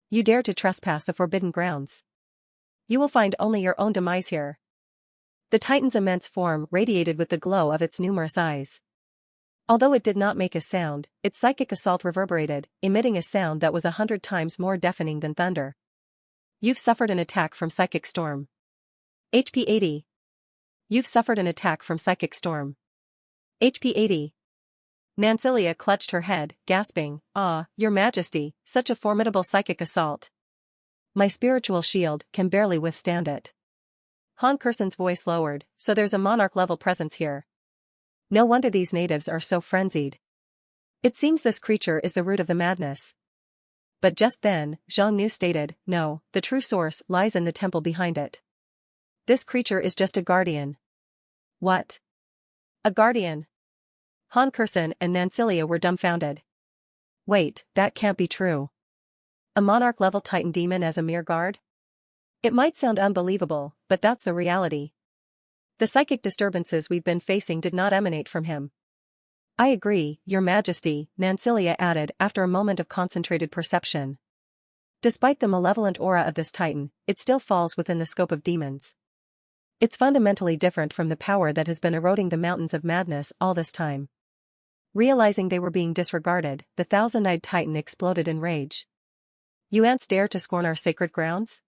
You dare to trespass the forbidden grounds. You will find only your own demise here. The Titan's immense form radiated with the glow of its numerous eyes. Although it did not make a sound, its psychic assault reverberated, emitting a sound that was 100 times more deafening than thunder. You've suffered an attack from Psychic Storm. HP 80. You've suffered an attack from Psychic Storm. HP 80. Nansilia clutched her head, gasping, "Ah, Your Majesty, such a formidable psychic assault. My spiritual shield can barely withstand it." Han Kursen's voice lowered, "So there's a monarch-level presence here. No wonder these natives are so frenzied. It seems this creature is the root of the madness." But just then, Zhang Nu stated, "No, the true source lies in the temple behind it. This creature is just a guardian." What? A guardian? Han Kursen and Nansilia were dumbfounded. Wait, that can't be true. A monarch-level titan demon as a mere guard? It might sound unbelievable, but that's the reality. The psychic disturbances we've been facing did not emanate from him. I agree, Your Majesty, Nansilia added after a moment of concentrated perception. Despite the malevolent aura of this titan, it still falls within the scope of demons. It's fundamentally different from the power that has been eroding the Mountains of Madness all this time. Realizing they were being disregarded, the Thousand-Eyed Titan exploded in rage. You ants dare to scorn our sacred grounds?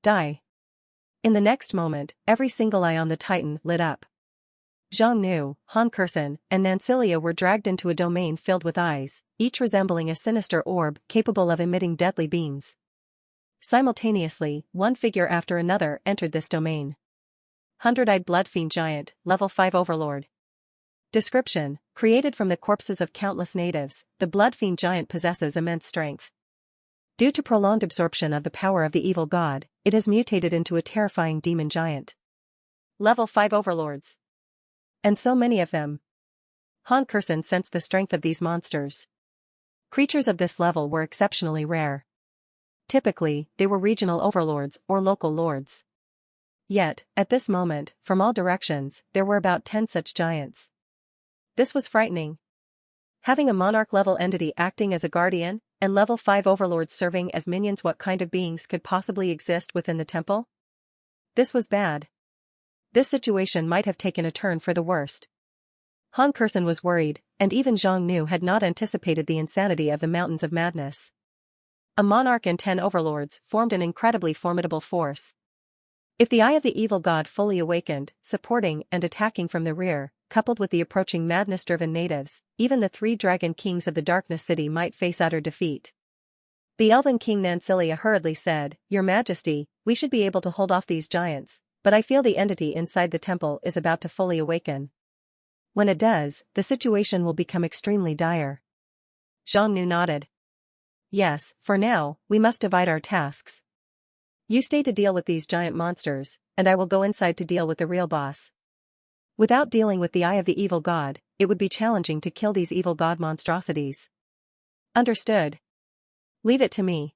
Die. In the next moment, every single eye on the titan lit up. Zhang Nu, Han Kursen, and Nansilia were dragged into a domain filled with eyes, each resembling a sinister orb capable of emitting deadly beams. Simultaneously, one figure after another entered this domain. Hundred-Eyed Blood Fiend Giant, Level 5 Overlord. Description: Created from the corpses of countless natives, the Blood Fiend Giant possesses immense strength. Due to prolonged absorption of the power of the evil god, it has mutated into a terrifying demon giant. Level 5 Overlords. And so many of them. Han Kursen sensed the strength of these monsters. Creatures of this level were exceptionally rare. Typically, they were regional overlords or local lords. Yet, at this moment, from all directions, there were about 10 such giants. This was frightening. Having a monarch-level entity acting as a guardian, and level 5 overlords serving as minions, what kind of beings could possibly exist within the temple? This was bad. This situation might have taken a turn for the worst. Han Kursen was worried, and even Zhang Nu had not anticipated the insanity of the Mountains of Madness. A monarch and 10 overlords formed an incredibly formidable force. If the Eye of the Evil God fully awakened, supporting and attacking from the rear, coupled with the approaching madness-driven natives, even the 3 dragon kings of the Darkness City might face utter defeat. The Elven King Nansilia hurriedly said, "Your Majesty, we should be able to hold off these giants, but I feel the entity inside the temple is about to fully awaken. When it does, the situation will become extremely dire." Zhang Nu nodded. "Yes, for now, we must divide our tasks. You stay to deal with these giant monsters, and I will go inside to deal with the real boss. Without dealing with the Eye of the Evil God, it would be challenging to kill these evil god monstrosities." "Understood. Leave it to me."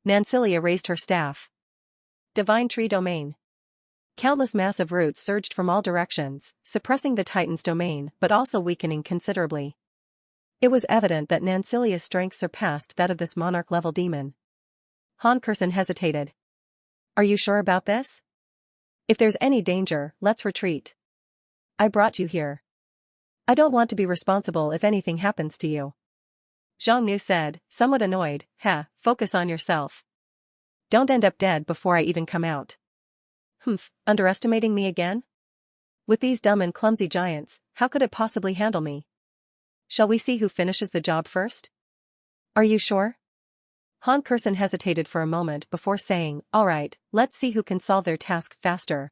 Nansilia raised her staff. Divine Tree Domain. Countless massive roots surged from all directions, suppressing the Titan's domain but also weakening considerably. It was evident that Nansilia's strength surpassed that of this monarch-level demon. Han Kursen hesitated. "Are you sure about this? If there's any danger, let's retreat. I brought you here. I don't want to be responsible if anything happens to you." Zhang Nu said, somewhat annoyed, "Focus on yourself. Don't end up dead before I even come out." Underestimating me again? With these dumb and clumsy giants, how could it possibly handle me? Shall we see who finishes the job first? Are you sure? Han Kursen hesitated for a moment before saying, "All right, let's see who can solve their task faster.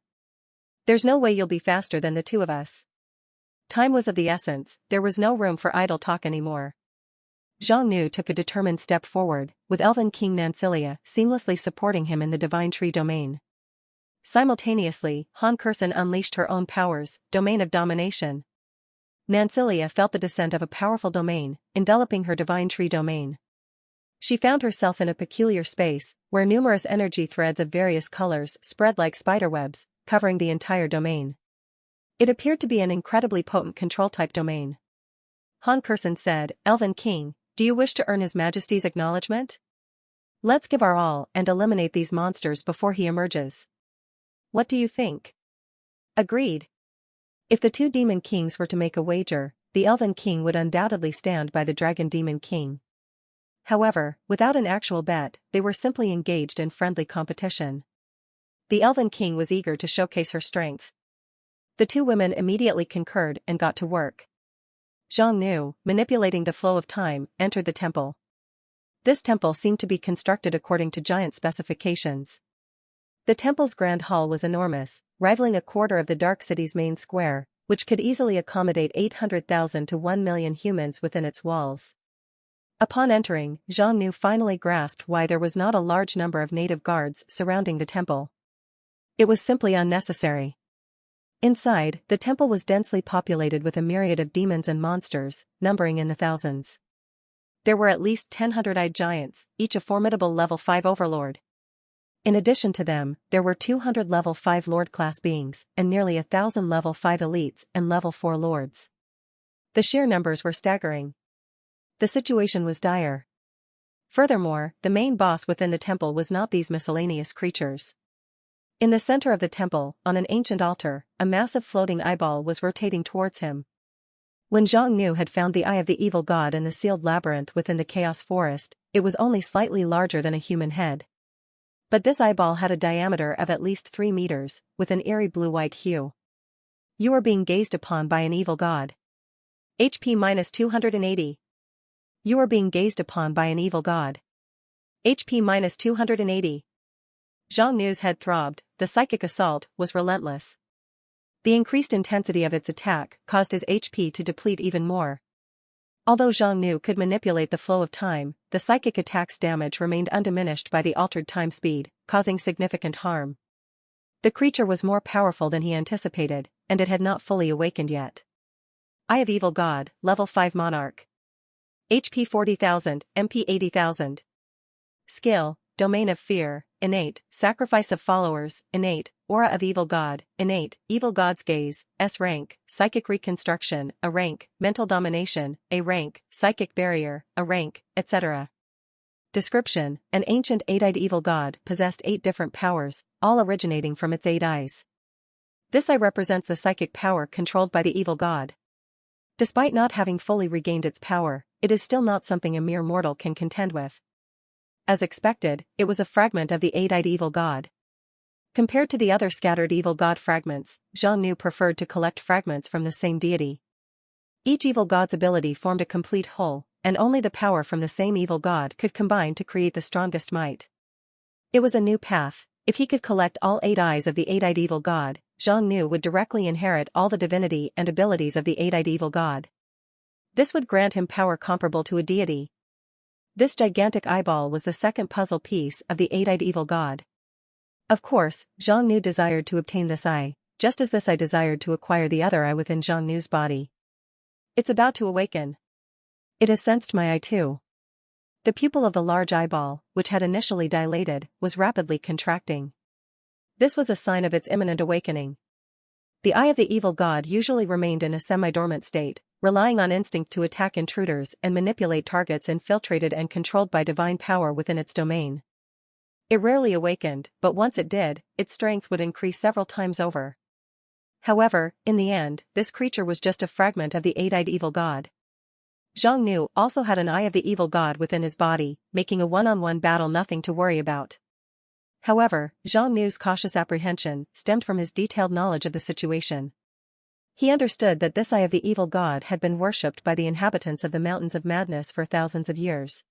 There's no way you'll be faster than the 2 of us." Time was of the essence, there was no room for idle talk anymore. Zhang Nu took a determined step forward, with Elven King Nansilia seamlessly supporting him in the Divine Tree Domain. Simultaneously, Han Kursen unleashed her own powers, Domain of Domination. Nansilia felt the descent of a powerful domain, enveloping her Divine Tree Domain. She found herself in a peculiar space, where numerous energy threads of various colors spread like spiderwebs, covering the entire domain. It appeared to be an incredibly potent control-type domain. Han Kursen said, "Elven King, do you wish to earn His Majesty's acknowledgement? Let's give our all and eliminate these monsters before he emerges. What do you think?" Agreed. If the 2 demon kings were to make a wager, the Elven King would undoubtedly stand by the Dragon Demon King. However, without an actual bet, they were simply engaged in friendly competition. The Elven King was eager to showcase her strength. The 2 women immediately concurred and got to work. Zhang Nu, manipulating the flow of time, entered the temple. This temple seemed to be constructed according to giant specifications. The temple's grand hall was enormous, rivaling a quarter of the Dark City's main square, which could easily accommodate 800,000 to 1 million humans within its walls. Upon entering, Zhang Nu finally grasped why there was not a large number of native guards surrounding the temple. It was simply unnecessary. Inside, the temple was densely populated with a myriad of demons and monsters, numbering in the thousands. There were at least 10 hundred-eyed giants, each a formidable level 5 overlord. In addition to them, there were 200 level 5 lord-class beings, and nearly 1,000 level 5 elites and level 4 lords. The sheer numbers were staggering. The situation was dire. Furthermore, the main boss within the temple was not these miscellaneous creatures. In the center of the temple, on an ancient altar, a massive floating eyeball was rotating towards him. When Zhang Nu had found the Eye of the Evil God in the sealed labyrinth within the Chaos Forest, it was only slightly larger than a human head. But this eyeball had a diameter of at least 3 meters, with an eerie blue-white hue. "You are being gazed upon by an evil god. HP-280. You are being gazed upon by an evil god. HP-280. Zhang Nu's head throbbed, the psychic assault was relentless. The increased intensity of its attack caused his HP to deplete even more. Although Zhang Nu could manipulate the flow of time, the psychic attack's damage remained undiminished by the altered time speed, causing significant harm. The creature was more powerful than he anticipated, and it had not fully awakened yet. Eye of Evil God, Level 5 Monarch. HP 40,000, MP 80,000. Skill, Domain of Fear, Innate, Sacrifice of Followers, Innate, Aura of Evil God, Innate, Evil God's Gaze, S rank, Psychic Reconstruction, A rank, Mental Domination, A rank, Psychic Barrier, A rank, etc. Description: an ancient eight-eyed evil god possessed 8 different powers, all originating from its 8 eyes. This eye represents the psychic power controlled by the evil god. Despite not having fully regained its power, it is still not something a mere mortal can contend with. As expected, it was a fragment of the eight-eyed evil god. Compared to the other scattered evil god fragments, Zhang Nu preferred to collect fragments from the same deity. Each evil god's ability formed a complete whole, and only the power from the same evil god could combine to create the strongest might. It was a new path. If he could collect all 8 eyes of the eight-eyed evil god, Zhang Nu would directly inherit all the divinity and abilities of the eight-eyed evil god. This would grant him power comparable to a deity. This gigantic eyeball was the second puzzle piece of the eight-eyed evil god. Of course, Zhang Nu desired to obtain this eye, just as this eye desired to acquire the other eye within Zhang Nu's body. It's about to awaken. It has sensed my eye too. The pupil of the large eyeball, which had initially dilated, was rapidly contracting. This was a sign of its imminent awakening. The eye of the evil god usually remained in a semi-dormant state, relying on instinct to attack intruders and manipulate targets infiltrated and controlled by divine power within its domain. It rarely awakened, but once it did, its strength would increase several times over. However, in the end, this creature was just a fragment of the eight-eyed evil god. Zhang Nu also had an eye of the evil god within his body, making a one-on-one battle nothing to worry about. However, Zhang Nu's cautious apprehension stemmed from his detailed knowledge of the situation. He understood that this eye of the evil god had been worshipped by the inhabitants of the Mountains of Madness for thousands of years.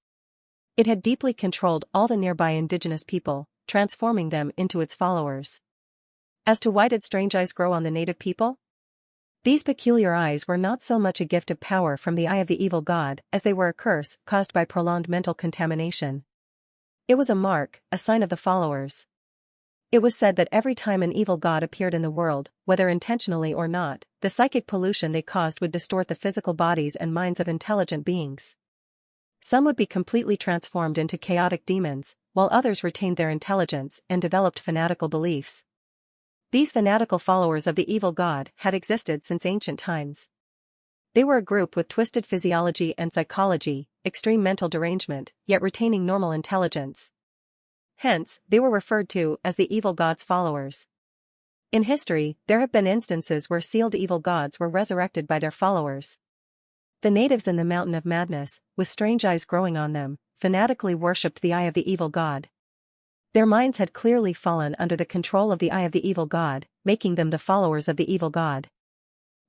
It had deeply controlled all the nearby indigenous people, transforming them into its followers. As to why did strange eyes grow on the native people? These peculiar eyes were not so much a gift of power from the eye of the evil god as they were a curse caused by prolonged mental contamination. It was a mark, a sign of the followers. It was said that every time an evil god appeared in the world, whether intentionally or not, the psychic pollution they caused would distort the physical bodies and minds of intelligent beings. Some would be completely transformed into chaotic demons, while others retained their intelligence and developed fanatical beliefs. These fanatical followers of the evil god had existed since ancient times. They were a group with twisted physiology and psychology, extreme mental derangement, yet retaining normal intelligence. Hence, they were referred to as the evil god's followers. In history, there have been instances where sealed evil gods were resurrected by their followers. The natives in the Mountain of Madness, with strange eyes growing on them, fanatically worshipped the eye of the evil god. Their minds had clearly fallen under the control of the eye of the evil god, making them the followers of the evil god.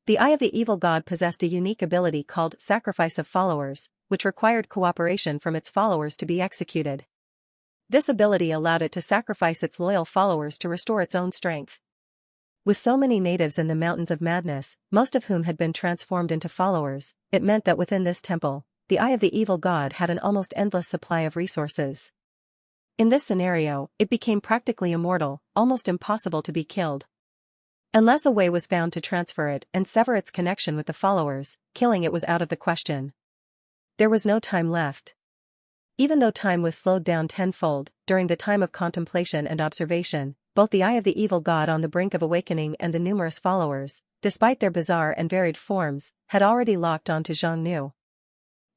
The eye of the evil god possessed a unique ability called Sacrifice of Followers, which required cooperation from its followers to be executed. This ability allowed it to sacrifice its loyal followers to restore its own strength. With so many natives in the Mountains of Madness, most of whom had been transformed into followers, it meant that within this temple, the eye of the evil god had an almost endless supply of resources. In this scenario, it became practically immortal, almost impossible to be killed. Unless a way was found to transfer it and sever its connection with the followers, killing it was out of the question. There was no time left. Even though time was slowed down tenfold, during the time of contemplation and observation, both the eye of the evil god on the brink of awakening and the numerous followers, despite their bizarre and varied forms, had already locked onto Zhang Nu.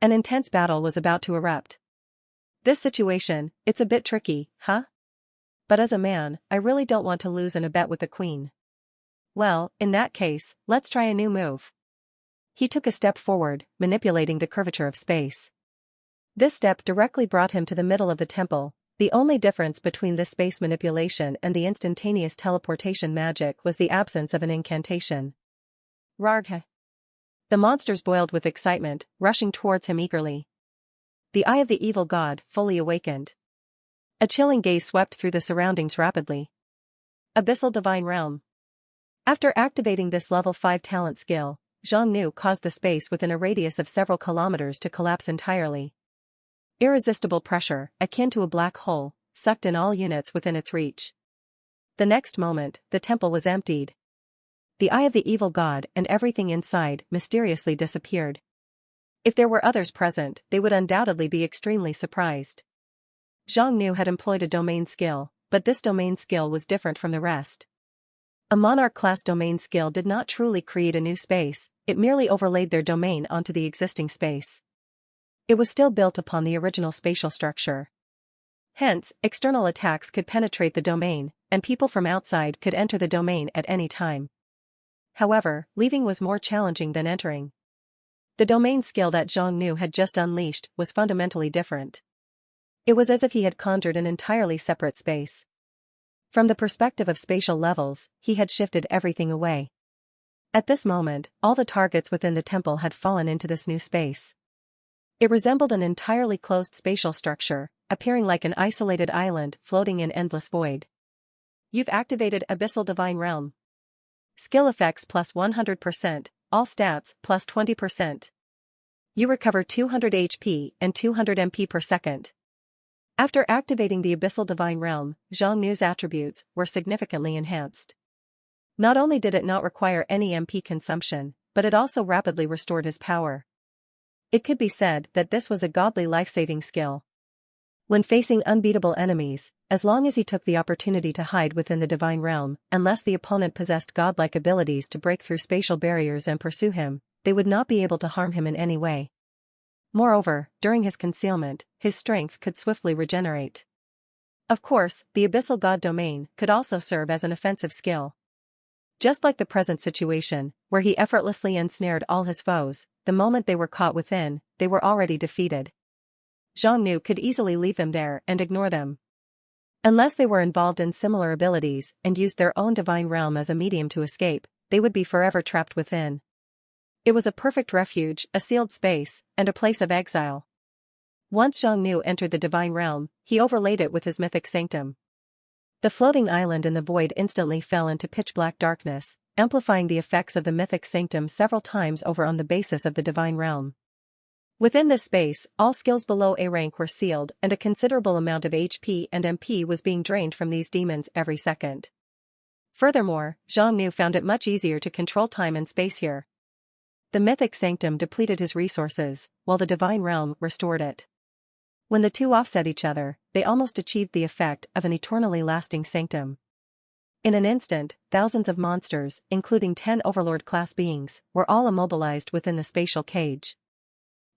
An intense battle was about to erupt. This situation, it's a bit tricky, huh? But as a man, I really don't want to lose in a bet with the queen. Well, in that case, let's try a new move. He took a step forward, manipulating the curvature of space. This step directly brought him to the middle of the temple. The only difference between this space manipulation and the instantaneous teleportation magic was the absence of an incantation. Rargh. The monsters boiled with excitement, rushing towards him eagerly. The eye of the evil god fully awakened. A chilling gaze swept through the surroundings rapidly. Abyssal Divine Realm. After activating this level 5 talent skill, Zhang Nu caused the space within a radius of several kilometers to collapse entirely. Irresistible pressure, akin to a black hole, sucked in all units within its reach. The next moment, the temple was emptied. The eye of the evil god and everything inside mysteriously disappeared. If there were others present, they would undoubtedly be extremely surprised. Zhang Nu had employed a domain skill, but this domain skill was different from the rest. A Monarch-class domain skill did not truly create a new space, it merely overlaid their domain onto the existing space. It was still built upon the original spatial structure. Hence, external attacks could penetrate the domain, and people from outside could enter the domain at any time. However, leaving was more challenging than entering. The domain skill that Zhang Nu had just unleashed was fundamentally different. It was as if he had conjured an entirely separate space. From the perspective of spatial levels, he had shifted everything away. At this moment, all the targets within the temple had fallen into this new space. It resembled an entirely closed spatial structure, appearing like an isolated island floating in endless void. You've activated Abyssal Divine Realm. Skill effects plus 100%, all stats plus 20%. You recover 200 HP and 200 MP per second. After activating the Abyssal Divine Realm, Zhang Nu's attributes were significantly enhanced. Not only did it not require any MP consumption, but it also rapidly restored his power. It could be said that this was a godly life-saving skill. When facing unbeatable enemies, as long as he took the opportunity to hide within the Divine Realm, unless the opponent possessed godlike abilities to break through spatial barriers and pursue him, they would not be able to harm him in any way. Moreover, during his concealment, his strength could swiftly regenerate. Of course, the Abyssal God domain could also serve as an offensive skill. Just like the present situation, where he effortlessly ensnared all his foes, the moment they were caught within, they were already defeated. Zhang Nu could easily leave them there and ignore them. Unless they were involved in similar abilities and used their own divine realm as a medium to escape, they would be forever trapped within. It was a perfect refuge, a sealed space, and a place of exile. Once Zhang Nu entered the divine realm, he overlaid it with his mythic sanctum. The floating island in the void instantly fell into pitch-black darkness, amplifying the effects of the mythic sanctum several times over on the basis of the divine realm. Within this space, all skills below A rank were sealed and a considerable amount of HP and MP was being drained from these demons every second. Furthermore, Zhang Nu found it much easier to control time and space here. The mythic sanctum depleted his resources, while the divine realm restored it. When the two offset each other, they almost achieved the effect of an eternally lasting sanctum. In an instant, thousands of monsters, including 10 Overlord-class beings, were all immobilized within the spatial cage.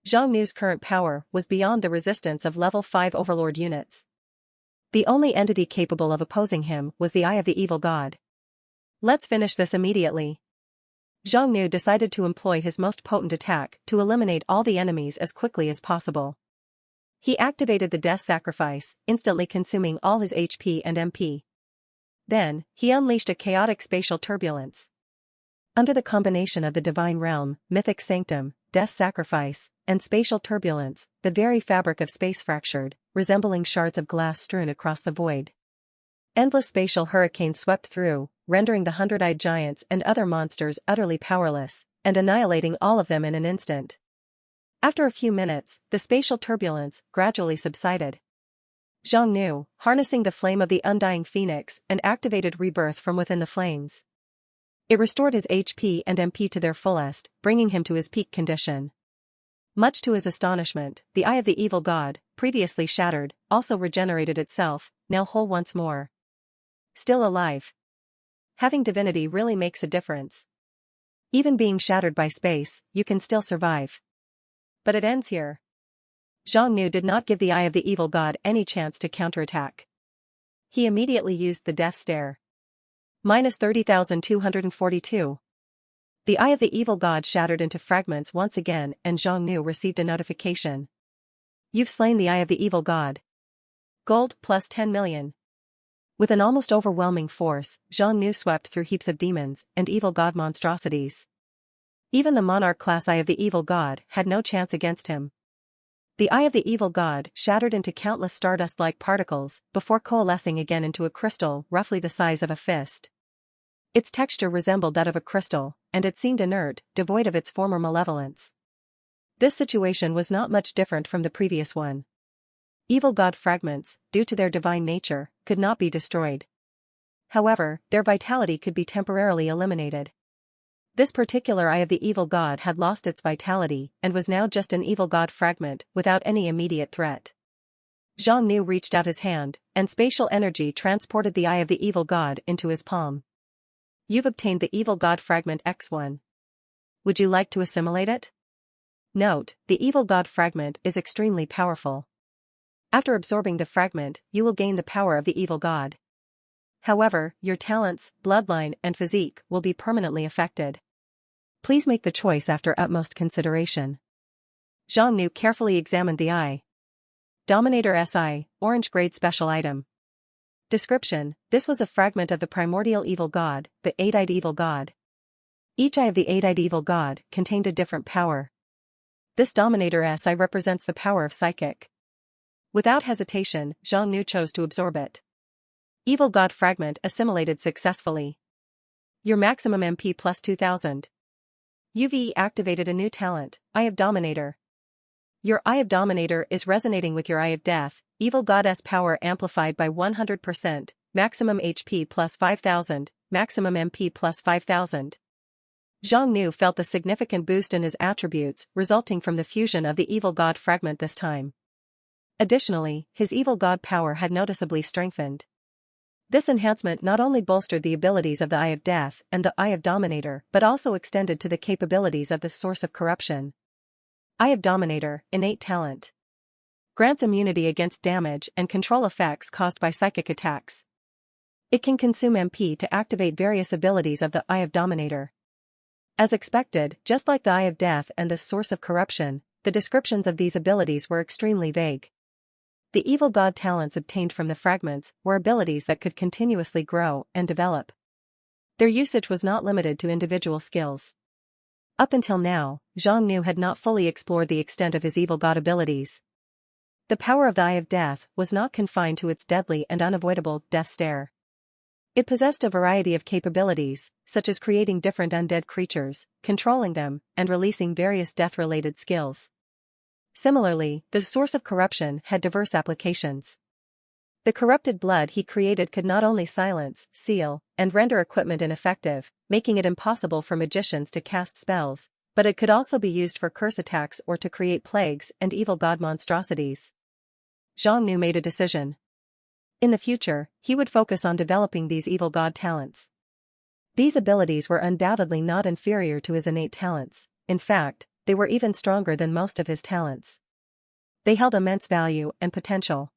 Zhang Nu's current power was beyond the resistance of level 5 Overlord units. The only entity capable of opposing him was the Eye of the Evil God. Let's finish this immediately. Zhang Nu decided to employ his most potent attack to eliminate all the enemies as quickly as possible. He activated the Death Sacrifice, instantly consuming all his HP and MP. Then, he unleashed a chaotic spatial turbulence. Under the combination of the Divine Realm, Mythic Sanctum, Death Sacrifice, and Spatial Turbulence, the very fabric of space fractured, resembling shards of glass strewn across the void. Endless spatial hurricanes swept through, rendering the hundred-eyed giants and other monsters utterly powerless, and annihilating all of them in an instant. After a few minutes, the spatial turbulence gradually subsided. Zhang Nu, harnessing the flame of the undying phoenix and activated rebirth from within the flames. It restored his HP and MP to their fullest, bringing him to his peak condition. Much to his astonishment, the Eye of the Evil God, previously shattered, also regenerated itself, now whole once more. Still alive. Having divinity really makes a difference. Even being shattered by space, you can still survive. But it ends here. Zhang Nu did not give the Eye of the Evil God any chance to counterattack. He immediately used the Death Stare. Minus 30,242. The Eye of the Evil God shattered into fragments once again and Zhang Nu received a notification. You've slain the Eye of the Evil God. Gold plus 10 million. With an almost overwhelming force, Zhang Nu swept through heaps of demons and evil god monstrosities. Even the Monarch-class Eye of the Evil God had no chance against him. The Eye of the Evil God shattered into countless stardust-like particles before coalescing again into a crystal roughly the size of a fist. Its texture resembled that of a crystal, and it seemed inert, devoid of its former malevolence. This situation was not much different from the previous one. Evil god fragments, due to their divine nature, could not be destroyed. However, their vitality could be temporarily eliminated. This particular Eye of the Evil God had lost its vitality and was now just an evil god fragment without any immediate threat. Zhang Nu reached out his hand, and spatial energy transported the Eye of the Evil God into his palm. You've obtained the Evil God Fragment X1. Would you like to assimilate it? Note, the Evil God Fragment is extremely powerful. After absorbing the fragment, you will gain the power of the Evil God. However, your talents, bloodline, and physique will be permanently affected. Please make the choice after utmost consideration. Zhang Nu carefully examined the eye. Dominator SI, orange grade special item. Description: this was a fragment of the primordial evil god, the eight-eyed evil god. Each eye of the eight-eyed evil god contained a different power. This Dominator SI represents the power of psychic. Without hesitation, Zhang Nu chose to absorb it. Evil God Fragment assimilated successfully. Your maximum MP plus 2000. UVE activated a new talent, Eye of Dominator. Your Eye of Dominator is resonating with your Eye of Death, Evil Goddess power amplified by 100%, maximum HP plus 5000, maximum MP plus 5000. Zhang Nu felt the significant boost in his attributes resulting from the fusion of the Evil God Fragment this time. Additionally, his Evil God power had noticeably strengthened. This enhancement not only bolstered the abilities of the Eye of Death and the Eye of Dominator but also extended to the capabilities of the Source of Corruption. Eye of Dominator, innate talent. Grants immunity against damage and control effects caused by psychic attacks. It can consume MP to activate various abilities of the Eye of Dominator. As expected, just like the Eye of Death and the Source of Corruption, the descriptions of these abilities were extremely vague. The Evil God talents obtained from the fragments were abilities that could continuously grow and develop. Their usage was not limited to individual skills. Up until now, Zhang Nu had not fully explored the extent of his Evil God abilities. The power of the Eye of Death was not confined to its deadly and unavoidable death stare. It possessed a variety of capabilities, such as creating different undead creatures, controlling them, and releasing various death-related skills. Similarly, the Source of Corruption had diverse applications. The corrupted blood he created could not only silence, seal, and render equipment ineffective, making it impossible for magicians to cast spells, but it could also be used for curse attacks or to create plagues and evil god monstrosities. Zhang Nu made a decision. In the future, he would focus on developing these evil god talents. These abilities were undoubtedly not inferior to his innate talents. In fact, they were even stronger than most of his talents. They held immense value and potential.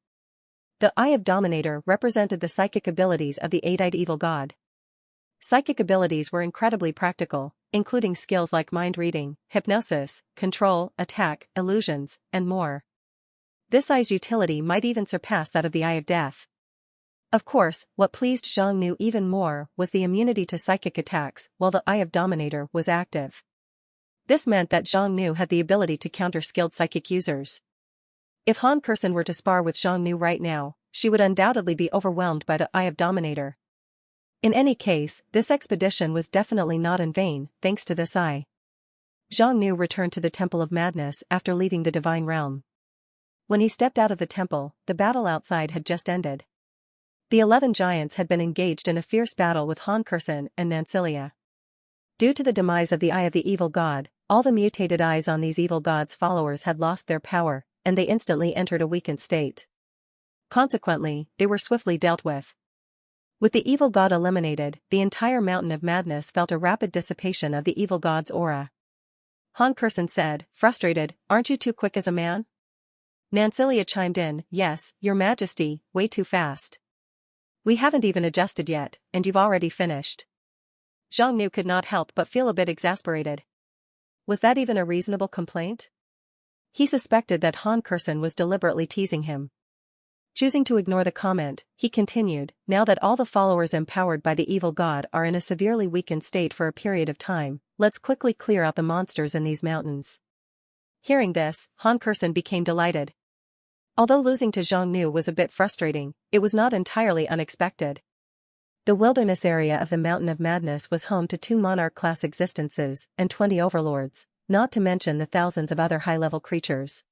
The Eye of Dominator represented the psychic abilities of the eight-eyed evil god. Psychic abilities were incredibly practical, including skills like mind reading, hypnosis, control, attack, illusions, and more. This eye's utility might even surpass that of the Eye of Death. Of course, what pleased Zhang Nu even more was the immunity to psychic attacks while the Eye of Dominator was active. This meant that Zhang Nu had the ability to counter skilled psychic users. If Han Kursen were to spar with Zhang Nu right now, she would undoubtedly be overwhelmed by the Eye of Dominator. In any case, this expedition was definitely not in vain, thanks to this eye. Zhang Nu returned to the Temple of Madness after leaving the Divine Realm. When he stepped out of the temple, the battle outside had just ended. The 11 giants had been engaged in a fierce battle with Han Kursen and Nancilia. Due to the demise of the Eye of the Evil God, all the mutated eyes on these evil gods' followers had lost their power, and they instantly entered a weakened state. Consequently, they were swiftly dealt with. With the evil god eliminated, the entire Mountain of Madness felt a rapid dissipation of the evil god's aura. Han Kursen said, frustrated, "Aren't you too quick as a man?" Nancilia chimed in, "Yes, your majesty, way too fast. We haven't even adjusted yet, and you've already finished." Zhang Nu could not help but feel a bit exasperated. Was that even a reasonable complaint? He suspected that Han Kursen was deliberately teasing him. Choosing to ignore the comment, he continued, "Now that all the followers empowered by the evil god are in a severely weakened state for a period of time, let's quickly clear out the monsters in these mountains." Hearing this, Han Kursen became delighted. Although losing to Zhang Nu was a bit frustrating, it was not entirely unexpected. The wilderness area of the Mountain of Madness was home to 2 monarch-class existences and 20 overlords, not to mention the thousands of other high-level creatures.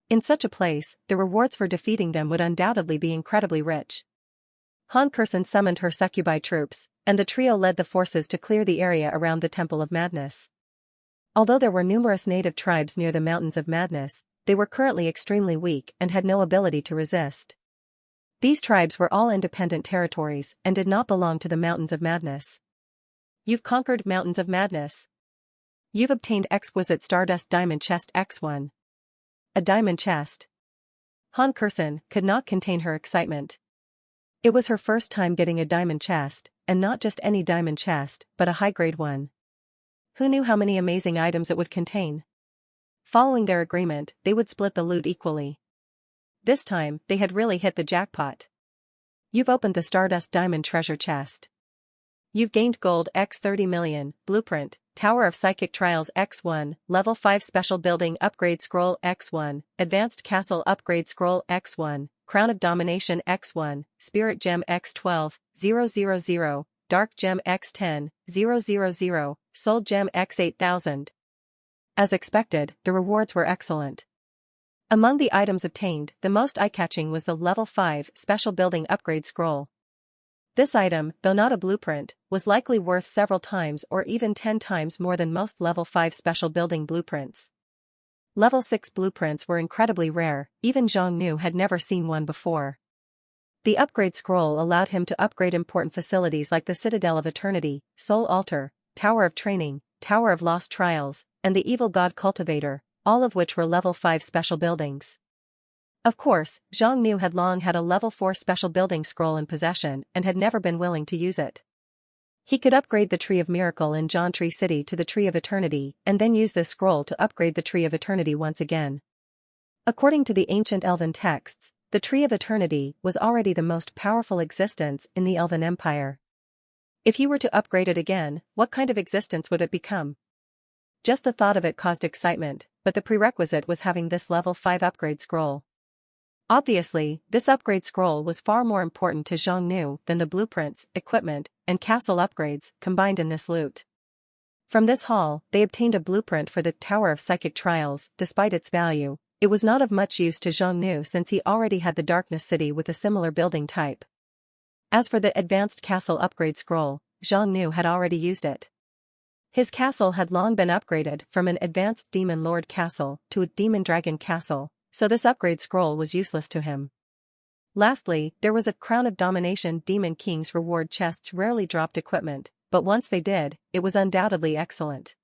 In such a place, the rewards for defeating them would undoubtedly be incredibly rich. Han Kursen summoned her succubi troops, and the trio led the forces to clear the area around the Temple of Madness. Although there were numerous native tribes near the Mountains of Madness, they were currently extremely weak and had no ability to resist. These tribes were all independent territories and did not belong to the Mountains of Madness. You've conquered mountains of madness. You've obtained exquisite Stardust Diamond Chest X1. A diamond chest. Han Kursen could not contain her excitement. It was her first time getting a diamond chest, and not just any diamond chest, but a high-grade one. Who knew how many amazing items it would contain? Following their agreement, they would split the loot equally. This time, they had really hit the jackpot. You've opened the Stardust Diamond Treasure Chest. You've gained Gold X 30 million, Blueprint, Tower of Psychic Trials X1, Level 5 Special Building Upgrade Scroll X1, Advanced Castle Upgrade Scroll X1, Crown of Domination X1, Spirit Gem X12, 000, Dark Gem X10, 000, Soul Gem X8000. As expected, the rewards were excellent. Among the items obtained, the most eye-catching was the Level 5 Special Building Upgrade Scroll. This item, though not a blueprint, was likely worth several times or even 10 times more than most Level 5 Special Building blueprints. Level 6 blueprints were incredibly rare, even Zhang Nu had never seen one before. The upgrade scroll allowed him to upgrade important facilities like the Citadel of Eternity, Soul Altar, Tower of Training, Tower of Lost Trials, and the Evil God Cultivator, all of which were Level 5 special buildings. Of course, Zhang Nu had long had a Level 4 special building scroll in possession and had never been willing to use it. He could upgrade the Tree of Miracle in John Tree City to the Tree of Eternity and then use this scroll to upgrade the Tree of Eternity once again. According to the ancient Elven texts, the Tree of Eternity was already the most powerful existence in the Elven Empire. If he were to upgrade it again, what kind of existence would it become? Just the thought of it caused excitement, but the prerequisite was having this Level 5 upgrade scroll. Obviously, this upgrade scroll was far more important to Zhang Nu than the blueprints, equipment, and castle upgrades combined in this loot. From this haul, they obtained a blueprint for the Tower of Psychic Trials. Despite its value, it was not of much use to Zhang Nu since he already had the Darkness City with a similar building type. As for the Advanced Castle Upgrade Scroll, Zhang Nu had already used it. His castle had long been upgraded from an Advanced Demon Lord Castle to a Demon Dragon Castle, so this upgrade scroll was useless to him. Lastly, there was a Crown of Domination Demon King's reward chests rarely dropped equipment, but once they did, it was undoubtedly excellent.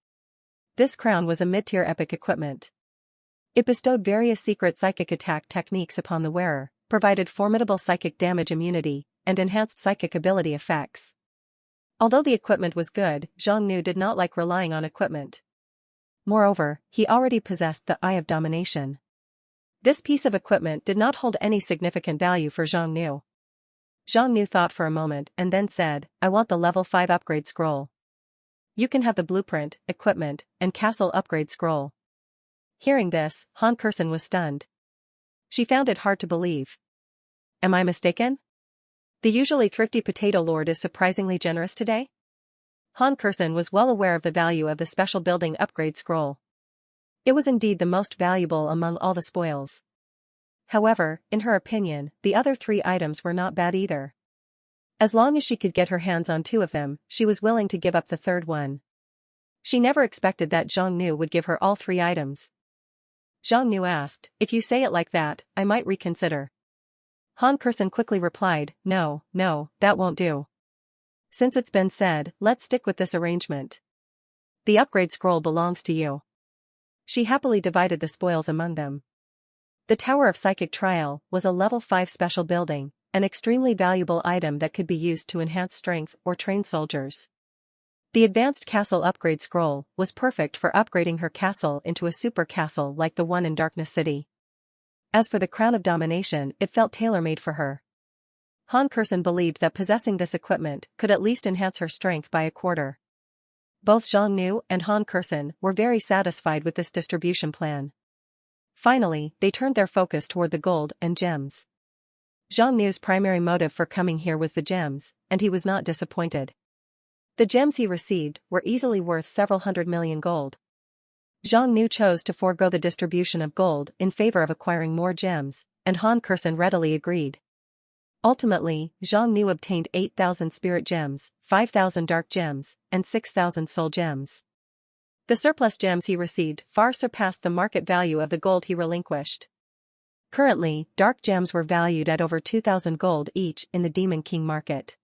This crown was a mid-tier epic equipment. It bestowed various secret psychic attack techniques upon the wearer, provided formidable psychic damage immunity, and enhanced psychic ability effects. Although the equipment was good, Zhang Nu did not like relying on equipment. Moreover, he already possessed the Eye of Domination. This piece of equipment did not hold any significant value for Zhang Nu. Zhang Nu thought for a moment and then said, "I want the Level 5 upgrade scroll." "You can have the blueprint, equipment, and castle upgrade scroll." Hearing this, Han Kursen was stunned. She found it hard to believe. Am I mistaken? The usually thrifty potato lord is surprisingly generous today? Han Kursen was well aware of the value of the special building upgrade scroll. It was indeed the most valuable among all the spoils. However, in her opinion, the other 3 items were not bad either. As long as she could get her hands on 2 of them, she was willing to give up the third one. She never expected that Zhang Nu would give her all 3 items. Zhang Nu asked, "If you say it like that, I might reconsider." Han Kursen quickly replied, No, that won't do. Since it's been said, let's stick with this arrangement. The upgrade scroll belongs to you. She happily divided the spoils among them. The Tower of Psychic Trial was a Level 5 special building, an extremely valuable item that could be used to enhance strength or train soldiers. The Advanced Castle Upgrade Scroll was perfect for upgrading her castle into a super castle like the one in Darkness City. As for the Crown of Domination, it felt tailor-made for her. Han Kursen believed that possessing this equipment could at least enhance her strength by a quarter. Both Zhang Nu and Han Kursen were very satisfied with this distribution plan. Finally, they turned their focus toward the gold and gems. Zhang Nu's primary motive for coming here was the gems, and he was not disappointed. The gems he received were easily worth several hundred million gold. Zhang Nu chose to forego the distribution of gold in favor of acquiring more gems, and Han Kursen readily agreed. Ultimately, Zhang Nu obtained 8,000 spirit gems, 5,000 dark gems, and 6,000 soul gems. The surplus gems he received far surpassed the market value of the gold he relinquished. Currently, dark gems were valued at over 2,000 gold each in the Demon King market.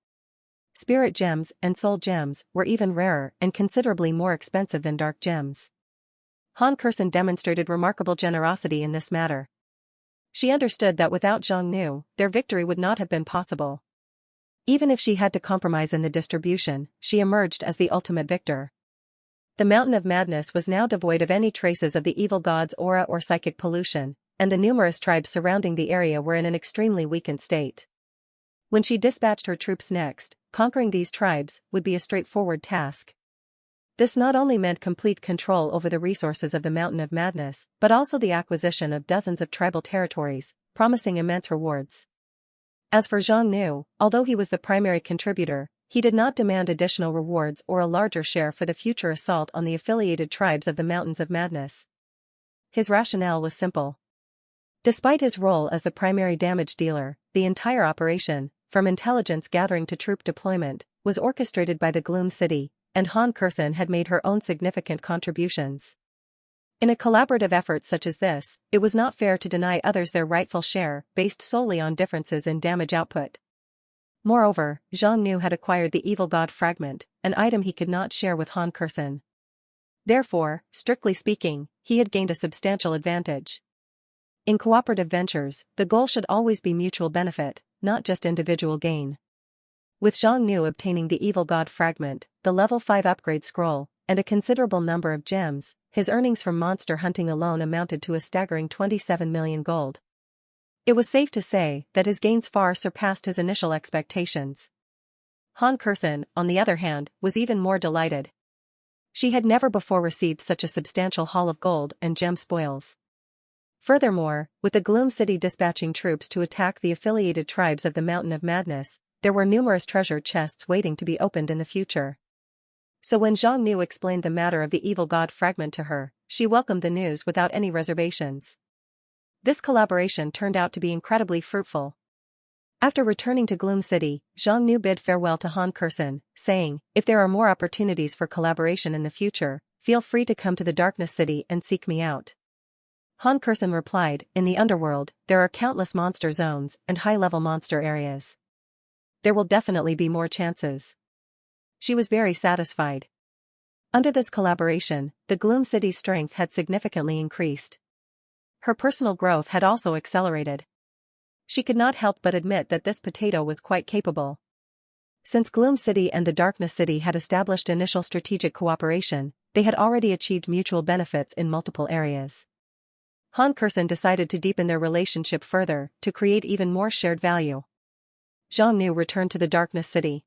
spirit gems and soul gems were even rarer and considerably more expensive than dark gems. Han Kursen demonstrated remarkable generosity in this matter. She understood that without Zhang Nu, their victory would not have been possible. Even if she had to compromise in the distribution, she emerged as the ultimate victor. The Mountain of Madness was now devoid of any traces of the evil god's aura or psychic pollution, and the numerous tribes surrounding the area were in an extremely weakened state. When she dispatched her troops next, conquering these tribes would be a straightforward task. This not only meant complete control over the resources of the Mountain of Madness, but also the acquisition of dozens of tribal territories, promising immense rewards. As for Zhang Nu, although he was the primary contributor, he did not demand additional rewards or a larger share for the future assault on the affiliated tribes of the Mountains of Madness. His rationale was simple. Despite his role as the primary damage dealer, the entire operation, from intelligence gathering to troop deployment, was orchestrated by the Gloom City, and Han Kursen had made her own significant contributions. In a collaborative effort such as this, it was not fair to deny others their rightful share based solely on differences in damage output. Moreover, Zhang Nu had acquired the Evil God Fragment, an item he could not share with Han Kursen. Therefore, strictly speaking, he had gained a substantial advantage. In cooperative ventures, the goal should always be mutual benefit, not just individual gain. With Zhang Nu obtaining the Evil God Fragment, the level 5 upgrade scroll, and a considerable number of gems, his earnings from monster hunting alone amounted to a staggering 27 million gold. It was safe to say that his gains far surpassed his initial expectations. Han Kursen, on the other hand, was even more delighted. She had never before received such a substantial haul of gold and gem spoils. Furthermore, with the Gloom City dispatching troops to attack the affiliated tribes of the Mountain of Madness, there were numerous treasure chests waiting to be opened in the future. So when Zhang Nu explained the matter of the Evil God Fragment to her, she welcomed the news without any reservations. This collaboration turned out to be incredibly fruitful. After returning to Gloom City, Zhang Nu bid farewell to Han Kursen, saying, "If there are more opportunities for collaboration in the future, feel free to come to the Darkness City and seek me out." Han Kursen replied, "In the underworld, there are countless monster zones and high-level monster areas. There will definitely be more chances." She was very satisfied. Under this collaboration, the Gloom City's strength had significantly increased. Her personal growth had also accelerated. She could not help but admit that this potato was quite capable. Since Gloom City and the Darkness City had established initial strategic cooperation, they had already achieved mutual benefits in multiple areas. Han Kursen decided to deepen their relationship further, to create even more shared value. Zhang Nu returned to the Darkness City.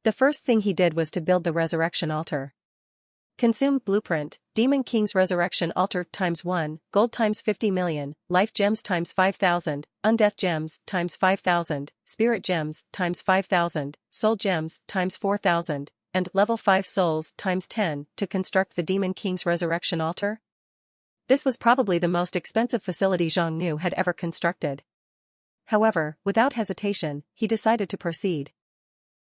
The first thing he did was to build the Resurrection Altar. Consumed Blueprint, Demon King's Resurrection Altar ×1, Gold ×50 million, Life Gems ×5,000, Undeath Gems ×5,000, Spirit Gems ×5,000, Soul Gems ×4,000, and Level 5 Souls ×10 to construct the Demon King's Resurrection Altar? This was probably the most expensive facility Zhang Nu had ever constructed. However, without hesitation, he decided to proceed.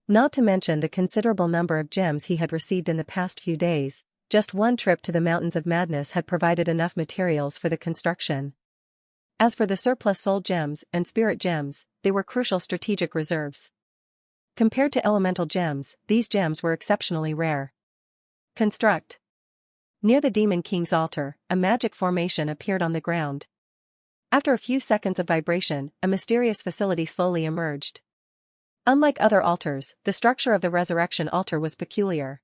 Not to mention the considerable number of gems he had received in the past few days, just one trip to the Mountains of Madness had provided enough materials for the construction. As for the surplus soul gems and spirit gems, they were crucial strategic reserves. Compared to elemental gems, these gems were exceptionally rare. Construct. Near the Demon King's altar, a magic formation appeared on the ground. After a few seconds of vibration, a mysterious facility slowly emerged. Unlike other altars, the structure of the Resurrection Altar was peculiar.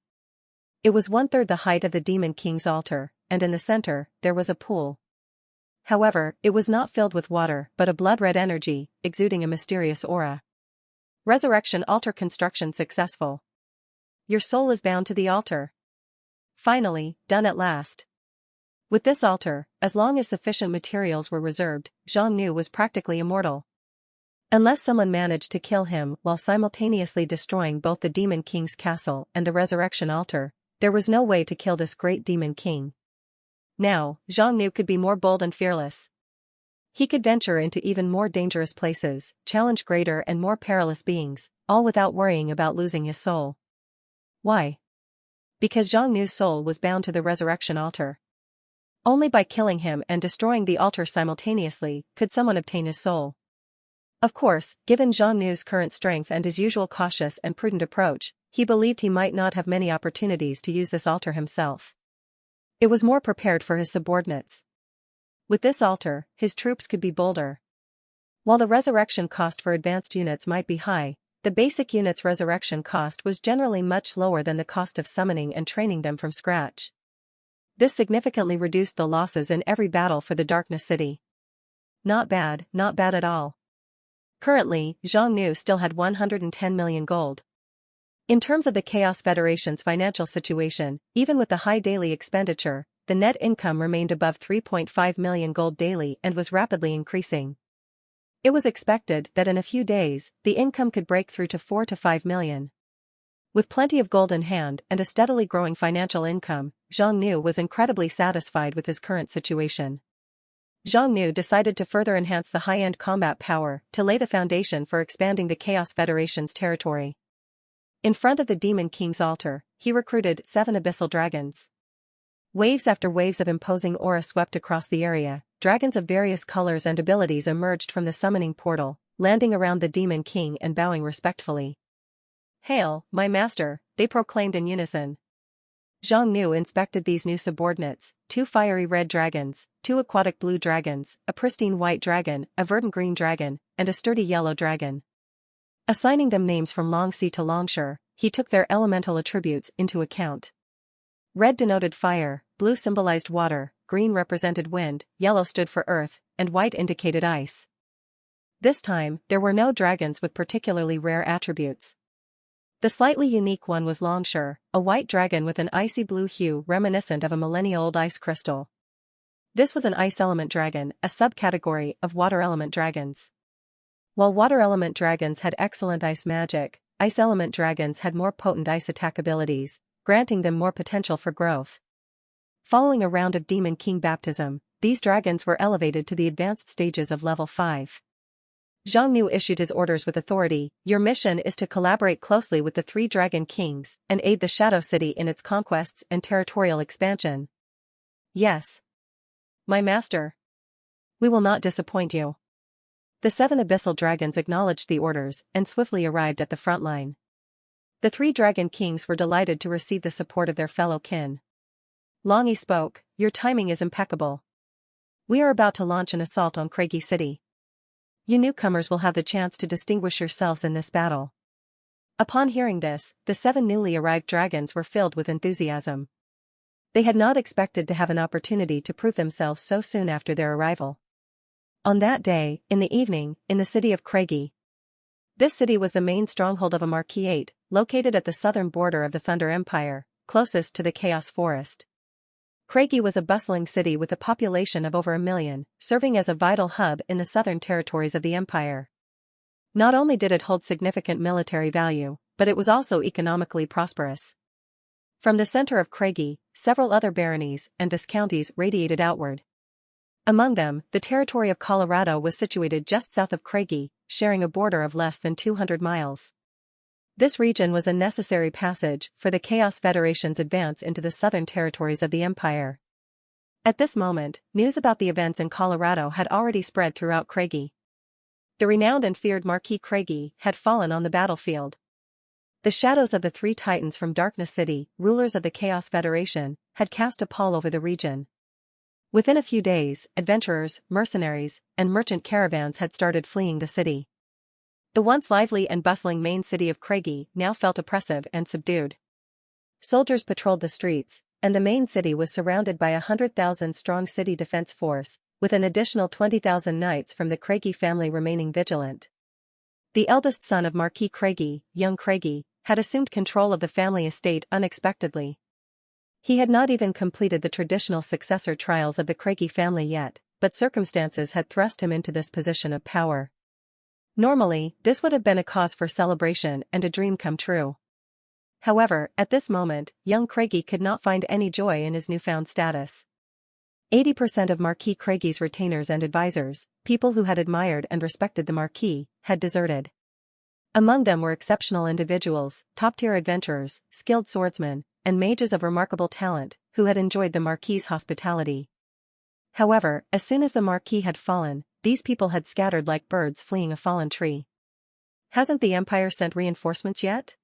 It was 1/3 the height of the Demon King's altar, and in the center, there was a pool. However, it was not filled with water but a blood-red energy, exuding a mysterious aura. Resurrection Altar construction successful. Your soul is bound to the altar. Finally, done at last. With this altar, as long as sufficient materials were reserved, Zhang Nu was practically immortal. Unless someone managed to kill him while simultaneously destroying both the Demon King's castle and the Resurrection Altar, there was no way to kill this great Demon King. Now, Zhang Nu could be more bold and fearless. He could venture into even more dangerous places, challenge greater and more perilous beings, all without worrying about losing his soul. Why? Because Zhang Nu's soul was bound to the Resurrection Altar. Only by killing him and destroying the altar simultaneously could someone obtain his soul. Of course, given Jean Nou's current strength and his usual cautious and prudent approach, he believed he might not have many opportunities to use this altar himself. It was more prepared for his subordinates. With this altar, his troops could be bolder. While the resurrection cost for advanced units might be high, the basic unit's resurrection cost was generally much lower than the cost of summoning and training them from scratch. This significantly reduced the losses in every battle for the Darkness City. Not bad at all. Currently, Jean Nou still had 110 million gold. In terms of the Chaos Federation's financial situation, even with the high daily expenditure, the net income remained above 3.5 million gold daily and was rapidly increasing. It was expected that in a few days, the income could break through to 4 to 5 million. With plenty of gold in hand and a steadily growing financial income, Jean Nou was incredibly satisfied with his current situation. Jean Nou decided to further enhance the high-end combat power to lay the foundation for expanding the Chaos Federation's territory. In front of the Demon King's altar, he recruited 7 Abyssal dragons. Waves after waves of imposing aura swept across the area. Dragons of various colors and abilities emerged from the summoning portal, landing around the Demon King and bowing respectfully. "Hail, my master," they proclaimed in unison. Jean Nou inspected these new subordinates: 2 fiery red dragons, 2 aquatic blue dragons, a pristine white dragon, a verdant green dragon, and a sturdy yellow dragon. Assigning them names from Long Sea to Longshore, he took their elemental attributes into account. Red denoted fire, blue symbolized water, green represented wind, yellow stood for earth, and white indicated ice. This time, there were no dragons with particularly rare attributes. The slightly unique one was Longshore, a white dragon with an icy blue hue reminiscent of a millennia-old ice crystal. This was an ice element dragon, a subcategory of water element dragons. While water element dragons had excellent ice magic, ice element dragons had more potent ice attack abilities, granting them more potential for growth. Following a round of Demon King baptism, these dragons were elevated to the advanced stages of level 5. Jean Nou issued his orders with authority. "Your mission is to collaborate closely with the 3 Dragon Kings and aid the Shadow City in its conquests and territorial expansion." "Yes, my master. We will not disappoint you." The 7 Abyssal dragons acknowledged the orders and swiftly arrived at the front line. The 3 Dragon Kings were delighted to receive the support of their fellow kin. Longy spoke, "Your timing is impeccable. We are about to launch an assault on Craigie City. You newcomers will have the chance to distinguish yourselves in this battle." Upon hearing this, the 7 newly arrived dragons were filled with enthusiasm. They had not expected to have an opportunity to prove themselves so soon after their arrival. On that day, in the evening, in the city of Craigie. This city was the main stronghold of a Marquis, located at the southern border of the Thunder Empire, closest to the Chaos Forest. Craigie was a bustling city with a population of over 1 million, serving as a vital hub in the southern territories of the empire. Not only did it hold significant military value, but it was also economically prosperous. From the center of Craigie, several other baronies and viscounties radiated outward. Among them, the territory of Colorado was situated just south of Craigie, sharing a border of less than 200 miles. This region was a necessary passage for the Chaos Federation's advance into the southern territories of the Empire. At this moment, news about the events in Colorado had already spread throughout Craigie. The renowned and feared Marquis Craigie had fallen on the battlefield. The shadows of the 3 titans from Darkness City, rulers of the Chaos Federation, had cast a pall over the region. Within a few days, adventurers, mercenaries, and merchant caravans had started fleeing the city. The once lively and bustling main city of Craigie now felt oppressive and subdued. Soldiers patrolled the streets, and the main city was surrounded by 100,000-strong city defense force, with an additional 20,000 knights from the Craigie family remaining vigilant. The eldest son of Marquis Craigie, young Craigie, had assumed control of the family estate unexpectedly. He had not even completed the traditional successor trials of the Craigie family yet, but circumstances had thrust him into this position of power. Normally, this would have been a cause for celebration and a dream come true. However, at this moment, young Craigie could not find any joy in his newfound status. 80% of Marquis Craigie's retainers and advisors, people who had admired and respected the Marquis, had deserted. Among them were exceptional individuals, top-tier adventurers, skilled swordsmen, and mages of remarkable talent, who had enjoyed the Marquis's hospitality. However, as soon as the Marquis had fallen, these people had scattered like birds fleeing a fallen tree. Hasn't the Empire sent reinforcements yet?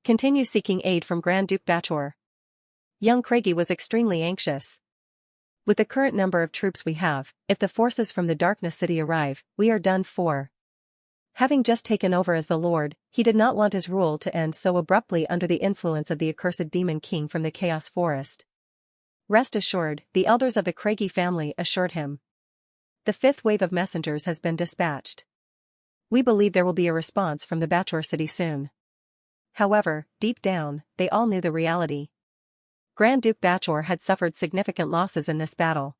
Continue seeking aid from Grand Duke Bator. Young Craigie was extremely anxious. With the current number of troops we have, if the forces from the Darkness City arrive, we are done for. Having just taken over as the Lord, he did not want his rule to end so abruptly under the influence of the accursed Demon King from the Chaos Forest. Rest assured, the elders of the Craigie family assured him. The fifth wave of messengers has been dispatched. We believe there will be a response from the Bator City soon. However, deep down, they all knew the reality. Grand Duke Bator had suffered significant losses in this battle.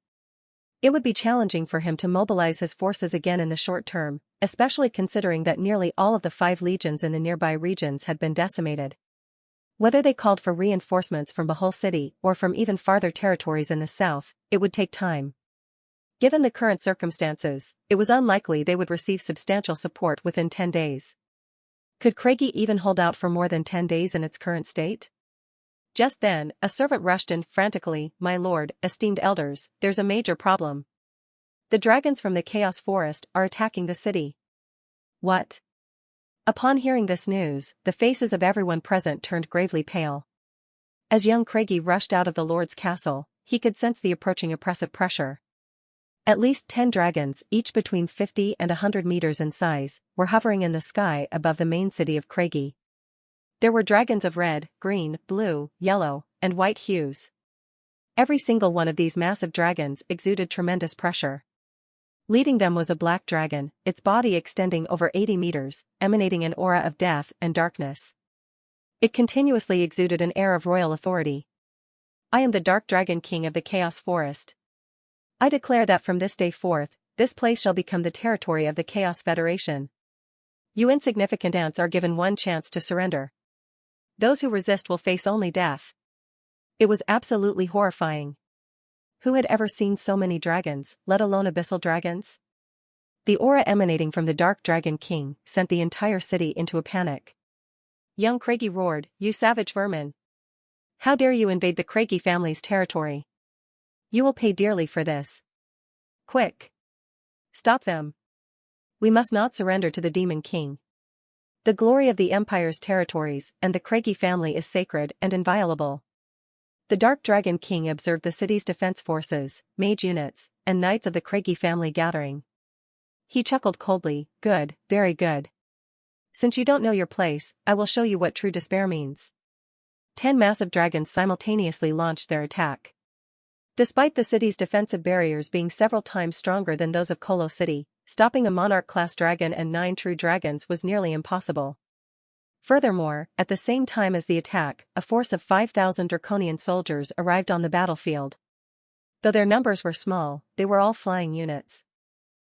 It would be challenging for him to mobilize his forces again in the short term, especially considering that nearly all of the 5 legions in the nearby regions had been decimated. Whether they called for reinforcements from the whole city or from even farther territories in the south, it would take time. Given the current circumstances, it was unlikely they would receive substantial support within 10 days. Could Craigie even hold out for more than 10 days in its current state? Just then, a servant rushed in frantically. "My lord, esteemed elders, there's a major problem. The dragons from the Chaos Forest are attacking the city." What? Upon hearing this news, the faces of everyone present turned gravely pale. As young Craigie rushed out of the Lord's castle, he could sense the approaching oppressive pressure. At least 10 dragons, each between 50 and 100 meters in size, were hovering in the sky above the main city of Craigie. There were dragons of red, green, blue, yellow, and white hues. Every single one of these massive dragons exuded tremendous pressure. Leading them was a black dragon, its body extending over 80 meters, emanating an aura of death and darkness. It continuously exuded an air of royal authority. "I am the Dark Dragon King of the Chaos Forest. I declare that from this day forth, this place shall become the territory of the Chaos Federation. You insignificant ants are given one chance to surrender. Those who resist will face only death." It was absolutely horrifying. Who had ever seen so many dragons, let alone abyssal dragons? The aura emanating from the Dark Dragon King sent the entire city into a panic. Young Craigie roared, "You savage vermin! How dare you invade the Craigie family's territory? You will pay dearly for this. Quick! Stop them! We must not surrender to the Demon King. The glory of the Empire's territories and the Craigie family is sacred and inviolable." The Dark Dragon King observed the city's defense forces, mage units, and knights of the Craigie family gathering. He chuckled coldly, "Good, very good. Since you don't know your place, I will show you what true despair means." 10 massive dragons simultaneously launched their attack. Despite the city's defensive barriers being several times stronger than those of Colo City, stopping a Monarch-class dragon and 9 true dragons was nearly impossible. Furthermore, at the same time as the attack, a force of 5,000 draconian soldiers arrived on the battlefield. Though their numbers were small, they were all flying units.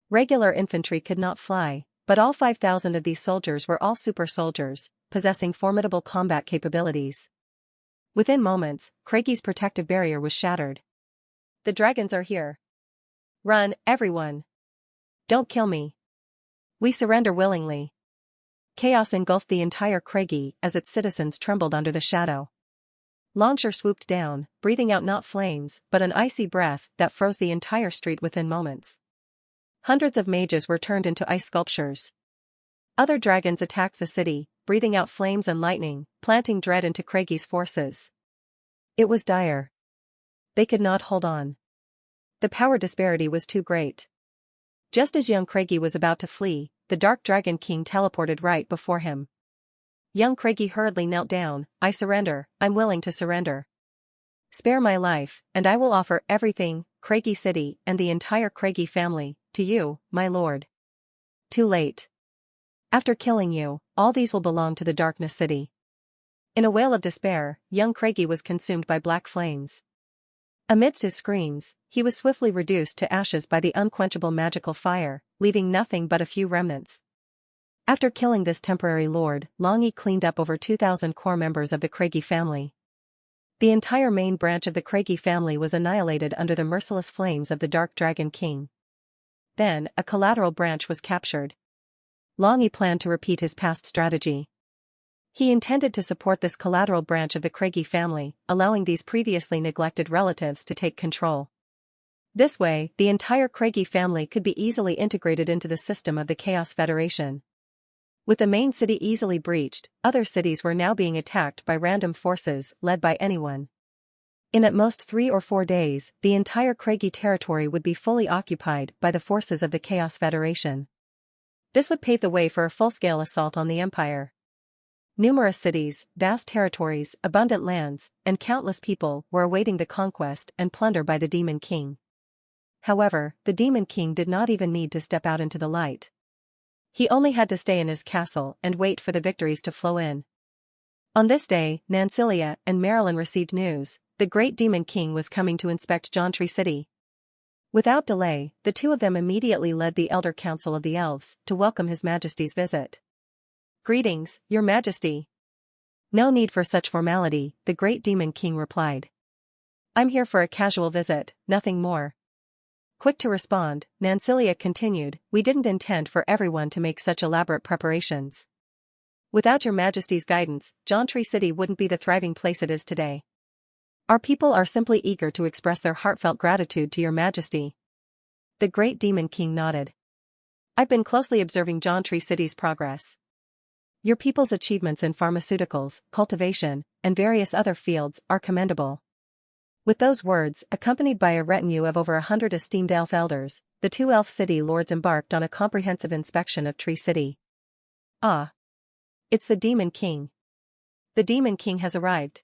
Regular infantry could not fly, but all 5,000 of these soldiers were all super soldiers, possessing formidable combat capabilities. Within moments, Craigie's protective barrier was shattered. "The dragons are here. Run, everyone! Don't kill me. We surrender willingly." Chaos engulfed the entire Craigie as its citizens trembled under the shadow. Longshore swooped down, breathing out not flames but an icy breath that froze the entire street within moments. Hundreds of mages were turned into ice sculptures. Other dragons attacked the city, breathing out flames and lightning, planting dread into Craigie's forces. It was dire. They could not hold on. The power disparity was too great. Just as young Craigie was about to flee, the Dark Dragon King teleported right before him. Young Craigie hurriedly knelt down. "I surrender, I'm willing to surrender. Spare my life, and I will offer everything, Craigie City and the entire Craigie family, to you, my lord." Too late. After killing you, all these will belong to the Darkness City. In a wail of despair, young Craigie was consumed by black flames. Amidst his screams, he was swiftly reduced to ashes by the unquenchable magical fire, leaving nothing but a few remnants. After killing this temporary lord, Longy cleaned up over 2,000 core members of the Craigie family. The entire main branch of the Craigie family was annihilated under the merciless flames of the Dark Dragon King. Then, a collateral branch was captured. Longy planned to repeat his past strategy. He intended to support this collateral branch of the Craigie family, allowing these previously neglected relatives to take control. This way, the entire Craigie family could be easily integrated into the system of the Chaos Federation. With the main city easily breached, other cities were now being attacked by random forces led by anyone. In at most 3 or 4 days, the entire Craigie territory would be fully occupied by the forces of the Chaos Federation. This would pave the way for a full-scale assault on the Empire. Numerous cities, vast territories, abundant lands, and countless people were awaiting the conquest and plunder by the Demon King. However, the Demon King did not even need to step out into the light. He only had to stay in his castle and wait for the victories to flow in. On this day, Nancilia and Marilyn received news. The great Demon King was coming to inspect Jauntry City. Without delay, the two of them immediately led the Elder Council of the Elves to welcome His Majesty's visit. "Greetings, Your Majesty." "No need for such formality," the great Demon King replied. "I'm here for a casual visit, nothing more." Quick to respond, Nancilia continued, "We didn't intend for everyone to make such elaborate preparations. Without Your Majesty's guidance, Jauntry City wouldn't be the thriving place it is today. Our people are simply eager to express their heartfelt gratitude to Your Majesty." The great Demon King nodded. "I've been closely observing Jauntry City's progress. Your people's achievements in pharmaceuticals, cultivation, and various other fields are commendable." With those words, accompanied by a retinue of over 100 esteemed elf elders, the two elf city lords embarked on a comprehensive inspection of Tree City. "Ah! It's the Demon King. The Demon King has arrived.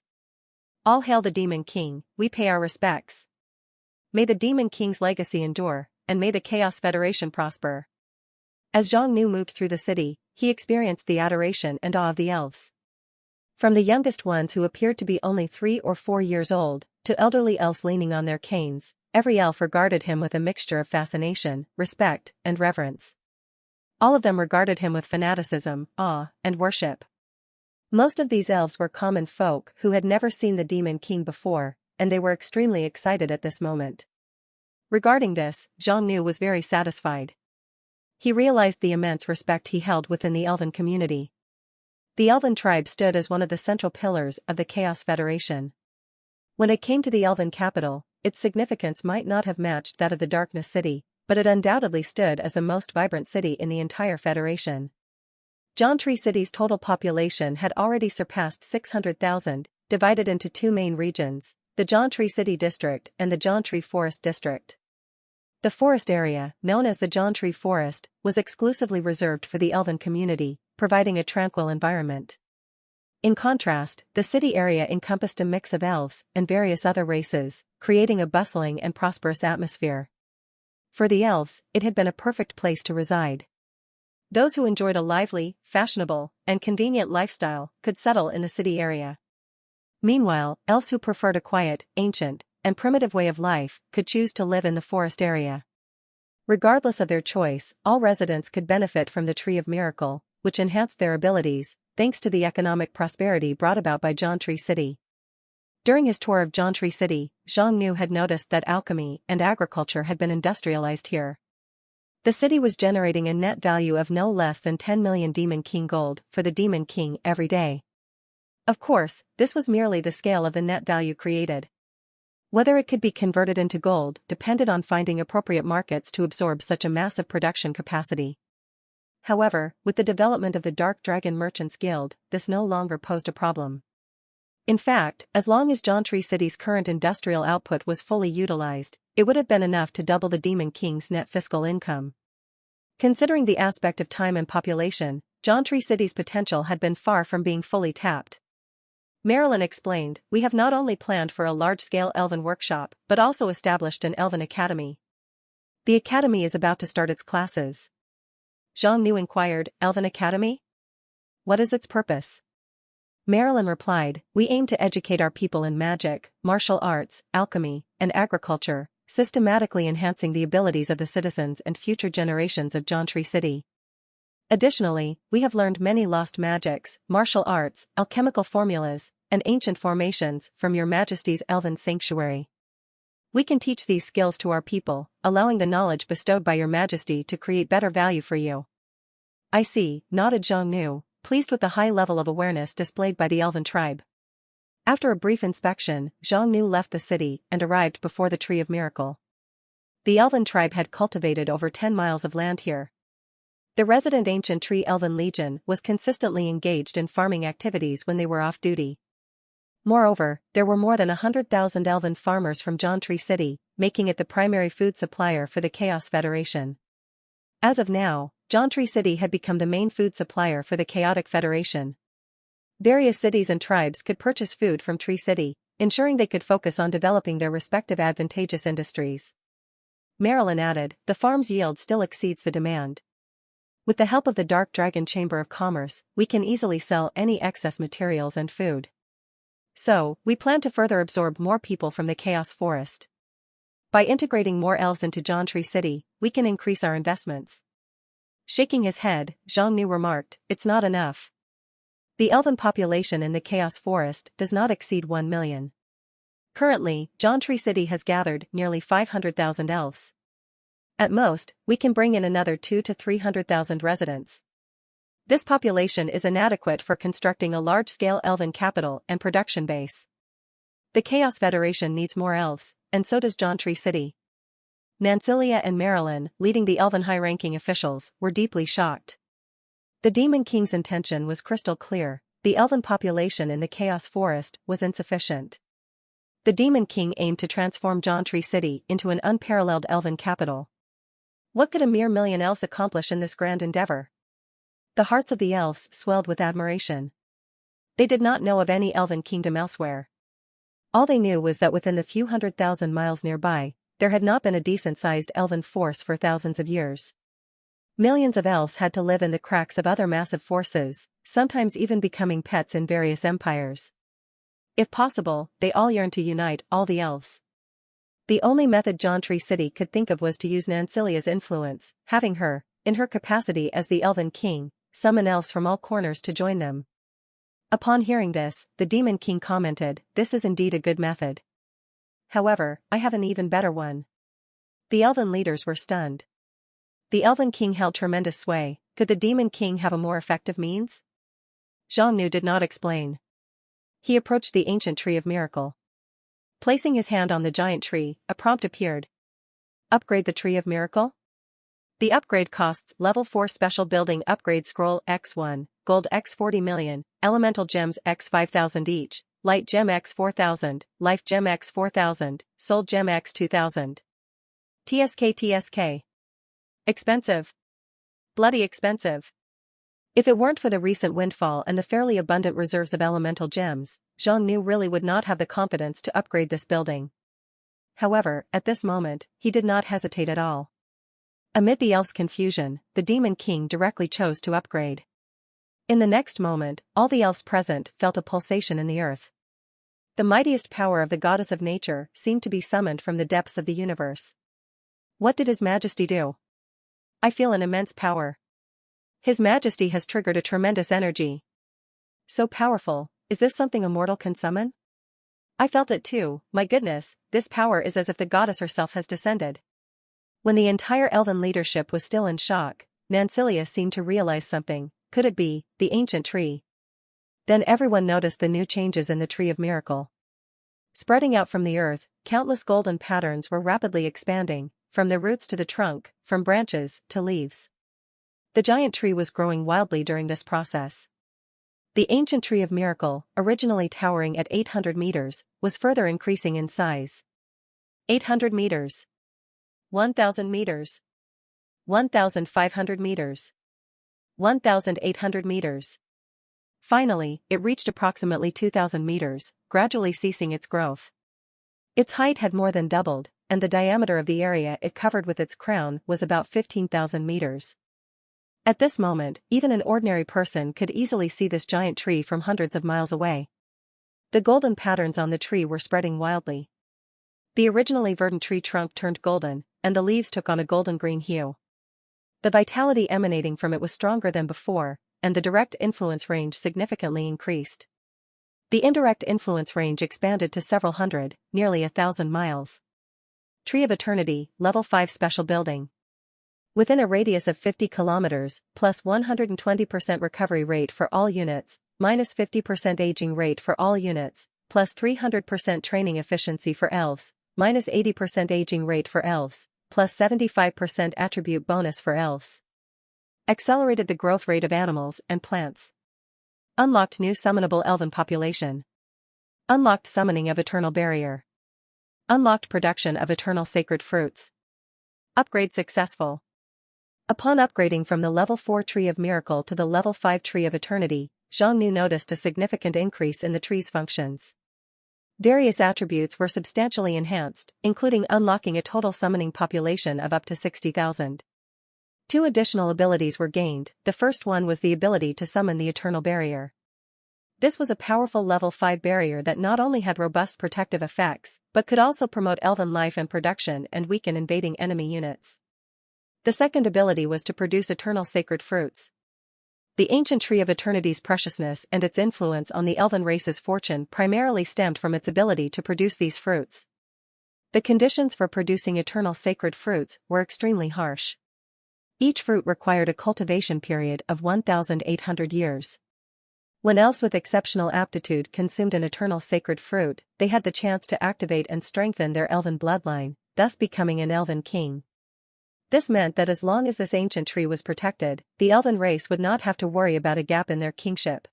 All hail the Demon King, we pay our respects. May the Demon King's legacy endure, and may the Chaos Federation prosper." As Zhang Nu moved through the city, he experienced the adoration and awe of the elves. From the youngest ones who appeared to be only 3 or 4 years old, to elderly elves leaning on their canes, every elf regarded him with a mixture of fascination, respect, and reverence. All of them regarded him with fanaticism, awe, and worship. Most of these elves were common folk who had never seen the Demon King before, and they were extremely excited at this moment. Regarding this, Zhang Nu was very satisfied. He realized the immense respect he held within the elven community. The elven tribe stood as one of the central pillars of the Chaos Federation. When it came to the elven capital, its significance might not have matched that of the Darkness City, but it undoubtedly stood as the most vibrant city in the entire Federation. Jauntry City's total population had already surpassed 600,000, divided into 2 main regions, the Jauntry City District and the Jauntry Forest District. The forest area, known as the Jauntry Forest, was exclusively reserved for the elven community, providing a tranquil environment. In contrast, the city area encompassed a mix of elves and various other races, creating a bustling and prosperous atmosphere. For the elves, it had been a perfect place to reside. Those who enjoyed a lively, fashionable, and convenient lifestyle could settle in the city area. Meanwhile, elves who preferred a quiet, ancient, and primitive way of life could choose to live in the forest area. Regardless of their choice, all residents could benefit from the Tree of Miracle, which enhanced their abilities, thanks to the economic prosperity brought about by Jauntry City. During his tour of Jauntry City, Zhang Nu had noticed that alchemy and agriculture had been industrialized here. The city was generating a net value of no less than 10 million Demon King gold for the Demon King every day. Of course, this was merely the scale of the net value created. Whether it could be converted into gold depended on finding appropriate markets to absorb such a massive production capacity. However, with the development of the Dark Dragon Merchants Guild, this no longer posed a problem. In fact, as long as Jauntry City's current industrial output was fully utilized, it would have been enough to double the Demon King's net fiscal income. Considering the aspect of time and population, Jauntry City's potential had been far from being fully tapped. Marilyn explained, "We have not only planned for a large-scale elven workshop, but also established an elven academy. The academy is about to start its classes." Zhang Nu inquired, "Elven Academy? What is its purpose?" Marilyn replied, "We aim to educate our people in magic, martial arts, alchemy, and agriculture, systematically enhancing the abilities of the citizens and future generations of Jauntry City. Additionally, we have learned many lost magics, martial arts, alchemical formulas, and ancient formations from Your Majesty's Elven Sanctuary. We can teach these skills to our people, allowing the knowledge bestowed by Your Majesty to create better value for you." "I see," nodded Zhang Nu, pleased with the high level of awareness displayed by the elven tribe. After a brief inspection, Zhang Nu left the city and arrived before the Tree of Miracle. The elven tribe had cultivated over 10 miles of land here. The resident ancient tree elven legion was consistently engaged in farming activities when they were off duty. Moreover, there were more than 100,000 elven farmers from John Tree City, making it the primary food supplier for the Chaos Federation. As of now, John Tree City had become the main food supplier for the Chaotic Federation. Various cities and tribes could purchase food from Tree City, ensuring they could focus on developing their respective advantageous industries. Marilyn added, the farm's yield still exceeds the demand. With the help of the Dark Dragon Chamber of Commerce, we can easily sell any excess materials and food. So, we plan to further absorb more people from the Chaos Forest. By integrating more elves into John Tree City, we can increase our investments. Shaking his head, Zhang Nu remarked, it's not enough. The elven population in the Chaos Forest does not exceed 1 million. Currently, John Tree City has gathered nearly 500,000 elves. At most, we can bring in another 200,000 to 300,000 residents. This population is inadequate for constructing a large-scale elven capital and production base. The Chaos Federation needs more elves, and so does John Tree City. Nancilia and Marilyn, leading the elven high-ranking officials, were deeply shocked. The Demon King's intention was crystal clear: the elven population in the Chaos Forest was insufficient. The Demon King aimed to transform John Tree City into an unparalleled elven capital. What could a mere million elves accomplish in this grand endeavor? The hearts of the elves swelled with admiration. They did not know of any elven kingdom elsewhere. All they knew was that within the few 100,000 miles nearby, there had not been a decent-sized elven force for thousands of years. Millions of elves had to live in the cracks of other massive forces, sometimes even becoming pets in various empires. If possible, they all yearned to unite all the elves. The only method John Tree City could think of was to use Nancilia's influence, having her, in her capacity as the Elven King, summon elves from all corners to join them. Upon hearing this, the Demon King commented, this is indeed a good method. However, I have an even better one. The elven leaders were stunned. The Elven King held tremendous sway. Could the Demon King have a more effective means? Zhang Nu did not explain. He approached the ancient tree of miracle. Placing his hand on the giant tree, a prompt appeared. Upgrade the tree of miracle? The upgrade costs level 4 special building upgrade scroll X1, gold X 40 million, elemental gems X 5,000 each, light gem X 4,000, life gem X 4,000, soul gem X 2,000. TSK. Expensive. Bloody expensive. If it weren't for the recent windfall and the fairly abundant reserves of elemental gems, Zhang Nu really would not have the confidence to upgrade this building. However, at this moment, he did not hesitate at all. Amid the elves' confusion, the Demon King directly chose to upgrade. In the next moment, all the elves present felt a pulsation in the earth. The mightiest power of the goddess of nature seemed to be summoned from the depths of the universe. What did His Majesty do? I feel an immense power. His Majesty has triggered a tremendous energy. So powerful, is this something a mortal can summon? I felt it too, my goodness, this power is as if the goddess herself has descended. When the entire elven leadership was still in shock, Nancilia seemed to realize something. Could it be the ancient tree? Then everyone noticed the new changes in the tree of miracle. Spreading out from the earth, countless golden patterns were rapidly expanding, from the roots to the trunk, from branches to leaves. The giant tree was growing wildly during this process. The ancient tree of miracle, originally towering at 800 meters, was further increasing in size. 800 meters. 1,000 meters. 1,500 meters. 1,800 meters. Finally, it reached approximately 2,000 meters, gradually ceasing its growth. Its height had more than doubled, and the diameter of the area it covered with its crown was about 15,000 meters. At this moment, even an ordinary person could easily see this giant tree from hundreds of miles away. The golden patterns on the tree were spreading wildly. The originally verdant tree trunk turned golden, and the leaves took on a golden-green hue. The vitality emanating from it was stronger than before, and the direct influence range significantly increased. The indirect influence range expanded to several hundred, nearly 1,000 miles. Tree of Eternity, Level 5 Special Building. Within a radius of 50 kilometers, plus 120% recovery rate for all units, minus 50% aging rate for all units, plus 300% training efficiency for elves, minus 80% aging rate for elves, plus 75% attribute bonus for elves. Accelerated the growth rate of animals and plants. Unlocked new summonable elven population. Unlocked summoning of eternal barrier. Unlocked production of eternal sacred fruits. Upgrade successful. Upon upgrading from the level 4 Tree of Miracle to the level 5 Tree of Eternity, Zhang Nu noticed a significant increase in the tree's functions. Various attributes were substantially enhanced, including unlocking a total summoning population of up to 60,000. 2 additional abilities were gained. The first one was the ability to summon the Eternal Barrier. This was a powerful level 5 barrier that not only had robust protective effects, but could also promote elven life and production and weaken invading enemy units. The second ability was to produce eternal sacred fruits. The ancient Tree of Eternity's preciousness and its influence on the elven race's fortune primarily stemmed from its ability to produce these fruits. The conditions for producing eternal sacred fruits were extremely harsh. Each fruit required a cultivation period of 1,800 years. When elves with exceptional aptitude consumed an eternal sacred fruit, they had the chance to activate and strengthen their elven bloodline, thus becoming an elven king. This meant that as long as this ancient tree was protected, the elven race would not have to worry about a gap in their kingship.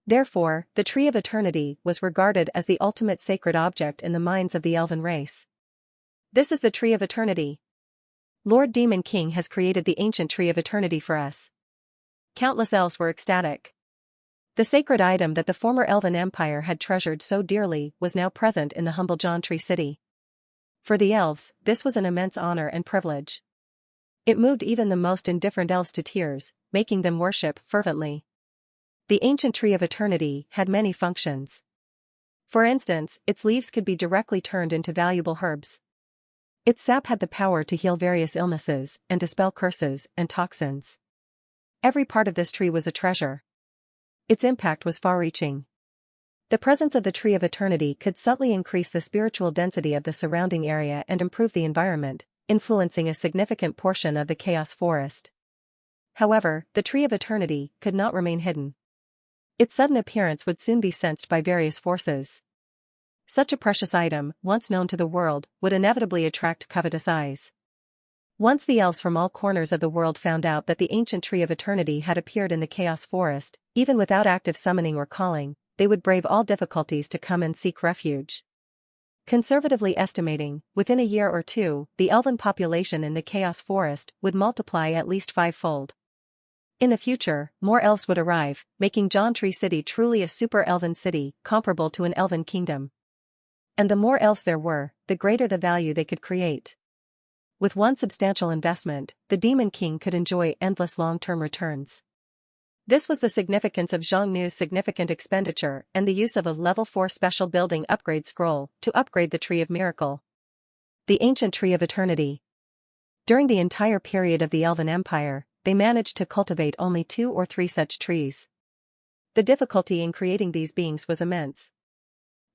Therefore, the Tree of Eternity was regarded as the ultimate sacred object in the minds of the elven race. This is the Tree of Eternity. Lord Demon King has created the ancient Tree of Eternity for us. Countless elves were ecstatic. The sacred item that the former Elven Empire had treasured so dearly was now present in the humble John Tree City. For the elves, this was an immense honor and privilege. It moved even the most indifferent elves to tears, making them worship fervently. The ancient Tree of Eternity had many functions. For instance, its leaves could be directly turned into valuable herbs. Its sap had the power to heal various illnesses and dispel curses and toxins. Every part of this tree was a treasure. Its impact was far-reaching. The presence of the Tree of Eternity could subtly increase the spiritual density of the surrounding area and improve the environment, influencing a significant portion of the Chaos Forest. However, the Tree of Eternity could not remain hidden. Its sudden appearance would soon be sensed by various forces. Such a precious item, once known to the world, would inevitably attract covetous eyes. Once the elves from all corners of the world found out that the ancient Tree of Eternity had appeared in the Chaos Forest, even without active summoning or calling, they would brave all difficulties to come and seek refuge. Conservatively estimating, within a year or two, the elven population in the Chaos Forest would multiply at least 5-fold. In the future, more elves would arrive, making John Tree City truly a super-elven city, comparable to an elven kingdom. And the more elves there were, the greater the value they could create. With one substantial investment, the Demon King could enjoy endless long-term returns. This was the significance of Zhang Nu's significant expenditure and the use of a level 4 special building upgrade scroll to upgrade the Tree of Miracle. The ancient Tree of Eternity. During the entire period of the Elven Empire, they managed to cultivate only 2 or 3 such trees. The difficulty in creating these beings was immense.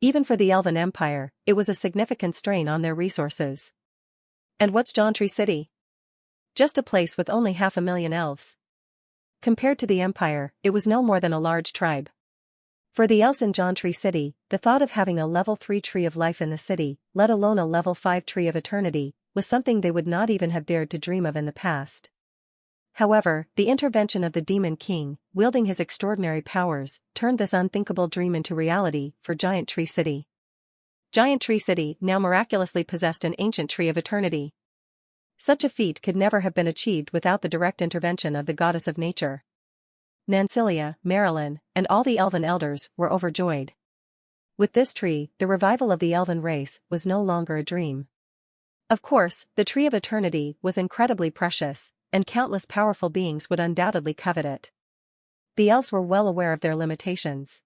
Even for the Elven Empire, it was a significant strain on their resources. And what's John Tree City? Just a place with only 500,000 elves. Compared to the Empire, it was no more than a large tribe. For the elves in John Tree City, the thought of having a level 3 Tree of Life in the city, let alone a level 5 Tree of Eternity, was something they would not even have dared to dream of in the past. However, the intervention of the Demon King, wielding his extraordinary powers, turned this unthinkable dream into reality for Giant Tree City. Giant Tree City now miraculously possessed an ancient Tree of Eternity. Such a feat could never have been achieved without the direct intervention of the goddess of nature. Nancilia, Marilyn, and all the elven elders were overjoyed. With this tree, the revival of the elven race was no longer a dream. Of course, the Tree of Eternity was incredibly precious, and countless powerful beings would undoubtedly covet it. The elves were well aware of their limitations.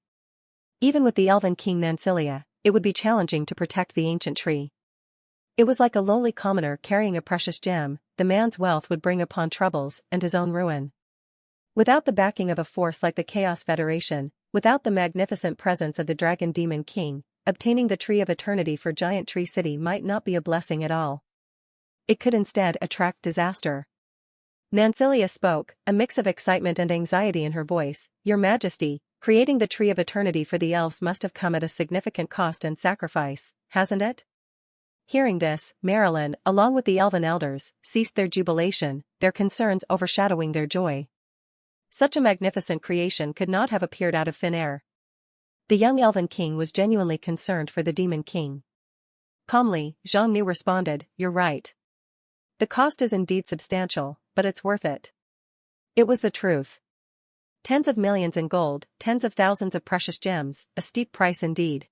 Even with the elven king Nancilia, it would be challenging to protect the ancient tree. It was like a lowly commoner carrying a precious gem. The man's wealth would bring upon troubles and his own ruin. Without the backing of a force like the Chaos Federation, without the magnificent presence of the Dragon Demon King, obtaining the Tree of Eternity for Giant Tree City might not be a blessing at all. It could instead attract disaster. Nancilia spoke, a mix of excitement and anxiety in her voice. Your Majesty, creating the Tree of Eternity for the elves must have come at a significant cost and sacrifice, hasn't it? Hearing this, Marilyn, along with the elven elders, ceased their jubilation, their concerns overshadowing their joy. Such a magnificent creation could not have appeared out of thin air. The young elven king was genuinely concerned for the demon king. Calmly, Zhang Nu responded, "You're right. The cost is indeed substantial, but it's worth it." It was the truth. Tens of millions in gold, tens of thousands of precious gems, a steep price indeed.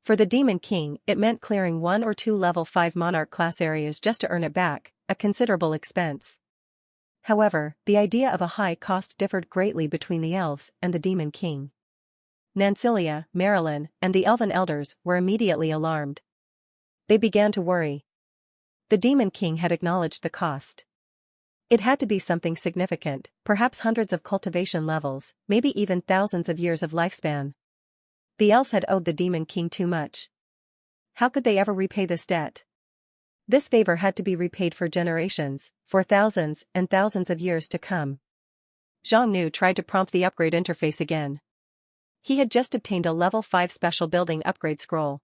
For the demon king, it meant clearing 1 or 2 level 5 monarch class areas just to earn it back, a considerable expense. However, the idea of a high cost differed greatly between the elves and the demon king. Nancilia, Marilyn, and the elven elders were immediately alarmed. They began to worry. The demon king had acknowledged the cost. It had to be something significant, perhaps hundreds of cultivation levels, maybe even thousands of years of lifespan. The elves had owed the demon king too much. How could they ever repay this debt? This favor had to be repaid for generations, for thousands and thousands of years to come. Zhang Nu tried to prompt the upgrade interface again. He had just obtained a level 5 special building upgrade scroll.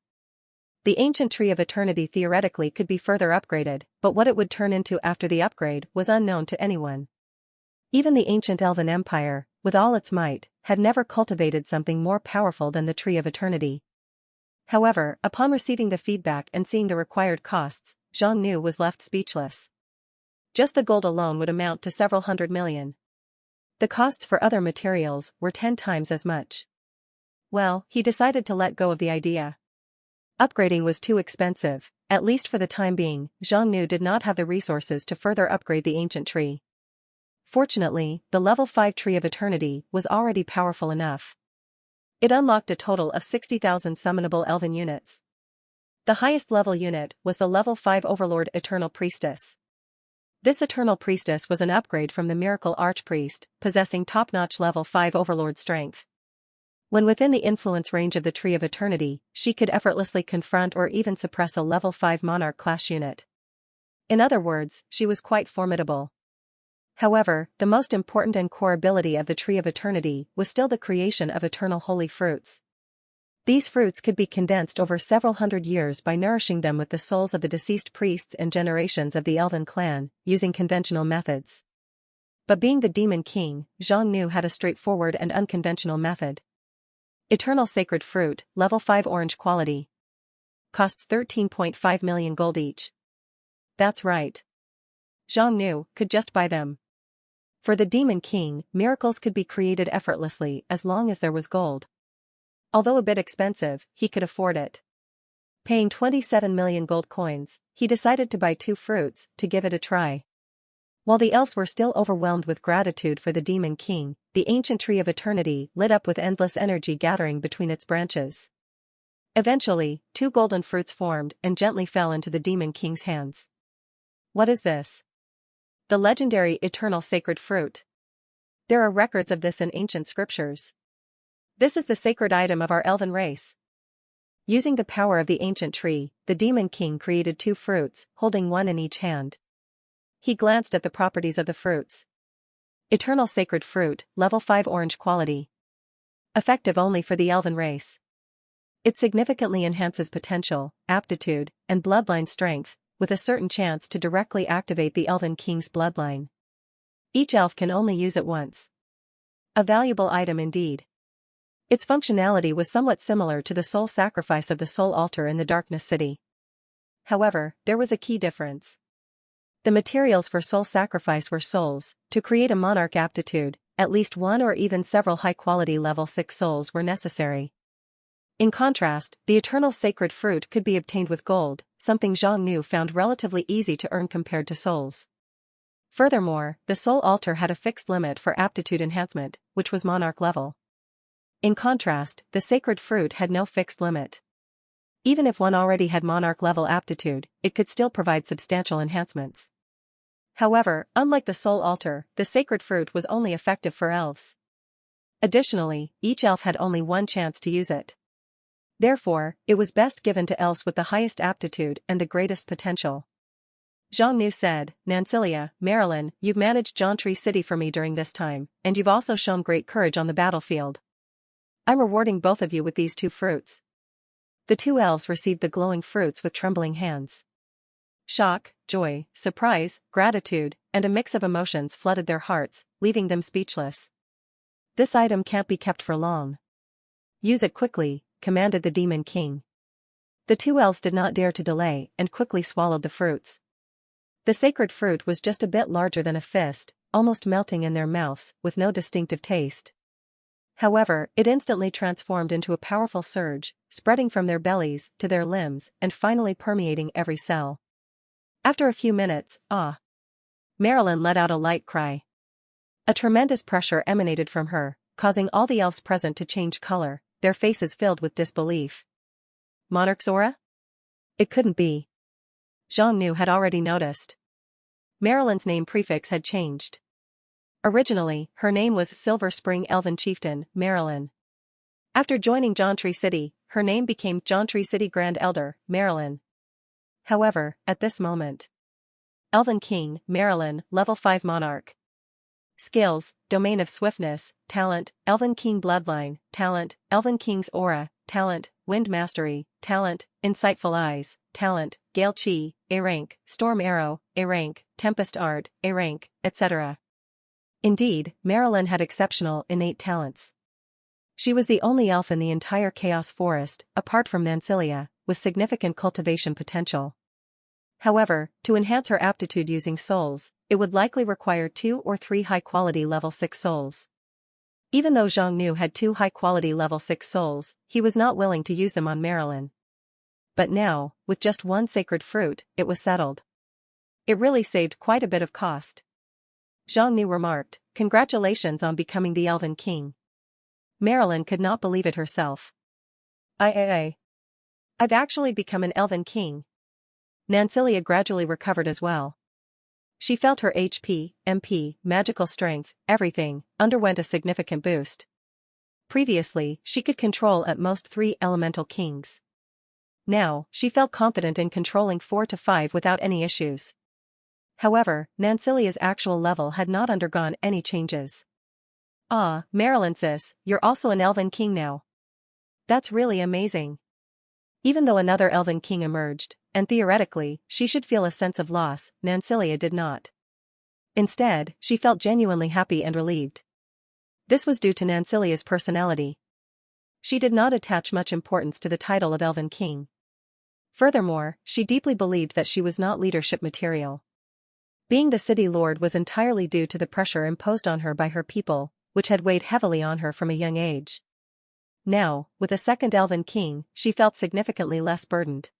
The ancient tree of eternity theoretically could be further upgraded, but what it would turn into after the upgrade was unknown to anyone. Even the ancient elven empire, with all its might, had never cultivated something more powerful than the tree of eternity. However, upon receiving the feedback and seeing the required costs, Zhang Nu was left speechless. Just the gold alone would amount to several hundred million. The costs for other materials were 10 times as much. Well, he decided to let go of the idea. Upgrading was too expensive, at least for the time being. Zhang Nu did not have the resources to further upgrade the ancient tree. Fortunately, the level 5 tree of eternity was already powerful enough. It unlocked a total of 60,000 summonable elven units. The highest level unit was the level 5 Overlord Eternal Priestess. This Eternal Priestess was an upgrade from the Miracle Archpriest, possessing top-notch level 5 Overlord strength. When within the influence range of the Tree of Eternity, she could effortlessly confront or even suppress a level 5 Monarch class unit. In other words, she was quite formidable. However, the most important and core ability of the Tree of Eternity was still the creation of eternal holy fruits. These fruits could be condensed over several hundred years by nourishing them with the souls of the deceased priests and generations of the Elven clan, using conventional methods. But being the Demon King, Zhang Nu had a straightforward and unconventional method. Eternal Sacred Fruit, level 5 orange quality. Costs 13.5 million gold each. That's right. Zhang Nu could just buy them. For the Demon King, miracles could be created effortlessly as long as there was gold. Although a bit expensive, he could afford it. Paying 27 million gold coins, he decided to buy 2 fruits to give it a try. While the elves were still overwhelmed with gratitude for the Demon King, the ancient Tree of Eternity lit up with endless energy gathering between its branches. Eventually, 2 golden fruits formed and gently fell into the Demon King's hands. What is this? The legendary Eternal Sacred Fruit. There are records of this in ancient scriptures. This is the sacred item of our elven race. Using the power of the ancient tree, the Demon King created 2 fruits, holding one in each hand. He glanced at the properties of the fruits. Eternal Sacred Fruit, level 5 orange quality. Effective only for the elven race. It significantly enhances potential, aptitude, and bloodline strength, with a certain chance to directly activate the Elven King's bloodline. Each elf can only use it once. A valuable item indeed. Its functionality was somewhat similar to the soul sacrifice of the soul altar in the Darkness City. However, there was a key difference. The materials for soul sacrifice were souls. To create a monarch aptitude, at least one or even several high-quality level 6 souls were necessary. In contrast, the Eternal Sacred Fruit could be obtained with gold, something Zhang Nu found relatively easy to earn compared to souls. Furthermore, the soul altar had a fixed limit for aptitude enhancement, which was monarch level. In contrast, the sacred fruit had no fixed limit. Even if one already had monarch level aptitude, it could still provide substantial enhancements. However, unlike the soul altar, the sacred fruit was only effective for elves. Additionally, each elf had only one chance to use it. Therefore, it was best given to elves with the highest aptitude and the greatest potential. Zhang Nu said, "Nancilia, Marilyn, you've managed Jauntry City for me during this time, and you've also shown great courage on the battlefield. I'm rewarding both of you with these 2 fruits." The two elves received the glowing fruits with trembling hands. Shock, joy, surprise, gratitude, and a mix of emotions flooded their hearts, leaving them speechless. This item can't be kept for long. Use it quickly, commanded the Demon King. The two elves did not dare to delay and quickly swallowed the fruits. The sacred fruit was just a bit larger than a fist, almost melting in their mouths, with no distinctive taste. However, it instantly transformed into a powerful surge, spreading from their bellies to their limbs and finally permeating every cell. After a few minutes, Marilyn let out a light cry. A tremendous pressure emanated from her, causing all the elves present to change color, their faces filled with disbelief. Monarch's aura? It couldn't be. Xiangnu had already noticed. Marilyn's name prefix had changed. Originally, her name was Silver Spring Elven Chieftain, Marilyn. After joining Jauntry City, her name became Jauntry City Grand Elder, Marilyn. However, at this moment. Elven King, Marilyn, Level 5 Monarch. Skills, Domain of Swiftness, Talent, Elven King Bloodline, Talent, Elven King's Aura, Talent, Wind Mastery, Talent, Insightful Eyes, Talent, Gale Chi, A rank, Storm Arrow, A rank, Tempest Art, A rank, etc. Indeed, Marilyn had exceptional innate talents. She was the only elf in the entire Chaos Forest, apart from Nancilia, with significant cultivation potential. However, to enhance her aptitude using souls, it would likely require 2 or 3 high-quality level 6 souls. Even though Xiangnu had 2 high-quality level 6 souls, he was not willing to use them on Marilyn. But now, with just 1 sacred fruit, it was settled. It really saved quite a bit of cost. Xiangnu remarked, "Congratulations on becoming the Elven King." Marilyn could not believe it herself. I've actually become an Elven King. Nancilia gradually recovered as well. She felt her HP, MP, magical strength, everything, underwent a significant boost. Previously, she could control at most 3 elemental kings. Now, she felt confident in controlling 4 to 5 without any issues. However, Nancilia's actual level had not undergone any changes. Marilyn sis, you're also an Elven King now. That's really amazing. Even though another Elven King emerged, and theoretically, she should feel a sense of loss, Nancilia did not. Instead, she felt genuinely happy and relieved. This was due to Nancilia's personality. She did not attach much importance to the title of Elven King. Furthermore, she deeply believed that she was not leadership material. Being the city lord was entirely due to the pressure imposed on her by her people, which had weighed heavily on her from a young age. Now, with a second Elven King, she felt significantly less burdened.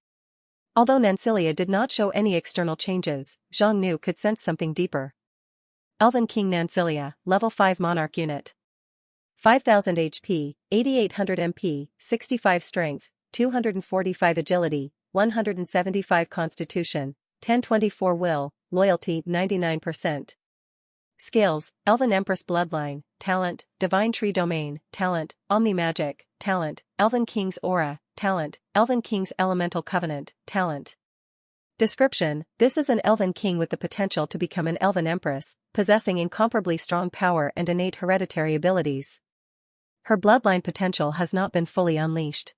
Although Nancilia did not show any external changes, Xiangnu could sense something deeper. Elven King Nancilia, Level 5 Monarch Unit. 5000 HP, 8800 MP, 65 Strength, 245 Agility, 175 Constitution, 1024 Will, Loyalty 99%. Skills, Elven Empress Bloodline, Talent, Divine Tree Domain, Talent, Omni Magic, Talent, Elven King's Aura, Talent, Elven King's Elemental Covenant, Talent. Description: this is an Elven King with the potential to become an Elven Empress, possessing incomparably strong power and innate hereditary abilities. Her bloodline potential has not been fully unleashed.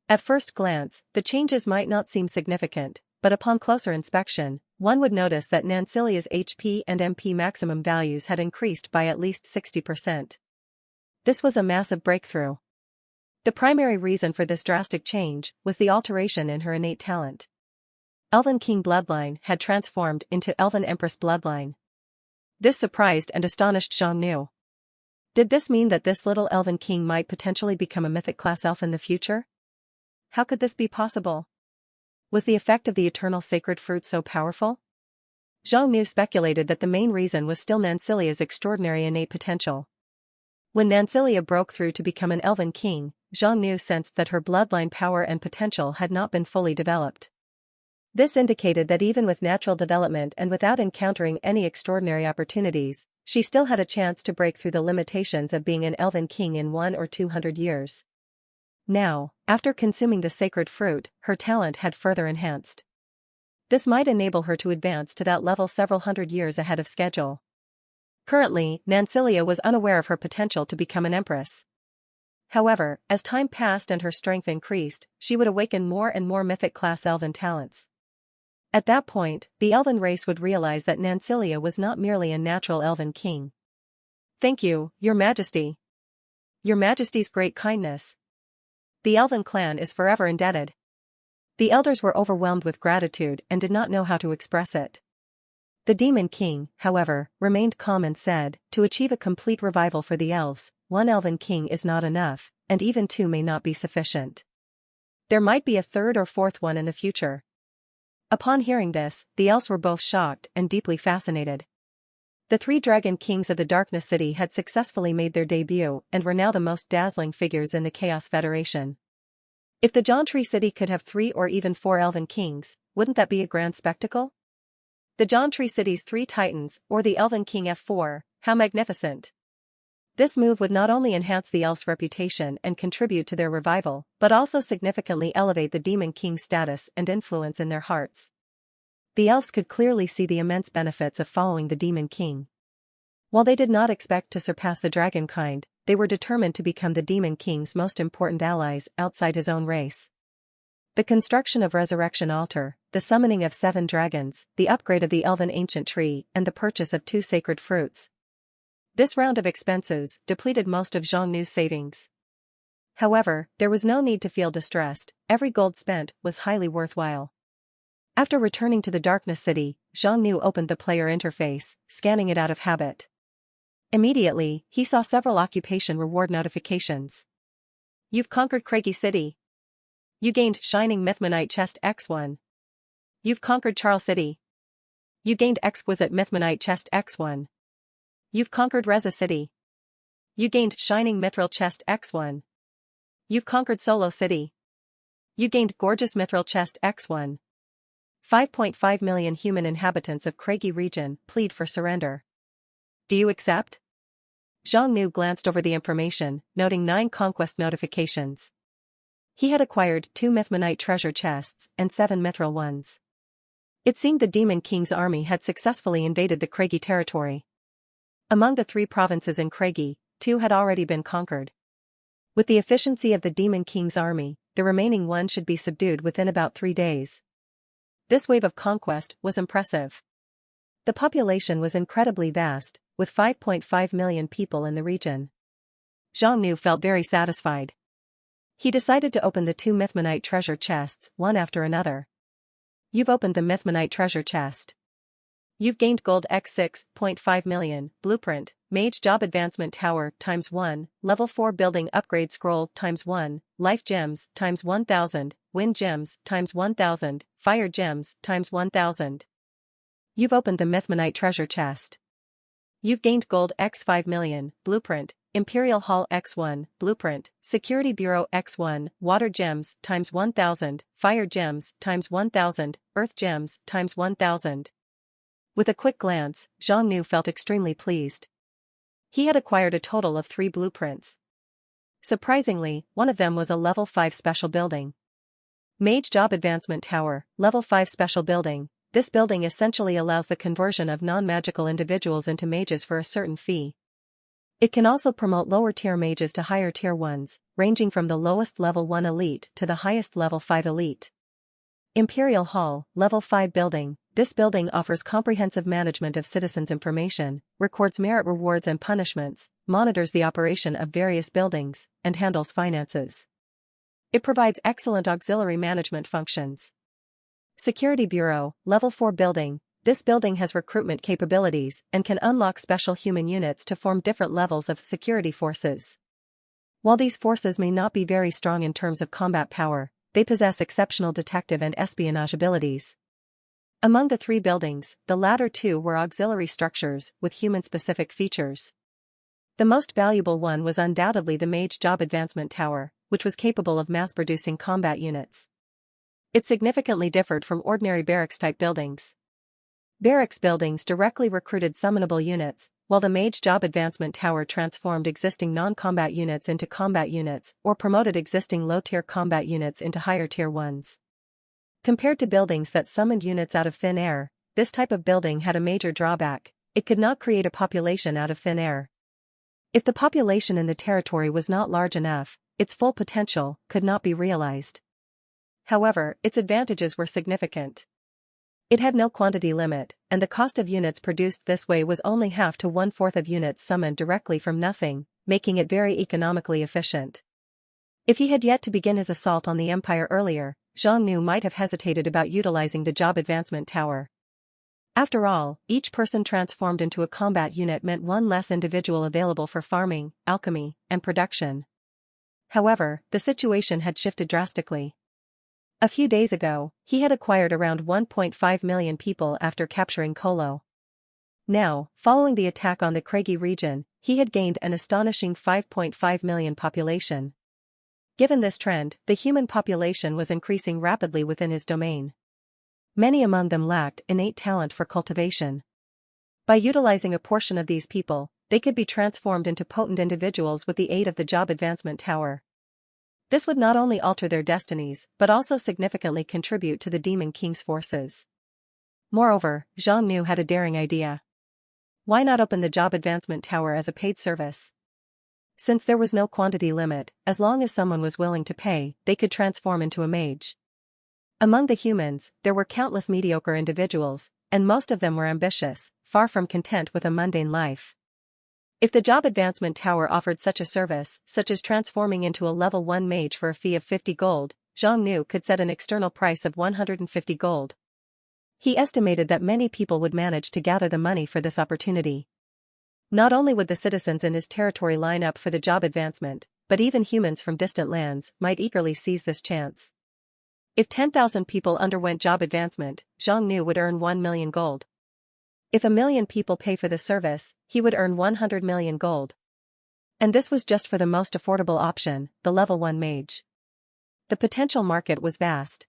At first glance, the changes might not seem significant, but upon closer inspection, one would notice that Nancilia's HP and MP maximum values had increased by at least 60%. This was a massive breakthrough. The primary reason for this drastic change was the alteration in her innate talent. Elven King Bloodline had transformed into Elven Empress Bloodline. This surprised and astonished Xiangnu. Did this mean that this little Elven King might potentially become a mythic-class elf in the future? How could this be possible? Was the effect of the eternal sacred fruit so powerful? Xiangnu speculated that the main reason was still Nancilia's extraordinary innate potential. When Nancilia broke through to become an Elven King, Xiangnu sensed that her bloodline power and potential had not been fully developed. This indicated that even with natural development and without encountering any extraordinary opportunities, she still had a chance to break through the limitations of being an Elven King in 1 or 200 years. Now, after consuming the sacred fruit, her talent had further enhanced. This might enable her to advance to that level several hundred years ahead of schedule. Currently, Nancilia was unaware of her potential to become an empress. However, as time passed and her strength increased, she would awaken more and more mythic-class elven talents. At that point, the elven race would realize that Nancilia was not merely a natural elven king. "Thank you, Your Majesty. Your Majesty's great kindness. The elven clan is forever indebted." The elders were overwhelmed with gratitude and did not know how to express it. The Demon King, however, remained calm and said, "To achieve a complete revival for the elves, one elven king is not enough, and even two may not be sufficient. There might be a third or fourth one in the future." Upon hearing this, the elves were both shocked and deeply fascinated. The three dragon kings of the Darkness City had successfully made their debut and were now the most dazzling figures in the Chaos Federation. If the Jauntry City could have 3 or even 4 elven kings, wouldn't that be a grand spectacle? The Jauntry City's 3 titans, or the Elven King F4, how magnificent! This move would not only enhance the elves' reputation and contribute to their revival, but also significantly elevate the Demon King's status and influence in their hearts. The elves could clearly see the immense benefits of following the Demon King. While they did not expect to surpass the dragonkind, they were determined to become the Demon King's most important allies outside his own race. The construction of Resurrection Altar, the summoning of 7 dragons, the upgrade of the Elven Ancient Tree, and the purchase of 2 sacred fruits. This round of expenses depleted most of Zhang Nu's savings. However, there was no need to feel distressed, every gold spent was highly worthwhile. After returning to the Darkness City, Zhang Nu opened the player interface, scanning it out of habit. Immediately, he saw several occupation reward notifications. "You've conquered Craigie City. You gained Shining Mythmanite Chest X1. You've conquered Charles City. You gained Exquisite Mythmanite Chest X1. You've conquered Reza City. You gained Shining Mithril Chest X1. You've conquered Solo City. You gained Gorgeous Mithril Chest X1. 5.5 million human inhabitants of Craigie region plead for surrender. Do you accept?" Zhang Nu glanced over the information, noting 9 conquest notifications. He had acquired 2 Mythmanite treasure chests and 7 Mithril ones. It seemed the Demon King's army had successfully invaded the Craigie territory. Among the 3 provinces in Craigie, 2 had already been conquered. With the efficiency of the Demon King's army, the remaining one should be subdued within about 3 days. This wave of conquest was impressive. The population was incredibly vast, with 5.5 million people in the region. Zhang Nu felt very satisfied. He decided to open the 2 Mythmanite treasure chests, one after another. You've opened the Mythmanite treasure chest. You've gained gold X6.5 million, blueprint, Mage Job Advancement Tower ×1, Level 4 Building Upgrade Scroll ×1, Life Gems ×1000, Wind Gems ×1000, Fire Gems ×1000. You've opened the Mythmanite treasure chest. You've gained gold X5 million, blueprint, Imperial Hall X1, blueprint, Security Bureau X1, Water Gems ×1000, Fire Gems ×1000, Earth Gems ×1000. With a quick glance, Zhang Nu felt extremely pleased. He had acquired a total of 3 blueprints. Surprisingly, one of them was a Level 5 special building. Mage Job Advancement Tower, Level 5 special building. This building essentially allows the conversion of non-magical individuals into mages for a certain fee. It can also promote lower-tier mages to higher-tier ones, ranging from the lowest Level 1 elite to the highest Level 5 elite. Imperial Hall, Level 5 building. This building offers comprehensive management of citizens' information, records merit rewards and punishments, monitors the operation of various buildings, and handles finances. It provides excellent auxiliary management functions. Security Bureau, Level 4 building. This building has recruitment capabilities and can unlock special human units to form different levels of security forces. While these forces may not be very strong in terms of combat power, they possess exceptional detective and espionage abilities. Among the 3 buildings, the latter 2 were auxiliary structures with human-specific features. The most valuable one was undoubtedly the Mage Job Advancement Tower, which was capable of mass-producing combat units. It significantly differed from ordinary barracks-type buildings. Barracks buildings directly recruited summonable units, while the Mage Job Advancement Tower transformed existing non-combat units into combat units or promoted existing low-tier combat units into higher-tier ones. Compared to buildings that summoned units out of thin air, this type of building had a major drawback: it could not create a population out of thin air. If the population in the territory was not large enough, its full potential could not be realized. However, its advantages were significant. It had no quantity limit, and the cost of units produced this way was only half to one-fourth of units summoned directly from nothing, making it very economically efficient. If he had yet to begin his assault on the Empire earlier, Zhang Nu might have hesitated about utilizing the Job Advancement Tower. After all, each person transformed into a combat unit meant one less individual available for farming, alchemy, and production. However, the situation had shifted drastically. A few days ago, he had acquired around 1.5 million people after capturing Kolo. Now, following the attack on the Craigie region, he had gained an astonishing 5.5 million population. Given this trend, the human population was increasing rapidly within his domain. Many among them lacked innate talent for cultivation. By utilizing a portion of these people, they could be transformed into potent individuals with the aid of the Job Advancement Tower. This would not only alter their destinies but also significantly contribute to the Demon King's forces. Moreover, Zhang Nu had a daring idea. Why not open the Job Advancement Tower as a paid service? Since there was no quantity limit, as long as someone was willing to pay, they could transform into a mage. Among the humans, there were countless mediocre individuals, and most of them were ambitious, far from content with a mundane life. If the Job Advancement Tower offered such a service, such as transforming into a level 1 mage for a fee of 50 gold, Zhang Nu could set an external price of 150 gold. He estimated that many people would manage to gather the money for this opportunity. Not only would the citizens in his territory line up for the job advancement, but even humans from distant lands might eagerly seize this chance. If 10,000 people underwent job advancement, Zhang Nu would earn 1 million gold. If 1 million people pay for the service, he would earn 100 million gold. And this was just for the most affordable option, the level 1 mage. The potential market was vast.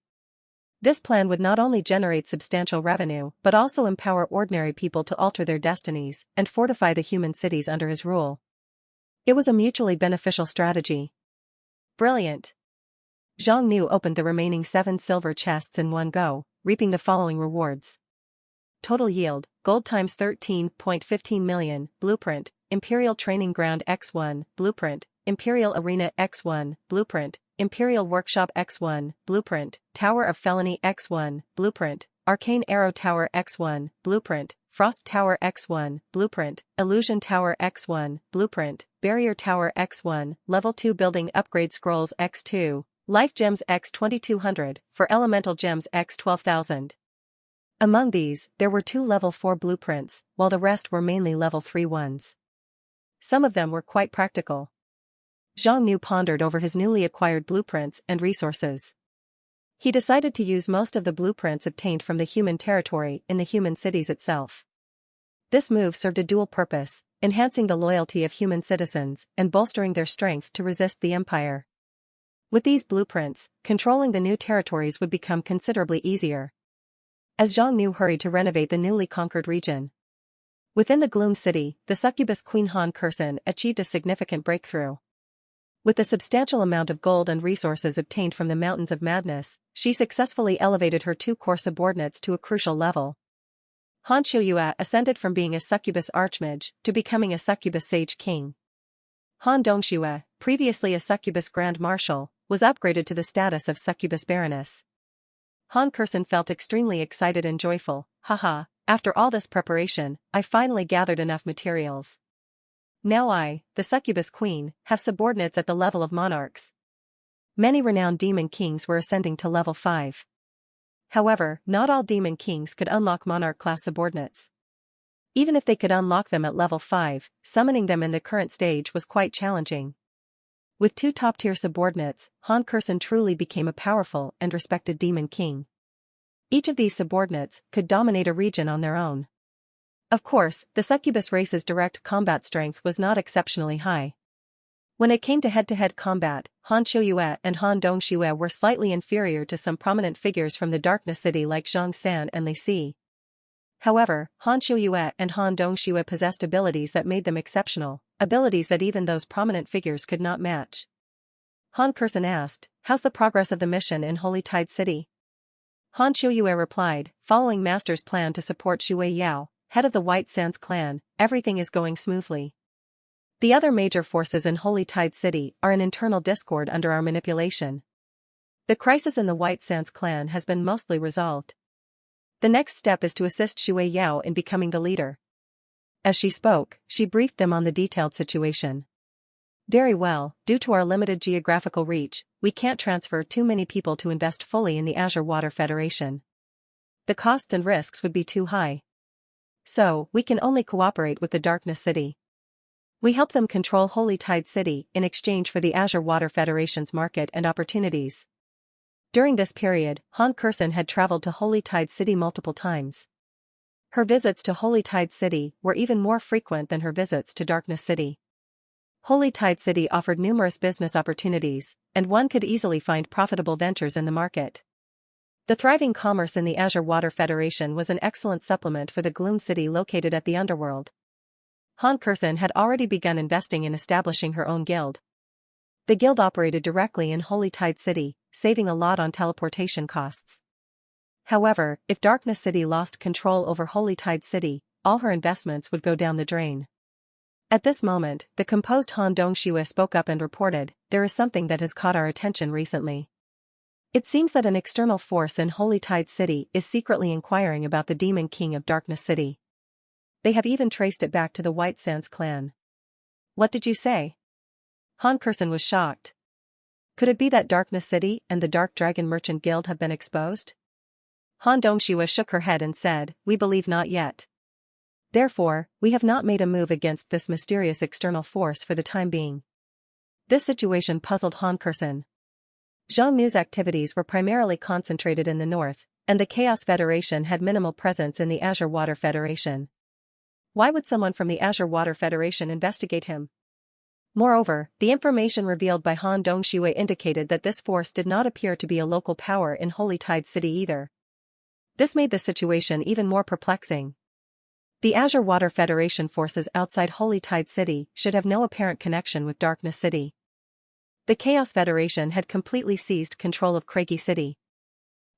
This plan would not only generate substantial revenue but also empower ordinary people to alter their destinies and fortify the human cities under his rule. It was a mutually beneficial strategy. Brilliant! Zhang Nu opened the remaining 7 silver chests in one go, reaping the following rewards. Total yield, gold times 13.15 million, blueprint, Imperial Training Ground X1, blueprint, Imperial Arena X1, blueprint, Imperial Workshop X1, blueprint, Tower of Felony X1, blueprint, Arcane Arrow Tower X1, blueprint, Frost Tower X1, blueprint, Illusion Tower X1, blueprint, Barrier Tower X1, Level 2 Building Upgrade Scrolls X2, Life Gems X2200, for Elemental Gems X12000. Among these, there were 2 level 4 blueprints, while the rest were mainly level 3 ones. Some of them were quite practical. Zhang Nu pondered over his newly acquired blueprints and resources. He decided to use most of the blueprints obtained from the human territory in the human cities itself. This move served a dual purpose, enhancing the loyalty of human citizens and bolstering their strength to resist the Empire. With these blueprints, controlling the new territories would become considerably easier. As Zhang Nu hurried to renovate the newly conquered region. Within the Gloom City, the succubus Queen Han Kurson achieved a significant breakthrough. With the substantial amount of gold and resources obtained from the Mountains of Madness, she successfully elevated her 2 core subordinates to a crucial level. Han Qiuyue ascended from being a succubus archmage to becoming a succubus sage king. Han Dongxue, previously a succubus grand marshal, was upgraded to the status of succubus baroness. Han Kurson felt extremely excited and joyful. Haha, after all this preparation, I finally gathered enough materials. Now I, the succubus queen, have subordinates at the level of monarchs. Many renowned demon kings were ascending to level 5. However, not all demon kings could unlock monarch-class subordinates. Even if they could unlock them at level 5, summoning them in the current stage was quite challenging. With 2 top-tier subordinates, Han Kurson truly became a powerful and respected demon king. Each of these subordinates could dominate a region on their own. Of course, the succubus race's direct combat strength was not exceptionally high. When it came to head-to-head combat, Han Qiuyue and Han Dongxue were slightly inferior to some prominent figures from the Darkness City like Zhang San and Li Si. However, Han Qiuyue and Han Dongxue possessed abilities that made them exceptional, abilities that even those prominent figures could not match. Han Kurson asked, "How's the progress of the mission in Holy Tide City?" Han Qiuyue replied, "Following Master's plan to support Xue Yao, head of the White Sands clan, everything is going smoothly." The other major forces in Holy Tide City are in internal discord under our manipulation. The crisis in the White Sands clan has been mostly resolved. The next step is to assist Shui Yao in becoming the leader. As she spoke, she briefed them on the detailed situation. Very well, due to our limited geographical reach, we can't transfer too many people to invest fully in the Azure Water Federation. The costs and risks would be too high. So, we can only cooperate with the Darkness City. We help them control Holy Tide City in exchange for the Azure Water Federation's market and opportunities. During this period, Han Kursen had traveled to Holy Tide City multiple times. Her visits to Holy Tide City were even more frequent than her visits to Darkness City. Holy Tide City offered numerous business opportunities, and one could easily find profitable ventures in the market. The thriving commerce in the Azure Water Federation was an excellent supplement for the Gloom City located at the underworld. Han Kursen had already begun investing in establishing her own guild. The guild operated directly in Holy Tide City, saving a lot on teleportation costs. However, if Darkness City lost control over Holy Tide City, all her investments would go down the drain. At this moment, the composed Han Dongxue spoke up and reported, "There is something that has caught our attention recently. It seems that an external force in Holy Tide City is secretly inquiring about the Demon King of Darkness City. They have even traced it back to the White Sands clan." "What did you say?" Han Kursen was shocked. Could it be that Darkness City and the Dark Dragon Merchant Guild have been exposed? Han Dongxue shook her head and said, "We believe not yet. Therefore, we have not made a move against this mysterious external force for the time being." This situation puzzled Han Kursen. Zhang Nu's activities were primarily concentrated in the north, and the Chaos Federation had minimal presence in the Azure Water Federation. Why would someone from the Azure Water Federation investigate him? Moreover, the information revealed by Han Dongxue indicated that this force did not appear to be a local power in Holy Tide City either. This made the situation even more perplexing. The Azure Water Federation forces outside Holy Tide City should have no apparent connection with Darkness City. The Chaos Federation had completely seized control of Craigie City.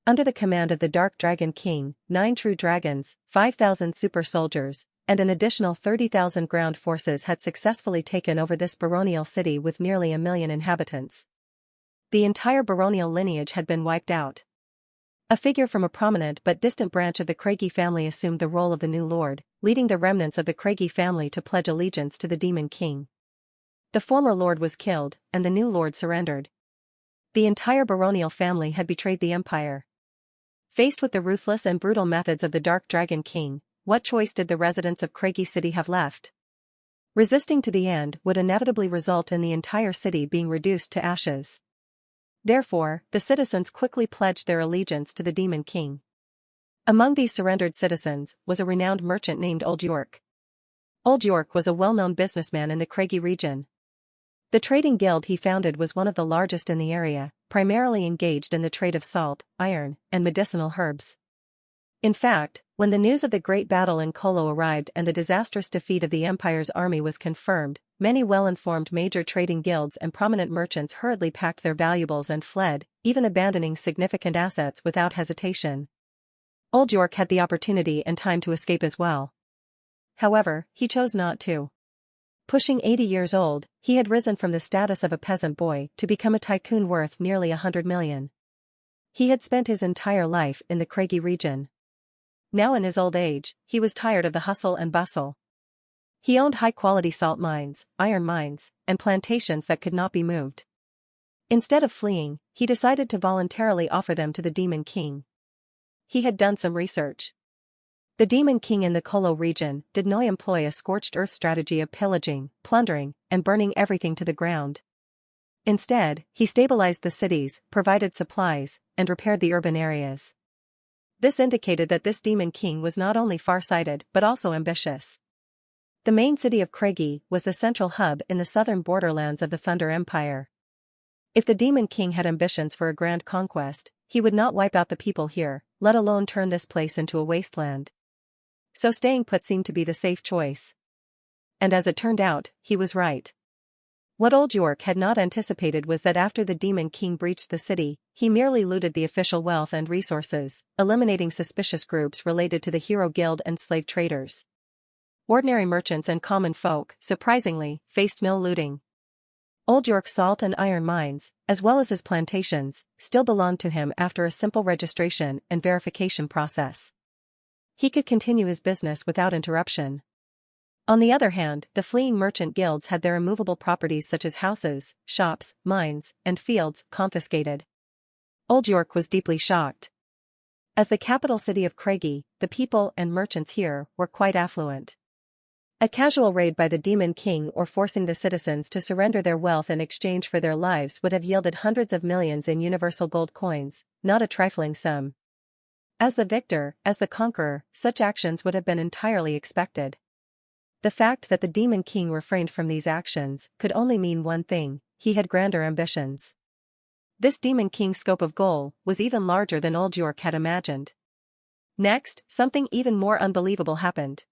Under the command of the Dark Dragon King, 9 true dragons, 5,000 super soldiers, and an additional 30,000 ground forces had successfully taken over this baronial city with nearly 1 million inhabitants. The entire baronial lineage had been wiped out. A figure from a prominent but distant branch of the Craigie family assumed the role of the new lord, leading the remnants of the Craigie family to pledge allegiance to the Demon King. The former lord was killed, and the new lord surrendered. The entire baronial family had betrayed the empire. Faced with the ruthless and brutal methods of the Dark Dragon King, what choice did the residents of Craigie City have left? Resisting to the end would inevitably result in the entire city being reduced to ashes. Therefore, the citizens quickly pledged their allegiance to the Demon King. Among these surrendered citizens was a renowned merchant named Old York. Old York was a well-known businessman in the Craigie region. The trading guild he founded was one of the largest in the area, primarily engaged in the trade of salt, iron, and medicinal herbs. In fact, when the news of the great battle in Kolo arrived and the disastrous defeat of the Empire's army was confirmed, many well-informed major trading guilds and prominent merchants hurriedly packed their valuables and fled, even abandoning significant assets without hesitation. Old York had the opportunity and time to escape as well. However, he chose not to. Pushing 80 years old, he had risen from the status of a peasant boy to become a tycoon worth nearly 100 million. He had spent his entire life in the Craigie region. Now in his old age, he was tired of the hustle and bustle. He owned high-quality salt mines, iron mines, and plantations that could not be moved. Instead of fleeing, he decided to voluntarily offer them to the Demon King. He had done some research. The Demon King in the Kolo region did not employ a scorched earth strategy of pillaging, plundering, and burning everything to the ground. Instead, he stabilized the cities, provided supplies, and repaired the urban areas. This indicated that this Demon King was not only far-sighted but also ambitious. The main city of Craigie was the central hub in the southern borderlands of the Thunder Empire. If the Demon King had ambitions for a grand conquest, he would not wipe out the people here, let alone turn this place into a wasteland. So staying put seemed to be the safe choice. And as it turned out, he was right. What Old York had not anticipated was that after the Demon King breached the city, he merely looted the official wealth and resources, eliminating suspicious groups related to the Hero Guild and slave traders. Ordinary merchants and common folk, surprisingly, faced no looting. Old York's salt and iron mines, as well as his plantations, still belonged to him after a simple registration and verification process. He could continue his business without interruption. On the other hand, the fleeing merchant guilds had their immovable properties such as houses, shops, mines, and fields confiscated. Old York was deeply shocked. As the capital city of Craigie, the people and merchants here were quite affluent. A casual raid by the Demon King or forcing the citizens to surrender their wealth in exchange for their lives would have yielded hundreds of millions in universal gold coins, not a trifling sum. As the victor, as the conqueror, such actions would have been entirely expected. The fact that the Demon King refrained from these actions could only mean one thing: he had grander ambitions. This Demon King's scope of goal was even larger than Old York had imagined. Next, something even more unbelievable happened.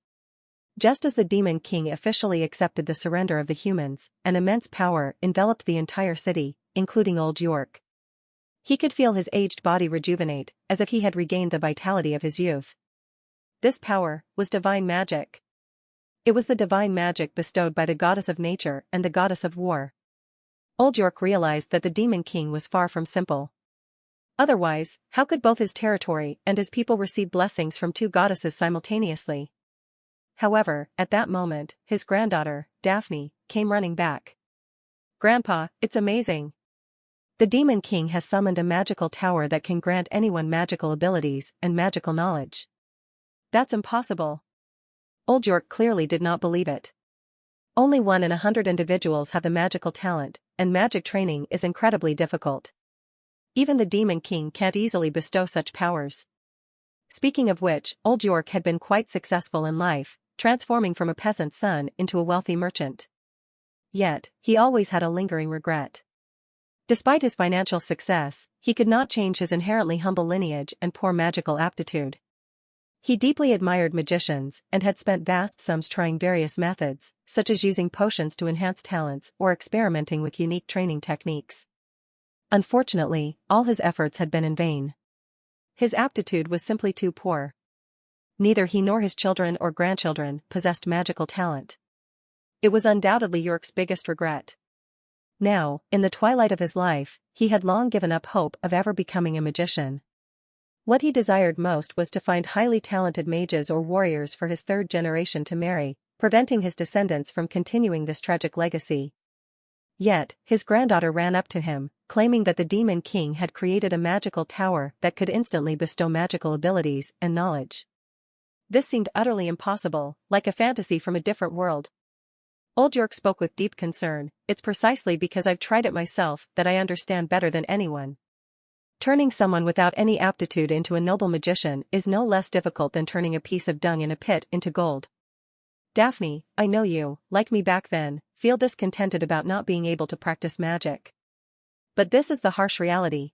Just as the Demon King officially accepted the surrender of the humans, an immense power enveloped the entire city, including Old York. He could feel his aged body rejuvenate, as if he had regained the vitality of his youth. This power was divine magic. It was the divine magic bestowed by the goddess of nature and the goddess of war. Old York realized that the Demon King was far from simple. Otherwise, how could both his territory and his people receive blessings from two goddesses simultaneously? However, at that moment, his granddaughter, Daphne, came running back. "Grandpa, it's amazing. The Demon King has summoned a magical tower that can grant anyone magical abilities and magical knowledge." "That's impossible." Old York clearly did not believe it. Only 1 in 100 individuals have the magical talent, and magic training is incredibly difficult. Even the Demon King can't easily bestow such powers. Speaking of which, Old York had been quite successful in life, transforming from a peasant's son into a wealthy merchant. Yet, he always had a lingering regret. Despite his financial success, he could not change his inherently humble lineage and poor magical aptitude. He deeply admired magicians and had spent vast sums trying various methods, such as using potions to enhance talents or experimenting with unique training techniques. Unfortunately, all his efforts had been in vain. His aptitude was simply too poor. Neither he nor his children or grandchildren possessed magical talent. It was undoubtedly York's biggest regret. Now, in the twilight of his life, he had long given up hope of ever becoming a magician. What he desired most was to find highly talented mages or warriors for his third generation to marry, preventing his descendants from continuing this tragic legacy. Yet, his granddaughter ran up to him, claiming that the Demon King had created a magical tower that could instantly bestow magical abilities and knowledge. This seemed utterly impossible, like a fantasy from a different world. Old York spoke with deep concern. "It's precisely because I've tried it myself that I understand better than anyone. Turning someone without any aptitude into a noble magician is no less difficult than turning a piece of dung in a pit into gold. Daphne, I know you, like me back then, feel discontented about not being able to practice magic. But this is the harsh reality.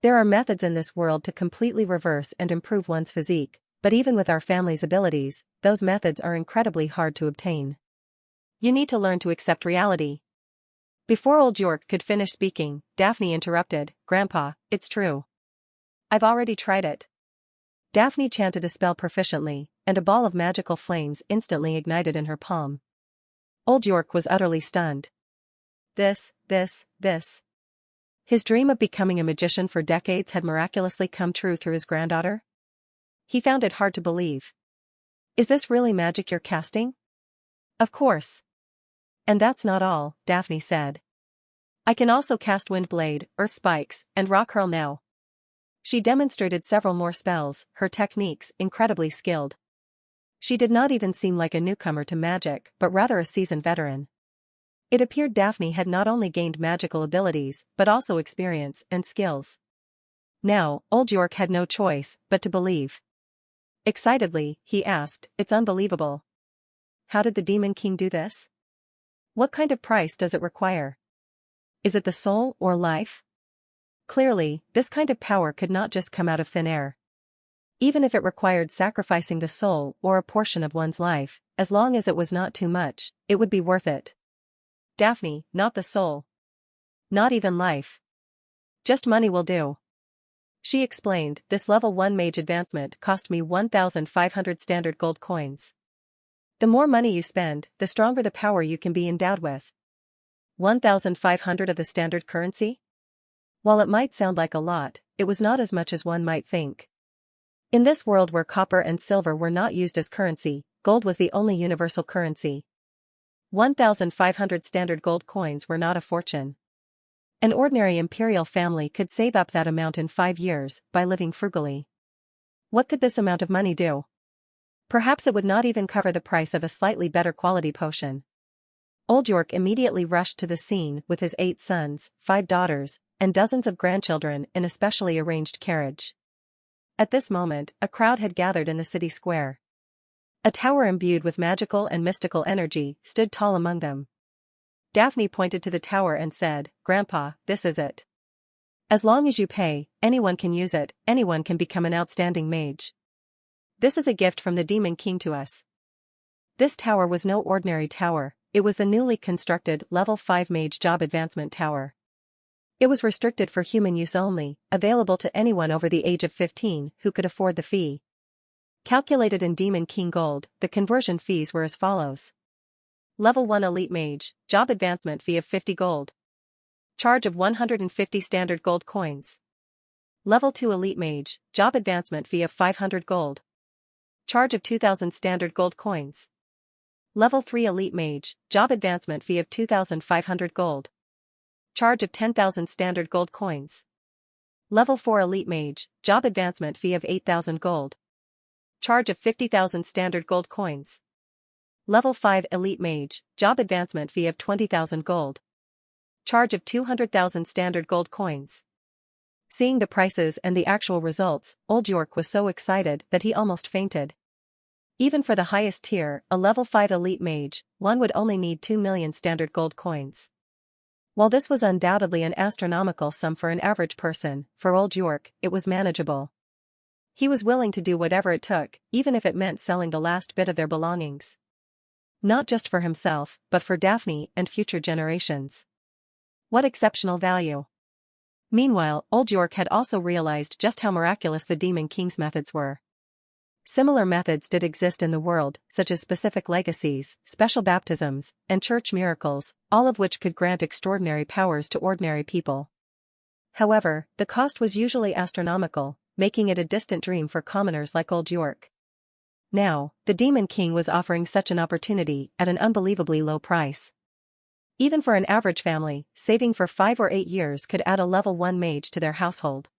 There are methods in this world to completely reverse and improve one's physique, but even with our family's abilities, those methods are incredibly hard to obtain. You need to learn to accept reality." Before Old York could finish speaking, Daphne interrupted. "Grandpa, it's true. I've already tried it." Daphne chanted a spell proficiently, and a ball of magical flames instantly ignited in her palm. Old York was utterly stunned. This. His dream of becoming a magician for decades had miraculously come true through his granddaughter? He found it hard to believe. "Is this really magic you're casting?" "Of course. And that's not all," Daphne said. "I can also cast Wind Blade, Earth Spikes, and Rock Hurl now." She demonstrated several more spells, her techniques incredibly skilled. She did not even seem like a newcomer to magic, but rather a seasoned veteran. It appeared Daphne had not only gained magical abilities, but also experience and skills. Now, Old York had no choice but to believe. Excitedly, he asked, "It's unbelievable. How did the Demon King do this? What kind of price does it require? Is it the soul or life?" Clearly, this kind of power could not just come out of thin air. Even if it required sacrificing the soul or a portion of one's life, as long as it was not too much, it would be worth it. "Daphne, not the soul. Not even life. Just money will do." She explained, "This level 1 mage advancement cost me 1,500 standard gold coins. The more money you spend, the stronger the power you can be endowed with. 1,500 of the standard currency? While it might sound like a lot, it was not as much as one might think. In this world where copper and silver were not used as currency, gold was the only universal currency. 1,500 standard gold coins were not a fortune. An ordinary imperial family could save up that amount in 5 years by living frugally. What could this amount of money do? Perhaps it would not even cover the price of a slightly better quality potion. Old York immediately rushed to the scene with his 8 sons, 5 daughters, and dozens of grandchildren in a specially arranged carriage. At this moment, a crowd had gathered in the city square. A tower imbued with magical and mystical energy stood tall among them. Daphne pointed to the tower and said, "Grandpa, this is it. As long as you pay, anyone can use it, anyone can become an outstanding mage. This is a gift from the Demon King to us." This tower was no ordinary tower, it was the newly constructed Level 5 Mage Job Advancement Tower. It was restricted for human use only, available to anyone over the age of 15 who could afford the fee. Calculated in Demon King gold, the conversion fees were as follows. Level 1 Elite Mage, Job Advancement fee of 50 gold. Charge of 150 standard gold coins. Level 2 Elite Mage, Job Advancement fee of 500 gold. Charge of 2,000 standard gold coins. Level 3 Elite Mage, Job Advancement fee of 2,500 gold. Charge of 10,000 standard gold coins. Level 4 Elite Mage, Job Advancement fee of 8,000 gold. Charge of 50,000 standard gold coins. Level 5 Elite Mage, Job Advancement fee of 20,000 gold. Charge of 200,000 standard gold coins. Seeing the prices and the actual results, Old York was so excited that he almost fainted. Even for the highest tier, a Level 5 Elite Mage, one would only need 2 million standard gold coins. While this was undoubtedly an astronomical sum for an average person, for Old York, it was manageable. He was willing to do whatever it took, even if it meant selling the last bit of their belongings. Not just for himself, but for Daphne and future generations. What exceptional value! Meanwhile, Old York had also realized just how miraculous the Demon King's methods were. Similar methods did exist in the world, such as specific legacies, special baptisms, and church miracles, all of which could grant extraordinary powers to ordinary people. However, the cost was usually astronomical, making it a distant dream for commoners like Old York. Now, the Demon King was offering such an opportunity at an unbelievably low price. Even for an average family, saving for 5 or 8 years could add a Level 1 mage to their household.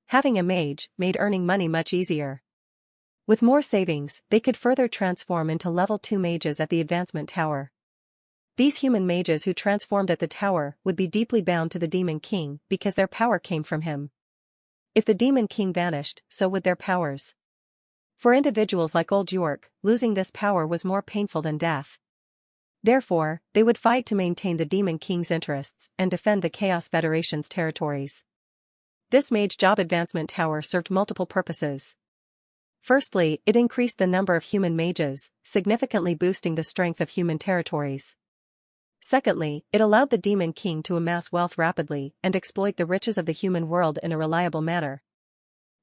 Having a mage made earning money much easier. With more savings, they could further transform into Level 2 mages at the Advancement Tower. These human mages who transformed at the tower would be deeply bound to the Demon King because their power came from him. If the Demon King vanished, so would their powers. For individuals like Old York, losing this power was more painful than death. Therefore, they would fight to maintain the Demon King's interests and defend the Chaos Federation's territories. This Mage Job Advancement Tower served multiple purposes. Firstly, it increased the number of human mages, significantly boosting the strength of human territories. Secondly, it allowed the Demon King to amass wealth rapidly and exploit the riches of the human world in a reliable manner.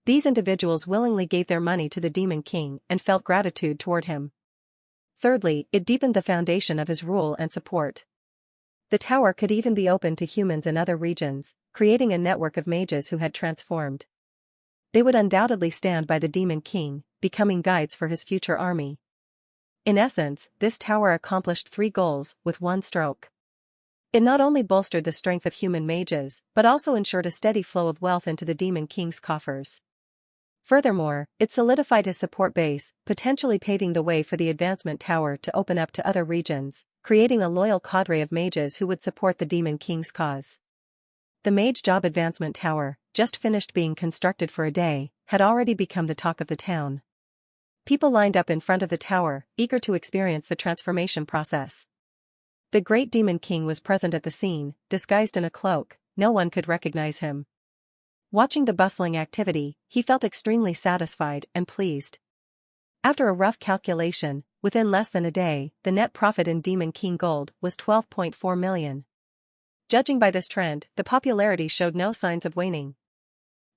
These individuals willingly gave their money to the Demon King and felt gratitude toward him. Thirdly, it deepened the foundation of his rule and support. The tower could even be opened to humans in other regions, creating a network of mages who had transformed. They would undoubtedly stand by the Demon King, becoming guides for his future army. In essence, this tower accomplished 3 goals with one stroke. It not only bolstered the strength of human mages, but also ensured a steady flow of wealth into the Demon King's coffers. Furthermore, it solidified his support base, potentially paving the way for the Advancement Tower to open up to other regions, creating a loyal cadre of mages who would support the Demon King's cause. The Mage Job Advancement Tower, just finished being constructed for a day, had already become the talk of the town. People lined up in front of the tower, eager to experience the transformation process. The great Demon King was present at the scene, disguised in a cloak, no one could recognize him. Watching the bustling activity, he felt extremely satisfied and pleased. After a rough calculation, within less than a day, the net profit in Demon King gold was 12.4 million. Judging by this trend, the popularity showed no signs of waning.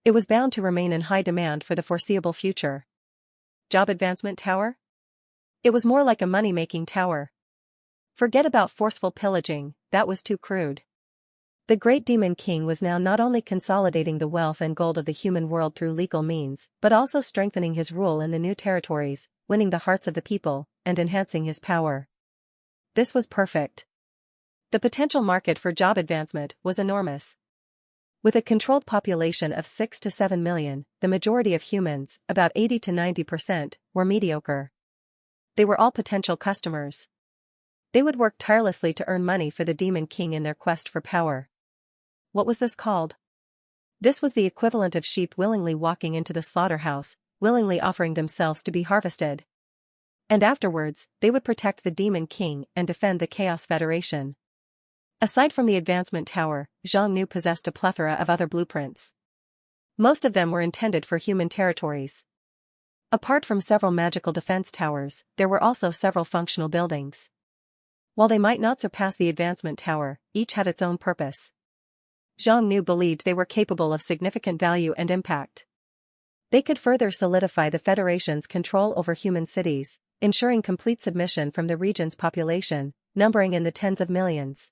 It was bound to remain in high demand for the foreseeable future. Job Advancement Tower? It was more like a money-making tower. Forget about forceful pillaging, that was too crude. The great Demon King was now not only consolidating the wealth and gold of the human world through legal means, but also strengthening his rule in the new territories, winning the hearts of the people, and enhancing his power. This was perfect. The potential market for job advancement was enormous. With a controlled population of 6 to 7 million, the majority of humans, about 80 to 90%, were mediocre. They were all potential customers. They would work tirelessly to earn money for the Demon King in their quest for power. What was this called? This was the equivalent of sheep willingly walking into the slaughterhouse, willingly offering themselves to be harvested. And afterwards, they would protect the Demon King and defend the Chaos Federation. Aside from the advancement tower, Xiongnu possessed a plethora of other blueprints. Most of them were intended for human territories. Apart from several magical defense towers, there were also several functional buildings. While they might not surpass the advancement tower, each had its own purpose. Xiongnu believed they were capable of significant value and impact. They could further solidify the Federation's control over human cities, ensuring complete submission from the region's population, numbering in the tens of millions.